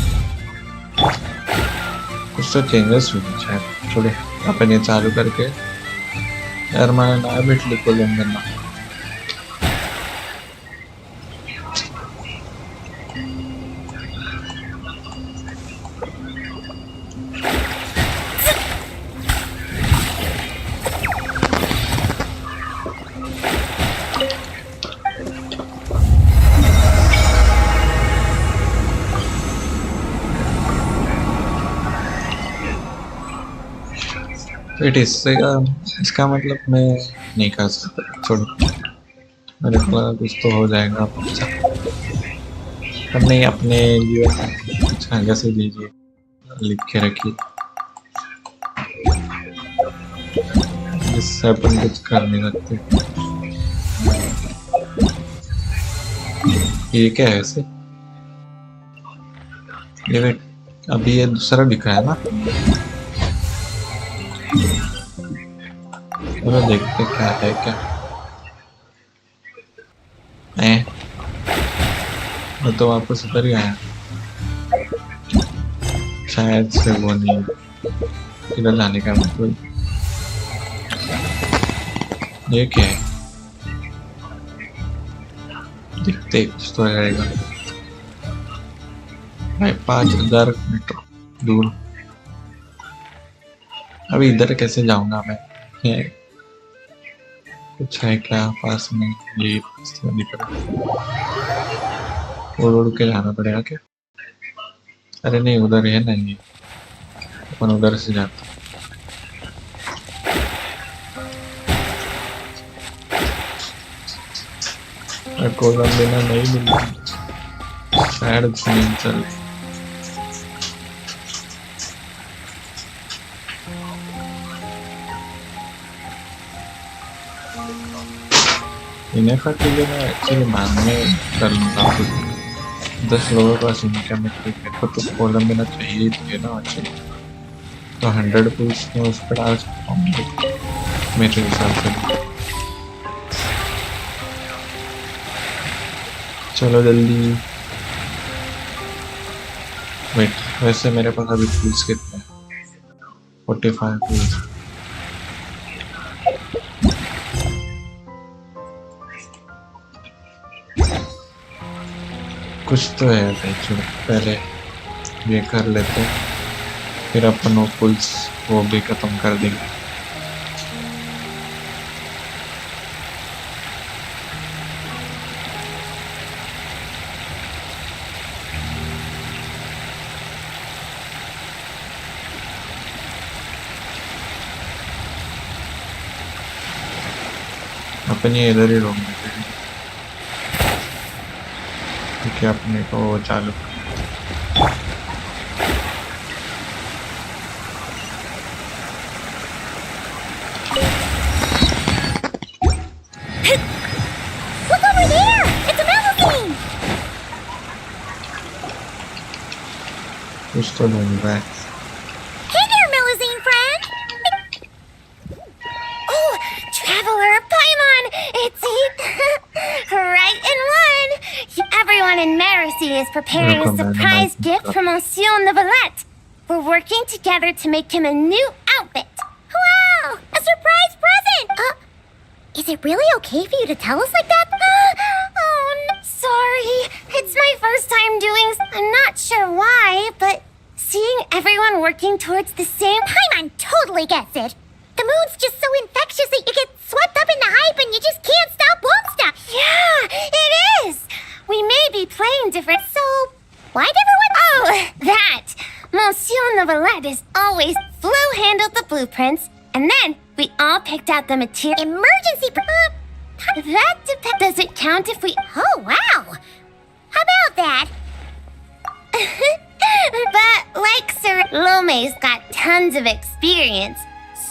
कुछ तो चेंजेस हुए शायद। छोड़े, अपन ये चालू करके यार मैंने नया बिट लिखो लेंगे। फिर इसका मतलब मैं नहीं कर सकता, छोड़ो। मेरे को लगा कुछ तो हो जाएगा। पर नहीं, अपने लिए कुछ आगे से दीजिए, लिख के रखिए, जिससे अपन कुछ कर नहीं सकते। ये क्या है ऐसे? ये वेट, अभी ये दूसरा दिख रहा है ना? चलो देखते क्या है। क्या मैं तो वापस उधर ही आया, शायद से वो नहीं इधर जाने का मतलब। ये क्या है? दिखते कुछ तो रहेगा भाई। 5000 मीटर दूर। अभी इधर कैसे जाऊंगा मैं? कुछ है क्या पास में? ये दिख रहा, उड़ के जाना पड़ेगा क्या? अरे नहीं, उधर है ना, ये अपन उधर से जाते। कोलंबिना नहीं मिली, शायद नहीं चल। इन्हें का के लिए मैं एक्चुअली मानने कर लूँगा। 10 लोगों का इनकम मेरे को तो कोलंबिना चाहिए थे ना एक्चुअली, तो 100 पुल्स में उस पर डाल सकता हूँ मेरे हिसाब से। चलो जल्दी। वेट, वैसे मेरे पास अभी पुल्स कितने हैं? 45 पुल्स। कुछ तो है एक्चुअली, पहले ये कर लेते हैं, फिर अपन वो पुल्स वो भी खत्म कर देंगे। अपन ये इधर ही रोक देते हैं क्योंकि अपने को चालू Look over there! It's a magazine! कुछ तो ढूंढ रहा है। Hey there, Melusine friend! Oh, Traveler Paimon! It's right in one! Everyone in Maracy is preparing a surprise gift for Monsieur Neuvillette. We're working together to make him a new outfit. Wow! A surprise present! Is it really okay for you to tell us like that? Oh, sorry. It's my first time doing. I'm not sure why, but seeing everyone working towards the same. Paimon totally gets it. The moon's just so infectious that you get swept up in the hype and you just can't stop, won't stop. Yeah, it is. We may be playing different, so why everyone? Oh, that. Monsieur Neuvillette is always handled the blueprints, and then we all picked out the material. Emergency. That depends. Does it count if we? Oh wow. How about that? But like Sir Lome's got tons of experience,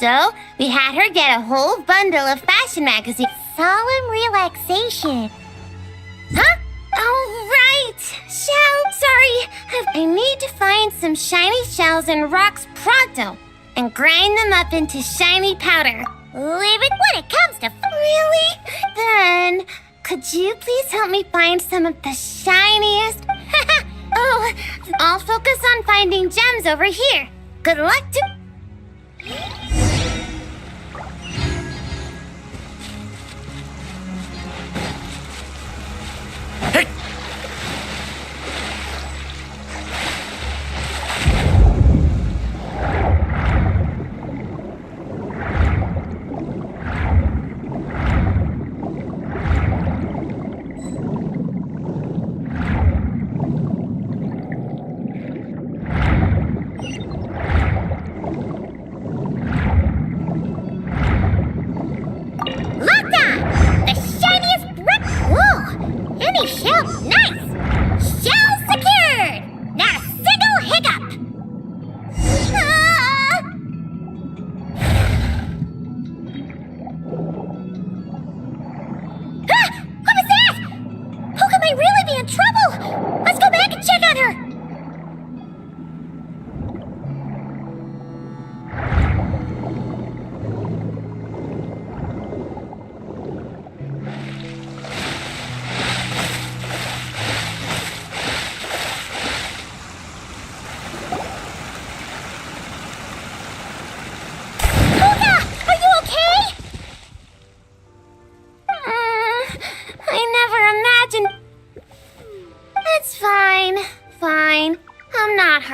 so we had her get a whole bundle of fashion magazines. Solemn relaxation. Huh? Oh, right! Shell! Sorry! I need to find some shiny shells and rocks pronto and grind them up into shiny powder. Leave it when it comes to... Really? Then, could you please help me find some of the shiniest... Oh, I'll focus on finding gems over here. Good luck to...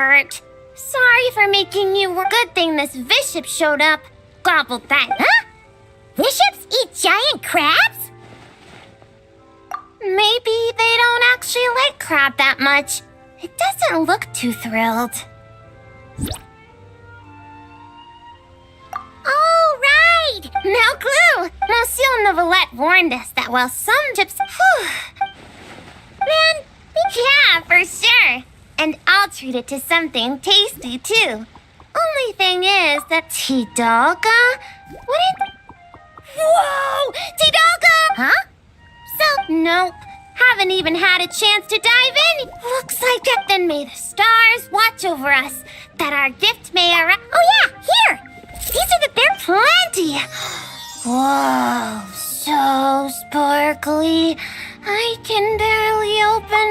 hurt. Sorry for making you work. Good thing this bishop showed up. Gobbled that. Huh? Bishops eat giant crabs? Maybe they don't actually like crab that much. It doesn't look too thrilled. Oh, right! Now glue! Monsieur Novelette warned us that while some chips... Man, yeah, for sure. And I'll treat it to something tasty, too. Only thing is that Tidalga... Whoa! Tidalga! Huh? So, nope. Haven't even had a chance to dive in. Looks like it. Then may the stars watch over us. That our gift may arrive. Oh yeah, here! These are they're plenty. Whoa, so sparkly. I can barely open.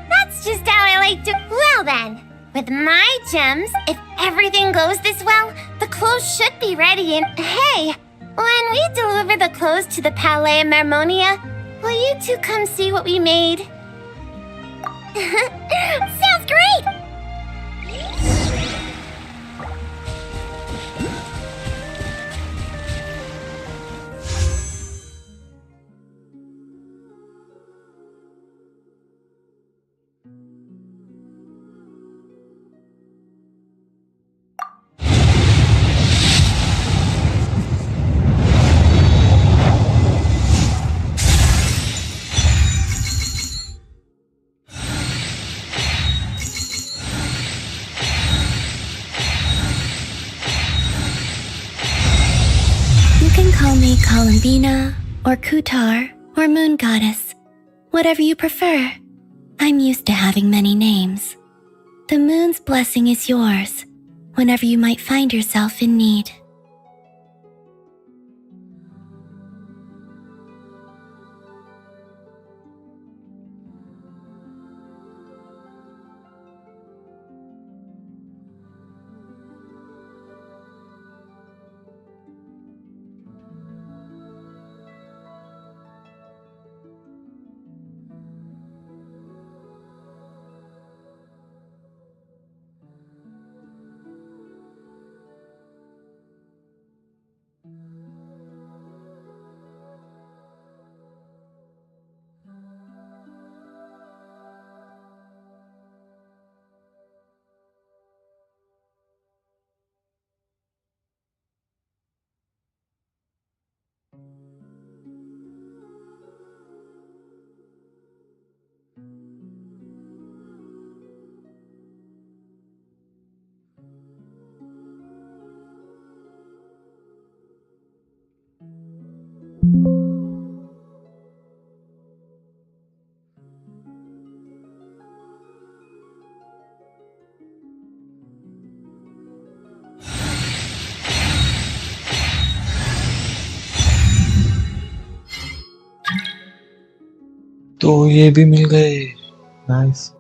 That's just how I like to. Well then, with my gems, if everything goes this well, the clothes should be ready. And hey, when we deliver the clothes to the Palais Marmonia, will you two come see what we made? Sounds great! Call me Columbina, or Kutar, or Moon Goddess. Whatever you prefer. I'm used to having many names. The moon's blessing is yours, whenever you might find yourself in need. तो ये भी मिल गए। Nice.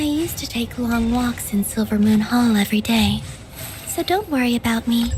I used to take long walks in Silver Moon Hall every day, so don't worry about me.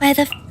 By the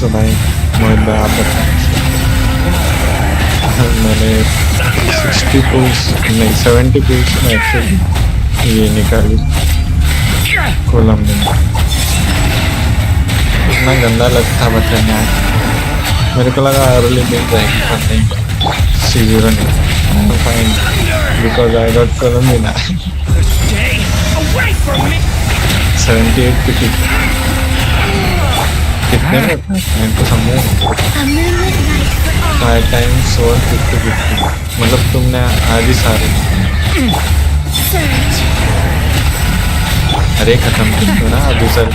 तो भाई मोहित भाई आप बताएं। मैंने 60 पुल्स नहीं 70 पुल्स में एक्चुअली ये निकाली कोलंबिना। इतना गंदा लगता बताने यार, मेरे को लगा अर्ली मिल जाएगी पर नहीं, C0 नहीं। Fine because I got Colombina. 78 पे कितने में मैं तो समझा 5 times 150 मतलब तुमने आज ही सारे अरे खत्म किया ना अभी सर।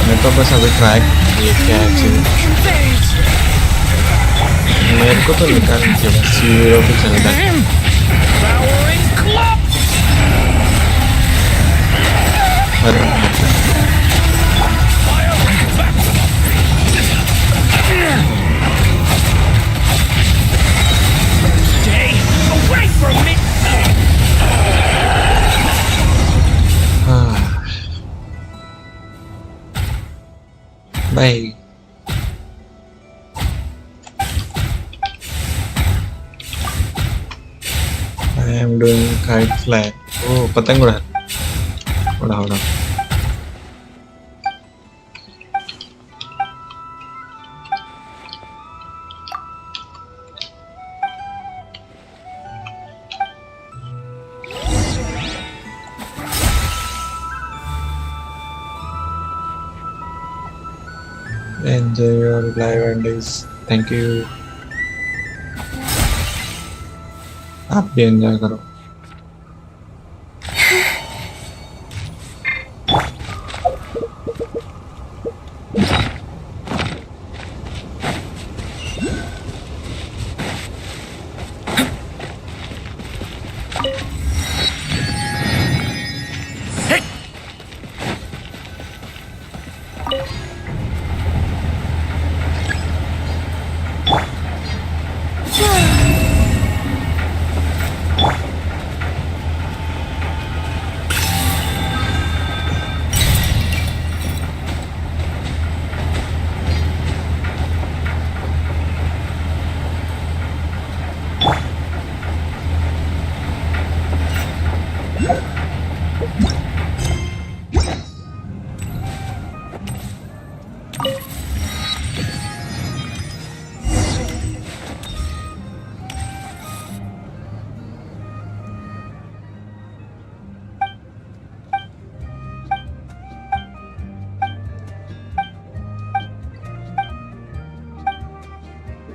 मैं तो बस अभी ट्राई ये क्या है मेरे को तो निकालनी चाहिए C0 पे चल रहा है। भाई I am doing kite fly. Oh, पतंग उड़ा Enjoy your live Andes. Thank you. आप भी एंजॉय करो।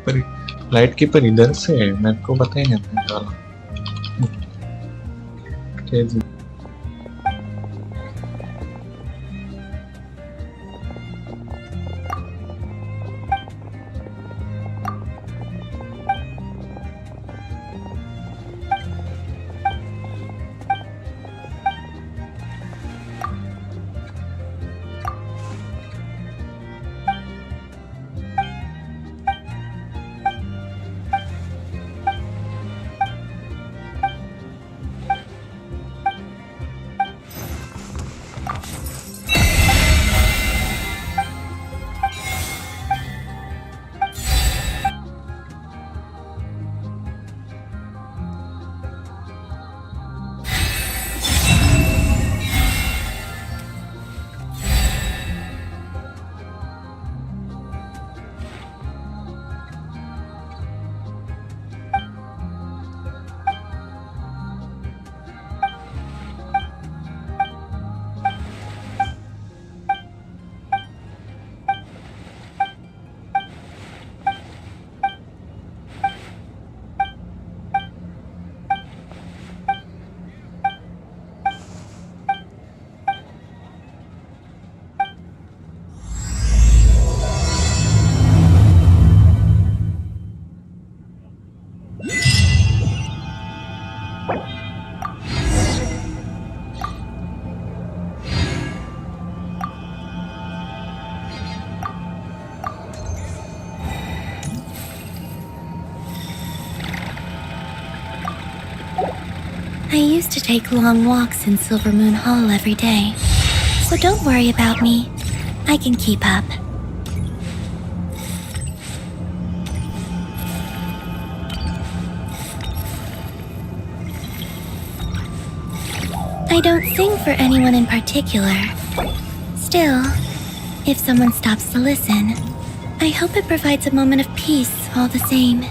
पर लाइट कीपर इधर से है, मेरे को पता ही नहीं था। used to take long walks in Silver Moon Hall every day, so don't worry about me. I can keep up. I don't sing for anyone in particular. Still, if someone stops to listen, I hope it provides a moment of peace all the same.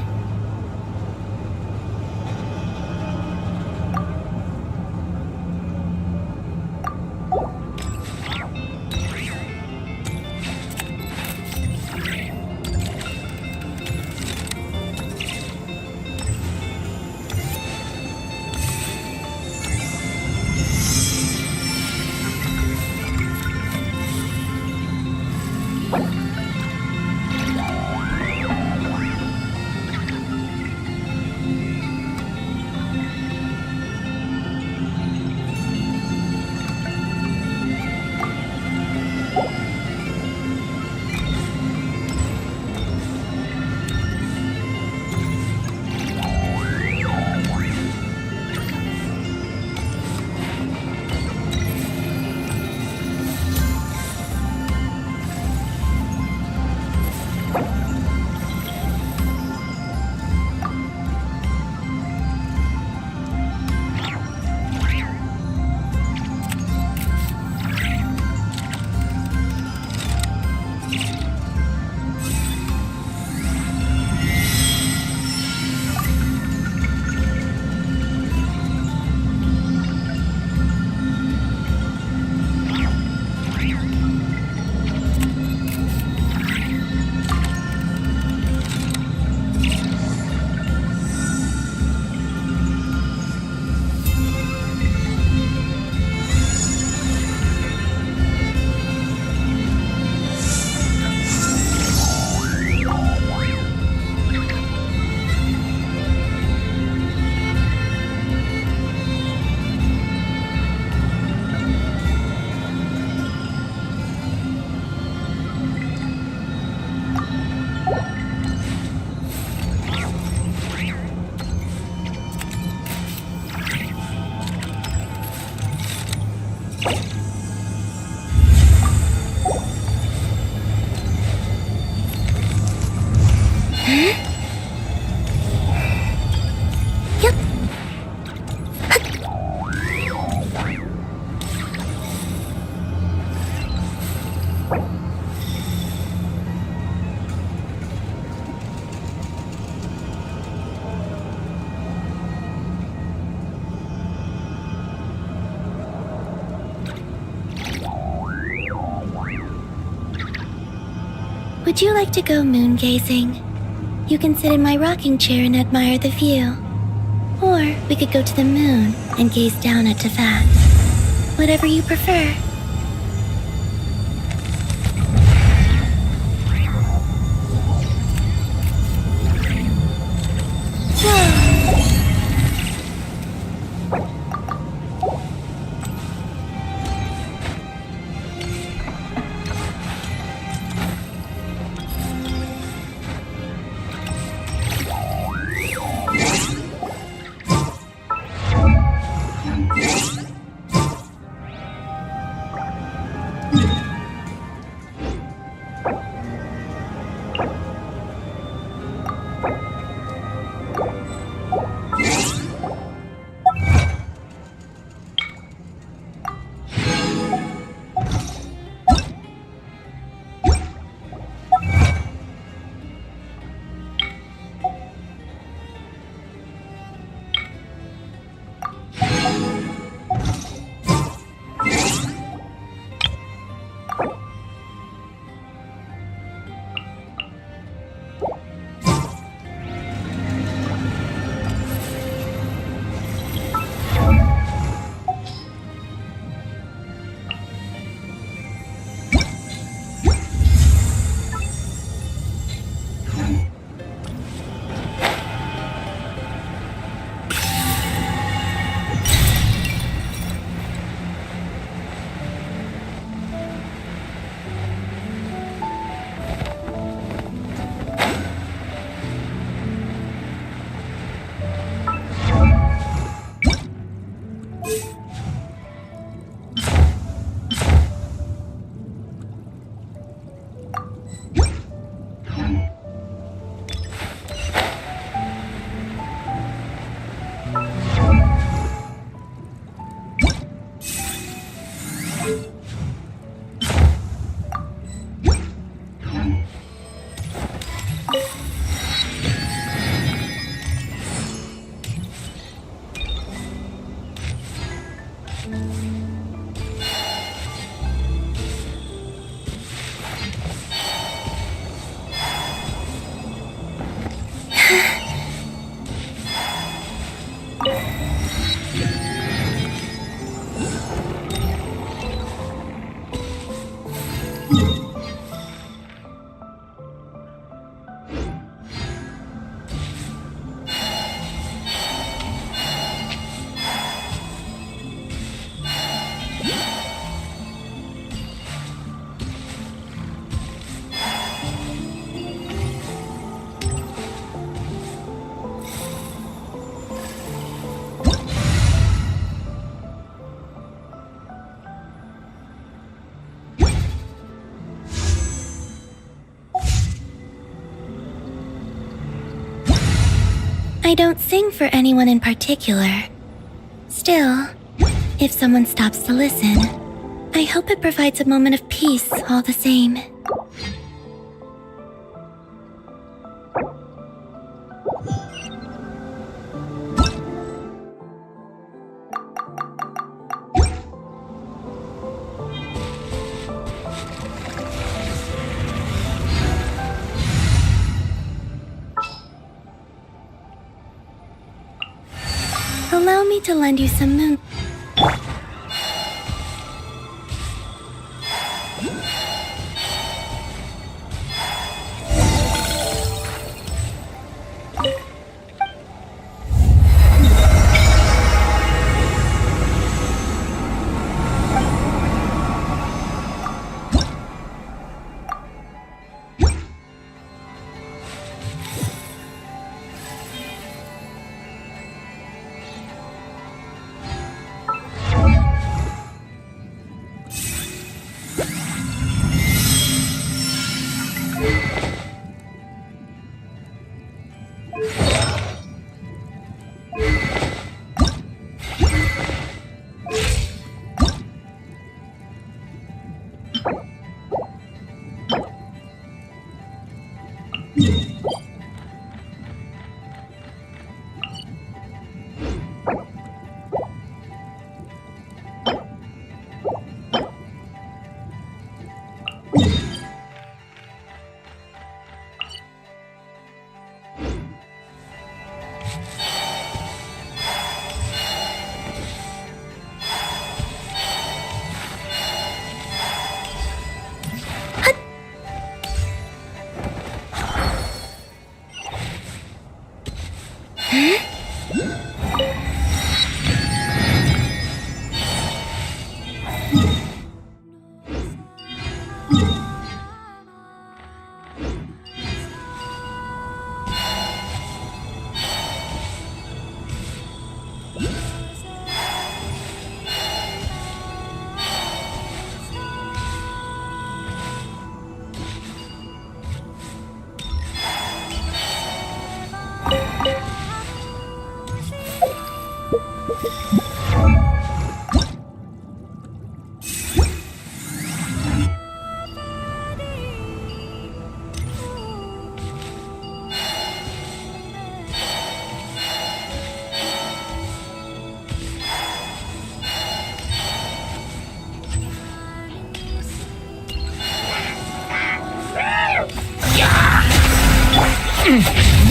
Would you like to go moon gazing? You can sit in my rocking chair and admire the view. Or we could go to the moon and gaze down at Tefat. Whatever you prefer. I don't sing for anyone in particular. Still, if someone stops to listen, I hope it provides a moment of peace all the same. Allow me to lend you some moon.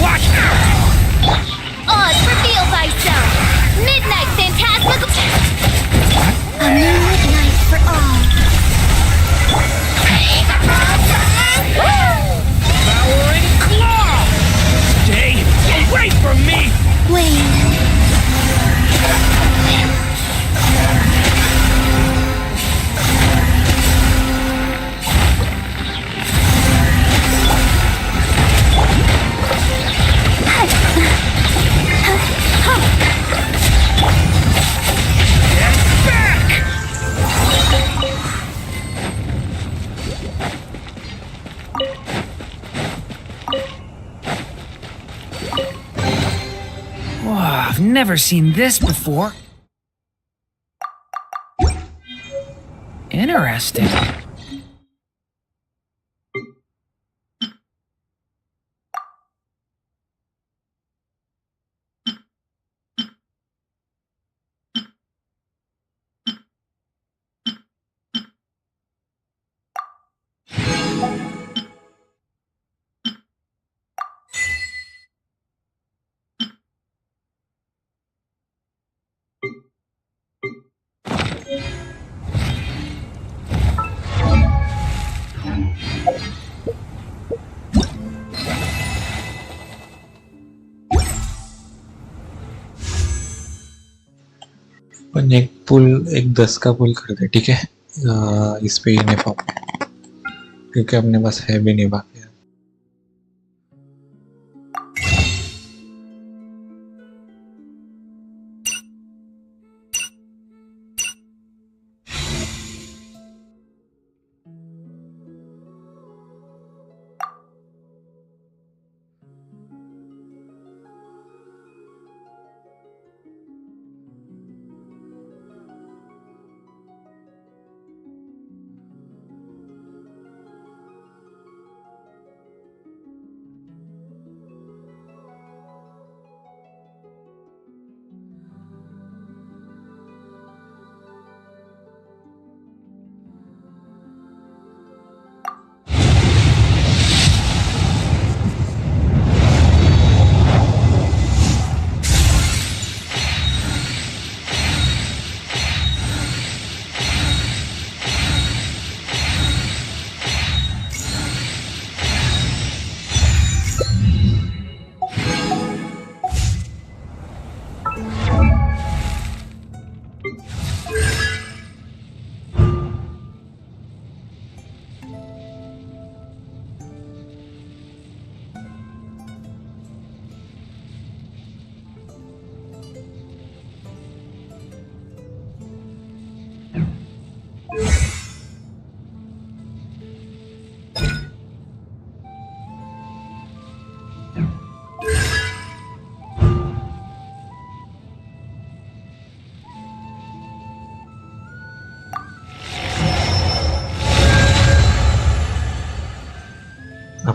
Watch out! Oz, reveal thyself! Midnight phantasmical... A moonlit night for all. Devouring claw! Stay away from me! Wait. Wow, I've never seen this before. Interesting. अपन एक 10 का पुल कर दे, ठीक है? इस पे uniform, क्योंकि अपने पास है भी नहीं बाकी।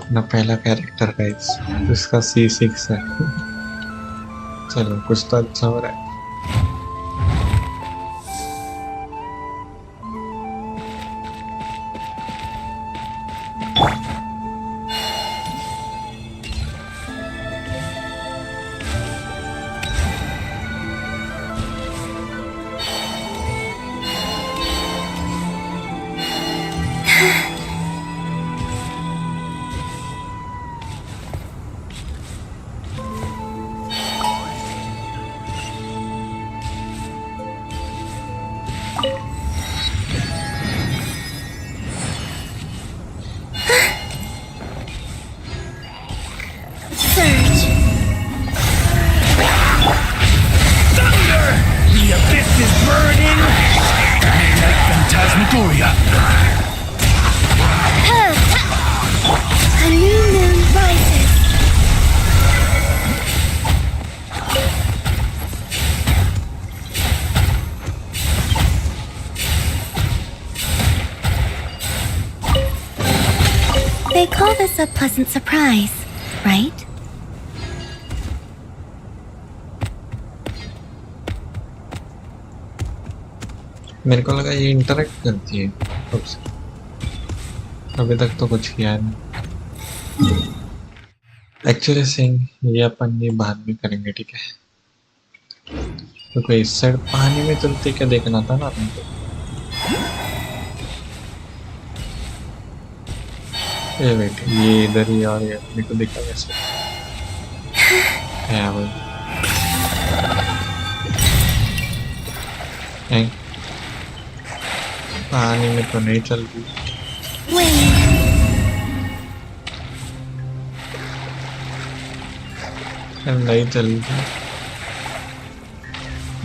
अपना पहला कैरेक्टर गाइस, जिसका C6 है। चलो कुछ तो अच्छा हो रहा है। They call this a pleasant surprise, right? मेरे को लगा ये इंटरेक्ट करती है सबसे, अभी तक तो कुछ किया नहीं। एक्चुअली सिंह ये अपन ये बाद में करेंगे, ठीक है? तो कोई इस साइड पानी में चलते क्या देखना था ना अपन को। ये वेट, ये इधर ही और ये अपने को दिखा कैसे है भाई? पानी में तो नहीं चल रही। नहीं चल रही,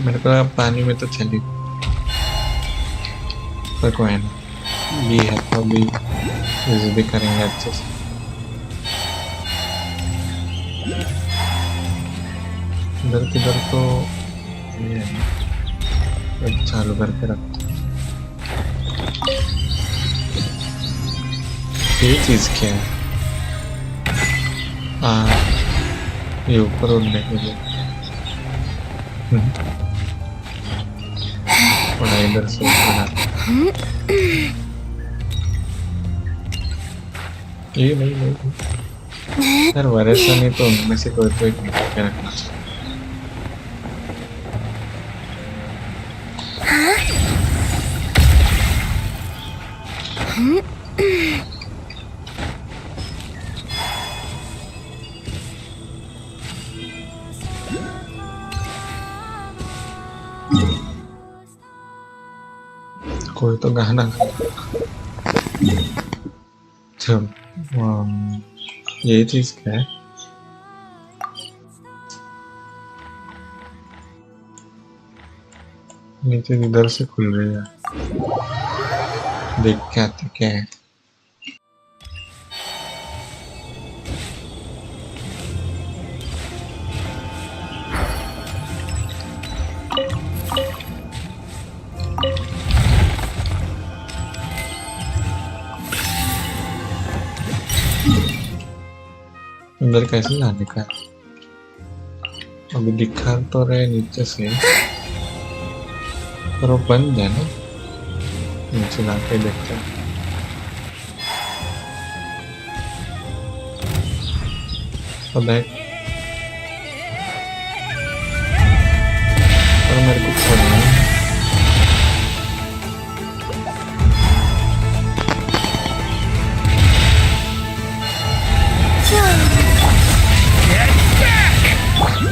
मेरे को पानी में तो चली, पर कोई ना, ये है तो अभी यूज भी करेंगे अच्छे से। इधर किधर तो ये है, चालू करके रखते। ये चीज क्या है? ये ऊपर उड़ने के लिए थोड़ा इधर से ये नहीं यार, वैसा नहीं तो उनमें से कोई तो एक निकाल के रखना चाहिए। कोई तो गाना ये चीज क्या है? नीचे इधर से खुल रही है, देख के आते क्या है। अंदर कैसे जाने का? अभी दिखा तो रहे नीचे से, पर वो बंद है ना। नीचे जाके देखते हैं। तो देख, पर मेरे को छोड़ना है।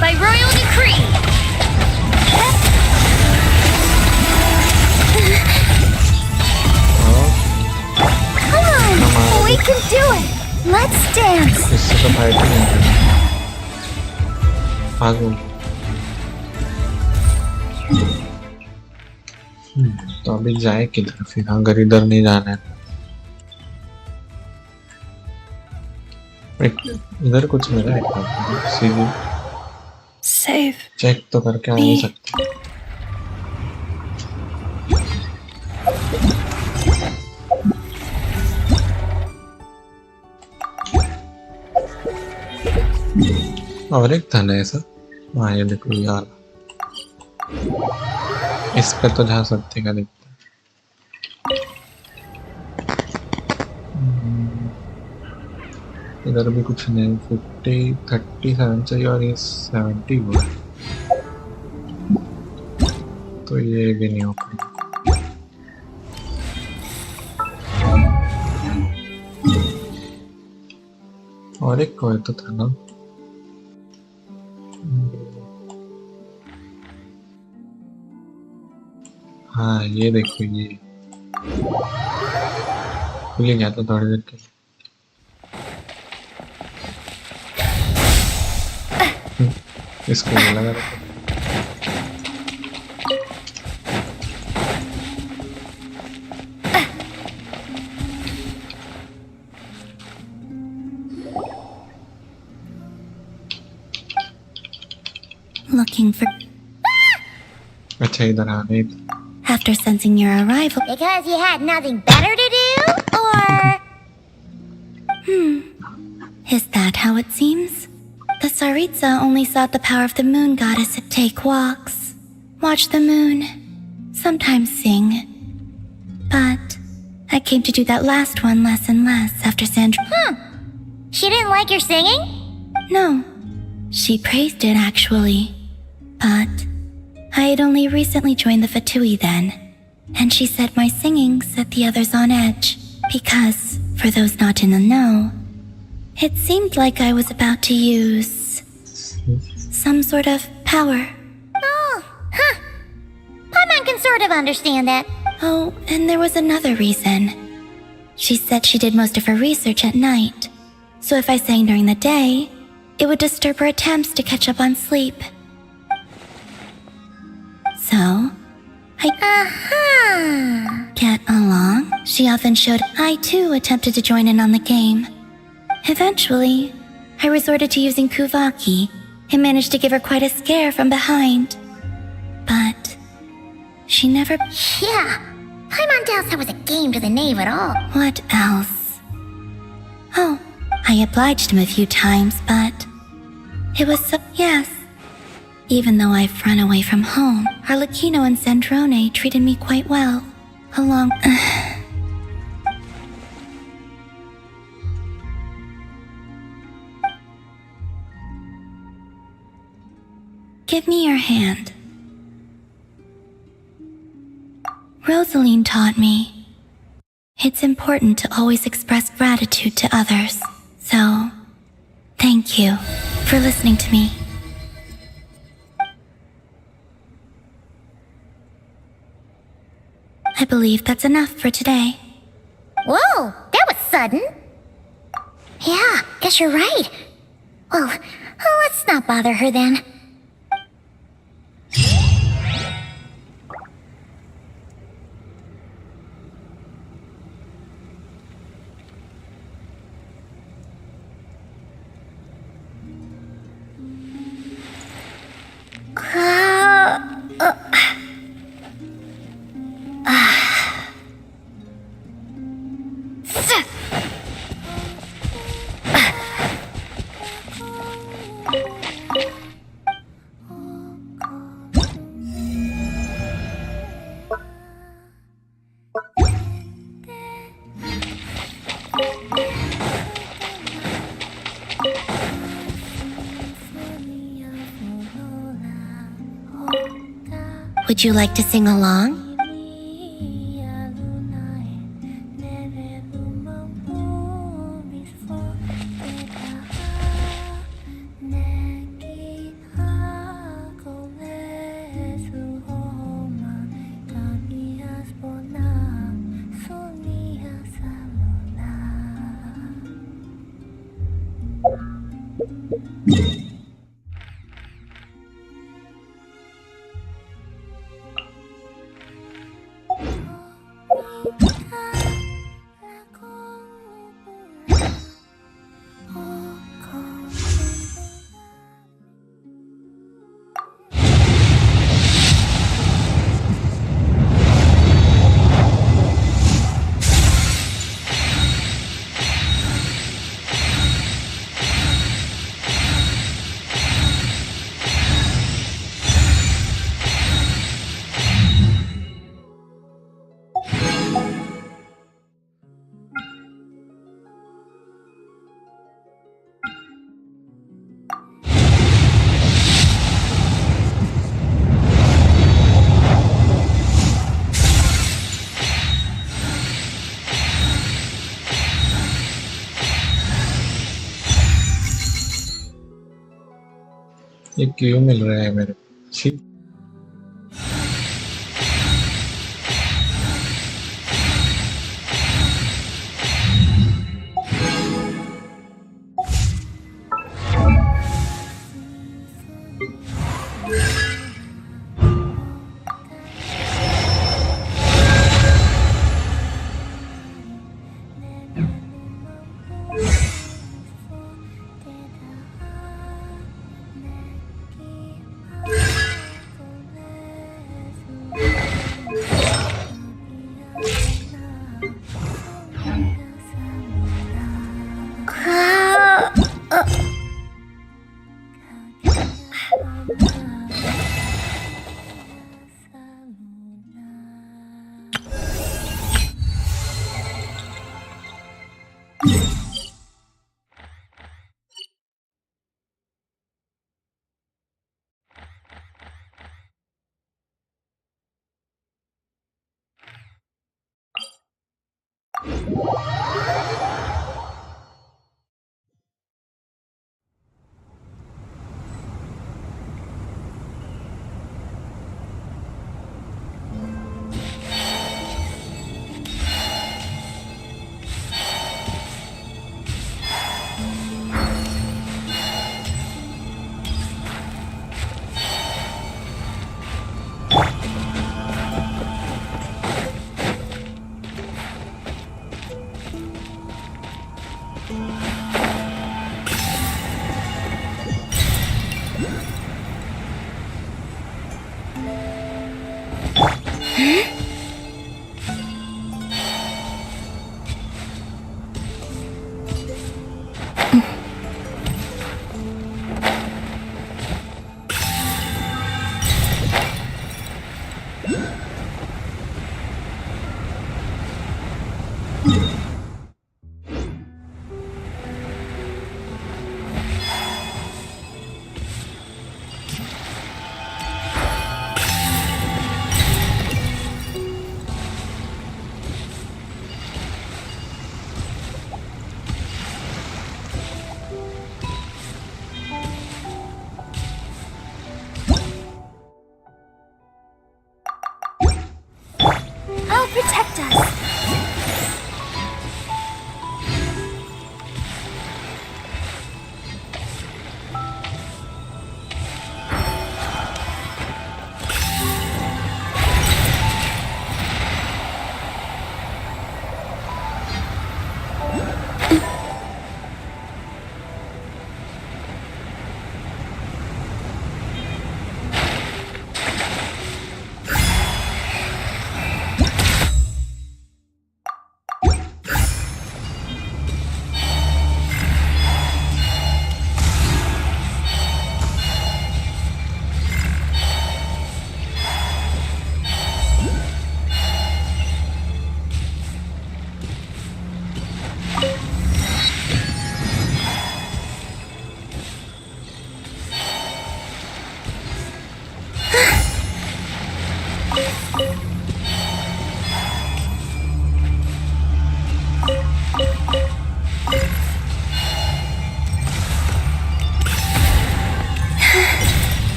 By royal decree. Come on, we can do it. Let's dance. इससे तो फाइट नहीं है। आगो। तो अभी जाए किधर फिर? अगर इधर नहीं जाना है, इधर कुछ मिला है सीधी Save. चेक तो करके आ नहीं सकते। और एक धन है ऐसा। हाँ ये देखो यार, इस पे तो जा सकते हैं देखते। इधर भी कुछ नहीं। 37 चाहिए और ये 70 हुआ, तो ये भी नहीं हो पाएगा। और एक कोई तो था ना। हाँ ये देखो, ये भूल गया था थोड़ी देर के लिए। इसको ये लगा रखा। Looking for... अच्छा इधर आ गए। After sensing your arrival... Because you had nothing better to do, or... Is that how it seems? The Tsaritsa only sought the power of the moon goddess to take walks, watch the moon, sometimes sing. But I came to do that last one less and less after Sandra... She didn't like your singing? No. She praised it, actually. But I had only recently joined the Fatui then, and she said my singing set the others on edge, because, for those not in the know, it seemed like I was about to use some sort of power. Paimon can sort of understand that. Oh, and there was another reason. She said she did most of her research at night, so if I sang during the day, it would disturb her attempts to catch up on sleep. So, get along? She often showed I too attempted to join in on the game. Eventually, I resorted to using Kuvaki and managed to give her quite a scare from behind. But she never... Yeah, Paimon doubts that was a game to the knave at all. What else? Oh, I obliged him a few times, but it was so... Yes. Even though I've run away from home, Arlecchino and Sandrone treated me quite well. Along... Give me your hand. Rosaline taught me it's important to always express gratitude to others. So, thank you for listening to me. I believe that's enough for today. Whoa, that was sudden. Yeah, guess you're right. Well, let's not bother her then. Would you like to sing along? ये क्यों मिल रहा है मेरे को? छी।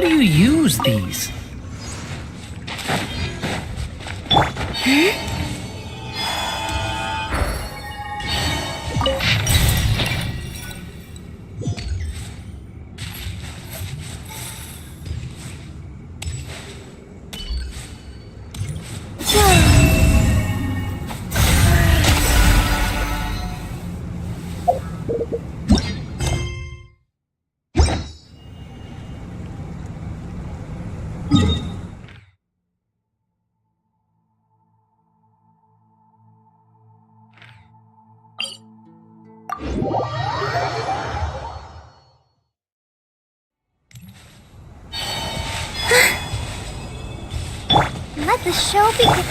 do you use these? Let the show begin.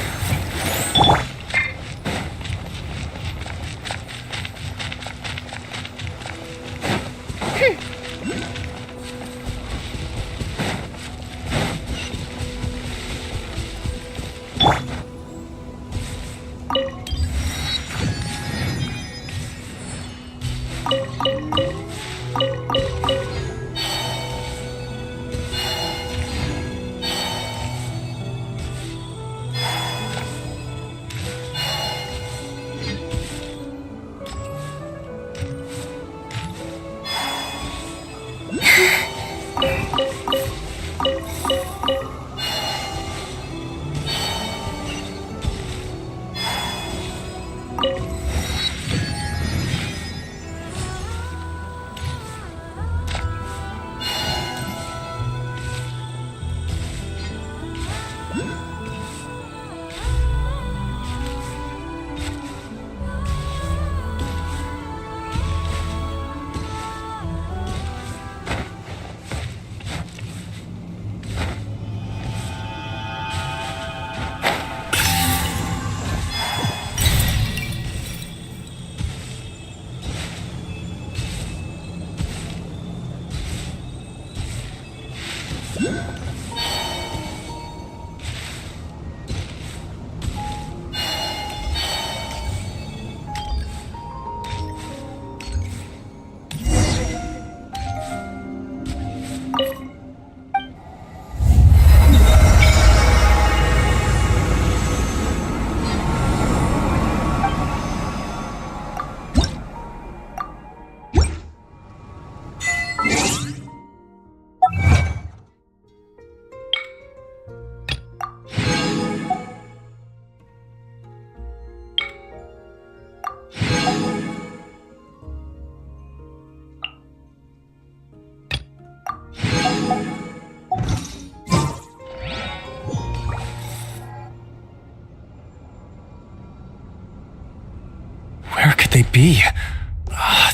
Where could they be?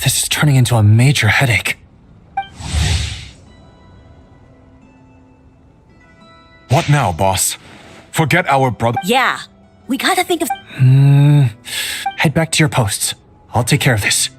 This is turning into a major headache. What now, boss? Forget our brother. Yeah, we gotta think of. Head back to your posts. I'll take care of this.